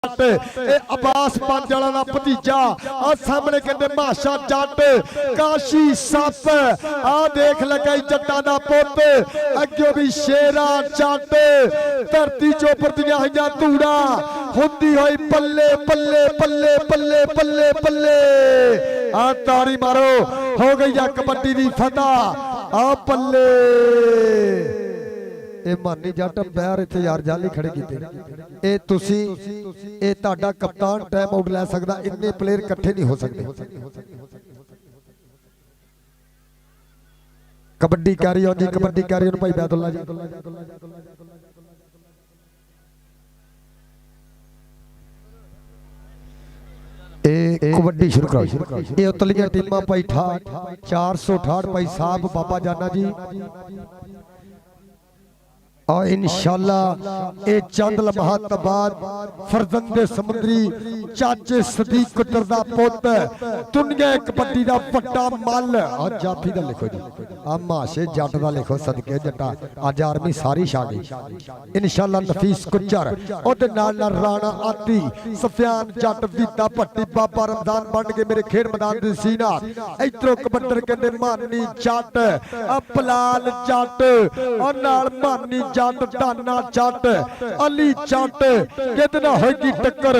अब्बास पांचाला दा भतीजा आ सामने कहते माशा जट काशी सप आ देख लगा जट्टा दा पुत अग्गों भी शेरा जट धरती चोपर दियां होइयां धूड़ा हुंदी होई पल्ले पल्ले पल्ले पल्ले पल्ले पल्ले आ तारी मारो हो गई है कबड्डी दी फतह आ पल्ले ਇਹ ਮਾਨੀ ਜੱਟ ਪੈਰ ਇੱਥੇ ਯਾਰ ਜਾਲੀ ਖੜੇ ਕੀਤੇ ਇਹ ਤੁਸੀਂ ਇਹ ਤੁਹਾਡਾ ਕਪਤਾਨ ਟਾਈਮ ਆਊਟ ਲੈ ਸਕਦਾ ਇੰਨੇ ਪਲੇਅਰ ਇਕੱਠੇ ਨਹੀਂ ਹੋ ਸਕਦੇ ਕਬੱਡੀ ਕੈਰੀ ਆਉਂਦੀ ਕਬੱਡੀ ਕੈਰੀ ਉਹਨੂੰ ਭਾਈ ਬੈਦੁੱਲਾ ਜੀ ਇਹ ਕਬੱਡੀ ਸ਼ੁਰੂ ਕਰਾਓ ਇਹ ਉਤਲੀਆਂ ਟੀਮਾਂ ਭਾਈ 468 ਭਾਈ ਸਾਹਿਬ ਬਾਬਾ ਜਾਨਾ ਜੀ और इंशाअल्लाह ए चंद लम्हात बाद फरजंदे समुद्री चाचे सदीक कुटर दा पुत दुनिया कबड्डी दा वड्डा मल आ जाफी दा लिखो जी आ माशे जट दा लिखो सदके जट्टा अज आर्मी सारी छा गई इंशाअल्लाह नफीस कुचर ओदे नाल राणा आती सफियान जट वीता भट्टी बाबा रमजान बन के मेरे खेड मैदान दी सीना इधरों कबड्डर कहंदे मानी जट आ पलाल जट और नाल मानी जट डाना जट अली जट कितना होगी टक्कर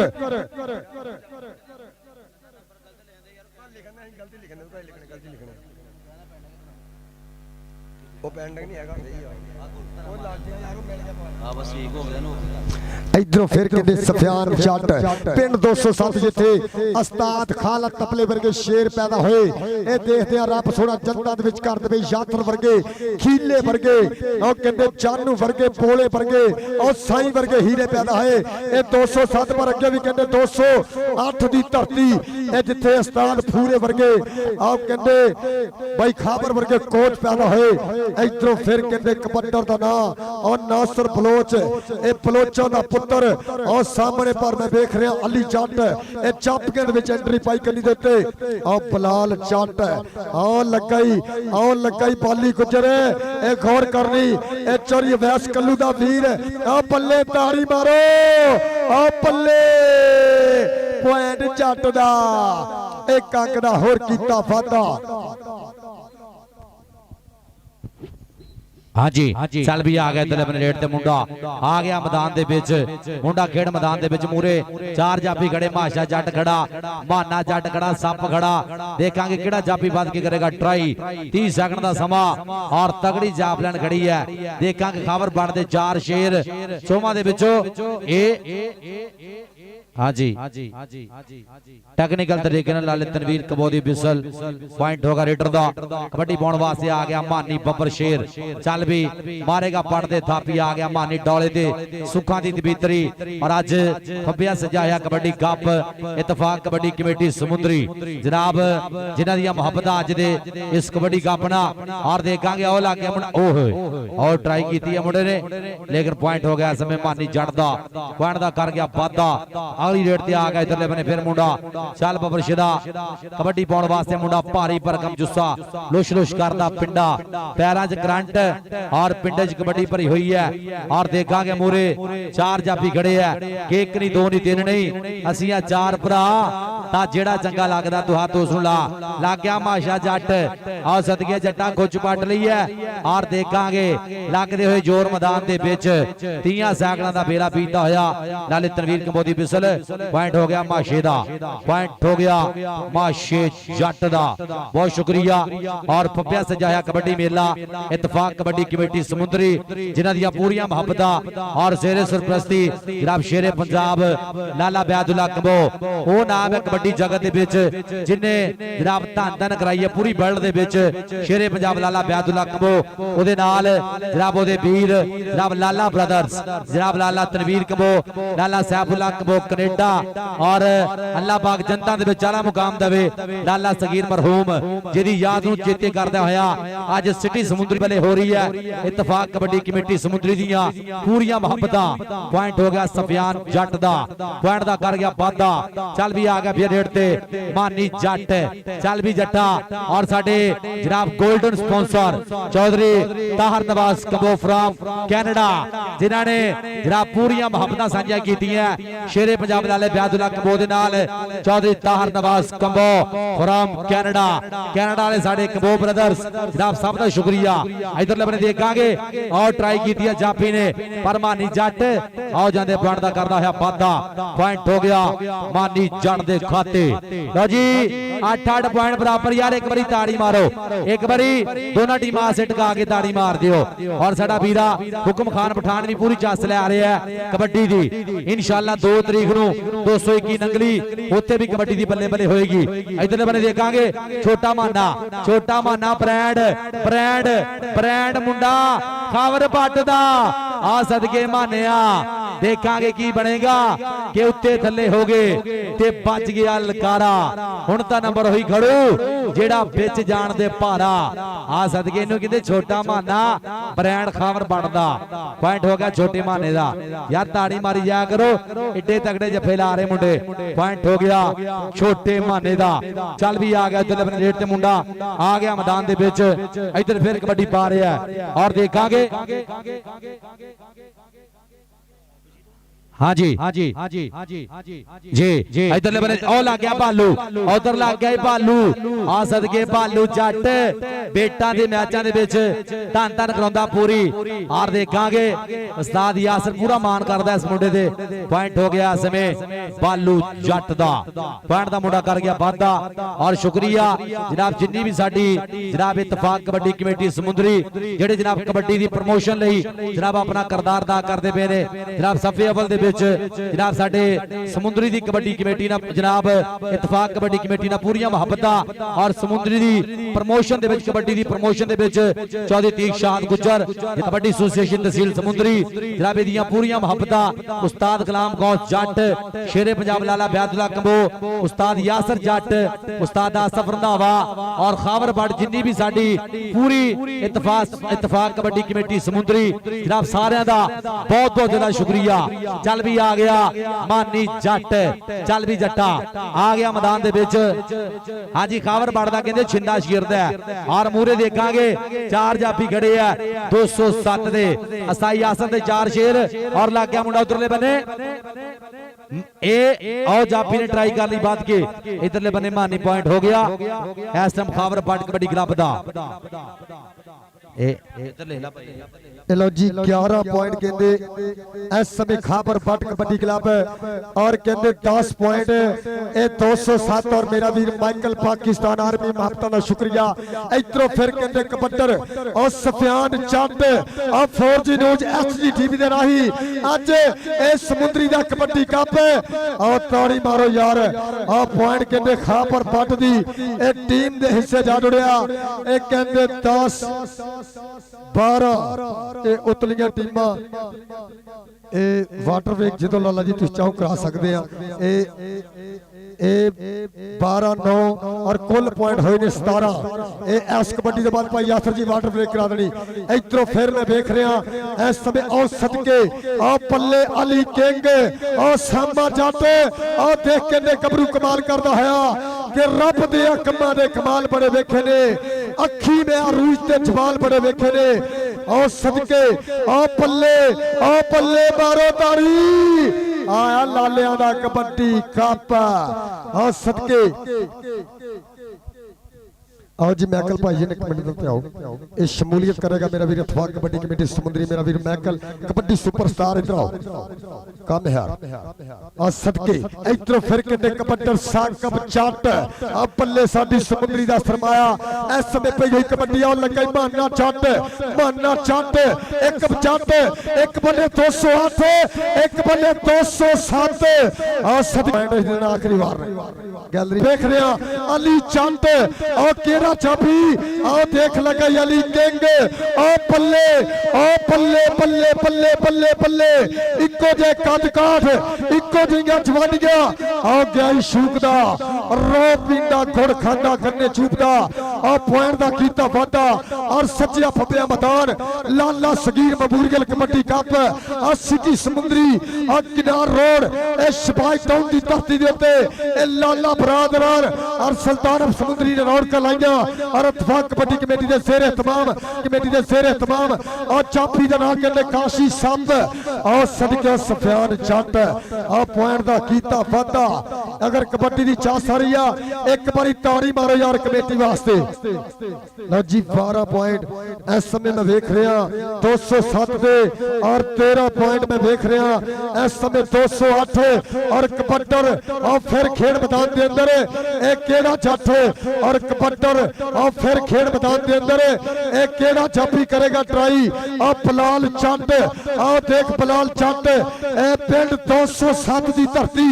इधरों फिर कहते सफियान जट पिंड 207 जिथे उस्ताद खालद तपले वर्गे शेर पैदा होए ये देखते हैं रब सोना जनता दे विच कर देवे यात्र वर्गे खीले वर्गे और कहते जानू वर्गे बोले वर्गे और साई वर्गे हीरे पैदा होए ये 207 पर अगे भी कहते 208 दी धरती ये जिथे उस्ताद फूरे वर्गे और कहते भाई खाबर वर्गे कोच पैदा होए इधरों फिर कहते कबड्डर दा नाम और नासर बलोच ये बलोचों का पुत्र और सामने पर मैं देख रहा अली जट ये चैंपियन विच एंट्री पाई करनी देते और बलाल जट और लगाई बाली गुजरे ए गौर करनी ए चोरी वैस कल्लू दा वीर आ पल्ले तारी मारो आ पल्ले पॉइंट जट दा एक अंक दा होर कीता फादा हाँ जी चल भी आ गया इधर अपने रेट ते मुंडा आ गया मैदान दे विच मुंडा खेड मैदान दे विच मूरे चार जाफी खड़े माशा जट खड़ा माना जट खड़ा सप खड़ा देखांगे किहड़ा जाफी बद के करेगा ट्राई 30 सेकंड दा समा और तगड़ी जाफलाइन खड़ी है देखांगे खबर बनदे चार शेर चोमा दे विचों ए हाँ जी टेक्निकल तरीके नाल लाले तनवीर कबोदी बिसल पॉइंट होगा रेडर दा कबड्डी पाउण वास्ते आ गया मानी बब्बर शेर चल भी मारेगा पड़दे थापी आ गया मानी डोले दे सुखा दी तबीतरी और अज खब्बिया सजाया कबड्डी कप इतफाक कबड्डी कमेटी समुद्री जनाब जिन्हां दी मुहब्बत अज दे इस कबड्डी कप ना और देखांगे ओ लग गया ओह और ट्राई कीती है मुंडे ने लेकिन पॉइंट हो गया समय मानी जट दा पॉइंट दा कर गया वादा अगली रेट ते आ गया इधरले बने फिर मुंडा चल बबर शिदा कबड्डी पाउण वास्ते मुंडा भारी भरकम जुस्सा लुश लुश करदा पिंडा पैरां च करंट और पिंडे च कबड्डी भरी हुई है और देखांगे मूरे चार जाफी खड़े है कि एक नहीं दो नहीं तीन नहीं असीं चार भरा ता जेड़ा चंगा लगदा तू हाथ उस नूं ला लग गया माशा जट आ सदके जट्टां खुच पट लई है और देखांगे लगदे होए जोर मैदान दे विच 30 सैकड़ां दा बेड़ा पीता होया लाले तनवीर कबोदी बिसल पॉइंट हो गया माशे दा पॉइंट हो गया माशे जट दा बहुत शुक्रिया और पप्पिया सजाया कबड्डी मेला इतफाक कबड्डी कमेटी समुद्री जिन्हां दी पूरियां मुहब्बतां और शेरे सरप्रस्ती जनाब शेरे पंजाब लाला बैदुल्ला कंबो ओ नाम है कबड्डी जगत दे विच जिन्ने जनाब धन धन कराई है पूरी वर्ल्ड दे विच शेरे पंजाब लाला बैदुल्ला कंबो ओदे नाल जनाब ओदे वीर जनाब लाला ब्रदर्स जनाब लाला तनवीर कंबो लाला सैफुल्ला कंबो कनेडा और अल्लाह पाक जनता दे विच आला मुकाम देवे लाला सगीर मरहूम जिहदी याद नूं चेते करदा होया अज सिटी समुद्री वाले हो रही है है इतफाक कबड्डी कमेटी समुद्री दियां पूरियां मुहब्बतां पॉइंट हो गया सफियान जट दा पॉइंट दा कर गया वादा चल भी आ गया फिर रेड ते मानी जट चल भी जट्टा और साडे जनाब golden sponsor Chaudhary Tahir Nawaz Kambo from Canada जिन्हां ने जनाब पूरियां मुहब्बतां साझा कीतियां शेरे पंजाब लाले ब्यादुल्ला कंबो दे नाल चौधरी ताहर नवाज कंबो फ्रॉम कैनेडा वाले साडे कंबो ब्रदर्स जनाब सब दा शुक्रिया इधरले बने देखांगे और ट्राई कीती है जाफी ने पर मानी जट आओ जांदे पॉइंट दा करदा होया वादा पॉइंट हो गया मानी जट दे खाते लो जी 8-8 पॉइंट बराबर यार एक बारी ताड़ी मारो एक बारी दोनों टीमां से टका के ताड़ी मार दियो और साडा वीरा हुकम खान पठान भी पूरी चस ले आ रहा है कबड्डी दी इंशाअल्लाह 2 तरीक नूं 221 नंगली उत्थे भी कबड्डी दी बल्ले बल्ले होएगी इधरले बने देखांगे छोटा माना ब्रांड ब्रांड ब्रांड मुंडा खबर पट दा आ सदके मानिया देखांगे की बनेगा कि उत्ते थल्ले हो गए ते बच गया ललकारा हुण तां नंबर होई खड़ू जेड़ा विच जाण दे भारा आ सदके नूं कहंदे छोटा माना ब्रांड खबर बनदा पॉइंट हो गया छोटे माने दा यार ताड़ी मारी जाया करो एडे तगड़े जफे ला रहे मुंडे पॉइंट हो गया छोटे माने दा चल भी आ गया इधर अपने रेट ते मुंडा आ गया मैदान दे विच इधर फिर कबड्डी पा रहा है और देखांगे हाँ जी जी इधर बने ओ लग गया भालू उधर लग गया भालू आ सदके भालू जट बेटा दे मैचां दे विच धन धन करांदा पूरी और देखांगे उस्ताद यासर पूरा मान करदा इस मुंडे दे पॉइंट हो गया समय भालू जट दा पॉइंट दा मुंडा कर गया वादा और शुक्रिया जनाब जिन्नी भी साडी जनाब इतफाक कबड्डी कमेटी समुद्री जेडे जनाब कबड्डी दी प्रमोशन लई जनाब अपना किरदार अदा करदे पे ने जनाब सफे अव्वल दे जनाब साडे समुद्री दी कबड्डी कमेटी ना जनाब इतफाक कबड्डी कमेटी ना पूरियां मुहब्बतां और समुद्री दी प्रमोशन दे विच कबड्डी दी प्रमोशन दे विच चौधरी तीक शाद गुज्जर कबड्डी एसोसिएशन तहसील समुद्री जनाब इहदियां पूरियां मुहब्बतां उस्ताद गुलाम गौस जट शेरे पंजाब लाला ब्यादुल्ला कंबो उस्ताद यासर जट उस्ताद आसफ रंधावा और खावर बट जिन्नी भी साडी पूरी इतफाक कबड्डी कमेटी समुद्री जनाब सारियां दा बहुत बहुत ज्यादा शुक्रिया चल भी आ गया मानी जट चल भी जट्टा आ गया मैदान दे विच हां जी खबर बढ़दा कहंदे छिंदा शिरदा और मूरे देखांगे 4 जाफी खड़े है 207 दे असाई आसर दे 4 शेर और लग गया मुंडा उधरले बने ए आओ जाफी ने ट्राई कर ली बात के इधरले बने मानी पॉइंट हो गया इस टाइम खबर पट कबड्डी क्लब दा लो जी 11 पॉइंट कहते इस समय खाबर बट कबड्डी क्लब और कहते 10 पॉइंट ए 207 और मेरा वीर माइकल पाकिस्तान आर्मी महबता का शुक्रिया इधरों फिर कहते कबड्डर और सफियान जट और 4G न्यूज HD TV दे राही अज ए समुद्री दा कबड्डी कप और ताड़ी मारो यार और पॉइंट कहते खाबर बट दी ए टीम दे हिस्से जा जुड़िया ए कहते 10 12 ਇਹ ਉਤਲੀਆਂ ਟੀਮਾਂ ਇਹ ਵਾਟਰ ਵੇਗ ਜਦੋਂ ਲਾਲਾ ਜੀ ਤੁਸੀਂ ਚਾਹੋ ਕਰਾ ਸਕਦੇ ਆ ਇਹ 12-9 और कुल पॉइंट होए ने 17 ਇਹ ਇਸ ਕਬੱਡੀ ਦੇ ਬਾਅਦ ਭਾਈ ਯਾਸਰ ਜੀ ਵਾਟਰ ਵੇਗ ਕਰਾ ਦੇਣੀ ਇਧਰੋਂ ਫਿਰ ਮੈਂ ਵੇਖ ਰਿਹਾ ਇਸ ਸਮੇਂ ਉਹ ਸਦਕੇ ਆ ਪੱਲੇ ਅਲੀ ਕਿੰਗ ਉਹ ਸਾਮਾ ਜੱਟ ਉਹ ਦੇਖ ਕੇ ਨੇ ਗੱਭਰੂ ਕਮਾਲ ਕਰਦਾ ਹੋਇਆ कि रब दे कमां दे कमाल बड़े वेखे ने अखी में अरूज ते जवाल बड़े वेखे ने और सदके आ पल्ले मारो ताड़ी आया लालियां दा कबड्डी कप और सदके आओ जी मैकल भाई जी ने कमेटी पे आओ ये शमूलियत करेगा मेरा वीर इतफाक कबड्डी कमेटी समुद्री मेरा वीर मैकल कबड्डी सुपरस्टार इधर आओ कम है और सदके इधर फिर के कबड्डर साकब जट आ पल्ले साडी समुद्री दा सरमाया इस समय पे यही कबड्डी आ लगा माना जट एक जट एक बने 208 एक बने 207 और सदके आखिरी बार गैलरी देख रहे हैं अली जट और केरा केड़ा चाबी आओ देख लगा अली किंग ओ बल्ले ओ बल्ले बल्ले बल्ले बल्ले बल्ले इको जे कद काठ इको जिहियां जवानियां आओ गया शूकदा रो पींदा गुड़ खांदा गन्ने चूपदा आ पॉइंट दा कीता वादा और सज्जिया फब्बिया मैदान लाला सगीर मबूरियल कबड्डी कप आ सिटी समुंदरी आ किनार रोड ए शबाई टाउन दी धरती दे उत्ते ए लाला बरादरान और सुल्तान समुंदरी ने रौनक लाइया और इत्तेफाक कबड्डी कमेटी दे सिर तमाम और चापी दा नाम कहंदे काशी संभ और सदके सफियान जट आ पॉइंट दा कीता वादा अगर कबड्डी दी चाह सारी आ एक बारी ताड़ी मारो यार कमेटी वास्ते लो जी 12 पॉइंट इस समय मैं देख रहा 207 दे और 13 पॉइंट मैं देख रहा इस समय 208 और कबड्डर और फिर खेल मैदान के अंदर एक केड़ा जट और कबड्डर और फिर खेल मैदान के अंदर एक केड़ा जापी करेगा ट्राई और बलाल चंद और देख बलाल चंद ए पिंड 207 दी धरती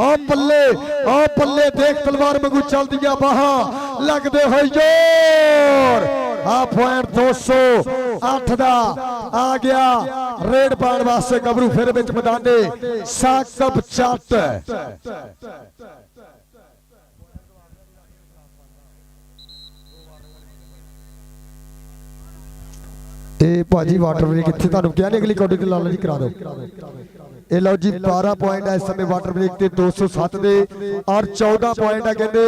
और पल्ले देख तलवार वांगू चलदियां बाहां लगदे होए जोर आ पॉइंट 208 दा आ गया रेड पाण वास्ते गबरू फिर विच मैदाने साकब चट भाजी वाटर ब्रेक इतने तुहानू क्या नहीं अगली कौडी लाला जी करा दो ए लो जी 12 पॉइंट है इस समय वाटर ब्रेक ते 207 दे और 14 पॉइंट है कहते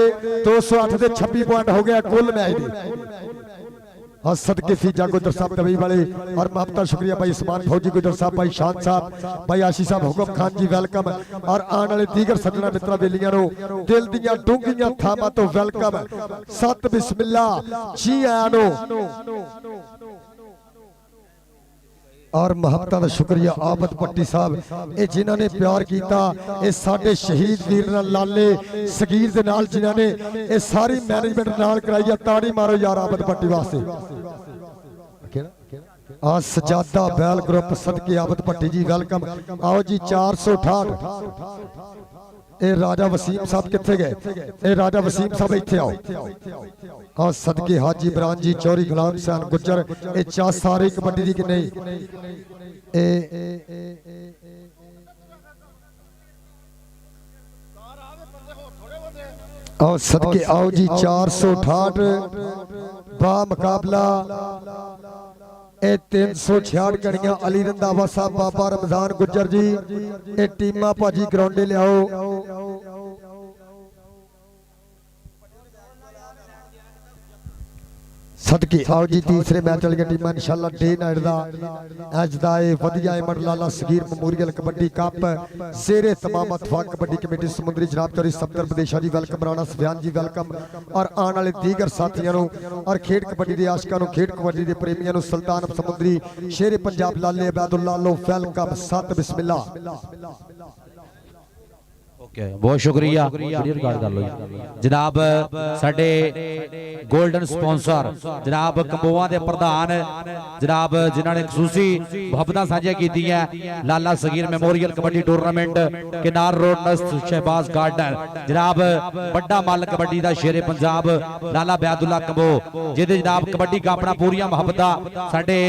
208 दे 26 पॉइंट हो गया कुल मैच दे और सदके फी जागोदर साहब दवाई वाले और महबता शुक्रिया भाई उस्मान फौजी गुजर साहब भाई शान साहब भाई आशीष साहब हुकम खान जी वेलकम और आने वाले दीगर सज्जना मित्रा बेलियां नो दिल दियां डूंगियां थामां तो वेलकम सत बिस्मिल्ला जी आनो और महबता का शुक्रिया आबद पट्टी साहब ये जिन्हों ने प्यार किया ये साडे शहीद वीर लाले सगीर दे नाल जिन्हों ने ये सारी मैनेजमेंट नाल कराई ताड़ी मारो यार आबद पट्टी वास्ते आ सजादा बैल ग्रुप सदके आबद पट्टी जी वेलकम आओ जी 468 ए राजा वसीम साहब किथे गए ए राजा वसीम साहब इत्थे आओ हाँ सदके हाजी इमरान जी चौरी गुलाम हुसैन गुज्जर ए चा सारे कबड्डी दी कि नहीं आओ सदके आओ जी 468 बा मुकाबला ए 366 गणियां अली रंधावा साहब बाबा रमजान गुज्जर जी ए टीमा भाजी ग्राउंडे लियाओ सदके आओ जी तीसरे मैच वाली टीम इंशाअल्लाह डे नाइट दा अज दा ए वधिया इमर लाला सगीर मेमोरियल कबड्डी कप शेरे तमाम इत्तेफाक कबड्डी कमेटी समुंदरी जनाब चौरी सत्तर प्रदेशा जी वेलकम राणा सफियान जी वेलकम और आने वाले दीगर साथियों और खेड कबड्डी के आशिकां नूं खेड कबड्डी के प्रेमियों नूं सुल्तान समुंदरी शेरे पंजाब लाले अबैदुल्ला लो वेलकम सत बिस्मिल्ला बहुत शुक्रिया जनाब साडे गोल्डन स्पॉन्सर जनाब कंबोआ दे प्रधान जनाब जिन्होंने खसूसी मुहब्बतां साझियां कीतियां लाला सगीर मेमोरियल कबड्डी टूरनामेंट किनार रोड नस्त शहबाज गार्डन जनाब बड़ा मल कबड्डी दा शेरे पंजाब लाला बैदुल्ला कंबो जिहदे जनाब कबड्डी का अपना पूरियां मुहब्बतां साडे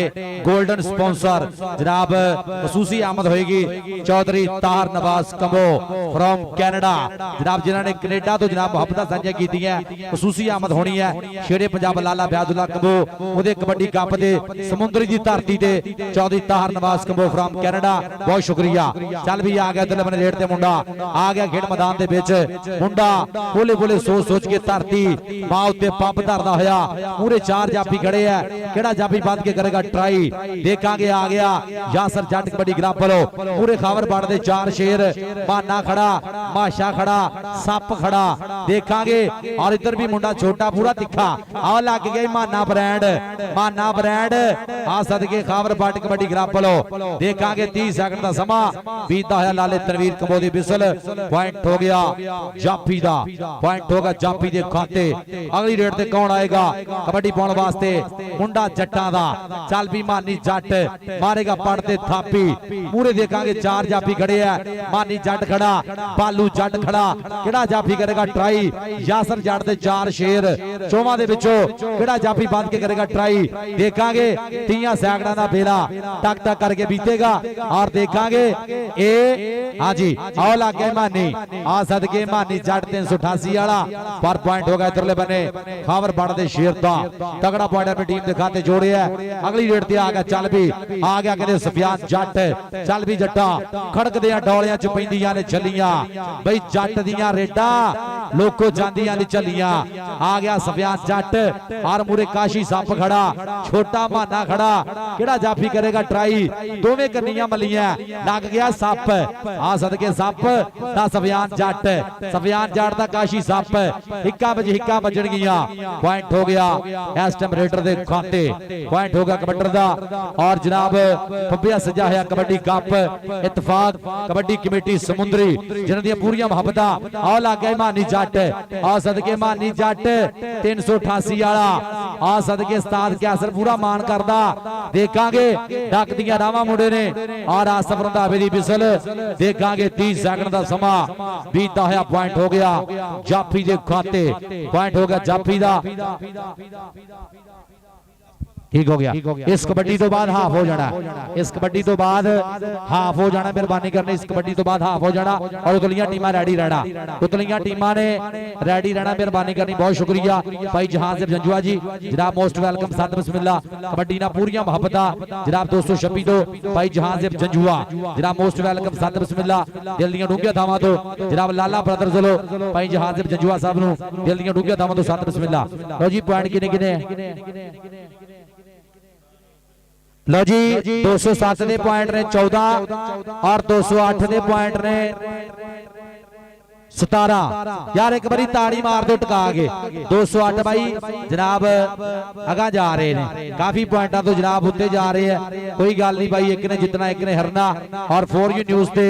गोल्डन स्पॉन्सर जनाब खसूसी आमद होएगी चौधरी तार नवाज कंबो फ्रॉम कैनेडा जनाब जिन्होंने कनेडा तो जनाब मुहब्बतां साझियां कीतियां खसूसी आमद होनी है शेरे पंजाब लाला बैदुल्ला कंबो ओदे कबड्डी कप दे समुंदरी दी धरती ते चौधरी ताहर नवाज कंबो फ्रॉम कैनेडा बहुत शुक्रिया चल भी आ गया दिल अपने रेट ते मुंडा आ गया खेड मैदान दे विच मुंडा बोले बोले सोच सोच के धरती मां उत्ते पंप धरदा होया पूरे चार जाफी खड़े है केड़ा जाफी बंद के करेगा ट्राई देखांगे आ गया यासर जट कबड्डी ग्राम वालों पूरे खावर बाड़ दे चार शेर माना खड़ा माशा खड़ा सप खड़ा देखांगे और इधर भी मुंडा छोटा पूरा तिखा आ लग गई माना ब्रांड आ सदके खावर बाट कबड्डी ग्राम वालों देखांगे 30 सेकंड का समा बीतदा होया लाले तनवीर कंबो दी बिसल पॉइंट हो गया जाफी दा पॉइंट होगा जाफी दे खाते अगली रेड ते कौन आएगा कबड्डी पाउण वास्ते मुंडा जट्टां दा चल भी मानी जट मारेगा पड़ते थापी पूरे देखांगे चार जाफी खड़े है मानी जट खड़ा बालू जट खड़ा केड़ा जाफी करेगा ट्राई ਟਰਾਈ ਯਾਸਰ ਜੱਟ ਦੇ 4 ਸ਼ੇਰ ਚੋਵਾਂ ਦੇ ਵਿੱਚੋਂ ਕਿਹੜਾ ਜਾਫੀ ਬੰਦ ਕੇ ਕਰੇਗਾ ਟਰਾਈ ਦੇਖਾਂਗੇ 30 ਸੈਕਿੰਡਾਂ ਦਾ ਬੇਲਾ ਟਕ ਟਕ ਕਰਕੇ ਬੀਤੇਗਾ ਔਰ ਦੇਖਾਂਗੇ ਇਹ ਹਾਂਜੀ ਆਓ ਲੱਗ ਗਿਆ ਮਾਨੀ ਆ ਸਦਕੇ ਮਾਨੀ ਜੱਟ 388 ਵਾਲਾ ਪਰ ਪੁਆਇੰਟ ਹੋ ਗਿਆ ਇਧਰਲੇ ਬੰਨੇ ਖਾਵਰ ਬਣ ਦੇ ਸ਼ੇਰ ਦਾ ਤਗੜਾ ਪੁਆਇੰਟ ਆਪਣੀ ਟੀਮ ਦੇ ਖਾਤੇ ਜੋੜਿਆ ਅਗਲੀ ਰੇਡ ਤੇ ਆ ਗਿਆ ਚੱਲ ਵੀ ਆ ਗਿਆ ਕਹਿੰਦੇ ਸਫਿਆਨ ਜੱਟ ਚੱਲ ਵੀ ਜੱਟਾ ਖੜਕਦੇ ਆ ਡੋਲਿਆਂ ਚ ਪੈਂਦੀਆਂ ਨੇ ਛੱਲੀਆਂ ਬਈ ਜੱਟ ਦੀਆਂ ਰੇਡਾਂ ਲੋਕੋ ਜਾਂਦੀਆਂ ਨੇ ਛੱਲੀਆਂ ਆ ਗਿਆ ਸਫਿਆਨ ਜੱਟ ਔਰ ਮੂਰੇ ਕਾਸ਼ੀ ਸੱਪ ਖੜਾ ਛੋਟਾ ਮਾਨਾ ਖੜਾ ਕਿਹੜਾ ਜਾਫੀ ਕਰੇਗਾ ਟਰਾਈ ਦੋਵੇਂ ਕੰਨੀਆਂ ਮੱਲੀਆਂ ਲੱਗ ਗਿਆ ਸੱਪ ਆ ਸਦਕੇ ਸੱਪ ਤਾਂ ਸਫਿਆਨ ਜੱਟ ਦਾ ਕਾਸ਼ੀ ਸੱਪ ਹਿੱਕਾ ਵਿੱਚ ਹਿੱਕਾ ਵੱਜਣਗੀਆਂ ਪੁਆਇੰਟ ਹੋ ਗਿਆ ਇਸ ਟਾਈਮ ਰੇਡਰ ਦੇ ਖਾਤੇ ਪੁਆਇੰਟ ਹੋ ਗਿਆ ਕਬੱਡੀ ਦਾ ਔਰ ਜਨਾਬ ਫੱਬਿਆ ਸਜਾ ਹੋਇਆ ਕਬੱਡੀ ਕੱਪ ਇਤਫਾਕ ਕਬੱਡੀ ਕਮੇਟੀ ਸਮੁੰਦਰੀ ਜਿਨ੍ਹਾਂ ਦੀਆਂ ਪੂਰੀਆਂ ਮੁਹੱਬਤਾਂ ਆਹ ਲੱਗ ਗਿਆ ਮਾਨੀ ਜੱਟ ਆ ਸਦਕੇ ਮਾਨੀ ਜੱਟ 388 ਵਾਲਾ ਆ ਸਦਕੇ ਉਸਤਾਦ ਕਿਆਸਰ ਪੂਰਾ ਮਾਣ ਕਰਦਾ ਦੇਖਾਂਗੇ ਡੱਕ ਦੀਆਂ ਰਾਵਾਂ ਮੁੰਡੇ ਨੇ ਔਰ ਆਸਫ ਰੰਧਾਵੇ ਦੀ ਬਿਸਲ ਦੇਖਾਂਗੇ 30 ਸੈਕਿੰਡ ਦਾ ਸਮਾਂ ਬੀਤਾ ਹੋਇਆ ਪੁਆਇੰਟ ਹੋ ਗਿਆ ਜਾਫੀ ਦੇ ਖਾਤੇ ਪੁਆਇੰਟ ਹੋ ਗਿਆ ਜਾਫੀ ਦਾ ठीक हो गया इस कबड्डी तो बाद हाफ हो जाना इस कबड्डी तो बाद हाफ हो जाना मेहरबानी करनी इस कबड्डी तो बाद हाफ हो जाना और उतलियां टीमां रेडी रहना उतलियां टीमां ने रेडी रहना मेहरबानी करनी बहुत शुक्रिया भाई जहां से जंजुआ जी जनाब मोस्ट वेलकम साथ बिस्मिल्लाह कबड्डी ना पूरियां मुहब्बतां जनाब 226 तो भाई जहां से जंजुआ जनाब मोस्ट वेलकम साथ बिस्मिल्लाह दिल ਦੀਆਂ ਡੂੰਘੀਆਂ ਥਾਵਾਂ ਤੋਂ जनाब लाला ब्रदर्स ਵੱਲੋਂ भाई जहां से जंजुआ साहब ਨੂੰ दिल ਦੀਆਂ ਡੂੰਘੀਆਂ ਥਾਵਾਂ ਤੋਂ ਸਾਥ ਬਿਸमिल्लाह ਲਓ ਜੀ ਪੁਆਇੰਟ ਕਿੰਨੇ ਕਿੰਨੇ लो जी 207 ਦੇ ਪੁਆਇੰਟ ਨੇ 14 और 208 ਦੇ ਪੁਆਇੰਟ ਨੇ 17 यार एक बारी ताड़ी मार दो टका के 208 भाई जनाब अगा जा रहे हैं काफी पॉइंटा तो जनाब उत्ते जा रहे हैं कोई गल नहीं भाई एक ने जितना एक ने हरना और फॉर यू न्यूज़ ते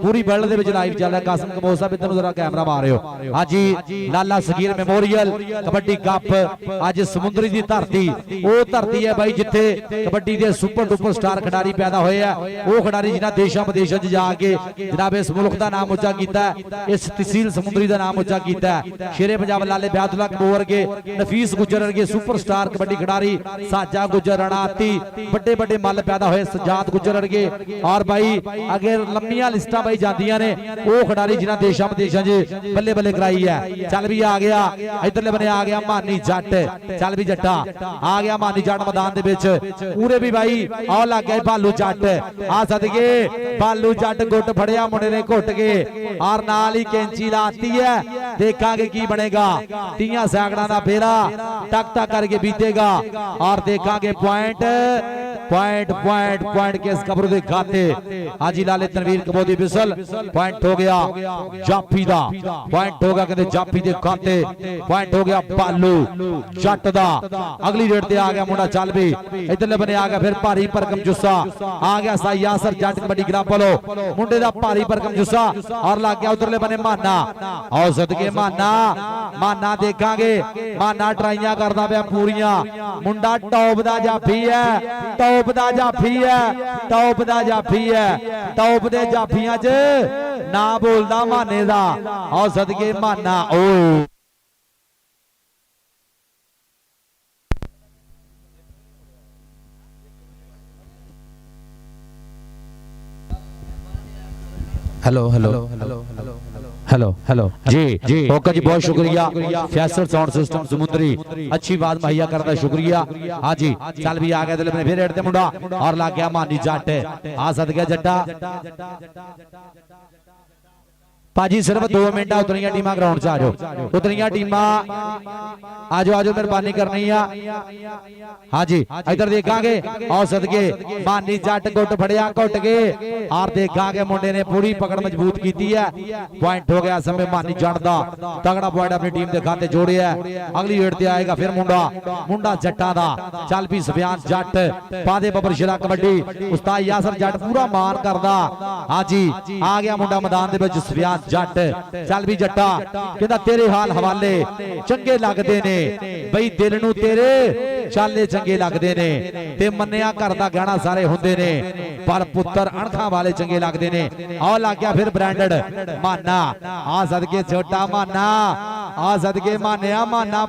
पूरी वर्ल्ड दे विच लाइव चल रहा कासिम कमोसा बिंदर जरा कैमरा मारियो हां जी लाला सगीर मेमोरियल कबड्डी कप आज समुंदरी दी धरती वो धरती है भाई जिथे कबड्डी दे सुपर डुपर स्टार खिडारी पैदा होए हैं वो खिडारी जिन्हां देशां विदेशां च जाके जनाब इस मुल्क दा नाम उच्चा कीता इस तहसील समुंदरी दा नाम उच्चा कीता शेरे पंजाब लाले ब्यादुल्ला कपूर वर्गे नफीस गुजर वर्गे सुपरस्टार कबड्डी खिडारी साजा गुजर रणाती बड़े बड़े मल पैदा होए सजाद गुजर वर्गे और भाई अगर लंबियां लिस्टां भाई जांदियां ने वो खिडारी जिन्हां देशां विदेशां च बल्ले बल्ले कराई है चल भी आ गया इधरले बने आ गया मानी जट चल भी जट्टा आ गया मानी जट मैदान दे विच पूरे भी भाई आ लग गया भालू जट आ सदके भालू जट गुट फड़िया मुंडे ने घुट के और नाल ही कैंची लाती है देखांगे की बनेगा 30 सैकड़ा का फेरा टक टक करके बीतेगा और देखांगे पॉइंट पॉइंट पॉइंट पॉइंट के इस खबर के खाते हाजी लाले तनवीर कबोदी बिसल पॉइंट हो गया जाफी दा पॉइंट हो गया कहते जाफी के खाते पॉइंट हो गया बालू जट दा अगली रेड ते आ गया मुंडा चल भी इधरले बने आ गया फिर भारी भरकम जुस्सा आ गया साई यासर जट कबड्डी क्लब वालों मुंडे दा भारी भरकम जुस्सा और लग गया उधरले बने माना और सदके माना देखांगे माना ट्राइयां करदा पिया पूरियां मुंडा टॉप दा जाफी है टॉप दा जाफी है टॉप दा जाफी है टॉप दे जाफियां च ना बोलदा माने दा और सदके माना ओ हेलो हेलो हेलो हेलो जी जी ओके जी बहुत शुक्रिया फैसल साउंड सिस्टम समुद्री अच्छी बात मुहैया करता शुक्रिया हाँ जी चल भी आ गया फिर रेड ते मुंडा और लग गया मानी जट आ सद गया जट्टा भाजी सिर्फ 2 मिनट उतरिया टीमां ग्राउंड च आ जाओ उतरिया टीमां आ जाओ मेहरबानी करनी है हाँ जी इधर देखांगे और सदके मानी जट गुट फड़िया घुट के और देखांगे मुंडे ने पूरी पकड़ मजबूत की है पॉइंट हो गया समय मानी जट दा तगड़ा पॉइंट अपनी टीम के खाते जोड़े है अगली रेड ते आएगा फिर मुंडा जट्टा दा चल भी सफियान जट पादे बबर शिला कबड्डी उस्ताद यासर जट पूरा मान करदा हाँ जी आ गया मुंडा मैदान दे विच सफियान जट चल भी जट्टा कहंदा तेरे हाल हवाले चंगे लगदे ने बई दिल नू तेरे चाले चंगे लगदे ने ते मन्निया घर दा गहना सारे हुंदे ने पर पुत्र अणखा वाले चंगे लगदे ने आ लग गया फिर ब्रांडेड माना आ सदके छोटा माना ਆ ਸਦਕੇ ਮਾਨਿਆ ਮਾਨਾ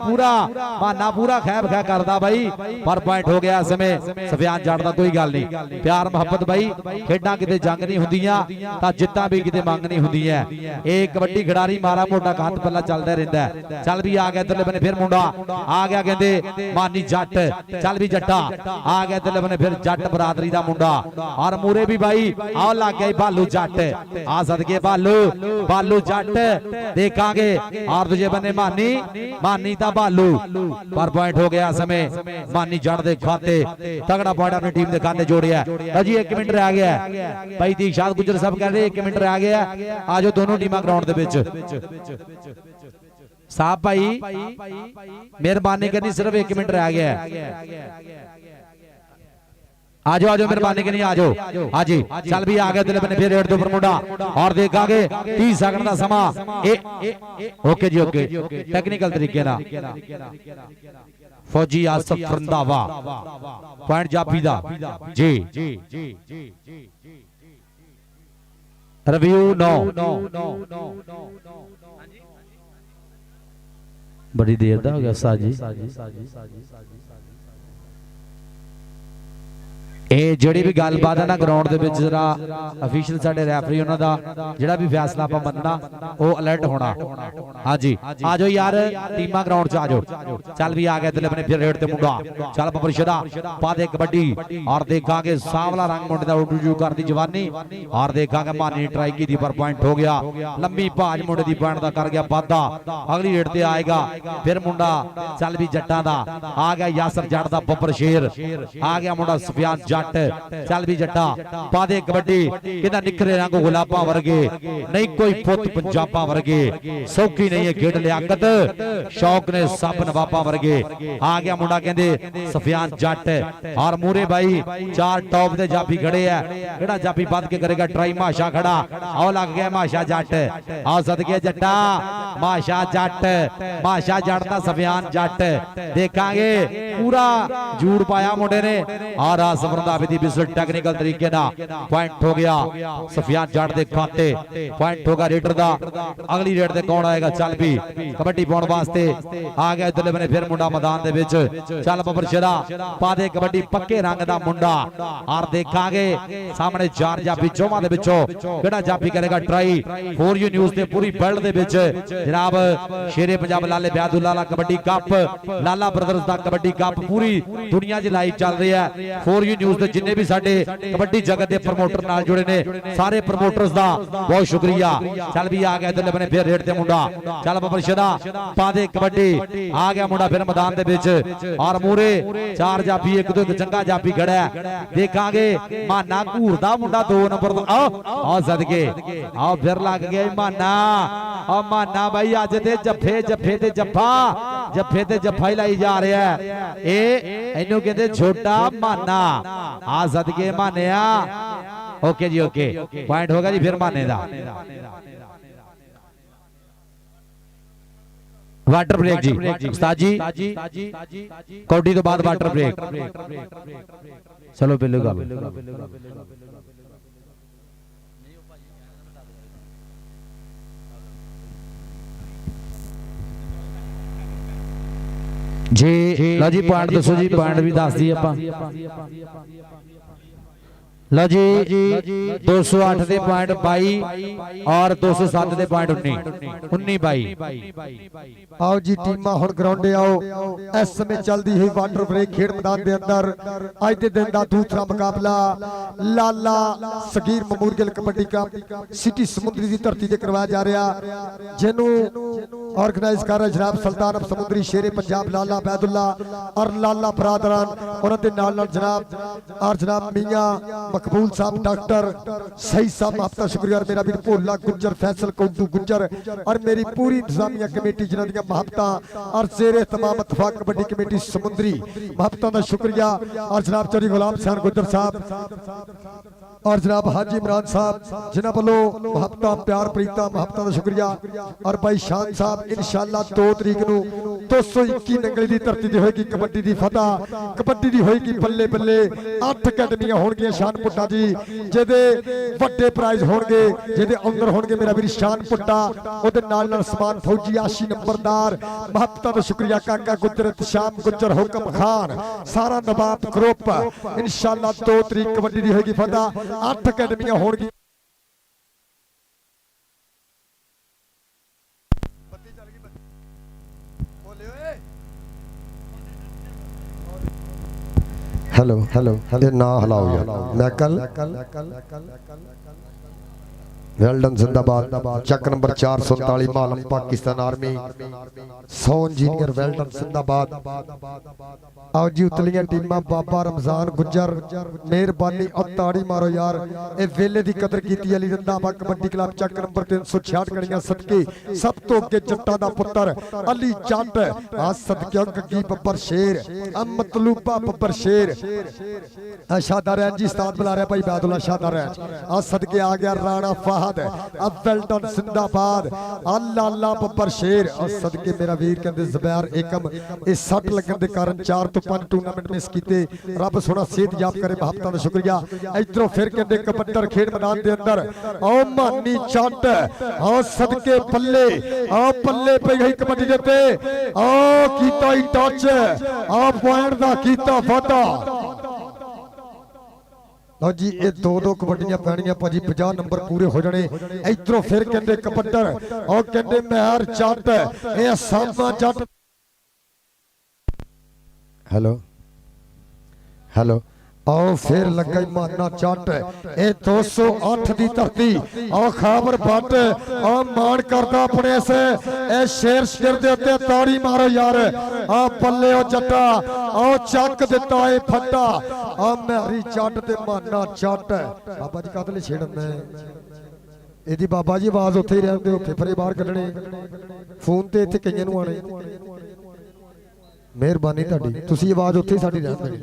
ਪੂਰਾ ਖੈਬ ਖੈ ਕਰਦਾ ਬਾਈ ਪਰ ਪੁਆਇੰਟ ਹੋ ਗਿਆ। ਸਮੇਂ ਸਫਿਆਨ ਜੱਟ ਦਾ ਕੋਈ ਗੱਲ ਨਹੀਂ, ਪਿਆਰ ਮੁਹੱਬਤ ਬਾਈ ਖੇਡਾਂ ਕਿਤੇ ਜੰਗ ਨਹੀਂ ਹੁੰਦੀਆਂ ਤਾਂ ਜਿੱਤਾਂ ਵੀ ਕਿਤੇ ਮੰਗ ਨਹੀਂ ਹੁੰਦੀਆਂ। ਇਹ ਕਬੱਡੀ ਖਿਡਾਰੀ ਮਾਰਾ ਮੋਟਾ ਹੱਥ ਪੱਲਾ ਚੱਲਦਾ ਰਹਿੰਦਾ। ਚੱਲ ਵੀ ਆ ਗਿਆ ਇਧਰਲੇ ਬੰਨੇ ਫਿਰ ਮੁੰਡਾ ਆ ਗਿਆ, ਕਹਿੰਦੇ ਮਾਨੀ ਜੱਟ। ਚੱਲ ਵੀ ਜੱਟਾ ਆ ਗਿਆ ਇਧਰਲੇ ਬੰਨੇ ਫਿਰ ਜੱਟ ਬਰਾਦਰੀ ਦਾ ਮੁੰਡਾ ਔਰ ਮੂਰੇ ਵੀ ਬਾਈ ਆਹ ਲੱਗ ਗਿਆ ਭਾਲੂ ਜੱਟ। ਆ ਸਦਕੇ ਭਾਲੂ ਜੱਟ ਦੇਖਾਂਗੇ ਔਰ ਦੂਜੇ ਬੰਨੇ ਮਾਨੀ ਤਾਂ ਭਾਲੂ ਪਰ ਪੁਆਇੰਟ ਹੋ ਗਿਆ। ਸਮੇਂ ਮਾਨੀ ਜੱਟ ਦੇ ਖਾਤੇ ਤਗੜਾ ਪੁਆਇੰਟ ਆਪਣੀ ਟੀਮ ਦੇ ਖਾਤੇ ਜੋੜਿਆ। ਅਜੀ 1 ਮਿੰਟ ਰਹਿ ਗਿਆ ਭਾਈ ਦੀਕਸ਼ਾਦ ਗੁੱਜਰ ਸਾਹਿਬ ਕਹਿੰਦੇ 1 ਮਿੰਟ ਰਹਿ ਗਿਆ। ਆਜੋ ਦੋਨੋਂ ਟੀਮਾਂ ਗਰਾਊਂਡ ਦੇ ਵਿੱਚ ਸਾਹਿਬ ਭਾਈ ਮਿਹਰਬਾਨੀ ਕਰਨੀ, ਸਿਰਫ 1 ਮਿੰਟ ਰਹਿ ਗਿਆ। आजो मेहरबानी करनी आजो हाजी। चल भी आ गया दिल बने फिर रेड के ऊपर मुंडा और देखांगे 30 सेकंड का समा। ओके जी ओके टेक्निकल तरीके ना फौजी आसफ रंधावा पॉइंट जाफी दा जी रिव्यू 9 बड़ी देर दा हो गया साजी। ਇਹ ਜਿਹੜੀ ਵੀ ਗੱਲਬਾਤ ਹੈ ਨਾ ਗਰਾਊਂਡ ਦੇ ਵਿੱਚ ਜਰਾ ਅਫੀਸ਼ੀਅਲ ਸਾਡੇ ਰੈਫਰੀ ਉਹਨਾਂ ਦਾ ਜਿਹੜਾ ਵੀ ਫੈਸਲਾ ਆਪਾਂ ਮੰਨਣਾ ਉਹ ਅਲਰਟ ਹੋਣਾ। ਹਾਂਜੀ ਆਜੋ ਯਾਰ ਟੀਮਾਂ ਗਰਾਊਂਡ 'ਚ ਆਜੋ। ਚੱਲ ਵੀ ਆ ਗਿਆ ਇਧਰਲੇ ਬਨੇ ਫਿਰ ਰੇਡ ਤੇ ਮੁੰਡਾ ਚੱਲ ਬਬਰਸ਼ਦਾ ਪਾ ਦੇ ਕਬੱਡੀ ਔਰ ਦੇਖਾਂਗੇ ਸਾਵਲਾ ਰੰਗ ਮੁੰਡੇ ਦਾ ਉਡੂ ਕਰਦੀ ਜਵਾਨੀ ਔਰ ਦੇਖਾਂਗੇ ਮਾਨੀ ਟਰਾਈ ਕੀਤੀ ਪਰ ਪੁਆਇੰਟ ਹੋ ਗਿਆ। ਲੰਮੀ ਭਾਜ ਮੁੰਡੇ ਦੀ ਪੁਆਇੰਟ ਦਾ ਕਰ ਗਿਆ ਵਾਧਾ। ਅਗਲੀ ਰੇਡ ਤੇ ਆਏਗਾ ਫਿਰ ਮੁੰਡਾ ਚੱਲ ਵੀ ਜੱਟਾਂ ਦਾ ਆ ਗਿਆ ਯਾਸਰ ਜੱਟ ਦਾ ਬੱਬਰ ਸ਼ੇਰ ਆ ਗਿਆ ਮੁੰਡਾ ਸਫਿਆਨ ਜੱਟ। ਚੱਲ ਵੀ ਜੱਟਾ ਪਾ ਦੇ ਕਬੱਡੀ ਕਹਿੰਦਾ ਨਿਖਰੇ ਰੰਗ ਗੁਲਾਬਾਂ ਵਰਗੇ ਨਹੀਂ ਕੋਈ ਪੁੱਤ ਪੰਜਾਬਾਂ ਵਰਗੇ ਸੌਖੀ ਨਹੀਂ ਹੈ ਖੇਡ ਲਿਆਕਤ ਸ਼ੌਕ ਨੇ ਸਭ ਨਵਾਬਾਂ ਵਰਗੇ। ਆ ਗਿਆ ਮੁੰਡਾ ਕਹਿੰਦੇ ਸਫਿਆਨ ਜੱਟ ਔਰ ਮੂਰੇ ਬਾਈ 4 ਟੌਪ ਦੇ ਜਾਫੀ ਖੜੇ ਆ। ਕਿਹੜਾ ਜਾਫੀ ਵੱਧ ਕੇ ਕਰੇਗਾ ਟਰਾਈ ਮਾਸ਼ਾ ਖੜਾ ਆਉ ਲੱਗ ਗਿਆ ਮਾਸ਼ਾ ਜੱਟ ਆ ਸਦਕੇ ਜੱਟਾ ਮਾਸ਼ਾ ਜੱਟ ਦਾ ਸਫਿਆਨ ਜੱਟ ਦੇਖਾਂਗੇ ਪੂਰਾ ਜੂੜ ਪਾਇਆ ਮੁੰਡੇ ਨੇ ਔਰ ਆ ਰੰਧਾਵੇ ਦੀ ਬਿਸਲ ਟੈਕਨੀਕਲ ਤਰੀਕੇ ਨਾਲ ਪੁਆਇੰਟ ਹੋ ਗਿਆ ਸਫਿਆਨ ਜੱਟ ਦੇ ਖਾਤੇ। ਪੁਆਇੰਟ ਹੋਗਾ ਰੇਡਰ ਦਾ। ਅਗਲੀ ਰੇਡ ਤੇ ਕੌਣ ਆਏਗਾ? ਚੱਲ ਵੀ ਕਬੱਡੀ ਪਾਉਣ ਵਾਸਤੇ ਆ ਗਿਆ ਇਧਰਲੇ ਬਨੇ ਫਿਰ ਮੁੰਡਾ ਮੈਦਾਨ ਦੇ ਵਿੱਚ। ਚੱਲ ਬੱਬਰ ਸ਼ੇਰਾ ਪਾ ਦੇ ਕਬੱਡੀ ਪੱਕੇ ਰੰਗ ਦਾ ਮੁੰਡਾ ਔਰ ਦੇਖਾਂਗੇ ਸਾਹਮਣੇ 4 ਜਾਫੀ ਚੋਵਾਂ ਦੇ ਵਿੱਚੋਂ ਕਿਹੜਾ ਜਾਫੀ ਕਰੇਗਾ ਟਰਾਈ। 4U ਨਿਊਜ਼ ਤੇ ਪੂਰੀ ਵਰਲਡ ਦੇ ਵਿੱਚ ਜਨਾਬ ਸ਼ੇਰੇ ਪੰਜਾਬ ਲਾਲੇ ਬਿਆਦੁੱਲਾ ਦਾ ਕਬੱਡੀ ਕੱਪ ਲਾਲਾ ਬ੍ਰਦਰਜ਼ ਦਾ ਕਬੱਡੀ ਕੱਪ ਪੂਰੀ ਦੁਨੀਆ 'ਚ ਲਾਈਵ ਚੱਲ ਰਿਹਾ ਹੈ। 4U ਨਿਊਜ਼ ਦੇ ਜਿੰਨੇ ਵੀ ਸਾਡੇ ਕਬੱਡੀ ਜਗਤ ਦੇ ਪ੍ਰਮੋਟਰ ਨਾਲ ਜੁੜੇ ਨੇ ਸਾਰੇ ਪ੍ਰਮੋਟਰਸ ਦਾ ਬਹੁਤ ਸ਼ੁਕਰੀਆ। ਚੱਲ ਵੀ ਆ ਗਿਆ ਇਧਰਲੇ ਬਨੇ ਫਿਰ ਰੇਡ ਤੇ ਮੁੰਡਾ ਚੱਲ ਬੱਬਰ ਸ਼ੇਰਾ ਪਾ ਦੇ ਕਬੱਡੀ ਆ ਗਿਆ ਮੁੰਡਾ ਫਿਰ ਮੈਦਾਨ ਦੇ ਵਿੱਚ ਔਰ ਮੂਰੇ 4 ਜਾਫੀ ਇੱਕ ਤੋਂ ਇੱਕ ਚੰਗਾ ਜਾਫੀ ਖੜਾ ਦੇਖਾਂਗੇ ਮਾਨਾ ਘੂਰ ਦਾ ਮੁੰਡਾ 2 ਨੰਬਰ ਤੋਂ ਆਓ ਸਦਕੇ ਆਓ ਫਿਰ ਲੱਗ ਗਿਆ ਮਾਨਾ ਬਾਈ ਅੱਜ ਤੇ ਜੱਫੇ ਤੇ ਜੱਫਾ ਹੀ ਲਾਈ ਜਾ ਰਿਹਾ। ਇਹਨੂੰ ਕਹਿੰਦੇ ਛੋਟਾ ਮਾਨਾ ਆ ਸਦਕੇ ਮਾਨਿਆ। ओके जी ओके पॉइंट होगा जी फिर माने दा वाटर ब्रेक जी उस्ताद जी कौडी तो बाद वाटर ब्रेक चलो बिल्लू गा जी लो जी पॉइंट दसो जी पॉइंट भी दस दी आपां लो जी 208 ਦੇ ਪੁਆਇੰਟ 22 ਔਰ 207 ਦੇ ਪੁਆਇੰਟ 19 22। ਆਓ ਜੀ ਟੀਮਾਂ ਹੁਣ ਗਰਾਊਂਡੇ ਆਓ। ਇਸ ਸਮੇਂ ਚੱਲਦੀ ਹੋਈ ਵਾਟਰ ਬ੍ਰੇਕ ਖੇਡ ਮੈਦਾਨ ਦੇ ਅੰਦਰ ਅੱਜ ਦੇ ਦਿਨ ਦਾ ਦੂਸਰਾ ਮੁਕਾਬਲਾ ਲਾਲਾ Sagheer memorial kabaddi cup city ਸਮੁੰਦਰੀ ਦੀ ਧਰਤੀ ਤੇ ਕਰਵਾਇਆ ਜਾ ਰਿਹਾ ਜਿਹਨੂੰ ਆਰਗੇਨਾਈਜ਼ ਕਰ ਰਿਹਾ ਜਨਾਬ ਸੁਲਤਾਨ ਆਫ ਸਮੁੰਦਰੀ ਸ਼ੇਰੇ ਪੰਜਾਬ ਲਾਲਾ ਅਬੈਦੁੱਲਾ ਔਰ ਲਾਲਾ ਬਰਾਦਰਾਨ ਉਹਨਾਂ ਦੇ ਨਾਲ ਜਨਾਬ ਮੀਆਂ मकबूल साहब डॉक्टर सही साहब आपका शुक्रिया और मेरा भी भोला गुज्जर फैसल कौदू गुज्जर और मेरी पूरी इंतजामिया कमेटी जिन्हों दी महबत और जेरे तमाम इत्तफाक कबड्डी कमेटी समुंदरी महबतों का शुक्रिया और जनाब चौधरी गुलाम हुसैन गुज्जर साहब और जनाब हाजी इमरान साहब जिन्हों वालों मुहब्बत प्यार प्रीता मुहब्बत का शुक्रिया। और भाई शान साहब इंशाअल्लाह 2 तरीक को 221 नंगली की धरती से होगी कबड्डी की फतह, कबड्डी की होगी बल्ले बल्ले। 8 अकैडमियां होंगे शान पुट्टा जी जिहदे वड्डे प्राइज होंगे, जिहदे अंदर होंगे मेरा वीर शान पुट्टा, उहदे नाल समान फौजी आशी नंबरदार मुहब्बत का शुक्रिया। काका गुजर शाम गुजर हुकम खान सारा नवाब ग्रुप इंशाअल्लाह 2 तरीक कबड्डी की होगी फतह। 8 अकैडमियां होंगी। हेलो हेलो हेलो ना हिलाओ यार। मैं कल वेल्डन जिंदाबाद चक नंबर 439 मालम पाकिस्तान आर्मी 100 इंजीनियर वेल्डन जिंदाबाद। आओ जी उतलियां टीमां बाबा रमजान गुजर मेहरबानी और ताड़ी मारो यार। ए वेले दी कदर कीती अली रंधावा कबड्डी क्लब चक नंबर 366 गणियां सदके सब तो अगे जट्टा दा पुत्र अली जट आ सदके गग्गी बब्बर शेर मतलूबा बब्बर शेर शादा रैन जी उस्ताद बुला रहा भाई बैदुल्ला शादा रैन आ सदके आ गया राणा फाहद अब वेल्डन जिंदाबाद अल्लाह बब्बर शेर और सदके मेरा वीर कहंदे ज़ुबैर एकम ए सट लगन दे कारण 4 तो 5 टूर्नामेंट मिस कीते। रब सोना सेहत याब करे मुहब्बतां दा शुक्रिया। इधरों फिर कहंदे कबड्डर खेड मैदान दे अंदर ओ मानी चट आ सदके पल्ले आ पल्ले पे गई कबड्डी दे ते आ कीता ही टच आ पॉइंट दा कीता वादा। लो जी ये 2-2 कबड्डियां पैणियां भाजी 50 नंबर पूरे हो जाने। इधरों फिर कहंदे कबड्डर और कहंदे महर जट ए सामा जट। हेलो हेलो आओ फिर लगा माना चट ए 208 दी धरती आओ खाबर बट आओ मान करदा अपने से ए शेर सिर दे उत्ते ताड़ी मारो यार। आ पल्ले ओ जट्टा आओ चक दिता ए फट्टा आ मेरी चट ते माना चट। बाबा जी कादले छेड़ना एदी बाबा जी आवाज उत्थे ही रहंदे हो फेफड़े बाहर कढणे फोन ते इत्थे कईयां नूं आणे। मेहरबानी तुहाडी तुसी आवाज उत्थे साडी रहन देनी।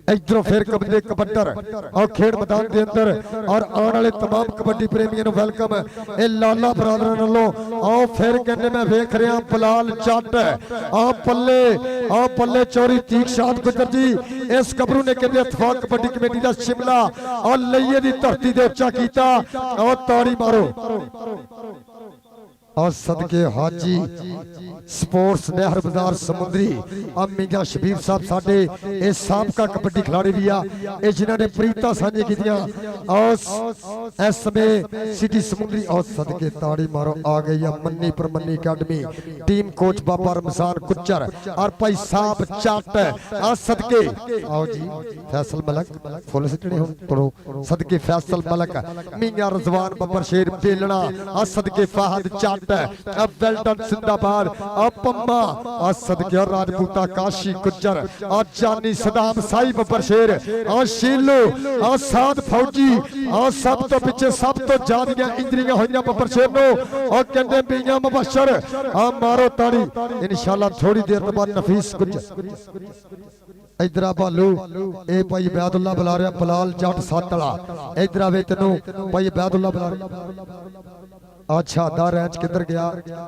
इधरों फिर कबड्डी कबड्डर और खेड मैदान के अंदर और आने वाले तमाम कबड्डी प्रेमियों को वेलकम ए लाला बरादर नालों। आओ फिर कहने मैं वेख रहा बलाल जट आ पल्ले चोरी तीक्षात गुजर जी इस गबरू ने कहते इतफाक कबड्डी कमेटी का शिमला और लइए दी धरती दे उच्चा कीता और ताड़ी मारो। और सदके हाजी स्पोर्ट्स नहर बाजार समुद्री अमीजा शबीर साहब साडे ए साबका कबड्डी खिलाड़ी भी आ ए जिन्हां ने प्रीता साझी कीतियां और इस समय सिटी समुद्री और सदके ताड़ी मारो आ गई है मन्नी पर मन्नी अकादमी टीम कोच बाबा रमजान गुज्जर और भाई साहब चट आ सदके आओ जी फैसल मलक फुल सिटने हो पढ़ो सदके फैसल मलक मियां रजवान बब्बर शेर बेलना आ सदके फाहद चट अब वेल्डन जिंदाबाद अब पम्मा आ सदके राजपूता काशी गुज्जर आ जानी सदाम साई बब्बर शेर आ शीलो आ साध फौजी आ सब तो पीछे सब तो ज्यादा इंजरियां होईयां बब्बर शेर नो और कहंदे बीया मुबशर आ मारो ताड़ी इंशाल्लाह थोड़ी देर बाद नफीस गुज्जर इधर भालू ए भाई बैदुल्ला बुला रहा बलाल जट सट वाला इधर आवे तेनू भाई बैदुल्ला बुला रहा। अच्छा दा रैंच किधर गया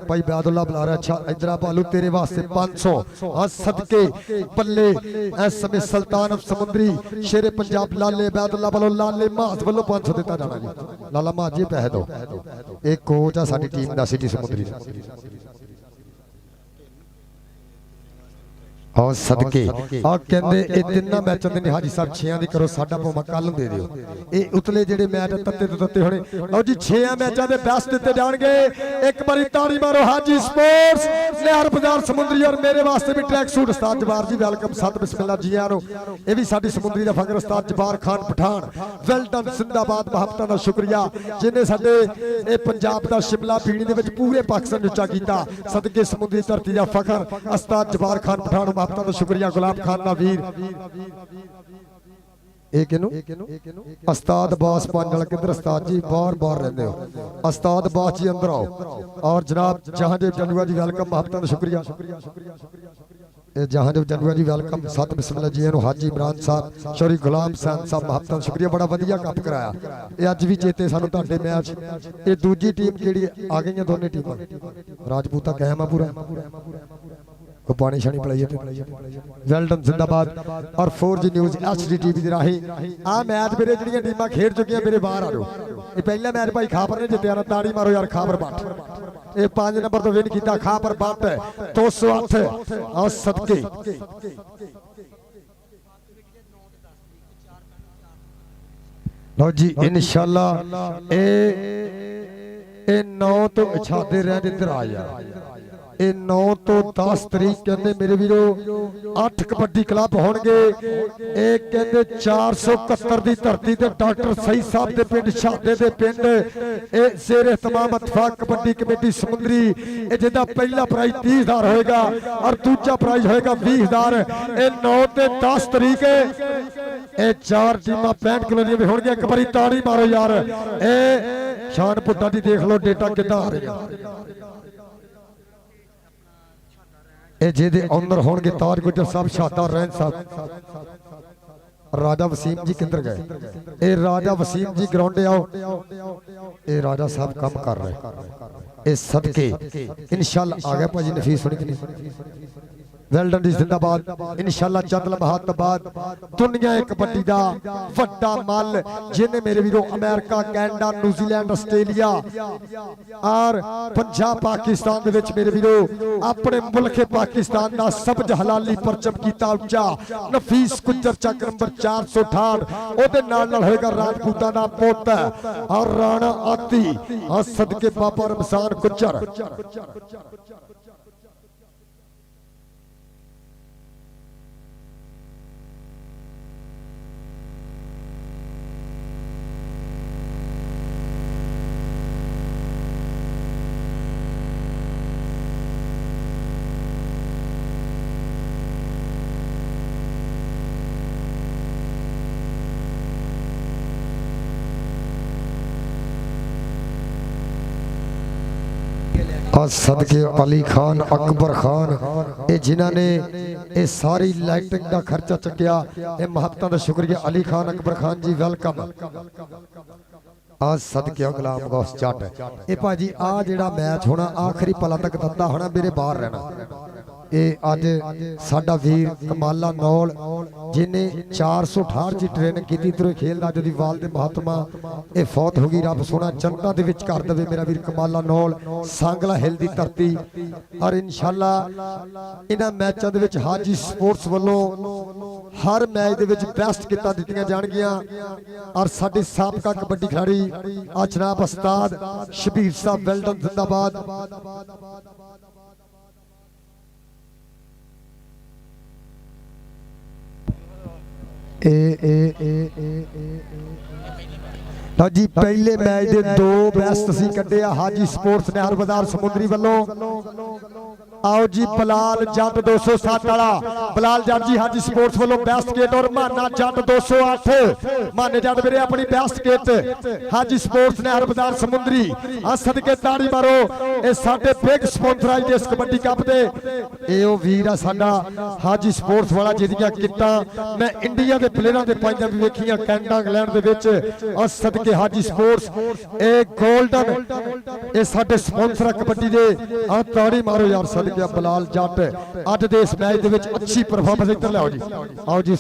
भाई बैदुल्ला बुला रहा। अच्छा इधर भालू तेरे वास्ते 500 आ सदके पल्ले इस समय सुल्तान ऑफ समुद्री शेरे पंजाब लाले बैदुल्ला वालों लाले माज वालों 500 दिता जाना जी। लाला माज जी पैसे दो एक कोच आ साडी टीम दा सिटी समुद्री और सदके आ कहंदे ए तिन्ना मैचां दे हाजी साहब 6 दी करो साडा भाव कल दे दिओ ए उतले जेडे मैच तत्ते तो तत्ते होने। लो जी 6 मैचां दे बेस्ट दिते जाणगे। एक बारी ताड़ी मारो हाजी स्पोर्ट्स नहर बाजार समुद्री और मेरे वास्ते भी ट्रैक सूट उस्ताद जवार जी वेलकम सत बिस्मिल्लाह जी आनो ए भी साडी समुद्री दा फकर उस्ताद जवार खान पठान वेल्डन जिंदाबाद मुहब्बतां दा शुक्रिया जिन्हें साडे ए पंजाब दा शिमला पीणी दे विच पूरे पाकिस्तान उच्चा कीता सदके समुद्री धरती दा फकर उस्ताद जवार खान पठान तो शुक्रिया गुलाब खान ना वीर उस्ताद बास पांडल किधर उस्ताद जी बार बार रहंदे हो उस्ताद बास जी अंदर आओ और जनाब जहांगीर जंडूआ जी वेलकम मुहब्बतां दा शुक्रिया। जहां जनुआ जी वेलकम सत बिस्मिल्लाह जी हाजी इमरान साहब शौरी गुलाम हुसैन साहब महबता शुक्रिया बड़ा वधिया कप कराया ये अज भी चेते सानू तुहाडे मैच ये दूजी टीम जिहड़ी आ गई दोनों टीमां राजपूता कहमा पूरा को पानी शानी पिलाइए वेलडन जिंदाबाद और 4G न्यूज़ HD TV दी राही आ मैच मेरे जिहड़ियां टीमां खेड चुकियां मेरे बाहर आ जाओ ये पहला मैच भाई खापर ने जित्तिया ना ताड़ी मारो यार खापर बट ये 5 नंबर तो विन किया खापर बट 208 और सदके लो जी इंशाल्लाह ए 9 तो इछादे रह इधर आ यार 9 तो 10 तरीक कहते मेरे वीरो 8 कबड्डी क्लब होणगे एक कहते 471 दी धरती ते डॉक्टर सही साहब दे पिंड शादे दे पिंड ए शेर तमाम इत्तेफाक कबड्डी कमेटी समुंदरी ए जिहदा पहला प्राइज 30,000 होएगा और दूजा प्राइज होएगा 20,000 ए 9 ते 10 तरीक ए 4 टीमां 65 किलो दी होणगे एक बारी ताड़ी मारो यार ए शान पुट्टा दी देख लो डेटा कितना आ रहा ए जेदे ऑनर होंगे ताज गुजर साहब शादार रैन साहब राजा वसीम जी किधर गए ए राजा वसीम जी ग्राउंडे आओ ए राजा साहब काम कर रहे ए सदके इंशाल्लाह आ गया भाजी नफीस होनी कि वेलडन जी जिंदाबाद इंशाल्लाह चंद लम्हात तो बाद दुनिया एक कबड्डी दा वड्डा मल जिन्हें मेरे वीरों अमेरिका कैनेडा न्यूजीलैंड ऑस्ट्रेलिया और पंजाब पाकिस्तान दे विच मेरे वीरों अपने मुल्क पाकिस्तान दा सबज हलाली परचम कीता उच्चा नफीस गुज्जर चक नंबर 468 ओदे नाल नाल होएगा राजपूतां दा पुੱਤ और राणा आती और सदके बाबा रमजान गुज्जर सदके अली खान अकबर खान ये जिन्होंने ये सारी लाइटिंग का खर्चा चुकया ये महबता का शुक्रिया अली खान अकबर खान जी वेलकम आज सदके गुलाम गौस जट ये भाजी आ जेड़ा मैच होना आखिरी पल तक दत्ता होना मेरे बाहर रहना ये अज साडा वीर कमाला नौल जिन्हें 468 की ट्रेनिंग की इधरों खेलदा जदी वाल दे महात्मा ये फौत हो गई रब सोना जनता दे विच कर देवे मेरा वीर कमाला नौल सांगला हिल दी धरती और इंशाल्लाह इन्हां मैचों दे विच हाजी स्पोर्ट्स वालों हर मैच दे विच बेस्ट किता दित्तियां जाणगियां और साडे साबका कबड्डी खिलाड़ी आ जनाब उस्ताद शबीर साहब वेलडन जिंदाबाद जी पहले मैच दे 2 बेस्ट सी कड्डे हाजी स्पोर्ट्स ने हर बाजार समुद्री वालों आओ जी बलाल जट 207 वाला बलाल जट जी हाजी स्पोर्ट्स वालों बेस्ट गेट और माना जट 208 माने जट मेरे अपनी बेस्ट गेट हाजी स्पोर्ट्स ने हर बाजार समुद्री आ सदके ताड़ी मारो ए साडे बिग स्पॉन्सर आई इस कबड्डी कप दे ए ओ वीर आ साडा हाजी स्पोर्ट्स वाला जिहदियां किट्टां मैं इंडिया दे प्लेयरां दे पाइयां भी वेखियां कैनेडा इंग्लैंड दे विच और सदके हाजी स्पोर्ट्स ए गोल्डन ए साडे स्पॉन्सर कबड्डी दे आ ताड़ी मारो यार सदके बलाल जट अज दे इस मैच दे विच अच्छी परफॉर्मेंस इधर लाओ जी आओ जी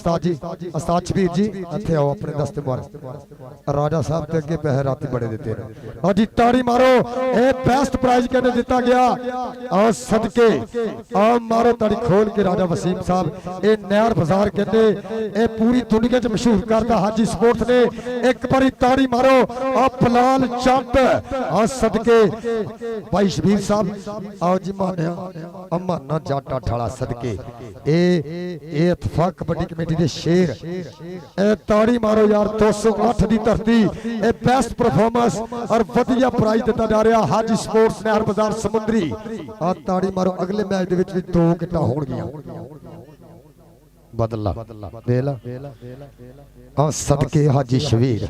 उस्ताद शबीर जी इत्थे आओ अपने दस्ते मुबारक राजा साहब ते अगे पैसे राती बड़े देते ने आओ जी ताड़ी मारो ए बेस्ट प्राइज कहने दिता गया और सदके आओ मारो ताड़ी खोल के राजा वसीम साहब ए नहर बाजार कहते ए पूरी दुनिया च मशहूर करता हाजी स्पोर्ट्स ने एक बारी ताड़ी मारो और बलाल जट और सदके भाई शबीर साहब आओ जी मानिया अमाना जाटा ठाला सदके ए इत्तेफाक कबड्डी कमेटी दे शेर ए ताड़ी मारो यार 208 दी धरती ए बेस्ट परफॉर्मेंस और वधिया प्राइज दिता जा रहा हाजी स्पोर्ट्स ने हर बाजार समुद्री आ ताड़ी मारो अगले मैच दे विच भी 2 किट्टां होणगियां बदला वेला आ सदके हाजी शबीर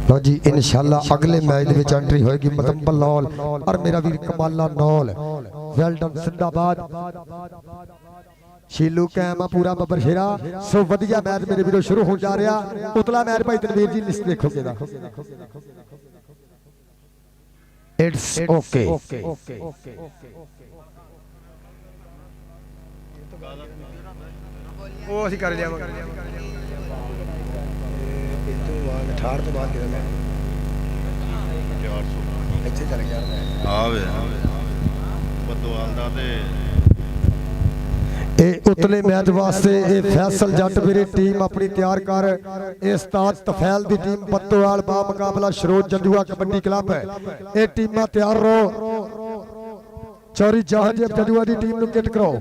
लो जी इंशाल्लाह अगले मैच में एंट्री होगी मतंबल नौल और मेरा वीर कमाला नौल। वेल डन जिंदाबाद। शीलू कैम पूरा बब्बर शेरा। सो वधिया मैच मेरे वीरों शुरू हो जा रहा। उतला मैच भाई तनवीर जी लिस्ट देखोगे ना। It's okay. ਉਹ ਅਸੀਂ ਕਰ ਲਿਆਵਾਂਗੇ ਇਹ ਤੋਂ ਬਾਅਦ 18 ਤੋਂ ਬਾਅਦ ਕਿਹਦਾ ਮੈਂ 400 ਇੱਥੇ ਚੱਲ ਗਿਆ ਆਵੇ ਬਦਵਾਲ ਦਾ ਤੇ ਇਹ ਉਤਲੇ ਮੈਚ ਵਾਸਤੇ ਇਹ ਫੈਸਲ ਜੱਟ ਵੀਰੇ ਟੀਮ ਆਪਣੀ ਤਿਆਰ ਕਰ। ਇਹ ਉਸਤਾਦ ਤਫੈਲ ਦੀ ਟੀਮ ਬੱਤੋਵਾਲ ਬਾ ਮੁਕਾਬਲਾ ਸ਼ਰੋਤ ਜੰਜੂਆ ਕਬੱਡੀ ਕਲੱਬ ਹੈ। ਇਹ ਟੀਮਾਂ ਤਿਆਰ ਰਹੋ। चौरी जहाज जजुआ की टीम ਨੂੰ ਕਿਟ ਕਰਾਓ।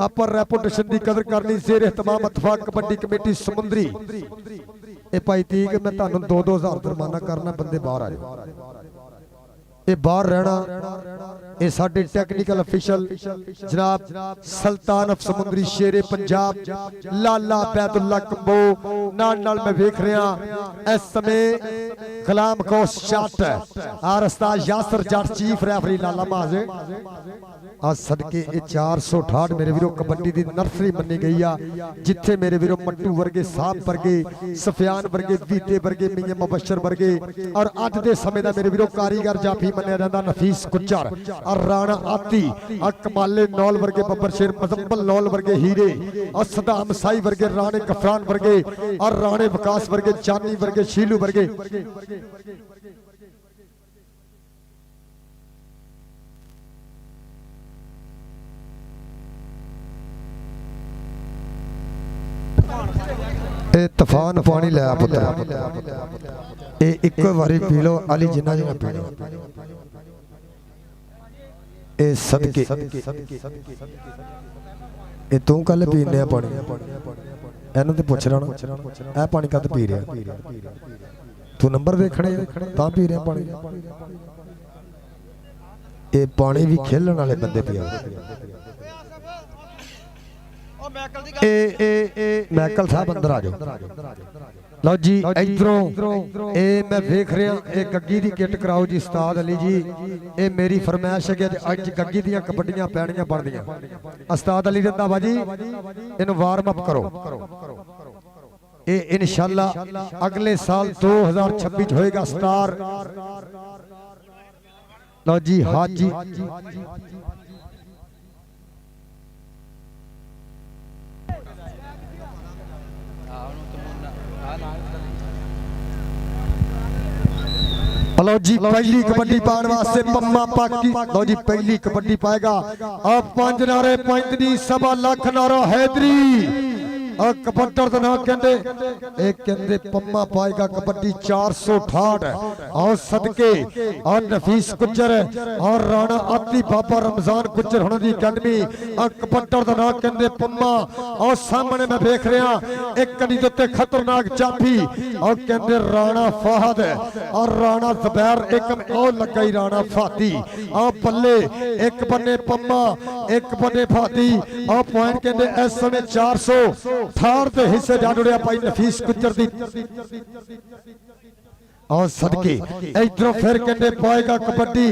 ਅਪਰ ਰੈਪੂਟੇਸ਼ਨ ਦੀ ਕਦਰ ਕਰਨੀ। ਜ਼ੇਰ ਇhtਮਾਮ ਇਤਫਾਕ ਕਬੱਡੀ ਕਮੇਟੀ ਸਮੁੰਦਰੀ। ਇਹ ਭਾਈ ਤੀਕ ਮੈਂ ਤੁਹਾਨੂੰ 2-2000 ਜੁਰਮਾਨਾ ਕਰਨਾ। ਬੰਦੇ ਬਾਹਰ ਆ ਜਾਓ। ਇਹ ਬਾਹਰ ਰਹਿਣਾ। ਇਹ ਸਾਡੇ ਟੈਕਨੀਕਲ ਅਫੀਸ਼ਲ ਜਨਾਬ ਸੁਲਤਾਨ ਅਫ ਸਮੁੰਦਰੀ ਸ਼ੇਰੇ ਪੰਜਾਬ ਲਾਲਾ ਬੈਦੁੱਲਾ ਕੰਬੋ ਨਾਲ ਮੈਂ ਵੇਖ ਰਿਹਾ ਇਸ ਸਮੇਂ ਗੁਲਾਮ ਕੌਸ ਸ਼ਾਟ ਆ ਰਸਤਾ ਯਾਸਰ ਜੱਟ ਚੀਫ ਰੈਫਰੀ ਲਾਲਾ ਮਾਜ਼ੇ ਆ ਸਦਕੇ ਇਹ 468 ਮੇਰੇ ਵੀਰੋ ਕਬੱਡੀ ਦੀ ਨਰਸਰੀ ਮੰਨੀ ਗਈ ਆ। ਜਿੱਥੇ ਮੇਰੇ ਵੀਰੋ ਮੱਟੂ ਵਰਗੇ ਸਾਹਿਬ ਵਰਗੇ ਸਫਿਆਨ ਵਰਗੇ ਵੀਤੇ ਵਰਗੇ ਮੀਆਂ ਮੁਬਸ਼ਰ ਵਰਗੇ ਔਰ ਅੱਜ ਦੇ ਸਮੇਂ ਦਾ ਮੇਰੇ ਵੀਰੋ ਕਾਰੀਗਰ ਜਾਫੀ ਮੰਨਿਆ ਜਾਂਦਾ ਨਫੀਸ ਕੁੱਚਰ ਔਰ ਰਾਣਾ ਆਤੀ ਔਰ ਕਮਾਲੇ ਨੌਲ ਵਰਗੇ ਬੱਬਰ ਸ਼ੇਰ ਮਜ਼ੰਬਲ ਨੌਲ ਵਰਗੇ ਹੀਰੇ ਔਰ ਸਦਾਮ ਸਾਈ ਵਰਗੇ ਰਾਣੇ ਗਫਰਾਨ ਵਰਗੇ ਔਰ ਰਾਣੇ ਵਿਕਾਸ ਵਰਗੇ ਚਾਨੀ ਵਰਗੇ ਸ਼ੀਲੂ ਵਰਗੇ तूफान पानी लिया पुत्र ये एक बारी पी लो अली जिन्ना जिन्ना पीना ये सदके ये तू कल पीने पानी इन्हों तो पुछ रहा ना ए पानी कद पी रहा तू नंबर देखने ता पी रहा पानी ये पानी भी खेलने वाले बंदे पिया मैकल साहब अंदर आ जाओ। लो जी इधरों ए मैं देख रहा ए गग्गी दी किट कराओ जी उस्ताद अली जी। ए मेरी फरमाइश है कि अज गग्गी दी कबड्डियां पैणियां बनदियां। उस्ताद अली रंधावा जी इन्हू वार्म अप करो। ए इंशाअल्लाह अगले साल 2026 होएगा स्टार। लो जी हाजी लो जी पहली कबड्डी पाने वास्ते पम्मा पाकी। लो जी पहली कबड्डी पाएगा अब 5 नारे 5.5 लाख नारा हैदरी और कबड्डर का नाम कहते एक कहते पम्मा पाएगा कबड्डी 468 और सदके और नफीस गुज्जर और राणा आती बाबा रमजान गुज्जर होने की अकेडमी और कबड्डर का नाम कहते पम्मा और सामने मैं देख रहा एक कड़ी उत्ते खतरनाक चापी और कहते राणा फहद और राणा जुबैर एक और लगा ही राणा फाती और पल्ले एक बने पम्मा एक बने फाती और पॉइंट कहते इस समय 468 के हिस्से जा जुड़िया भाई नफीस गुज्जर दी और सदके इधरों फिर कहते पाएगा कबड्डी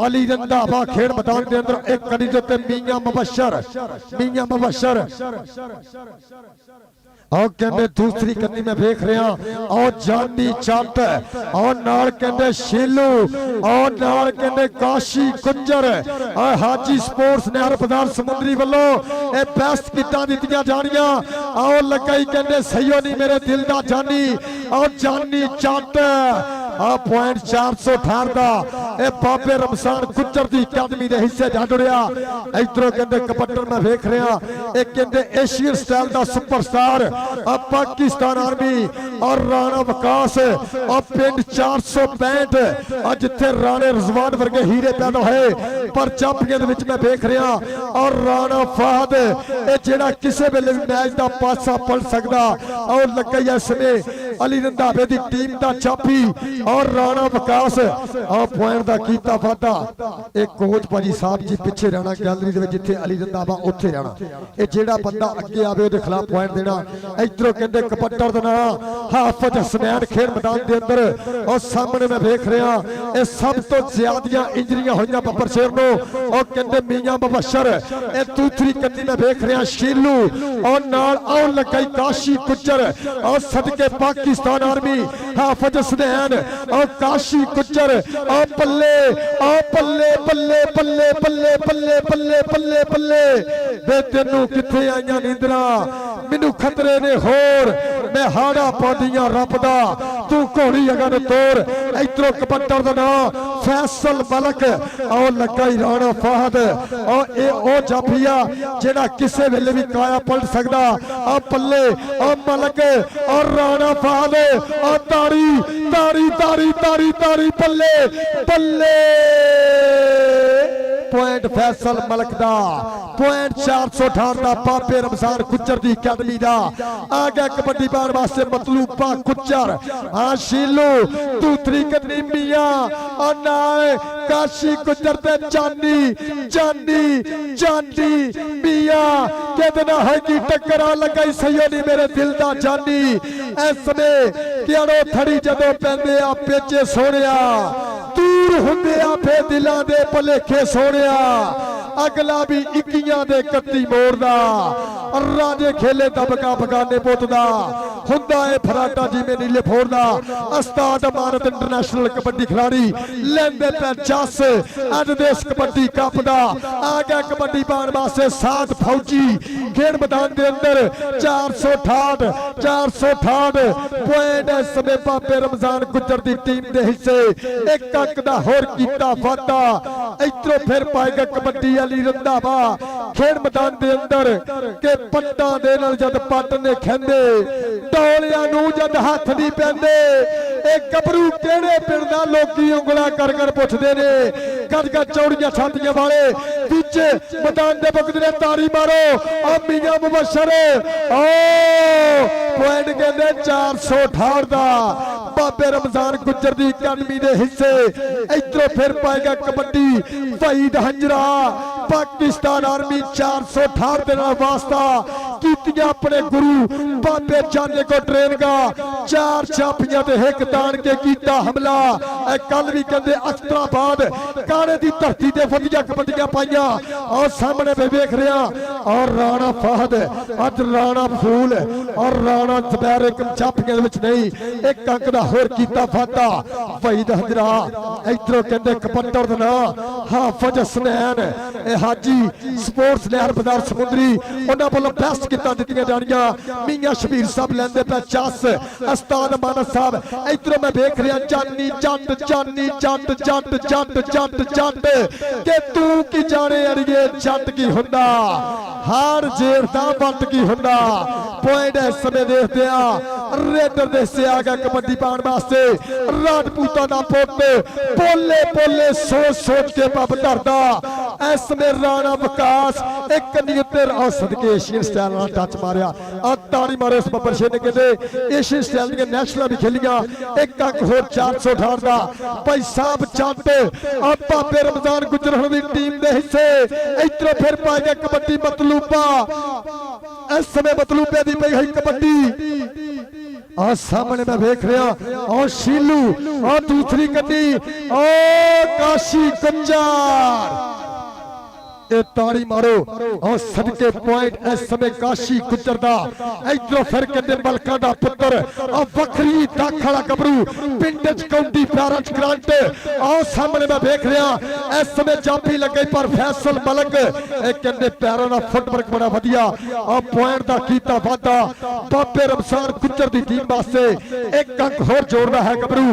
अली रंधावा खेड़ मैदान के अंदर एक कड़ी उत्ते मियां मुबशर और कहते दूसरी कन्नी में देख रहा और जानी चट और नाल कहते शेलू और नाल कहते काशी गुज्जर और हाजी स्पोर्ट्स नहर पदार्थ समुद्री वालों ए बेस्ट किटा दित्तियां जानियां और लगाई कहते सही नहीं मेरे दिल दा जानी और जानी चट आ पॉइंट 468 का ए बाबे रमजान गुज्जर दी अकादमी दे हिस्से जा जुड़िया। इधरों कहते कबड्डर में देख रहा एक कहते एशियन स्टाइल दा सुपरस्टार पाकिस्तान आर्मी और राणा विकास और पिंड 465 और जिथे राणे रजवान वर्गे हीरे पैदा होए पर चापियां दे विच मैं देख रहा और राणा फहद ए जेड़ा किसी वेले मैच दा पासा पलट सकदा और लगा इसमें अली रंधावे दी टीम दा जाफी और राणा विकास आ पॉइंट दा कीता वादा। एक कोच भाजी साहब जी पिछे रहना गैलरी दे विच जिथे अली रंधावा उत्थे रहना। ये जेड़ा बंदा अगे आवे उहदे खिलाफ पॉइंट देना। इधरों कहंदे कपट्टर दा नाम हाफिज हसनैन खेल मैदान दे अंदर और सामने मैं देख रहा ये सब तो ज्यादा इंजरियां होईयां बब्बर शेर नूं और कहंदे मियां मुबशर ये दूसरी कन्नी मैं देख रहा शीलू और नाल आउण लगा काशी गुज्जर और सदके पाकिस्तान आर्मी हाफिज हसनैन और काशी गुज्जर और बल्ले बल्ले बल्ले बल्ले बल्ले बल्ले बल्ले बल्ले बल्ले वे तेनू किथे आईयां नींदरा मैनू खतरे ने होर मैं हाड़ा पादियां रब दा तू घोड़ी अगन तोड़। इधरों कपट्टर दा नाम फैसल मलक और लगा ही राणा फहद और ये ओ जाफिया जेड़ा किसे वेले भी काया पलट सकदा। आ पल्ले और मलक और राणा फहद और तारी तारी तारी तारी तारी पल्ले पल्ले पॉइंट फैसल मलक दा पॉइंट 468 दा बाबे रमजान गुज्जर दी अकैडमी दा आ गया कबड्डी पाउण वास्ते मतलूबा गुज्जर। हां शीलू दूसरी कन्नी मियां और नाल काशी गुज्जर ते चांदी चांदी चांदी मियां कितना है की टक्कर आ लगाई सैयदी मेरे दिल दा जानी। इस समय कियाड़ो थड़ी जदों पैंदे आ पेचे सोहणिया दूर हुंदे आ फे दिलां दे भलेखे सोहणिया अगला भी 21 दे 31 मोड़दा राजे खेले दबका बगाने पुतदा हुंदा है फराटा जिवें नीले फोड़दा। उस्ताद अमानत इंटरनेशनल कबड्डी खिलाड़ी लेंदे पे जस अज दे इस कबड्डी कप दा आ गया कबड्डी पाउण वास्ते 7 फौजी खेड मैदान दे अंदर 468 पॉइंट इस समय बाबे रमजान गुज्जर दी टीम दे हिस्से एक अंक दा होर कीता वादा। इधरों फिर पाएगा कबड्डी अली रंधावा खेड मैदान दे अंदर के पट्टां दे नाल जद पट ने खेंदे टोलियां नूं जद हथ नहीं पैंदे ए गबरू किहड़े पिंड दा लोकी उंगला कर कर पुछदे ने गज गज चौड़ियां छातियां वाले बीच मैदान दे बगदे ने तारी मारो आ मियां मुबशर ओ पॉइंट कहंदे 468 दा बाबे रमजान गुज्जर दी अकैडमी दे हिस्से। इधरों फिर पाएगा कबड्डी फईद हंजरा पाकिस्तान आर्मी 468 दे नाल वास्ता कीतियां अपने गुरु बाबे जाने को ट्रेन का 4 छापियां ते एक तान के कीता हमला। कल भी कहंदे अख्तराबाद काने दी धरती ते वधिया कबड्डियां पाइयां और सामने पे देख रहा और राणा फहद अज राणा फूल और राणा जुबैर एक छापियां विच नहीं एक अंक दा होर कीता वादा। फईद हंजरा इधरों कहंदे कपट्टर दा नाम हाफिज हसनैन हाजी स्पोर्ट्स लहर बाजार समुद्री उन्हां वालों बेस्ट कितां दित्तियां जाणियां। मियां शबीर साहब लैंदे पे चस उस्ताद मानस साहब इधरों मैं देख रहा चानी जट चानी जट जट जट जट जट के तू की जाने अड़िए जट की हुंदा हार जेर दा बट की हुंदा। पॉइंट इस समय देखते हैं रेडर दे से आ गया कबड्डी पाउण वास्ते राजपूतां दा पुੱਤ बोले बोले सोच सोच के पब धरदा। इस समय राणा विकास एक नियतर और सदके एशियन स्टाइल नाल टच मारिया और ताड़ी मारे इस बब्बर शेर ने कहते एशियन स्टाइल दी नेशनल भी खेलियां एक अंक होर 468 दा भाई साहब जट और बाबे रमजान गुज्जर दी टीम दे हिस्से। इधरों फिर पाएगा कबड्डी मतलूबा इस समय मतलूबे दी पई है कबड्डी और सामने मैं देख रहा और शीलू और दूसरी कन्नी और काशी गुज्जर ए ताड़ी मारो और सदके पॉइंट इस समय काशी गुज्जर दा। इधरों फिर कहते मलका दा पुत्र और वखरी दाखला गबरू पिंड काउंटी पैरेंट ग्रांट और सामने मैं देख रहा इस समय जाफी लगे पर फैसल मलक कहते पैरों का फुटवर्क बड़ा वधिया और पॉइंट दा कीता वादा। बाबे रमजान गुज्जर दी टीम वास्ते एक अंक होर जोड़ना है गबरू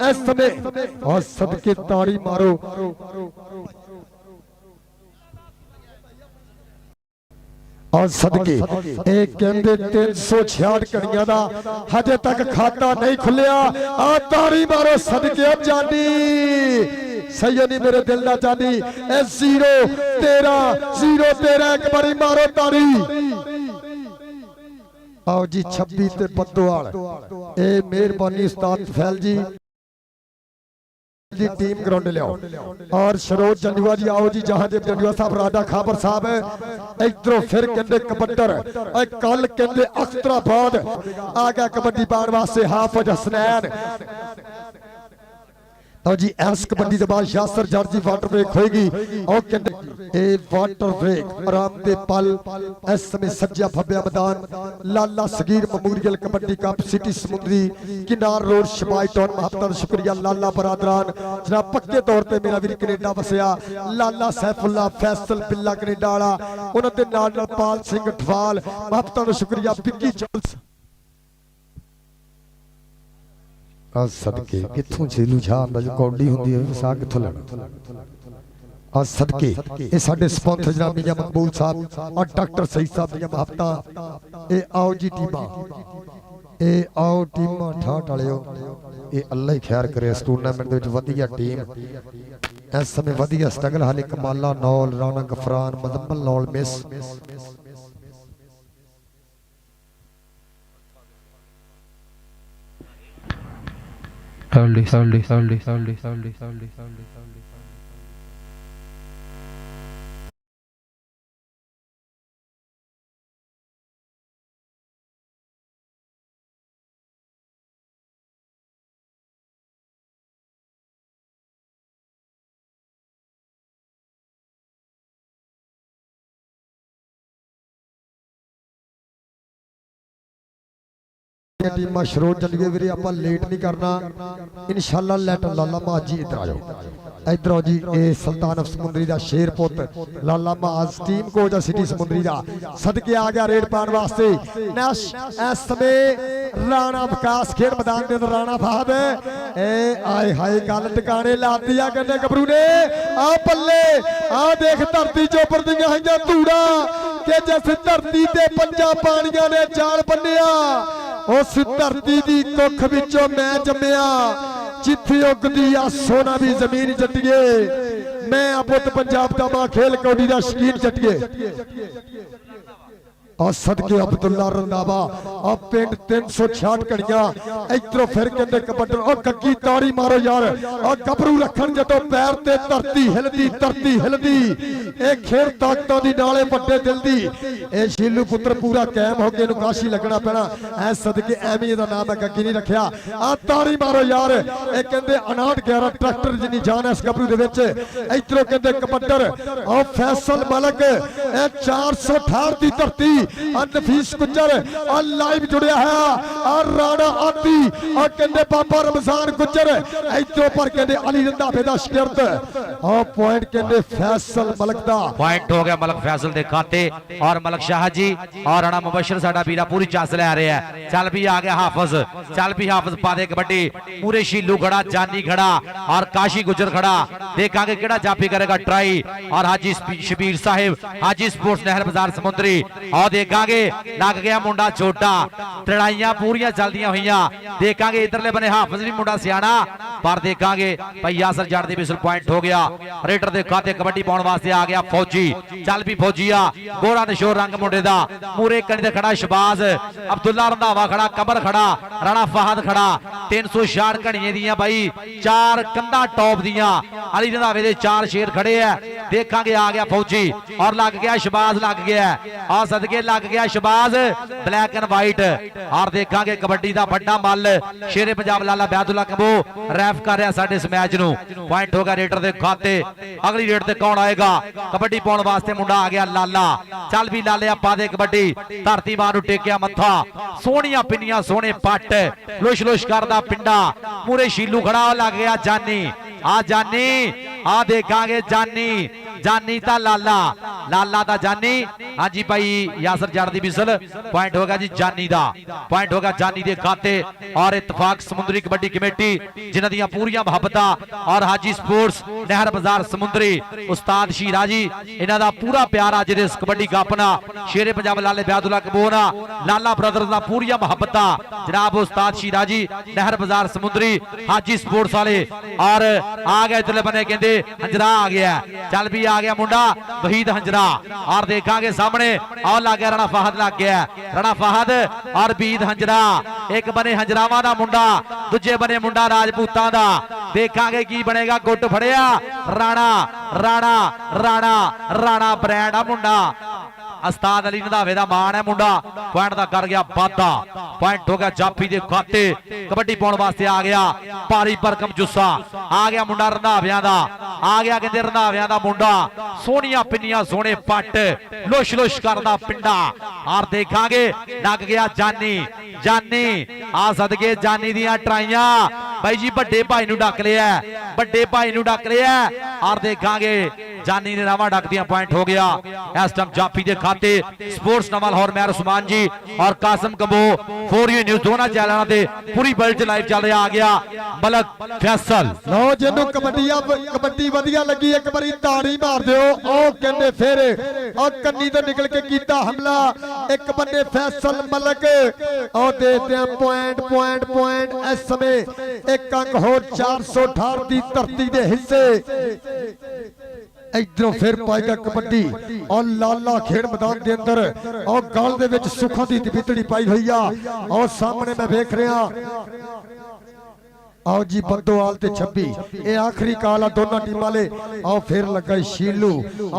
इस समय और सदके ताड़ी मारो और सदके एक कहते 366 घड़ियां दा हजे तक खाता नहीं खुलिया आ ताड़ी मारो सदके जानी सैयदी मेरे दिल दा जानी ए 0 13 एक बारी मारो ताड़ी आओ जी 26 ते बद्दोवाल ए मेहरबानी उस्ताद फैल जी जी टीम ग्राउंड ले आओ और सरोज जंडुआ जी आओ जी जहांदेव जंडुआ साहब राडा खाबर साहब इधरों फिर कहते कबड्डर कल कहते अख्तराबाद आ गया कबड्डी पाने वास्ते हाफिज हसनैन तो जी एस कबड्डी के बाद यासर जर्जी वाटर ब्रेक होएगी और कहते ए वाटर ब्रेक आराम दे पल इस समय सज्जा फब्या मैदान Lala Saghir memorial kabaddi cup city Samundri किनार रोड शबाई टाउन महत्ता शुक्रिया लाला बरादरान जनाब पक्के तौर पे मेरा वीर कनेडा वसया लाला सैफुल्ला फैसल बिल्ला कनेडा वाला उन्हां दे नाल पाल सिंह ठवाल महत्ता शुक्रिया बिक्की चौलस आ सदके किथों छेलू छा आंदा जो कौडी हुंदी है वसा किथों लेना आ सदके ये साडे स्पॉन्सर जनाब मियां मकबूल साहब और डॉक्टर सईद साहब दी महबता ए आओ जी टीमा ए आओ टीमा ठाठ वालियो ये अल्लाह ही खैर करे इस टूर्नामेंट दे विच वधिया टीम इस समय वधिया स्ट्रगल हाले कमाला नौल राणा गफरान मदम्मल नौल मिस Saldi. टीम मशरूर चलिए वीरे आपां लेट नहीं करना इंशाअल्लाह लेट लाला माजी इधर आ जाओ इधर आओ जी ए सुल्तान ऑफ समुंदरी दा शेर पुत लाला माज टीम कोच आ सिटी समुंदरी दा सदके आ गया रेड पाने वास्ते नैश इस समय राणा विकास खेल मैदान दे अंदर राणा फहद ए आए हाय गल टिकाने लाती आ कहंदे गबरू ने आ पल्ले आ देख धरती चोपर दियां हईयां धूड़ा कि जिस धरती ते पंजा पानियां ने जाल बन्निया उस धरती दी कुख विचों मैं जम्मिया जिथे उगदी आ सोना भी जमीन जट्टिए मैं पुत पंजाब दा मां खेल कौडी दा शकीन जट्टिए और सदके अब्दुल्ला रंधावा और पिंड 366 घड़ियां इधरों फिर कहते कबड्डर और कक्की ताड़ी मारो यार और गबरू रखन जदों पैर ते धरती हिलदी ए खेल ताकतां दी नाले वड्डे दिल दी ए शीलू पुत्र पूरा कायम हो के इहनूं काशी लगना पैना ऐ सदके एवें दा नाम है कक्की नहीं रखिया आ ताड़ी मारो यार ए कहंदे 59-11 ट्रैक्टर जिन्नी जान इस गबरू दे विच इधरों कहंदे कबड्डर और फैसल मलक ए 468 दी धरती नफीस गुजर और लाइव जुड़िया है और राणा आती और कहते बाबा रमजान गुजर इधरों पर कहते अली रंधावे दा शिगिर्द और पॉइंट कहते फैसल मलक दा पॉइंट हो गया मलक फैसल दे खाते और मलक शाह जी और राणा मुबशर साडा वीरा पूरी चास ले आ रहे हैं चल भी आ गया हाफिज चल भी हाफिज पा दे कबड्डी पूरे शीलू खड़ा जानी खड़ा और काशी गुजर खड़ा देखांगे केड़ा जाफी करेगा ट्राई और हाजी शबीर साहिब हाजी स्पोर्ट्स नहर बाजार समुंदरी और देखांगे लग गया मुंडा छोटा लड़ाइयां पूरियां चलदियां हुई देखांगे इधरले बने हाफिज भी मुंडा सियाना पर देखांगे भाई यासर जट दे विसल पॉइंट हो गया रेडर दे खाते कबड्डी पाउण वास्ते आ गया फौजी चल भी फौजीया गोरा नशोर रंग मुंडे दा मूरे कनी ते खड़ा शबाज अब्दुल्ला रंधावा खड़ा कबर खड़ा राणा फहद खड़ा 366 घड़ियां दियां भाई चार कंधा टॉप दियां अली रंधावे दे चार शेर खड़े है देखांगे आ गया फौजी और लग गया शबाज लग गया आ सदके लग गया शबाज ब्लैक एंड व्हाइट और देखांगे कबड्डी दा बड़ा मल शेरे पंजाब लाला बैदुल्ला कंबो रैफ कर रहा साडे इस मैच नू पॉइंट होगा रेडर दे खाते अगली रेड ते कौन आएगा कबड्डी पाउण वास्ते मुंडा आ गया लाला चल भी लाले पा दे कबड्डी धरती मां नू टेकिया मत्था सोहणियां पिन्नियां सोहणे पट लुश लुश करदा पिंडा मूरे शीलू खड़ा लग गया जानी आ देखांगे जानी ता लाला दा जानी हाँ जी भाई यासर जट दी बिसल पॉइंट होगा जी जानी दा पॉइंट होगा जानी दे खाते और इत्तफाक समुंदरी कबड्डी कमेटी जिन्हां दियां पूरियां मुहब्बतां और हाजी स्पोर्ट्स नहर बाजार समुंदरी उस्ताद शीरा जी इन्हां दा पूरा प्यार अज दे कबड्डी कपना शेरे पंजाब लाले बैदुल्ला कबोना लाला ब्रदर्स दा पूरियां मुहब्बतां जनाब उस्ताद शीरा जी नहर बाजार समुंदरी हाजी स्पोर्ट्स वाले और आ गए इधरले बने कहंदे अंजरा आ गया चल भी आ गया मुंडा वहीद हंजरा और देखांगे सामने और लग गया राणा फहद लग गया राणा फहद और बीद हंजरा एक बने हंजरावां दा मुंडा दूजे बने मुंडा राजपूतां दा देखांगे की बनेगा गुट फड़िया राणा राणा राणा राणा ब्रांड आ मुंडा उस्ताद अली रंधावे दा मान है मुंडा पॉइंट दा कर गया वाधा पॉइंट हो गया जाफी दे खाते कबड्डी पाउण वास्ते आ गया भारी भरकम जुस्सा आ गया मुंडा रंधावियां दा आ गया कहंदे रंधावियां दा मुंडा सोहणियां पिन्नियां सोहणे पट लुश लुश करदा पिंडा और देखांगे नग गया जानी जानी आ सदके जानी दियां ट्राइयां भाई जी बड़े भाई नूं डक लिया बड़े भाई नूं डक लिया और देखांगे जानी ने रावा डक दिया पॉइंट हो गया इस टाइम जाफी दे खाते स्पोर्ट्स नवा लाहौर मैं उस्मान जी और कासिम कंबो 4U न्यूज़ दोनों चैनलों पे पूरी वर्ल्ड लाइव चल रहा आ गया मलक फैसल लो जिन्नू कबड्डी वधिया लगी एक बारी ताड़ी मार दियो ओ कहंदे फिर और कन्नी तो निकल के कीता हमला एक बंदे फैसल मलक और देते हैं पॉइंट पॉइंट पॉइंट इस समय एक अंक हो 468 दी धरती दे हिस्से इधरों फिर पाएगा कबड्डी और लाला खेड़ मैदान के अंदर और गल दे विच सुखों दी बितड़ी पाई हुई आ और सामने मैं देख रहा आओ जी बंदोवाल ते 26 ये आखिरी काल आ दोनों टीम वाले आओ फिर लगा शीलू ओ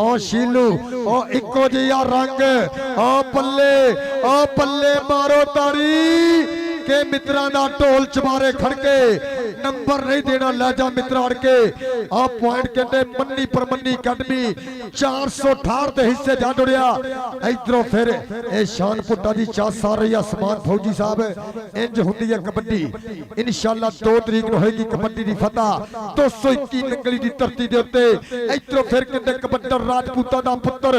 इको जिहा रंग ओ पल्ले मारो ताड़ी के मित्रा दा ढोल चबारे खड़के नंबर नहीं देना लहजा मित्रा अड़के आ पॉइंट कहते मन्नी परमन्नी अकेडमी 468 के हिस्से जा जुड़िया इधरों फिर ए शान पुट्टा दी चास आ रही आसमान फौजी साहब इंज हुंदी है कबड्डी इंशाअल्लाह 2 तरीक ਨੂੰ होएगी कबड्डी दी फतह 221 नंगली दी धरती दे उत्ते इधरों फिर कहते कबड्डर राजपूतां दा पुत्र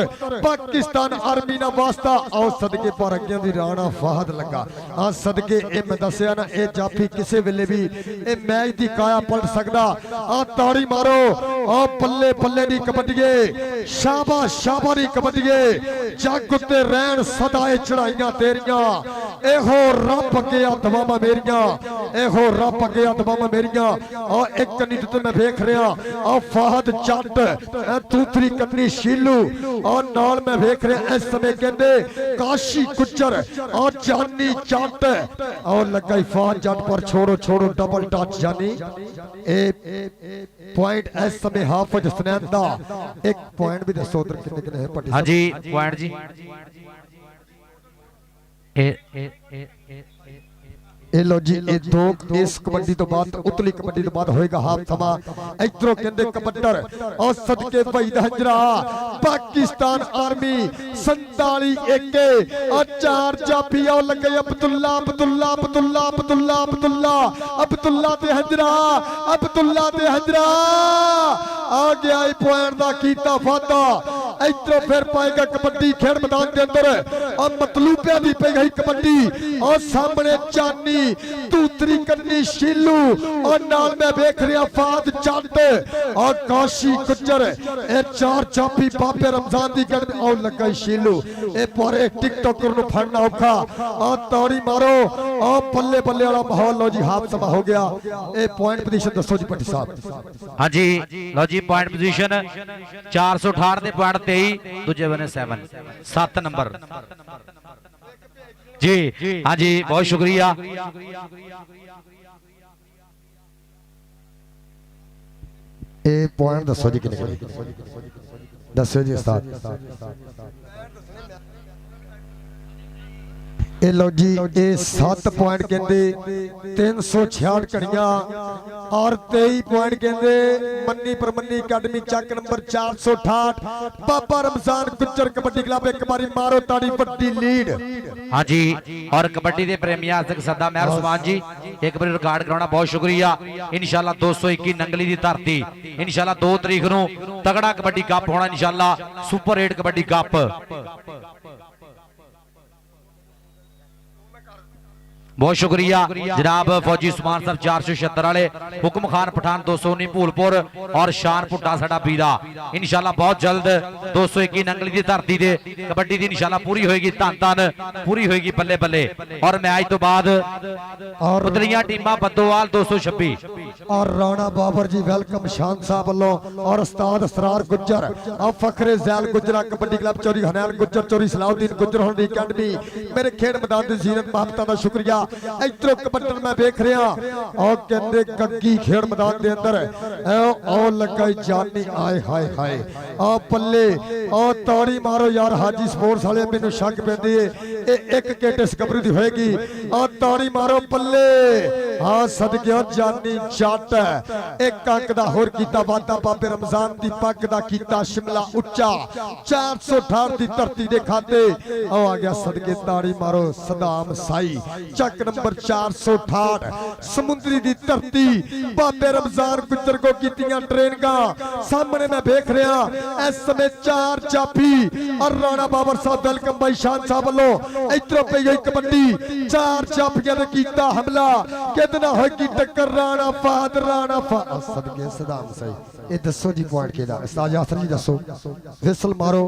पाकिस्तान आर्मी ना वास्ता आओ सदके पर अग्गियां दी राणा फहद लगा आ सदके ए मैं दसिया ना ए जाफी किसे वेले भी ए मैच दी काया पलट सकदा आ ताड़ी मारो आ पल्ले पल्ले दी कबड्डीए शाबाश शाबाश दी कबड्डीए जग उत्ते रहन सदाए चढ़ाइयां तेरियां एहो रब अगे दवावां मेरियां एहो रब अगे दवावां मेरियां आ एक कन्नी ते मैं देख रहा आ फहद जट दूसरी कन्नी शीलू और नाल मैं देख रहा इस समय कहंदे काशी गुज्जर और जानी जट और लगा इफान जट पर छोड़ो छोड़ो डबल टच जानी ए पॉइंट इस समय हाफिज हसनैन दा एक पॉइंट भी दसो उधर कितने कितने है पट्टी हां जी पॉइंट जी ए लो जी ए दो इस कबड्डी तो बाद उतली कबड्डी तो बाद होएगा हाफ समा इधरों कहंदे कबड्डर और सदके वहीद हंजरा पाकिस्तान आर्मी 47 एके और 4 जाफी और लगे अब्दुल्ला अब्दुल्ला अब्दुल्ला अब्दुल्ला अब्दुल्ला अब्दुल्ला ते हंजरा आ गया पॉइंट दा कीता फादा इधरों फिर पाएगा कबड्डी खेड़ मैदान के अंदर और मतलूबिया दी पे गई कबड्डी और सामने चानी दूसरी कन्नी शीलू और नाल में देख रहा फाद जट और काशी गुज्जर ए 4 जाफी बाबे रमजान दी गढ़ और लगा शीलू ए पूरे टिकटॉकर नु फड़ना औखा और ताड़ी मारो और बल्ले बल्ले वाला माहौल लो जी हाफ समा हो गया ए पॉइंट पोजीशन दसो जी भट्टी साहब हां जी लो जी पॉइंट पोजीशन 468 दे पॉइंट 23 दूजे बने 7 नंबर जी हाँ जी बहुत शुक्रिया ए पॉइंट दसो जी कितने दसो जी उस्ताद ए लो जी ए 7 पॉइंट कहंदे 366 घड़ियां और 23 पॉइंट कहंदे मन्नी परमन्नी अकेडमी चक नंबर 468 बाबा रमजान गुज्जर कबड्डी क्लब एक बारी मारो ताड़ी बड़ी लीड हाँ जी और कबड्डी के प्रेमियां तक सदा मैं उस्मान जी एक बार रिकॉर्ड कराना बहुत शुक्रिया इंशाल्लाह 221 नंगली दी धरती इंशाल्लाह 2 तरीक नूं तगड़ा कबड्डी कप होना इंशाल्लाह सुपर 8 कबड्डी कप बहुत शुक्रिया जनाब फौजी उस्मान साहब 476 वाले, हुक्म खान पठान 219 भूलपुर और शान पुट्टा साडा वीरा। इंशाल्लाह बहुत जल्द 221 नंगली की धरती दे कबड्डी दी इंशाल्लाह पूरी होएगी, धन धन पूरी होएगी, बल्ले बल्ले। और मैच तो बाद और उतरियां टीमां बद्दोवाल 226 और राणा बाबर जी वेलकम शान साहब वालों और उस्ताद असरार गुज्जर और फखरे जैल गुजरा कबड्डी क्लब चौरी हनैन गुज्जर चौरी सलाउद्दीन गुज्जर होंडी अकेडमी मेरे खेड मैदान दी जीनत मोहब्बतां दा शुक्रिया। इधरों कबड्डन मैं देख रहा और कहते गग्गी खेड मैदान दे अंदर ओ लगाई जानी आए हाय हाय आ पल्ले ओ ताड़ी मारो यार हाजी स्पोर्ट्स वाले मैनू शक पैंदी है एक केटिस गबरू दी होएगी आ ताड़ी मारो पल्ले हाँ सदके जानी जट एक अंक दा होर कीता वादा बाबे रमजान दी पग दा कीता शिमला उच्चा 468 दी धरती दे खाते आ गया सदके ताड़ी मारो सदाम साई चक नंबर 468 समुद्री दी धरती बाबे रमजान गुजर को कीतियां ट्रेनिंगां सामने मैं देख रहा इस समय 4 जाफी और राणा बाबर साहब वेलकम भाई शान साहब वालों इधरों पे गई कबड्डी 4 जाफियां ने कीता हमला कितना होगी टक्कर राणा फहद सदके सदाम सही ये दसो जी पॉइंट केदा उस्ताद यासर जी दसो विसल मारो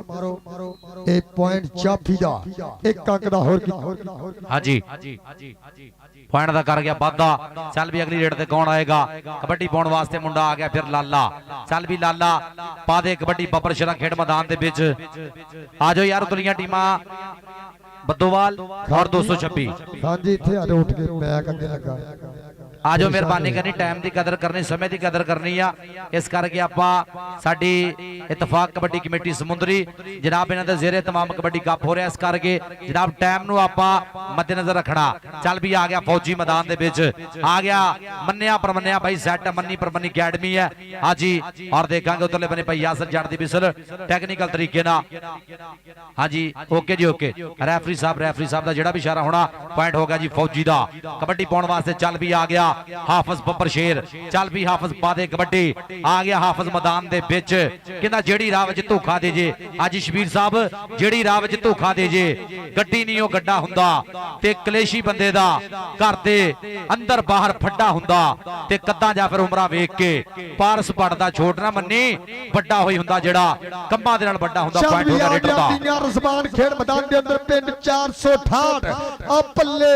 ए पॉइंट जाफी दा एक अंक दा होर हाँ जी पॉइंट दा कर गया वादा। चल भी अगली रेड ते कौन आएगा कबड्डी पाउण वास्ते मुंडा आ गया फिर लाला। चल भी लाला पा दे कबड्डी बबर शरा खेड मैदान दे विच आ जाओ यार उतलियां टीमां बद्दोवाल और 226 हां जी इथे आ उठ के मैं अगे लगा आ जाओ मेहरबानी करनी टाइम की कदर करनी समय की कदर करनी आ इस करके आपां साडी इतफाक कबड्डी कमेटी समुंदरी जनाब इन्हां दे ज़ेरे तमाम कबड्डी कप हो रहा इस करके जनाब टाइम नूं आपां मद्देनजर रखना। चल भी आ गया फौजी मैदान दे विच आ गया मन्निया परमन्निया भाई सैट मन्नी परमन्नी अकेडमी है हाँ जी और देखांगे उतरले बने भाई यासर जट दी बिसल टैक्नीकल तरीके नाल हाँ जी ओके जी ओके रेफरी साहब दा जिहड़ा भी इशारा होना पॉइंट होगा जी फौजी दा कबड्डी पाउण वास्ते। चल भी आ गया हाफिज बब्बर शेर चल भी हाफिज पा दे कबड्डी आ गया हाफिज मैदान दे विच कहंदा जेड़ी राह विच धोखा दे जे अज शबीर साहब जेड़ी राह विच धोखा दे जे गड्डी नहीं ओ गड्ढा हुंदा ते कलेशी बंदे दा घर दे अंदर बाहर फड्डा हुंदा ते कद्दां जां फिर उमरा वेख के पारस पड़दा छोट ना मन्नी वड्डा होई हुंदा जेड़ा कंबां दे नाल वड्डा हुंदा पॉइंट होगा रेडर दा। रज़बान खेड मैदान दे अंदर पिंड 468 आ पल्ले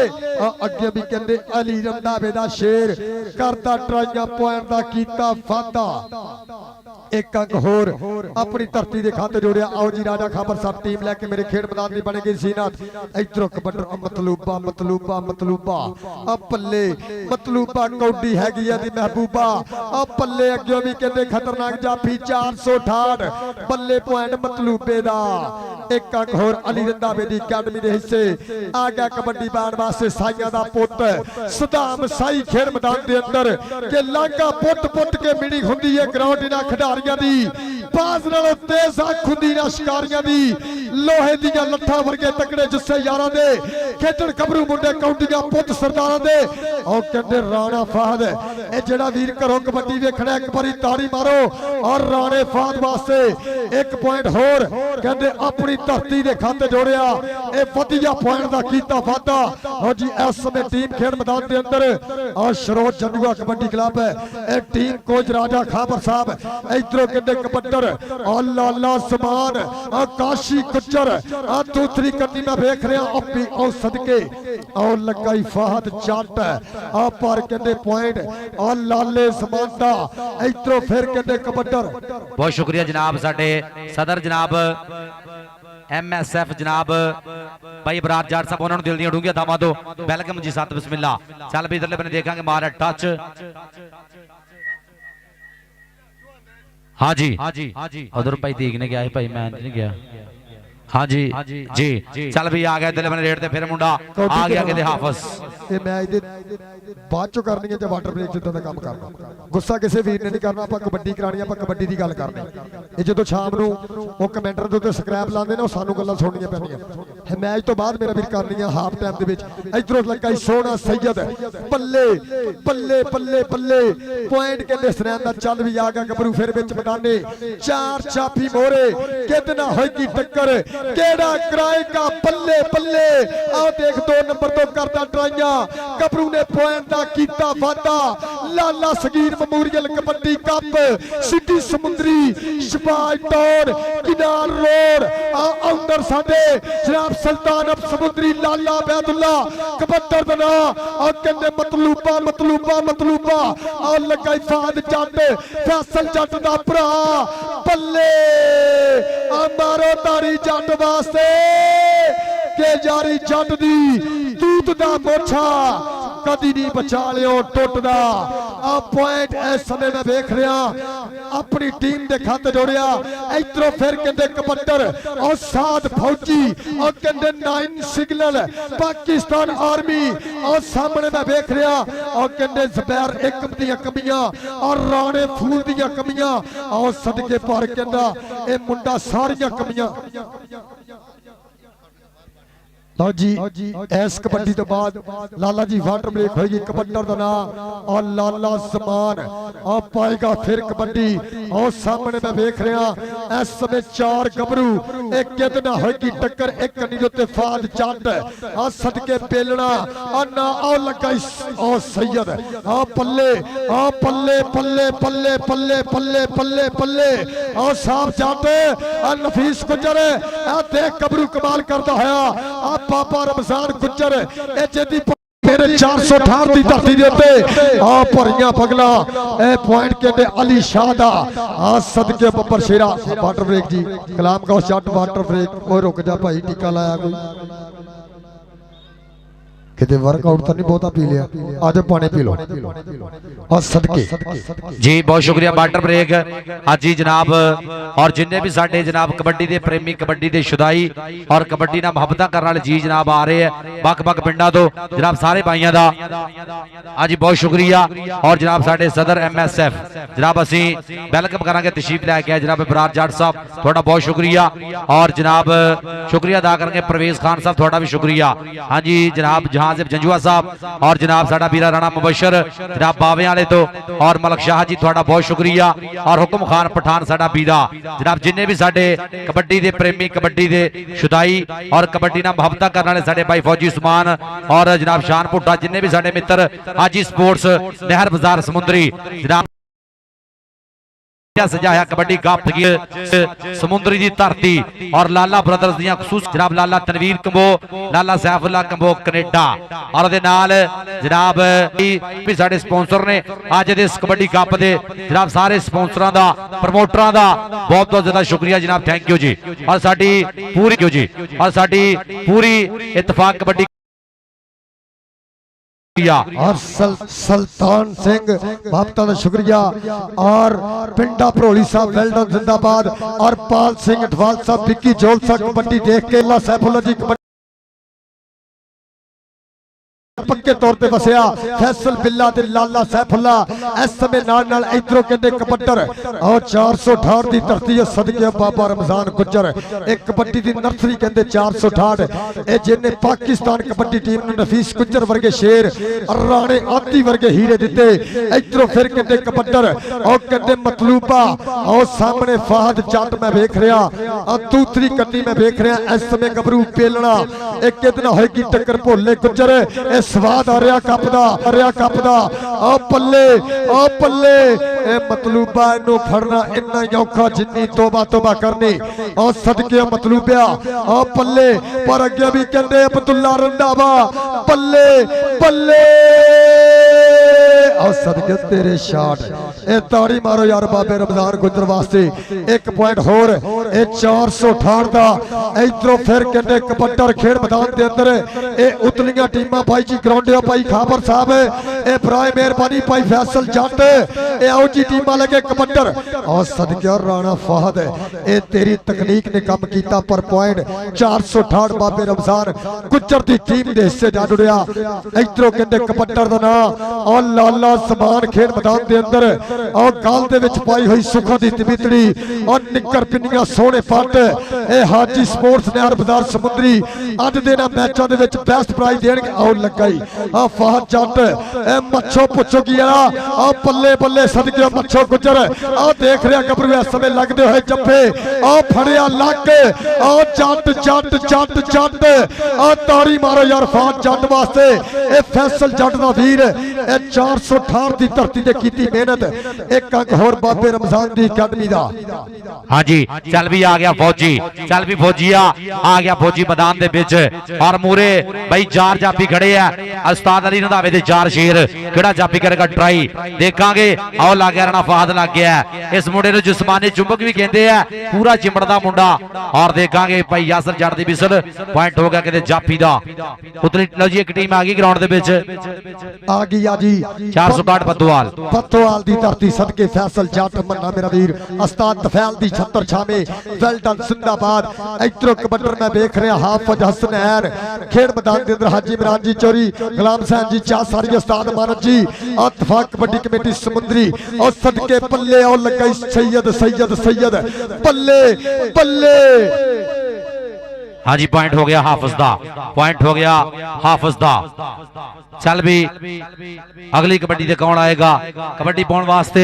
अगे भी कहंदे अली रंधावे दा शेर करता ट्राइयां पॉइंट दा कीता फादा एक अंक होर अपनी धरती दे खाते जोड़िया। आओ जी राजा खाबर साहब टीम लेके मेरे खेड मैदान दी बनेगी जीनत इधरों कबड्डर मतलूबा मतलूबा मतलूबा अब पल्ले मतलूबा कौडी हैगी दी महबूबा अब पल्ले अगे भी कहते खतरनाक जाफी 468 बल्ले पॉइंट मतलूबे दा एक अंक होर अली रंधावे दी अकेडमी दे हिस्से आ गया कबड्डी पाउण वास्ते साइयां दा पुੱਤ सदाम साई खेड मैदान दे अंदर के लांघा पुੱਟ के मिनी हुंदी है ग्राउंड इना खिडारियां दी बाज नालों तेज अख हुंदी ना शिकारियां दी लोहे दियां लट्ठां वर्गे तकड़े जुस्से यारां दे खेडण गबरू मुंडे कौंडियां पुੱਤ सरदारां दे और कहंदे राणा फहद ए जेड़ा वीर घरों कबड्डी वेखणा एक बारी ताड़ी मारो और राणे फहद वास्ते एक पॉइंट होर कहंदे अपनी धरती दे खाते जोड़िया ए वधिया पॉइंट दा कीता वादा। और जी इस समय टीम खेड मैदान दे अंदर और शरोज जंडूआ कबड्डी क्लब है ए टीम कोच राजा खाबर साहब इधरों कहंदे कबड्डर और लाला समान काशी गुज्जर दूसरी कन्नी मैं देख रहा अपनी और सदके और लगाई फहद जट आ पर कहंदे पॉइंट और लाले समानता इधरों फिर कहंदे कबड्डर। बहुत शुक्रिया जनाब साडे सदर जनाब MSF जनाब भाई बरात जाट साहब उन्होंने दिल दी डूंघियां दामां दो वेलकम जी साथ बिस्मिल्ला। चल भी इधरले बने देखांगे मार टच हाँ जी उधर भाई देखने गया है भाई मैं नहीं गया हाँ जी जी चल भी आ गया इधरले बने रेड ते फिर मुंडा आ गया कहते हाफिज ये मैच दे बाद चो करनी है जब वाटर ब्रेक जिद्दां दा काम करना गुस्सा किसी वीर ने नहीं करना आपां कबड्डी करानी आपां कबड्डी दी गल करनी ये जदों शाम नूं ओ कमेंटर दे उत्ते स्क्रैप लांदे ने ओ सानू गल्लां सुणनियां पैंदियां मैच तो बाद मेरा वीर करनी है हाफ टाइम दे विच इधरों लगा सोना सैयद बल्ले बल्ले बल्ले बल्ले पॉइंट कहते सरैन दा चल भी आ गया गबरू फिर विच मैदाने चार चापी मोरे कितना होगी टक्कर केड़ा कराएगा बल्ले बल्ले आओ देख 2 नंबर तो करता ट्राइयां गबरू ने पॉइंट दा कीता वादा Lala Saghir memorial kabaddi cup city Samundri Shahbaz ton किनार रोड अंदर साडे जनाब सुल्तान अफ समुंदरी लाला बैदुल्ला कबड्डर दा नां आ कहंदे मतलूबा मतलूबा मतलूबा आ लगा इफाद जट फैसल जट दा भरा बल्ले आ मारो तारी जट वास्ते के जारी जट दी तूत दा मोछा कदी नहीं बचा लियो टुटदा आ पॉइंट इस समय मैं देख रहा अपनी टीम दे खाते जोड़िया इधरों फिर कहंदे कबड्डर और साथ फौजी और कहंदे 9 सिग्नल पाकिस्तान आर्मी और सामने मैं देख रहा और कहंदे ज़ुबैर एकम दी कमियां और राणे फूल दी कमियां और सदके पर कहंदा ए मुंडा सारियां कमियां लो जी इस कबड्डी तो बाद लाला जी वाटर ब्रेक होगी कबड्डर का नाम और लाला जमान और पाएगा फिर कबड्डी और सामने मैं देख रहा इस समय 4 गबरू एक कितना होगी टक्कर एक कनी फाद जट आ सदके पेलना और ना आओ लगा ओ सैयद आ पल्ले आ पल्ले पल्ले पल्ले पल्ले पल्ले पल्ले पल्ले और साफ जट आ नफीस गुजर आ देख गबरू कमाल करता है आ बाबा रमजान गुजर एचडी फिर 468 दी धरती दे उत्ते आ भरियां पगला ए पॉइंट कहते अली शाह दा आ सदके बब्बर शेरा वाटर ब्रेक जी कलाम का शॉट वाटर ब्रेक ओ रुक जा भाई टीका लाया कोई किते वर्कआउट तो नहीं बहुता पी लिया आज पानी पी लो और सदके जी बहुत शुक्रिया वाटर ब्रेक आज जी जनाब और जिन्ने भी साडे जनाब कबड्डी दे प्रेमी कबड्डी दे शुदाई और कबड्डी नाल मुहब्बत करने वाले जी जनाब आ रहे हैं बख-बख पिंडां तो जनाब सारे भाइयों दा आज बहुत शुक्रिया और जनाब साडे सदर MSF जनाब असी वेलकम करांगे तशरीफ लैके आए जनाब इमरान जट साहब थोड़ा बहुत शुक्रिया और जनाब शुक्रिया अदा करेंगे परवेज खान साहब थोड़ा भी शुक्रिया हाँ जी जनाब हाजिब जंजुआ साहब और जनाब साडा बीरा राणा मुबशर जनाब बावे वाले तो और मलक शाह जी थोड़ा बहुत शुक्रिया और हुक्म खान पठान साडा बीरा जनाब जिन्ने भी साडे कबड्डी दे प्रेमी कबड्डी दे शुदाई और कबड्डी नाल मुहब्बत करने वाले साडे भाई फौजी उस्मान और जनाब शान पुट्टा जिन्ने भी साडे मित्र हाजी स्पोर्ट्स नहर बाजार समुंदरी जनाब सजाया कबड्डी कप समुंदरी दी धरती और लाला ब्रदर्स दियां खसूस जनाब लाला तनवीर कंबो लाला सैफुल्ला कंबो कनेडा और दे नाल जनाब भी साडे स्पॉन्सर ने आज दे इस कबड्डी कप दे जनाब सारे स्पॉन्सरां दा प्रमोटरां दा बहुत बहुत ज्यादा शुक्रिया जनाब थैंक यू जी और साडी पूरी जी और साडी पूरी इत्तेफाक कबड्डी और सुल्तान सिंह बापता का शुक्रिया और पिंडा भरोली साहब वेल्डन जिंदाबाद और पाल सिंह अठवाल साहब विक्की जोल साहब कबड्डी देख के अल्लाह सैफुल्ला जी पक्के तौर पे वसिया फैसल बिल्ला ते लाला सैफुल्ला इस समय नाल इधरों कहते कबड्डर और 468 दी धरती है सदके बाबा रमजान गुजर एक कबड्डी दी नर्सरी कहते 468 ए जिन्ने पाकिस्तान कबड्डी टीम ने नफीस गुजर वर्गे शेर राणे आती वर्गे हीरे दिते इधरों फिर कहते कबड्डर और कहते मतलूबा और सामने फाहद जट मैं देख रहा और दूसरी कन्नी मैं देख रहा इस समय गबरू पेलना एक कितना होगी टक्कर भोले गुजर स्वाद आ रहा कप दा आ पल्ले ए मतलूबा इनू फड़ना इन्ना औखा जिन्नी तोबा करनी और सदके मतलूबिया आ पल्ले पर अगे भी कहंदे अब्दुल्ला रंधावा पल्ले और सदके तेरे शॉट ए ताड़ी मारो यार बाबे रमजान गुजर वास्ते एक पॉइंट होर ए 468 दा इधरों फिर कहंदे कबड्डर खेड मैदान दे अंदर ए उतलियां टीमां भाई जी ग्राउंड भाई खाबर साहब ਇਹ ਬਰਾਏ ਮਿਹਰਬਾਨੀ ਭਾਈ ਫੈਸਲ ਜੱਟ ਇਹ ਆਓ ਜੀ ਟੀਮਾਂ ਲੱਗੇ ਕਬੱਡਰ ਔਰ ਸਦਕਿਆ ਰਾਣਾ ਫਹਦ ਇਹ ਤੇਰੀ ਤਕਨੀਕ ਨੇ ਕੰਮ ਕੀਤਾ ਪਰ ਪੁਆਇੰਟ 468 ਬਾਬੇ ਰਮਜ਼ਾਨ ਗੁੱਜਰ ਦੀ ਟੀਮ ਦੇ ਹਿੱਸੇ ਜਾ ਜੁੜਿਆ ਇਧਰੋਂ ਕਹਿੰਦੇ ਕਬੱਡਰ ਦਾ ਨਾਂ ਔਰ ਲਾਲਾ ਸਮਾਨ ਖੇਡ ਮੈਦਾਨ ਦੇ ਅੰਦਰ ਔਰ ਗਾਲ ਦੇ ਵਿੱਚ ਪਾਈ ਹੋਈ ਸੁੱਖਾਂ ਦੀ ਤਬੀਤੜੀ ਔਰ ਨਿੱਕਰ ਪਿੰਨੀਆਂ ਸੋਹਣੇ ਪੱਟ ਇਹ ਹਾਜੀ ਸਪੋਰਟਸ ਨਿਆਰ ਬਾਜ਼ਾਰ ਸਮੁੰਦਰੀ ਅੱਜ ਦੇ ਨਾ ਮੈਚਾਂ ਦੇ ਵਿੱਚ ਬੈਸਟ ਪ੍ਰਾਈਜ਼ ਦੇਣਗੇ ਆਉ ਲੱਗਾ ਆ ਫਹਦ ਜੱਟ ਇਹ ਮੱਛੋ ਪੁੱਛੋ ਕੀ ਆ ਪੱਲੇ ਪੱਲੇ ਸਦਕੇ ਮੱਛੋ ਗੁੱਜਰ ਆ ਦੇਖ ਰਿਹਾ ਗੱਭਰੂ ਇਸ ਸਮੇਂ ਲੱਗਦੇ ਹੋਏ ਜੱਫੇ ਆ ਫੜਿਆ ਲੱਗ ਆ ਜੱਟ ਜੱਟ ਜੱਟ ਜੱਟ ਆ ਤਾੜੀ ਮਾਰੋ ਯਾਰ ਫਹਦ ਜੱਟ ਵਾਸਤੇ ਇਹ ਫੈਸਲ ਜੱਟ ਦਾ ਵੀਰ ਇਹ 468 ਦੀ ਧਰਤੀ ਤੇ ਕੀਤੀ ਮਿਹਨਤ ਇੱਕ ਅੰਕ ਹੋਰ ਬਾਬੇ ਰਮਜ਼ਾਨ ਦੀ ਅਕੈਡਮੀ ਦਾ ਹਾਂਜੀ ਚੱਲ ਵੀ ਆ ਗਿਆ ਫੌਜੀ ਚੱਲ ਵੀ ਫੌਜੀਆ ਆ ਗਿਆ ਫੌਜੀ ਮੈਦਾਨ ਦੇ ਵਿੱਚ ਔਰ ਮੂਰੇ ਬਈ ਚਾਰ ਜਾਫੀ ਖੜੇ ਆ ਉਸਤਾਦ ਅਲੀ ਰੰਧਾਵੇ ਦੇ ਚਾਰ ਸ਼ੇਰ ਕਿਹੜਾ ਜਾਫੀ ਕਰੇਗਾ ਟਰਾਈ ਦੇਖਾਂਗੇ ਆਓ ਲੱਗ ਗਿਆ ਰਾਣਾ ਫਹਦ ਲੱਗ ਗਿਆ ਇਸ ਮੁੰਡੇ ਨੂੰ ਜਿਸਮਾਨੀ ਚੁੰਬਕ ਵੀ ਕਹਿੰਦੇ ਆ ਪੂਰਾ ਚਿੰਬੜਦਾ ਮੁੰਡਾ ਔਰ ਦੇਖਾਂਗੇ ਭਾਈ ਯਾਸਰ ਜੱਟ ਦੀ ਵਿਸਲ ਪੁਆਇੰਟ ਹੋ ਗਿਆ ਕਿਤੇ ਜਾਫੀ ਦਾ ਉਤਲੀ ਲਓ ਜੀ ਇੱਕ ਟੀਮ ਆ ਗਈ ਗਰਾਊਂਡ ਦੇ ਵਿੱਚ ਆ ਗਈ ਆ ਜੀ 460 ਪੱਤੋਵਾਲ ਦੀ ਧਰਤੀ ਸਦਕੇ ਫੈਸਲ ਜੱਟ ਮੰਨਾ ਮੇਰਾ ਵੀਰ ਉਸਤਾਦ ਤਫੈਲ ਦੀ ਛੱਤਰ ਛਾਵੇਂ ਵੈਲਡਨ ਜ਼ਿੰਦਾਬਾਦ ਇਧਰੋਂ ਕਬੱਡਰ ਮੈਂ ਵੇਖ ਰਿਹਾ ਹਾਫਿਜ਼ ਹਸਨੈਨ ਖੇਡ ਮੈਦਾਨ ਦੇ ਅੰਦਰ ਹਾਜੀ ਇਮਰਾਨ ਜੀ ਚੋਰੀ ਗੁਲਾਮ ਹੁਸੈਨ ਜੀ ਚਾਹ ਸਾਰੀ ਉਸਤਾਦ ਮਾਨਤ ਜੀ ਇਤਫਾਕ ਕਬੱਡੀ ਕਮੇਟੀ ਸਮੁੰਦਰੀ ਔਰ ਸਦਕੇ ਪੱਲੇ ਔਰ ਲੱਗਾ ਸੈयद सैयद पल्ले पल्ले हाँ जी पॉइंट हो गया हाफिज दा पॉइंट हो गया हाफिज दा चल भी अगली कबड्डी दे कौन आएगा कबड्डी पाउण वास्ते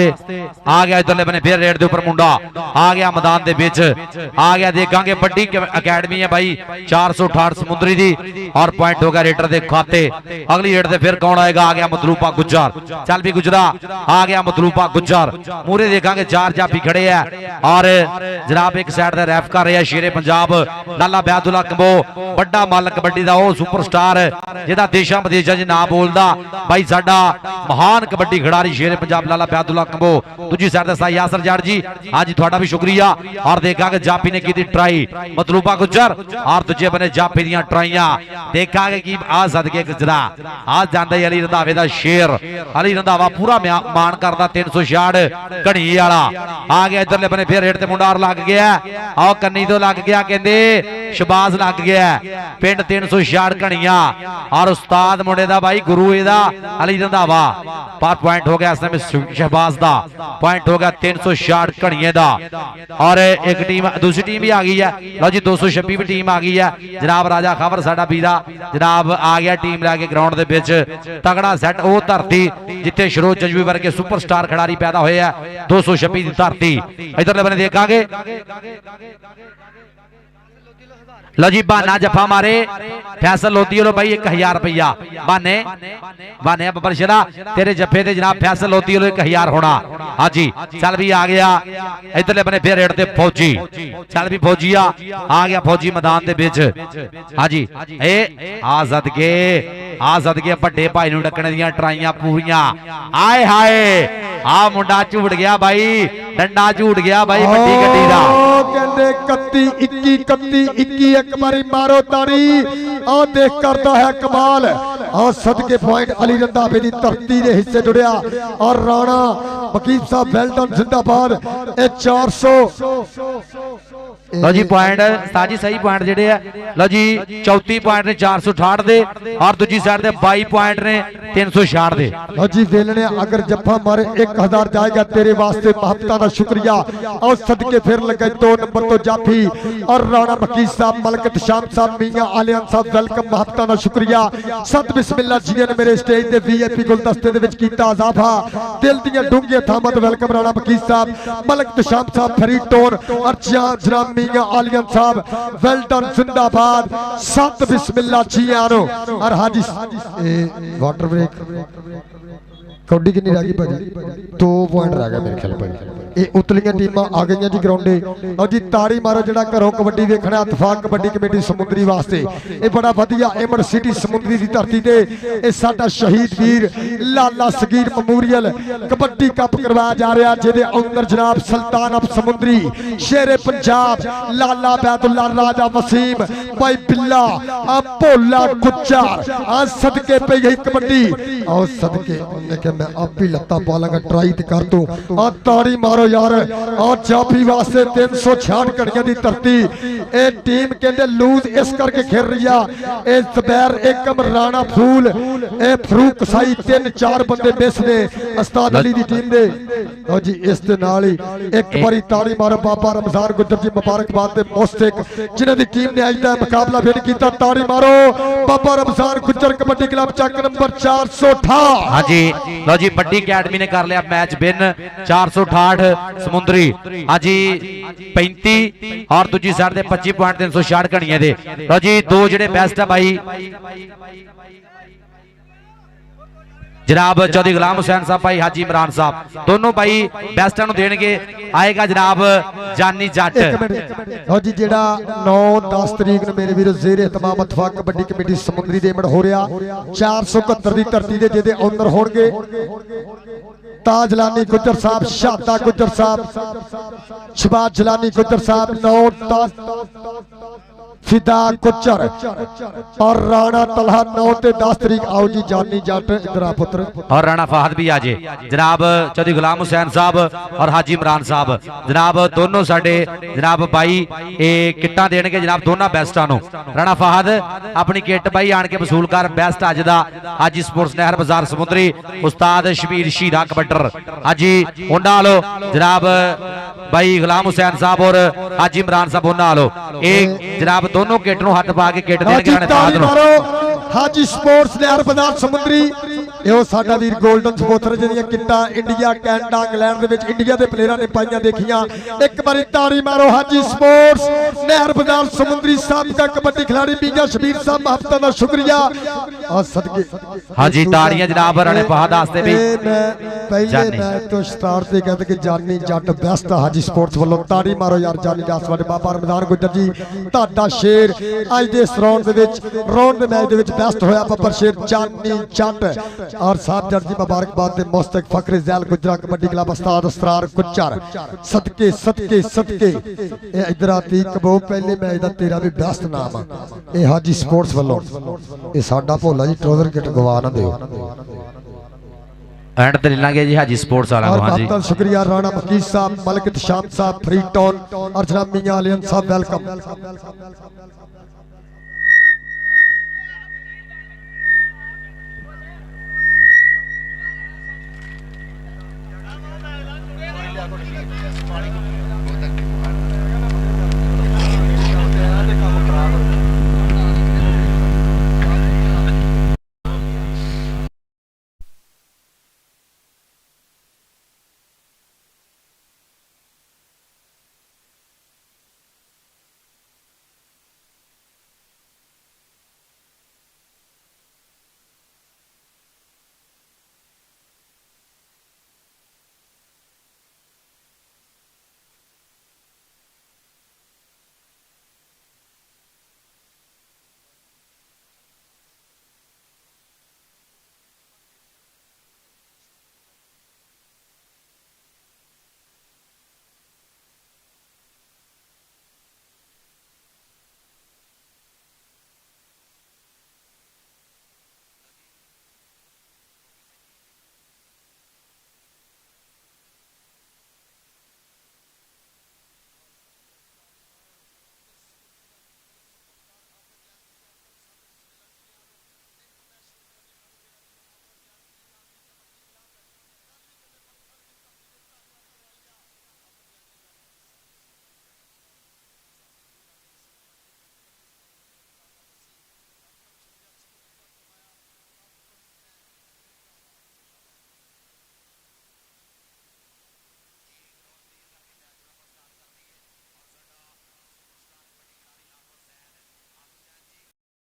आ गया इधरले बने फिर रेड दे ऊपर मुंडा आ गया मैदान दे विच आ गया देखांगे बड़ी अकेडमी है भाई 468 समुंदरी दी और पॉइंट हो गया रेडर दे खाते अगली रेड दे फिर कौन आएगा आ गया मतलूबा गुज्जर चल भी गुजरा आ गया मतलूबा गुज्जर मूरे देखांगे चार जाफी खड़े है और जनाब एक साइड दा रैफ कर रहा है शेरे पंजाब लाला बैदुल्ला कंबो बड़ा मालक कबड्डी दा ओ सुपरस्टार जिहदा देशां विदेशां च नाम बोलदा भाई साडा महान कबड्डी खिडारी शेर पंजाब लाला बैदुल्ला कंबो दूजी साइड ते साई यासर जट जी आज तुहाडा भी शुक्रिया और देखांगे जाफी ने की ट्राई मतलूबा गुज्जर और दूजे बने जाफी दियां ट्राइयां देखांगे कि आ सदके गुजरा आज जांदा अली रंधावे दा शेर अली रंधावा पूरा मान करदा 366 घणी वाला आ गया इधरले बने फिर रेड ते मुंडा लग गया आओ कन्नी तो लग गया कहंदे शबाज लग गया पिंड 366 घणियां और उस्ताद मुंडे दा भाई गुरु एदा अली रंधावा पर पॉइंट हो गया इस समय शहबाज दा पॉइंट हो गया 366 घणिये दा और एक टीम दूसरी टीम भी आ गई है लो जी 226 भी टीम आ गई है जनाब राजा खबर साडा बीरा जनाब आ गया टीम लेके ग्राउंड दे विच तगड़ा सेट ओ धरती जिथे शरोज जजवी वर्गे सुपरस्टार खिडारी पैदा होए है 226 दी धरती इधरले बने देखांगे लो जी बहाना जफा मारे फैसल लोधी लो भाई 1000 रुपया बहाने बहाने बबर शरा तेरे जफे ते जनाब फैसल लोधी लो 1000 होना हाँ जी चल भी आ गया इधरले बने फिर रेड ते फौजी चल भी फौजिया आ गया फौजी मैदान दे विच हाँ जी ए आ सदके बड़े भाई नूं डकने दियां ट्राइयां पूरियां आए हाय आ मुंडा झूठ गया भाई डंडा झूठ गया भाई बड़ी गड्डी दा कहंदे 31 21 21 एक बारी मारो ताड़ी आ देख करता है कमाल आ सदके पॉइंट अली रंधावे दी धरती दे हिस्से जुड़िया और राणा वकील साहब वेलडन जिंदाबाद ए 400 लो जी पॉइंट साजी सही पॉइंट जेडे है लो जी 34 पॉइंट ने 468 दे और दूजी साइड दे 22 पॉइंट ने 366 दे लो जी वेलने अगर जफ्फा मारे 1000 जाएगा तेरे वास्ते महबता दा शुक्रिया और सदके फिर लगे 2 नंबर तो जाफी और राणा वकील साहब मलकत शाम साहब मियां आलियान साहब वेलकम महबता दा शुक्रिया सत बिस्मिल्लाह जी ने मेरे स्टेज ते वीआईपी गुलदस्ते दे विच कीता इजाफा दिल दियां डूंघियां थामां ते वेलकम राणा वकील साहब मलकत शाम साहब फरीद टोर और जनाब मियां आलियान साहब वेलडन जिंदाबाद सत बिस्मिल्लाह जी आनो और हाजी वाटर ब्रेक कौडी कितनी रह गई भाजी 2 पॉइंट रह गए मेरे ख्याल भाजी ये उतलियां टीमां आ गई जी ग्राउंडे और जी ताड़ी मारो जड़ा घरों कबड्डी देखना इतफाक कबड्डी कमेटी समुद्री वास्ते ये बड़ा वधिया एमड सिटी समुद्री की धरती ते ये साडा शहीद वीर लाला सगीर मेमोरियल कबड्डी कप करवाया जा रहा जिहदे अंदर जनाब सुल्तान ऑफ समुद्री शेरे पंजाब लाला बैतुल्ला राजा वसीम भाई बिल्ला आ भोला गुज्जर आ सदके पे गई कबड्डी और सदके उन्हें कि मैं आप भी लत्ता पालांगा ट्राई ते कर तू आ ताड़ी मारो यार और जाफी वास्ते 366 घड़ियां दी धरती ए टीम कहंदे लूज इस करके खेल रही है ए जुबैर एकम राणा फूल ए फरूक साई 3-4 बंदे मिस ने उस्ताद अली दी टीम दे और जी इस दे नाल ही एक बारी ताड़ी मारो बाबा रमजान गुज्जर जी मुबारकबाद दे मुस्तक जिन्हां दी टीम ने अज दा मुकाबला फिर कीता ताड़ी मारो बाबा रमजान गुज्जर कबड्डी क्लब चक नंबर 468 हाँ जी लो जी बड्डी अकेडमी ने कर लिया मैच विन 468 समुद्री हाँ जी 35 और दूसरी साइड दे 25 पॉइंट 366 घड़ियां दे लो जी दो जेडे बेस्ट है भाई जनाब चौधरी गुलाम हुसैन साहब भाई हाजी इमरान साहब दोनों भाई बेस्टां नु देणगे आएगा जनाब जानी जट और जी जेड़ा 9-10 तरीक ਨੂੰ ਮੇਰੇ ਵੀਰੋ ਜ਼ੇਰੇ तमाम ਇਤਫਾਕ ਕਬੱਡੀ ਕਮੇਟੀ ਸਮੁੰਦਰੀ ਦੇ ਮੜ ਹੋ ਰਿਹਾ 471 ਦੀ ਧਰਤੀ ਦੇ ਜਿਹਦੇ ਓਨਰ ਹੋਣਗੇ ताज लानी गुज्जर साहब शादा गुज्जर साहब शबाज जलानी गुज्जर साहब 9-10 फिदा गुज्जर और राणा तलहा 9-10 तरीक आओ जी जानी जट इधर पुत्र और राणा फहद भी आजे जनाब चौधरी गुलाम हुसैन साहब और हाजी इमरान साहब जनाब दोनों साडे जनाब भाई ये किट्टां देणगे जनाब दोनों बेस्टां नूं राणा फहद अपनी किट भाई आण के वसूल कर बेस्ट अज दा हाजी स्पोर्ट्स नहर बाजार समुद्री उस्ताद शबीर शीरा कबड्डर हाजी उन्हां लो जनाब भाई गुलाम हुसैन साहब और हाजी इमरान साहब उन्हां लो एक जनाब दोनों किट नु हथ पा के किट देणगे राणा फहद नूं हाजी स्पोर्ट्स नहर बाजार समुद्री ਇਹੋ ਸਾਡਾ ਵੀਰ 골ਡਨ ਸਪੋਰਟਰ ਜਿਹੜੀਆਂ ਕਿੱਟਾਂ ਇੰਡੀਆ ਕੈਨੇਡਾ ਇੰਗਲੈਂਡ ਦੇ ਵਿੱਚ ਇੰਡੀਆ ਦੇ ਪਲੇਅਰਾਂ ਨੇ ਪਾਈਆਂ ਦੇਖੀਆਂ ਇੱਕ ਵਾਰੀ ਤਾੜੀ ਮਾਰੋ ਹਾਜੀ ਸਪੋਰਟਸ ਨਹਿਰ ਬਾਜ਼ਾਰ ਸਮੁੰਦਰੀ ਸਾਬਕਾ ਕਬੱਡੀ ਖਿਡਾਰੀ ਮੀਆਂ ਸ਼ਬੀਰ ਸਾਹਿਬ ਹਫਤਾ ਦਾ ਸ਼ੁਕਰੀਆ ਆ ਸਦਕੇ हाजी ताड़ियां जनाब राणे फहद वास्ते भी ਪਹਿਲੇ ਮੈਚ ਤੋਂ ਸਟਾਰਟ ਤੇ ਕਹਿੰਦੇ ਕਿ ਜਾਨੀ ਜੱਟ ਬੈਸਟ ਹਾਜੀ ਸਪੋਰਟਸ ਵੱਲੋਂ ਤਾੜੀ ਮਾਰੋ ਯਾਰ ਜਾਨੀ ਜੱਟ ਸਾਡੇ ਬਾਬਾ ਰਮਜ਼ਾਨ ਗੁੱਜਰ ਜੀ ਤੁਹਾਡਾ ਸ਼ੇਰ ਅੱਜ ਦੇ ਇਸ ਰਾਉਂਡ ਦੇ ਵਿੱਚ ਰਾਉਂਡ ਦੇ ਮੈਚ ਦੇ ਵਿੱਚ ਬੈਸਟ ਹੋਇਆ ਬੱਬਰ ਸ਼ੇਰ ਜਾਨੀ ਜੱਟ और साहब जट जी मुबारकबाद दे मुस्तक फखरे जैल गुजरा कबड्डी क्लब उस्ताद असरार गुज्जर सदके सदके सदके ए इधर आती कबो पहले मैच दा तेरा भी बेस्ट नाम ए हाजी स्पोर्ट्स वालों ए साडा भोला जी ट्राउजर किट गवा ना दियो एंड ते लांगे जी हाजी स्पोर्ट्स वाला और हां जी बहुत शुक्रिया राणा मकीस साहब मलिक शाम साहब फ्री टाउन और जनाब मियां आलियन साहब वेलकम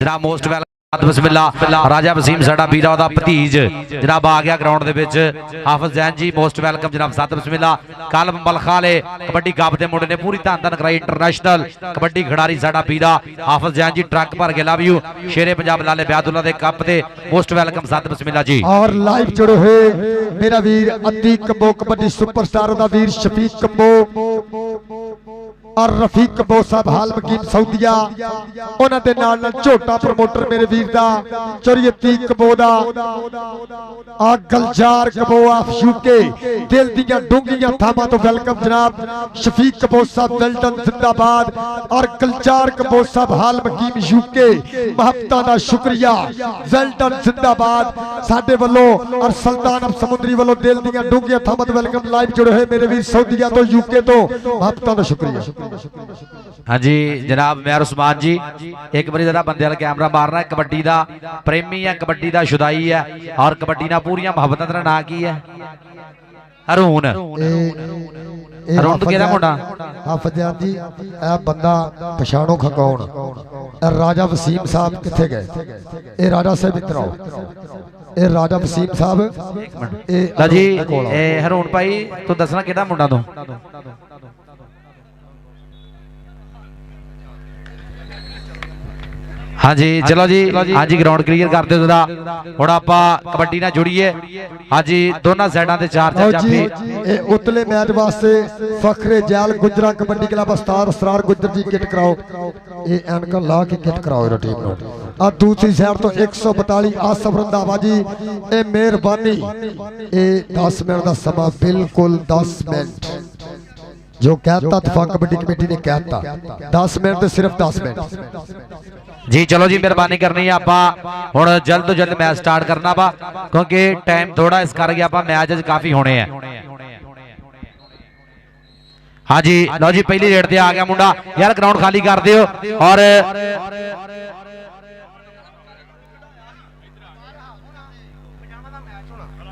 जनाब मोस्ट वेलकम बिस्मिल्ला राजा वसीम साडा वीरा दा भतीज जनाब आ गया ग्राउंड दे विच हाफिज जैन जी मोस्ट वेलकम जनाब सत बिस्मिल्ला कालम मलखा वाले कबड्डी गप दे मुंडे ने पूरी धन धन कराई इंटरनेशनल कबड्डी खिडारी साडा वीरा हाफिज जैन जी ट्रक भर के लव यू शेरे पंजाब लाले ब्यादुल्ला दे कप ते मोस्ट वेलकम सत बिस्मिल्ला जी और लाइव जुड़े हुए मेरा वीर अद्दी कंबो कबड्डी सुपरस्टार दा वीर शफीक कंबो और रफीक कंबो साहब हालमकीन सऊदिया उन्हां दे नाल झोटा प्रमोटर मेरे वीर दा चरियती कंबो दा आ गलजार कंबो ऑफ यूके दिल दियां डूंगियां थामां तो वेलकम जनाब शफीक कंबो साहब वेल्डन जिंदाबाद और गलजार कंबो साहब हालमकीन यूके महब्बतां दा शुक्रिया वेल्डन जिंदाबाद साडे वल्लों और सुल्तान ऑफ समुद्री वल्लों दिल दियां डूंगियां थामां तो वेलकम लाइव जुड़े हुए मेरे वीर सऊदिया तो यूके तो महब्बतां दा शुक्रिया। हाँ जी जनाब मेहर उस्मान जी एक बारी जरा बंदे वाला कैमरा मारना है कबड्डी दा प्रेमी है कबड्डी दा शुदाई है और कबड्डी ना पूरी मुहब्बत का ना की है हरून हरून तो केड़ा मुंडा हाफिज जान जी ए बंदा पछाणो खकाउण राजा वसीम साहब किथे गए ए राजा साहब इधर आओ ए राजा वसीम साहब ला जी ए हरून भाई तू दसना केड़ा मुंडा तू हाँ जी चलो जी हाँ जी ग्राउंड क्लियर करते जरा हुण आपां कबड्डी नाल जुड़ीए हाँ जी दोनों साइडां ते चार चार जाफी उतले मैच वास्ते फखरे जैल गुजरा कबड्डी क्लब उस्ताद असरार गुजर जी किट कराओ ये एनक ला के किट कराओ टीम नो आ दूसरी साइड तो 142 आसफ रंधावा जी ए मेहरबानी ए 10 मिनट दा समा बिल्कुल 10 मिनट जो कहता तफा कबड्डी कमेटी ने कहता 10 मिनट तो सिर्फ 10 मिनट जी चलो जी मेहरबानी करनी है आपां हुण जल्द तो जल्द मैच स्टार्ट करना वा क्योंकि टाइम थोड़ा इस करके आपां मैच काफी होने हैं। हाँ जी लो जी पहली रेड ते आ गया मुंडा यार ग्राउंड खाली कर दियो और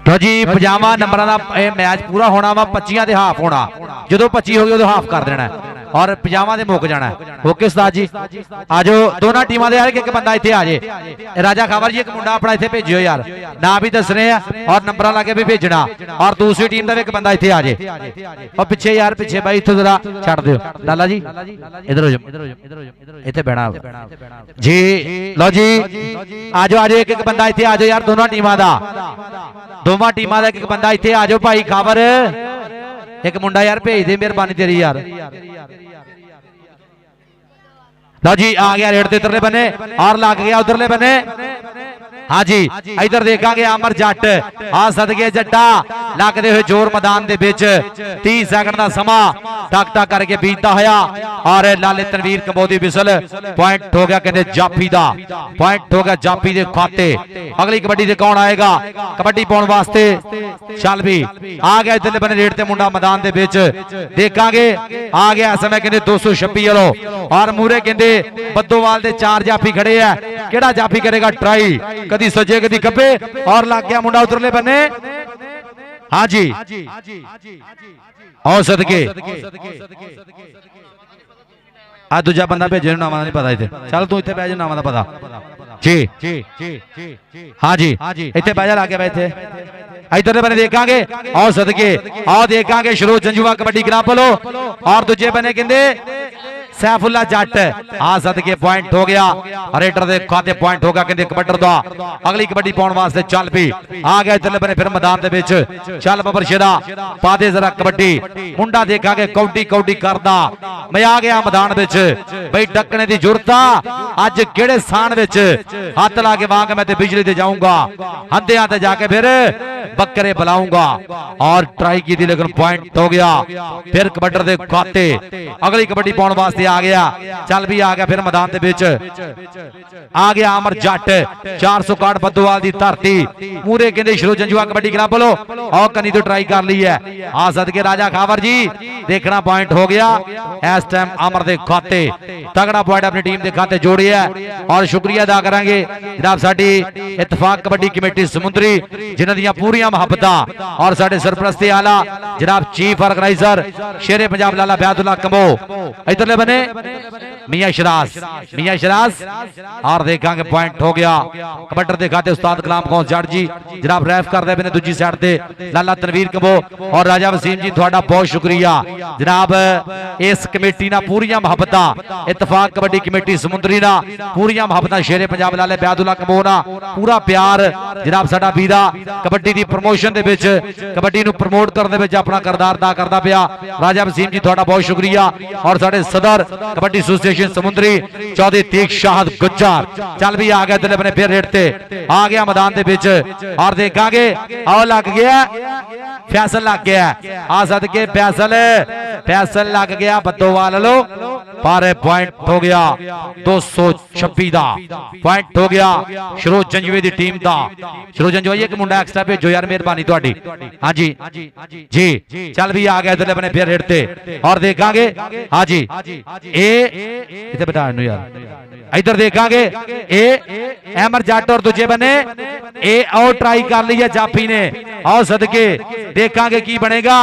तो जी 50 नंबर का मैच पूरा होना वा 25 दे हाफ होना जो 25 हो गए उदों हाफ कर देना और 50 दे मुक जाना ओके उस्ताद जी आजो दोनों टीमां दे यार एक बंदा इत्थे आ जे राजा खबर जी एक मुंडा अपना इत्थे भेजियो यार ना भी दसने और नंबर लाके भी भेजना और दूसरी टीम का भी एक बंदा इत्थे आ जे और पिछे यार पिछे भाई इत्थे जरा छड़ दियो लाला जी इधर हो जाओ इत्थे बैठना जी लो जी आजो आजो एक एक बंदा इत्थे आजो यार दोनों टीमां दा दोवां टीमां दा एक बंदा इत्थे आजो भाई खबर एक मुंडा यार भेज दे मेहरबानी तेरी यार लो जी आ गया रेड ते इधरले बने और लग गया उधरले बने हाँ जी इधर देखांगे अमर जट आ सदके जट्टा लगते हुए जोर मैदान दे विच 30 सेकंड का समा टक टक करके बीतता होया और लाले तनवीर कंबो दी विसल पॉइंट हो गया कहते जाफी दा पॉइंट हो गया जाफी दे खाते अगली कबड्डी से कौन आएगा कबड्डी पाउण वास्ते चल भी आ गया इधरले बने रेड ते मुंडा मैदान दे विच देखांगे आ गया समय कहते 226 वालो और मूरे कहते बद्दोवाल दे 4 जाफी खड़े है केड़ा जाफी करेगा ट्राई कदी सजे कदी खब्बे और लग गया मुंडा उधरले बने हाँ जी और सदके आ दूजा बंदा भेजे नाम नहीं पता इतने चल तू इतने बैठ नाम का पता जी हाँ जी इतने बैठा लागे बैठे इधर बने देखांगे और सदके और देखांगे शुरू जंजुआ कबड्डी क्लब वालों और दूजे बने कहते सैफुल्ला जट आ सदके पॉइंट हो गया रेडर दे खाते पॉइंट होगा कहते कबड्डर दा अगली कबड्डी पाउण वास्ते चल पी आ गया इधरले बने फिर मैदान दे विच चल बबर शेरा पा दे जरा कबड्डी मुंडा देखांगे कौडी कौडी करदा मैं आ गया मैदान विच भाई डकने दी जरूरत अज किहड़े स्थान विच हथ ला के वांग मैं ते बिजली ते जाऊंगा हंदियां ते जाके फिर बकरे बुलाऊंगा और ट्राई की थी लेकिन पॉइंट हो गया फिर कबड्डर दे खाते अगली कबड्डी पाउण वास्ते आ गया चल भी आ गया फिर मैदान दे विच आ गया अमर जट 461 बद्दोवाल दी धरती मूरे कहंदे शुरू जंजुआ कबड्डी क्लब वालों और कनी तो ट्राई कर ली है आ सदके राजा खावर जी देखना पॉइंट हो गया इस टाइम अमर दे खाते तगड़ा पॉइंट अपनी टीम के खाते जोड़े है और शुक्रिया अदा करांगे जनाब साडी इत्तफाक कबड्डी कमेटी समुद्री जिन्हां दी पूरी ਮੁਹੱਬਤਾਂ ਔਰ ਸਾਡੇ ਸਰਪ੍ਰਸਤੀ ਆਲਾ जनाब चीफ ऑर्गेनाइजर शेरे पंजाब लाला बैदुल्ला कंबो इधरले बने मियां शराज और देखेंगे पॉइंट हो गया कबड्डर के खाते उस्ताद गुलाम कौन जट जी जनाब रैफ करते पे दूजी साइड से लाला तनवीर कंबो और राजा वसीम जी थोड़ा बहुत शुक्रिया जनाब इस कमेटी ना पूरियां मुहब्बतां इतफाक कबड्डी कमेटी समुंदरी ना पूरियां मुहब्बतां शेरे पंजाब लाले बैदुल्ला कंबो ना पूरा प्यार जनाब साडा वीरा कबड्डी दी प्रमोशन दे विच कबड्डी नूं प्रमोट करने विच अपना किरदार अदा करदा पिया राजा वसीम जी थोड़ा बहुत शुक्रिया और साडे सदर कबड्डी एसोसिएशन समुंदरी चौधरी तीक शाहद गुज्जर चल भी आ गया दिल अपने फिर रेट ते आ गया मैदान दे विच और देखांगे आओ लग गया फैसल लग गया आ सदके फैसल लग गया बद्दोवाल लो पर पॉइंट हो गया 226 दा पॉइंट हो गया शरोज जंजवे दी टीम दा शरोज जंजवा एक मुंडा एक्स्ट्रा भेजो यार मेहरबानी तुहाडी हां जी जी चल भी आ गया इधरले बने फिर रेट ते और देखांगे हां जी ए इथे बिठा नु यार इधर देखांगे ए अहमद जट और दूजे बने ए और ट्राई कर लिया जाफी ने आओ सदके देखांगे की बनेगा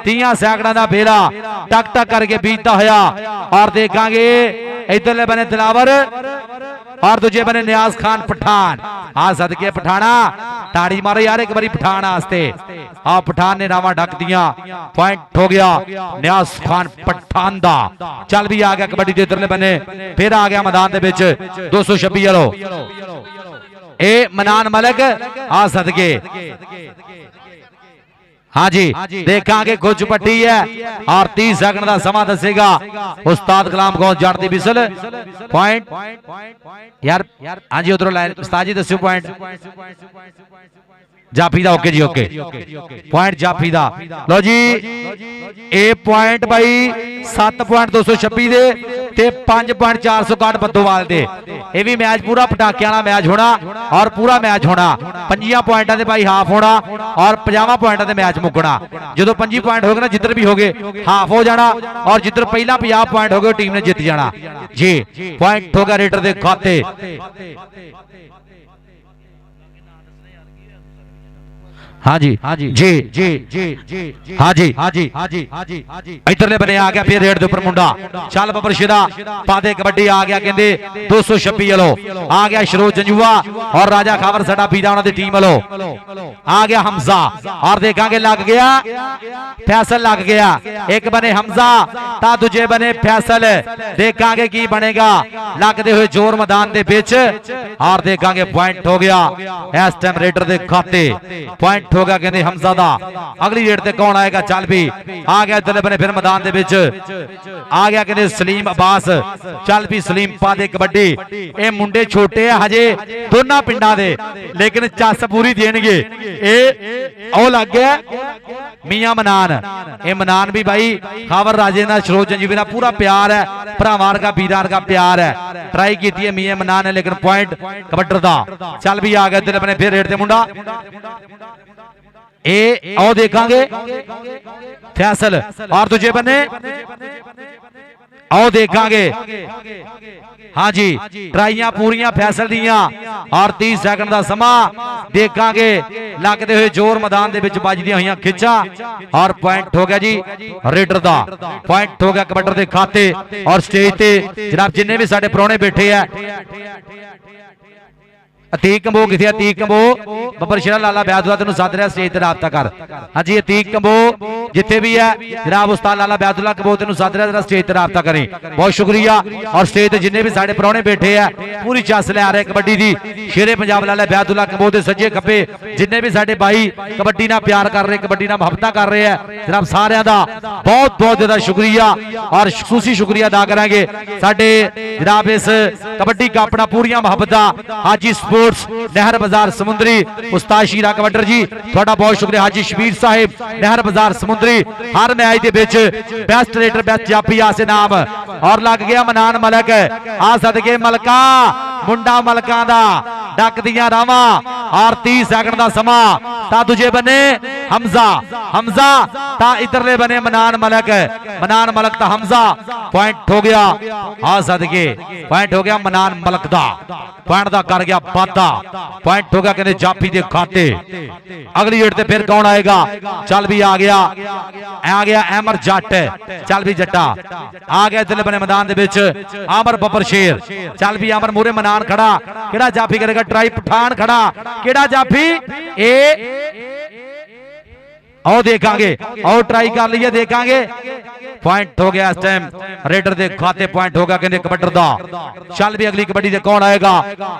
30 सैकड़ा दा बेला टक टक करके बीतता होया और देखांगे इधरले बने दिलावर और दूजे बने नियाज खान पठान आ सदके पठाना ताड़ी मारो यार एक बारी पठान आस्ते आ पठान ने रावा ढक दिया पॉइंट हो गया नियाज खान पठान दा चल भी आ गया कबड्डी दे इधरले बने फिर आ गया मैदान दे विच 226 वालो ए मनान मलक आ सदके हाँ जी देखांगे कुछ पट्टी है और 30 सेकंड का समा दसेगा उस्ताद गुलाम गौस जट दी बिसल पॉइंट यार हाँ जी उधरों लाइन उस्ताद जी दस्यो पॉइंट जाफी दा ओके जी ओके पॉइंट जाफी दा लो जी ए पॉइंट भाई 7.226 दे ते 5.461 बद्दोवाल दे ये भी मैच पूरा पटाकियां वाला मैच होना और पूरा मैच होना 5 पॉइंटां दे भाई हाफ होना और 50 पॉइंटां दे मैच मुकना जो 5 पॉइंट हो गए ना जिधर भी हो गए हाफ हो जाना और जिधर पहला 50 पॉइंट हो गए टीम ने जीत जाना जी पॉइंट हो गया रेडर दे खाते हाँ जी जी जी हाँ जी इधरले बने आ गया फिर रेड दे ऊपर मुंडा चल बबर शिरा पादे कबड्डी आ गया कहंदे 226 वालो आ गया शरोज जंजुआ और राजा खावर साडा बीरा उन्हां दी टीम वालो आ गया हमजा और देखांगे लग गया फैसल लग गया एक बने हमजा ता दूजे बने फैसल देखांगे की बनेगा लगदे हुए जोर मैदान दे विच और देखांगे पॉइंट हो गया इस टाइम रेडर दे खाते पॉइंट हो गया कहते हमजा दा अगली रेड ते कौन आएगा चल भी आ गया इधरले बने फिर मैदान दे विच आ गया कहते सलीम अब्बास चल भी सलीम पा दे कबड्डी ए मुंडे छोटे है हजे दोनों पिंडा दे लेकिन चस पूरी देणगे ए ओ लग गया मियां मनान ए मनान भी भाई खावर राजे ना शरोज जंजीवी ना पूरा प्यार है भरावां का बीरां का प्यार है ट्राई की है मियां मनान है लेकिन पॉइंट कबड्डर दा चल भी आ गया इधरले बने फिर रेड ते मुंडा ए आओ देखांगे फैसल और दूजे बने आओ देखांगे हाँ जी ट्राइयां पूरियां फैसल दियां और 30 सेकंड का समा देखांगे लगते हुए जोर मैदान दे विच बजदियां होइयां खिचा और पॉइंट हो गया जी रेडर दा पॉइंट हो गया कबड्डर दे खाते और स्टेज ते जनाब जिन्ने भी साडे प्राहुणे बैठे है अतीक कंबो किथे अतीक कंबो बबर शेरा लाला बैदुल्ला तेनू सद रहा स्टेज ते राबता कर हाँ जी अतीक कंबो जिथे भी है जनाब उस्ताद लाला बैदुल्ला कंबो तेनू सद रहा स्टेज ते राबता करें बहुत शुक्रिया और स्टेज ते जिन्ने भी साडे प्राहुणे बैठे है पूरी चस ले आ रहे कबड्डी दी शेरे पंजाब लाला बैदुल्ला कंबो दे सज्जे खब्बे जिन्ने भी साडे भाई कबड्डी नाल प्यार कर रहे कबड्डी नाल मुहब्बतां कर रहे हैं जनाब सारियां दा बहुत बहुत ज्यादा शुक्रिया और खसूसी शुक्रिया अदा करांगे साडे जनाब इस कबड्डी का अपना पूरियां मुहब्बतां हाजी नहर बाजार समुंदरी उस्ताद शीरा कबड्डर जी थोड़ा बहुत शुक्रिया हाजी शबीर साहिब नहर बाजार समुंदरी हर मैच दे विच बेस्ट रेडर बेस्ट जाफी आसे नाम और लग गया मनान मलक आ सदके मलका मुंडा मलका दा डक दियां रावां और 30 सेकंड का समा ਤਾਂ ਦੂਜੇ ਬੰਨੇ ਹਮਜ਼ਾ ਤਾਂ ਇਧਰਲੇ ਬੰਨੇ ਮਨਾਨ ਮਲਕ ਤਾਂ ਹਮਜ਼ਾ ਪੁਆਇੰਟ ਹੋ ਗਿਆ ਆ ਸਦਕੇ ਪੁਆਇੰਟ ਹੋ ਗਿਆ ਮਨਾਨ ਮਲਕ ਦਾ ਪੁਆਇੰਟ ਦਾ ਕਰ ਗਿਆ ਵਾਧਾ ਪੁਆਇੰਟ ਹੋ ਗਿਆ ਕਹਿੰਦੇ ਜਾਫੀ ਦੇ ਖਾਤੇ ਅਗਲੀ ਏਡ ਤੇ ਫਿਰ ਕੌਣ ਆਏਗਾ ਚੱਲ ਵੀ ਆ ਗਿਆ ਅਹਿਮਦ ਜੱਟ ਚੱਲ ਵੀ ਜੱਟਾ ਆ ਗਿਆ ਇਧਰਲੇ ਬੰਨੇ ਮੈਦਾਨ ਦੇ ਵਿੱਚ ਆਮਰ ਬੱਬਰ ਸ਼ੇਰ ਚੱਲ ਵੀ ਆਮਰ ਮੂਰੇ ਮਨਾਨ ਖੜਾ ਕਿਹੜਾ ਜਾਫੀ ਕਰੇਗਾ ਟਰਾਈ ਪਠਾਨ ਖੜਾ ਕਿਹੜਾ ਜਾਫੀ आओ देखेंगे आओ ट्राई कर लीजिए देखेंगे पॉइंट हो गया इस टाइम रेडर दे खाते पॉइंट होगा कहने कबड्डर दा चल भी अगली कबड्डी दे कौन आएगा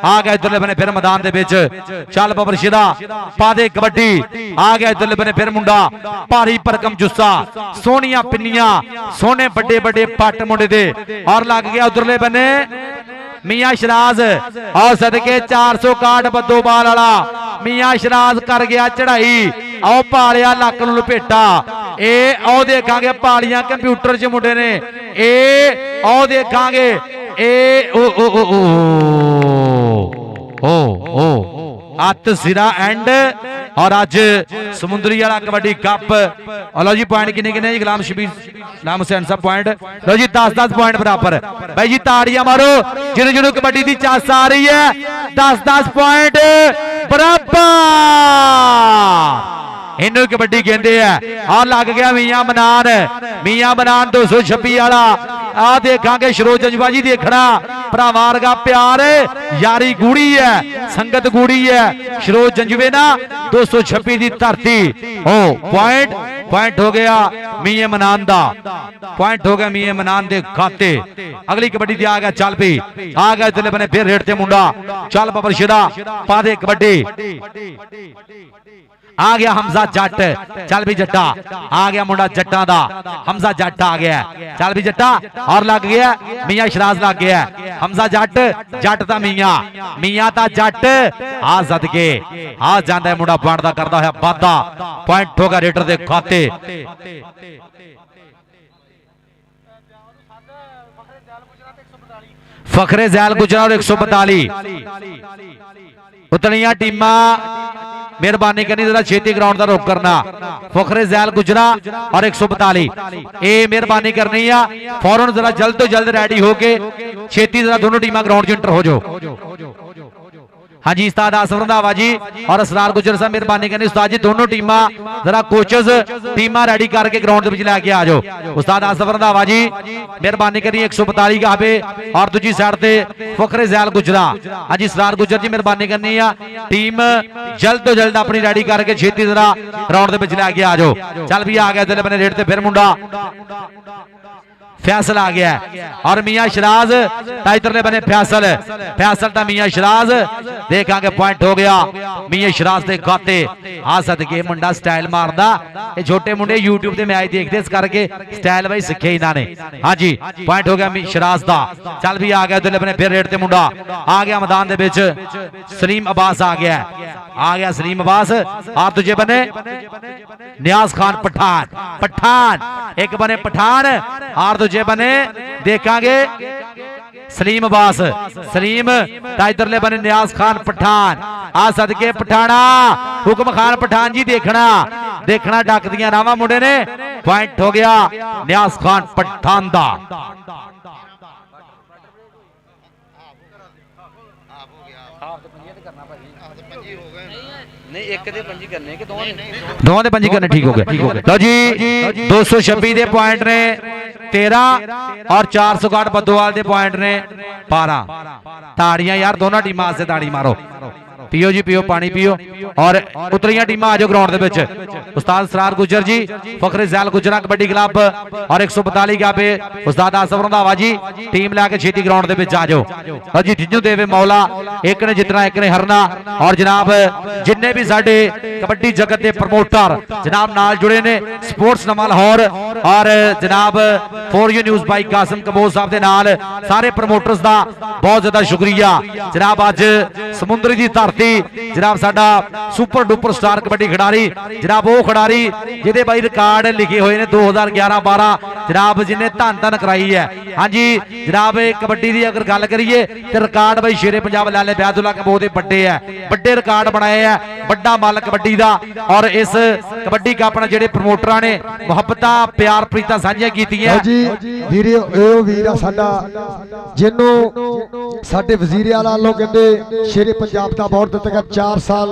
आ गया इधरले बने फिर मैदान दे विच चल बबर शिदा पा दे कबड्डी आ गया इधरले बने फिर मुंडा भारी भरकम जुस्सा सोहनियां पिन्नियां सोहने बड़े बड़े पट मुंडे दे और लग गया उधरले बने मियां शराज और सदके 461 बद्दोबाल वाला मियां शराज कर गया चढ़ाई आओ पालिया लक नूं लपेटा आओ देखांगे पालियां कंप्यूटर च मुंडे ने आओ देखांगे अत सिरा एंड और अज समुद्री वाला कबड्डी कप लो जी पॉइंट किन्ने जी गुलाम शबीर गुलाम हुसैन साहब पॉइंट लो जी 10-10 पॉइंट बराबर भाई जी ताड़ियां मारो जिन्हों कबड्डी की चास आ रही है 10-10 पॉइंट बराबर इनू कबड्डी कहते हैं आ लग गया मियां मनान 226 वाला आ देखांगे शरोज जजबाजी देखना भरा वर्गा प्यार यारी गूड़ी है संगत गूड़ी है शरोज जंजवे ना 226 की धरती ओ पॉइंट हो गया मियां मनान दा पॉइंट हो गया मियां मनान दे खाते अगली कबड्डी ते आ गया चल भी आ गया इधरले बने फिर रेड ते मुंडा चल बबर शिदा पा दे कबड्डी आ गया हमजा जट चल भी जट्टा आ गया मुंडा जट्टा दा हमजा जट आ गया चल भी जट्टा और लग गया मियां शराज लग गया हमजा जट ता मियां ता जट आ सदके आ जांदा है मुंडा पॉइंट दा करदा है वादा पॉइंट होगा रेडर दे खाते फखरे जैल गुजरात 142 उतलियां टीमां मेहरबानी करनी जरा छेती ग्राउंड का रुख करना फखरे जैल गुजरा और 142 ये मेहरबानी करनी है फौरन जरा जल्द तो जल्द रेडी होके छेती जरा दोनों टीमां ग्राउंड च इंटर हो जाओ हाँ जी उस्ताद आसफ रंधावा जी और असरार गुजर साहब मेहरबानी करनी उस्ताद जी दोनों टीमां जरा कोचेस टीमां रेडी करके ग्राउंड के लेके आ जाओ उस्ताद आसफ रंधावा जी मेहरबानी करनी 142 का पे और दूसरी साइड पे फखरे जैल गुजरा हाँ जी असरार गुजर जी मेहरबानी करनी है टीम जल्द तो जल्द अपनी रेडी करके छेती जरा ग्राउंड के लेके आ जाओ चल भी आ गया इधर अपने रेड से फिर मुंडा फैसल आ गया और मियां शराज इधरले बने फैसल ता मियां शराज देखांगे पॉइंट हो गया मियां शराज दे खाते आ सदके मुंडा स्टाइल मारदा ये छोटे मुंडे यूट्यूब ते मैच देखदे इस करके स्टाइल भाई सीखे इन्होंने हाँ जी पॉइंट हो गया शराज दा चल भी आ गया इधरले बने फिर रेड ते मुंडा आ गया मैदान दे विच सलीम अब्बास आ गया सलीम अब्बास और दूजे बने नियाज खान पठान एक बने पठान और दूजे बने देखांगे सलीम अब्बास इधरले बने नियाज खान पठान आ सदके पठाना हुक्म खान पठान जी देखना डक दियां रावा मुंडे ने पॉइंट हो गया नियाज खान पठान दा नहीं एक दे पंजी करने के दोवां दे पंजी करने ठीक हो गया लो जी 226 दे पॉइंट ने 13 और 461 बद्दोवाल दे पॉइंट ने 12 ताड़ियां यार दोनों टीमां से ताड़ी मारो पियो जी पियो पानी पियो और उतरियां टीमां आ जाओ ग्राउंड दे विच उस्ताद सरार गुजर जी फखरे जैल गुजरा कबड्डी क्लब और 142 का पे उस्ताद आसफ रंधावा जी टीम लेके छेती ग्राउंड दे विच आ जाओ और जी जिन्नू देवे मौला एक ने जितना एक ने हरना और जनाब जिन्ने भी साडे कबड्डी जगत के प्रमोटर जनाब नाल जुड़े ने स्पोर्ट्स नवा लाहौर और जनाब for you news by Qasim Kamboj साहब के नाल सारे प्रमोटर्स का बहुत ज्यादा शुक्रिया जनाब अज समुद्री की धरती जनाब साडा सुपर डुपर स्टार कबड्डी खिडारी जनाब वो खिडारी जिहदे भाई रिकॉर्ड लिखे हुए ने 2011-12 जनाब जिन्हें धन धन कराई है। हाँ जी जनाब कबड्डी की अगर गल करिए तो रिकॉर्ड भाई शेरे पंजाब लाले बैदुल्ला के बहुत बड़े है, बड़े रिकॉर्ड बनाए है, बड़ा मल कबड्डी का। और इस कबड्डी कप ने जेडे प्रमोटर ने मुहब्बत प्यार प्रीता साझियां कीतियां जी। वीर साडा जिन्हों साडे वजीर आला वालों कहते शेरे पंजाब का अवार्ड दिता गया। 4 साल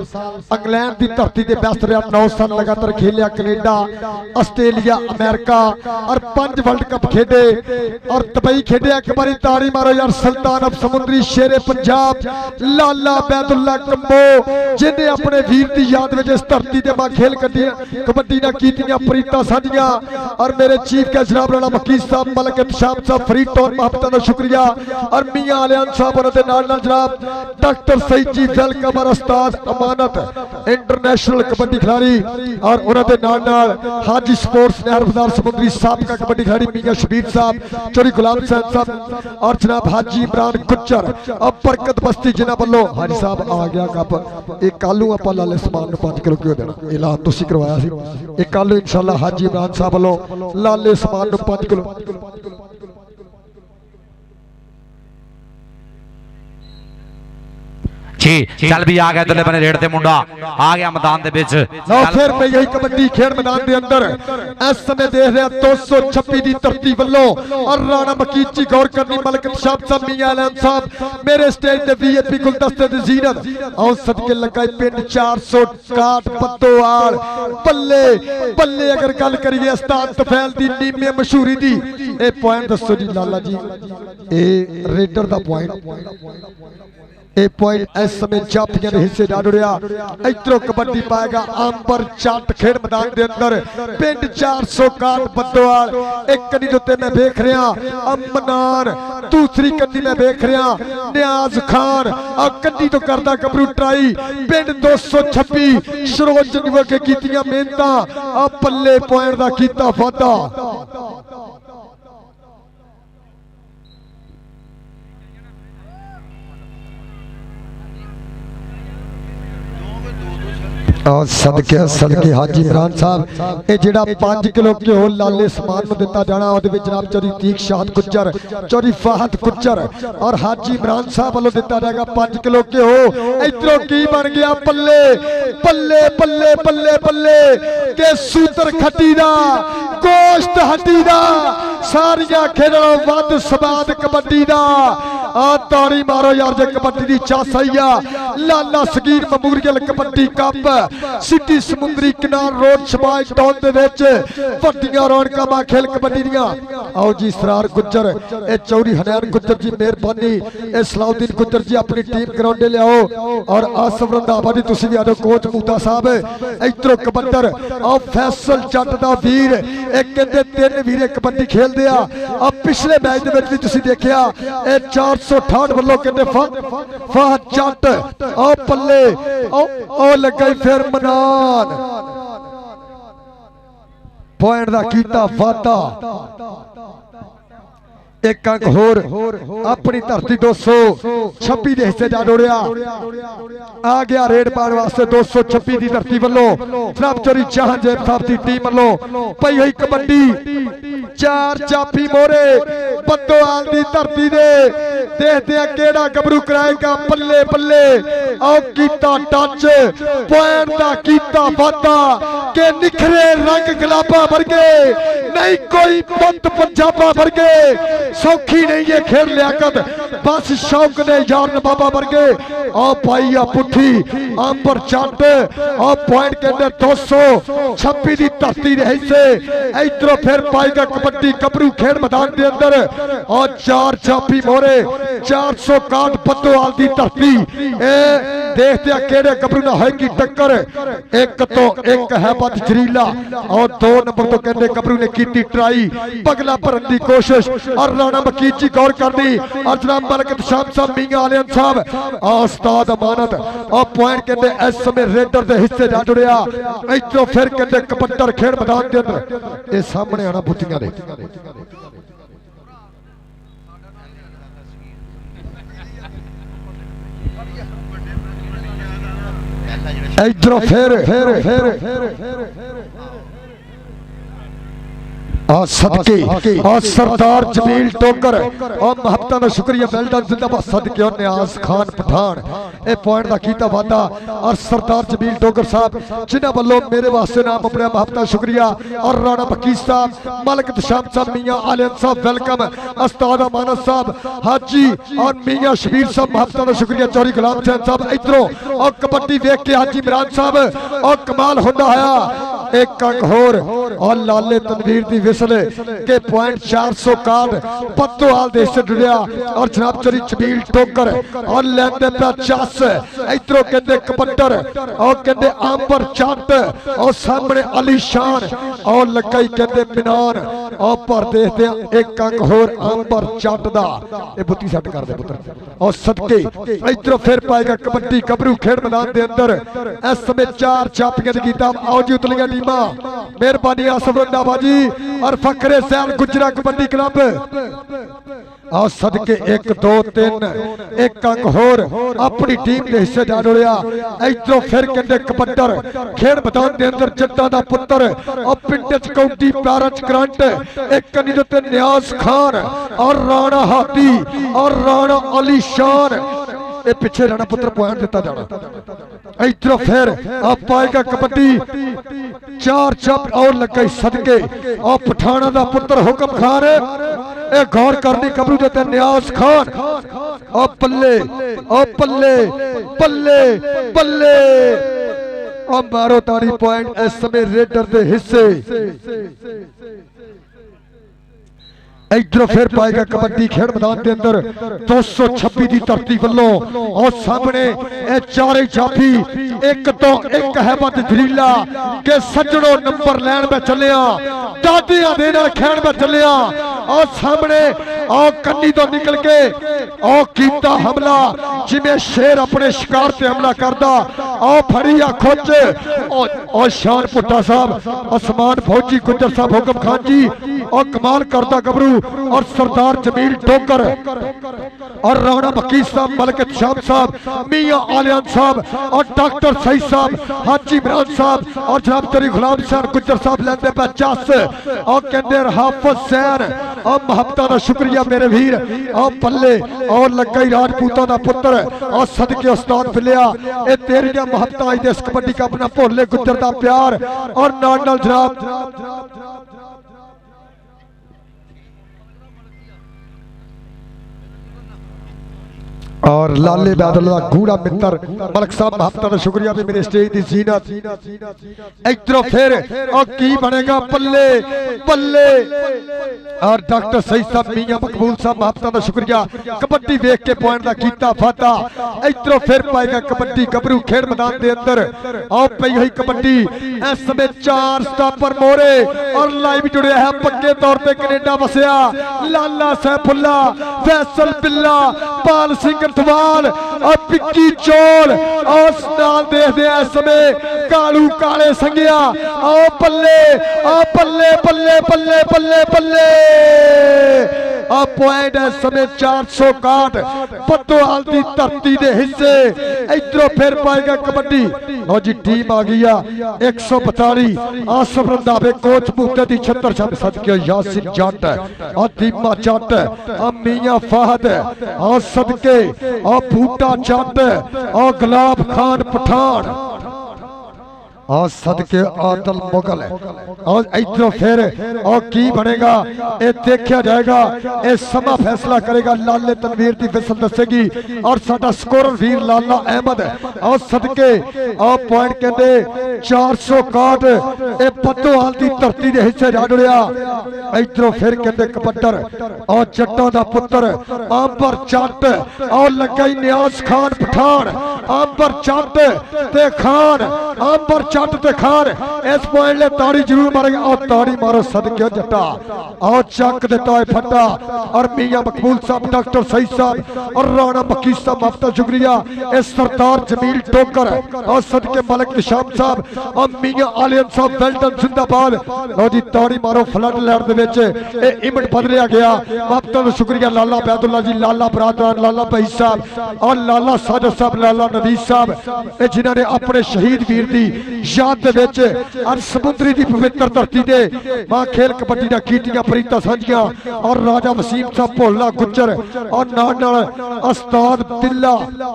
इंग्लैंड की धरती से बेस्ट रहा, 9 साल लगातार खेलिया, कनेडा, ऑस्ट्रेलिया, अमेरिका और 5 वर्ल्ड कप खेडे और दुबई खेडे। एक बार ताड़ी मारो यार सुल्तान ऑफ समुद्री शेरे पंजाब लाला बैदुल्ला कंबो जिन्हें अपने वीर की याद में इस धरती से मां खेल कबड्डी ना कीतियां प्रीता साझियां। और मेरे चीफ गेस्ट जनाब राणा मकीस साहब, मलक इत्शाम साहब, फरीद टोन मुहब्बत का शुक्रिया। और मियां आलियान साहब उन्होंने नाल जनाब डॉक्टर सईद जी वेलकम और उस्ताद अमानत इंटरनेशनल कबड्डी खिलाड़ी। और उन्होंने नाल हाजी स्पोर्ट्स नहर बाजार समुद्री साबका कबड्डी खिलाड़ी मियां शबीर साहब, चौधरी गुलाम हुसैन साहब और जनाब हाजी इमरान गुज्जर और बरकत बस्ती जिन्हां वल्लों हाजी साहब आ गया कप। एक कालू आपां लाले समान नूं 5 किलो क्यों देना, ऐलान तुसीं करवाया सी। एक कालू इंशाअल्लाह हाजी इमरान साहब वल्लों लाले समान नूं 5 किलो। चल भी आ गया दुले बने रेड ते मुंडा आ गया मैदान दे विच। फिर मैं यही कबड्डी खेल मैदान दे अंदर इस समय देख रहा 226 दी धरती वल्लों और राणा मकीत जी गौर करनी, मलक इत्शाम साहब, मियां आलियान साहब मेरे स्टेज ते वीआईपी गुलदस्ते दी जीनत और सदके लगाई पिंड 461 पत्तोआल बल्ले बल्ले। अगर गल करिए उस्ताद तफैल दी नीमे मशहूरी दी ए पॉइंट दसो जी लाला जी, ए रेडर दा पॉइंट ए पॉइंट इस समय जाफियां के हिस्से जा जुड़िया। इधरों कबड्डी पाएगा आंबर चाट खेड मैदान के अंदर पिंड 461 बद्दोआल। एक कनी उत्ते मैं देख रहा अमनान, दूसरी कनी मैं देख रहा न्याज खान और कनी तो करदा गबरू ट्राई। पिंड 226 सरोज के कीतियां मेहनतां और पल्ले पॉइंट का कीता वाधा। सदके हाजी इमरान साहब ये जिहड़ा 5 किलो घ्यो लाले समान में दिता जाना उहदे विच जनाब चौधरी तीक शाहद गुज्जर, चौधरी फाहद गुज्जर और हाजी इमरान साहब वालों दिता जाएगा 5 किलो घ्यो। इधरों की बन गया पल्ले पल्ले पल्ले पल्ले पल्ले के सूतर खट्टी दा गोश्त हड्डी दा सारियां खेलों वध स्वाद कबड्डी दा। आ ताड़ी मारो यार जे कबड्डी दी चास आई आ। Lala Saghir memorial kabaddi cup city Samundri किनार रोड शबाज टाउन दे विच वड्डियां रौनकां मां खेल कबड्डी दियां। आओ जी सरार गुज्जर ए चौधरी हनैन गुज्जर जी मेहरबानी, ए सलाउद्दीन गुज्जर जी अपनी टीम ग्राउंडे लियाओ और आसफ रंधावा जी तुसीं भी आजो कोच मूता साहब। इधरों कबड्डर आओ फैसल जट दा वीर एक कहंदे 3 वीरे कबड्डी खेलदे आ। अब पिछले मैच दे विच भी तुसीं देखिया ए 468 वल्लों कहंदे फाह जट आओ पल्ले आओ लगा फिर मनान पॉइंट दा कीता वादा। एक अंक होर अपनी धरती 226 के हिस्से जा जोड़िया। आ गया रेड पाने वास्ते 226 की धरती वालों जनाब चौधरी जहांजेब साहब की टीम वालों पई हुई कबड्डी 4 जाफी मोरे बद्दोआल की धरती दे। देखते हैं केड़ा गबरू कराएगा पल्ले पल्ले। आओ कीता टच पॉइंट दा कीता वादा के निखरे रंग गुलाबा वर्गे नहीं कोई बुत पंजाबा वर्गे सौखी नहीं है खेल लियाकत बस शौक ने यार बाबा वर्गे। आ पाई आ पुठी आंबर चट आ पॉइंट के अंदर 226 की धरती रही से। इधरों फिर पाएगा कबड्डी गबरू खेल मैदान के अंदर और 4 जाफी मोरे 461 बद्दोआल की धरती। देखते हैं केड़े गबरू ना होगी टक्कर। एक तो एक है बद जरीला और 2 नंबर तो कहते गबरू ने की ट्राई पगला भरन की कोशिश और राणा मकीत जी गौर करनी और जनाब मलक इत्शाम साहब, मियां आलियान साहब उस्ताद अमानत और पॉइंट कहते इस समय रेडर के हिस्से जा जुड़िया। इधरों फिर कहते कबड्डर खेल मैदान के अंदर ये सामने आना बुतियां ने। इधरों फिर और सदके और सरदार जमील टोकर और महबता का शुक्रिया वेल्डन जिंदाबाद सदके और न्याज खान पठान ए पॉइंट का कीता वादा और सरदार जमील टोकर साहब जिन्हां वालों मेरे वास्ते नाम अपने महबता शुक्रिया और राणा बकीर साहब मलिक शाम साहब मियां आलिम साहब वेलकम उस्ताद मानस साहब हाजी और मियां शबीर साहब महबता का शुक्रिया चौरी गुलाम हुसैन साहब इधरों और कबड्डी देख के हाजी इमरान साहब और कमाल होता है एक अंक होर और लाले तनवीर दी विसल के पॉइंट 461 पत्तोहाल देश से जुड़िया और जनाब चौरी जमील टोकर और लेंदे पे 50 इधरों कहते कबड्डर और कहते आंबर चट और सामने अली शान और लकाई कहते मिनार और पर देखते एक अंक होर आंबर चट दा ये बुत्ती सट कर दे पुत्र और सदके इधरों फिर पाएगा कबड्डी गबरू खेड मैदान के अंदर इस समय 4 छापियां की किताब आओ जी उतलियां टीमां मेहरबानी आसफ रंधावा जी और फखरे सैन गुजरा कबड्डी क्लब और सदके 1 2 3 एक अंक होर अपनी टीम के हिस्से जा जोड़िया इधरों फिर कहते कबड्डर खेड मैदान के अंदर जट्टा दा पुत्र और पिंड च काउंटी पैरच करंट एक कनी ते न्याज खान और राणा हाथी और राणा अली शान ये पीछे राणा पुत्र पॉइंट दिता जाना इधरों फिर आप पाएगा कबड्डी 4 छप और लगे सदके और पठाना दा पुत्र हुक्म खान ए गौर करनी कबरू देते न्याज खान और पल्ले और पल्ले पल्ले पल्ले और मारो ताड़ी पॉइंट इस समय रेडर दे हिस्से इधर फिर पाएगा कबड्डी खेड मैदान के अंदर 226 की धरती वालों और सामने ए चारे जाफी एक तो एक है बद जलीला के सजड़ों नंबर लैन में चलिया दादियां दे नाल खेड में चलिया और सामने और कन्नी तो निकल के और कीता हमला जिमें शेर अपने शिकार पे हमला करदा और फड़िया खोच और शान पुट्टा साहब आसमान फौजी गुजर साहब हुक्म खान जी और कमाल करदा गबरू और सरदार जमील टोकर और राणा बकीर साहब मलिक शाम साहब मियां आलियान साहब और डॉक्टर सईद साहब हाजी इमरान साहब और जनाब चौरी गुलाम हुसैन गुजर साहब लेंदे पे 50 और कहते हाफिज सैन और महबता का शुक्रिया मेरे वीर और पल्ले और लगा राजपूतों का पुत्र और सदके उस्ताद फिलिया ये तेरिया महबता आई इस कबड्डी का अपना भोले गुजर का प्यार और नाल जनाब और लाले बादल का गूढ़ा मित्र मलिक साहब महबता का शुक्रिया भी मेरे स्टेज की जीनत इधरों फिर और की बनेगा पल्ले पल्ले और डॉक्टर सईद साहब मियां मकबूल साहब महबता का शुक्रिया कबड्डी देख के पॉइंट का कीता फाता इधरों फिर पाएगा कबड्डी गबरू खेड मैदान के अंदर और पई हुई कबड्डी इस समय 4 स्टॉपर मोरे और लाइव जुड़े है पक्के तौर पे कनेडा बसिया लाला सैफुल्ला फैसल बिल्ला पाल सिंह सवाल और पिक्की चोल और नाल देखते हैं इस समय कालू काले संगिया और पल्ले पल्ले पल्ले पल्ले पल्ले पल्ले और पॉइंट है समय 461 पत्तोहाल की धरती के हिस्से इधरों फिर पाएगा कबड्डी और जी टीम आ गई 142 आसफ रंधावे कोच बूटे की 76 छत सदके यासिन जट और दीमा जट और मियां फाहद और सदके और बूटा जट और गुलाब खान पठान और सदके आदल मुगल और इधरों फिर और की बनेगा ये देखा जाएगा ये समा फैसला करेगा लाले तनवीर की फिसल दसेगी और साडा स्कोरर वीर लाला अहमद और सदके और पॉइंट कहते 461 ये पत्तोहाल की धरती के हिस्से जा जुड़िया इधरों फिर कहते कबड्डर और जट्टां दा पुत्र आंबर चट और लगा न्याज खान पठान आंबर चट ते खान आंबर चट ते खान इस पॉइंट ले ताड़ी जरूर मारेगा और ताड़ी मारो सदके जट्टा और चक देता है फटा और मियां मकबूल साहब डॉक्टर सईद साहब और राणा बकीर साहब महबता शुक्रिया इस सरदार जमील टोकर और सदके मलिक शाम साहब और मियां आलिम साहब वेल्डन जिंदाबाद लो जी ताड़ी मारो फ्लड लैंड दे विच ए इवेंट बदलिया गया महबता दा शुक्रिया लाला बैदुल्ला जी लाला बरादरान लाला भाई साहब और लाला साजद साहब लाला नवीस साहब जिन्होंने अपने शहीद वीर दी याद दे विच अज समुद्री दी पवित्र धरती दे मां खेल कबड्डी दा कीतियां प्रीतां सांझियां और राजा वसीम साहब भोला गुज्जर और नाल उस्ताद दिल्ला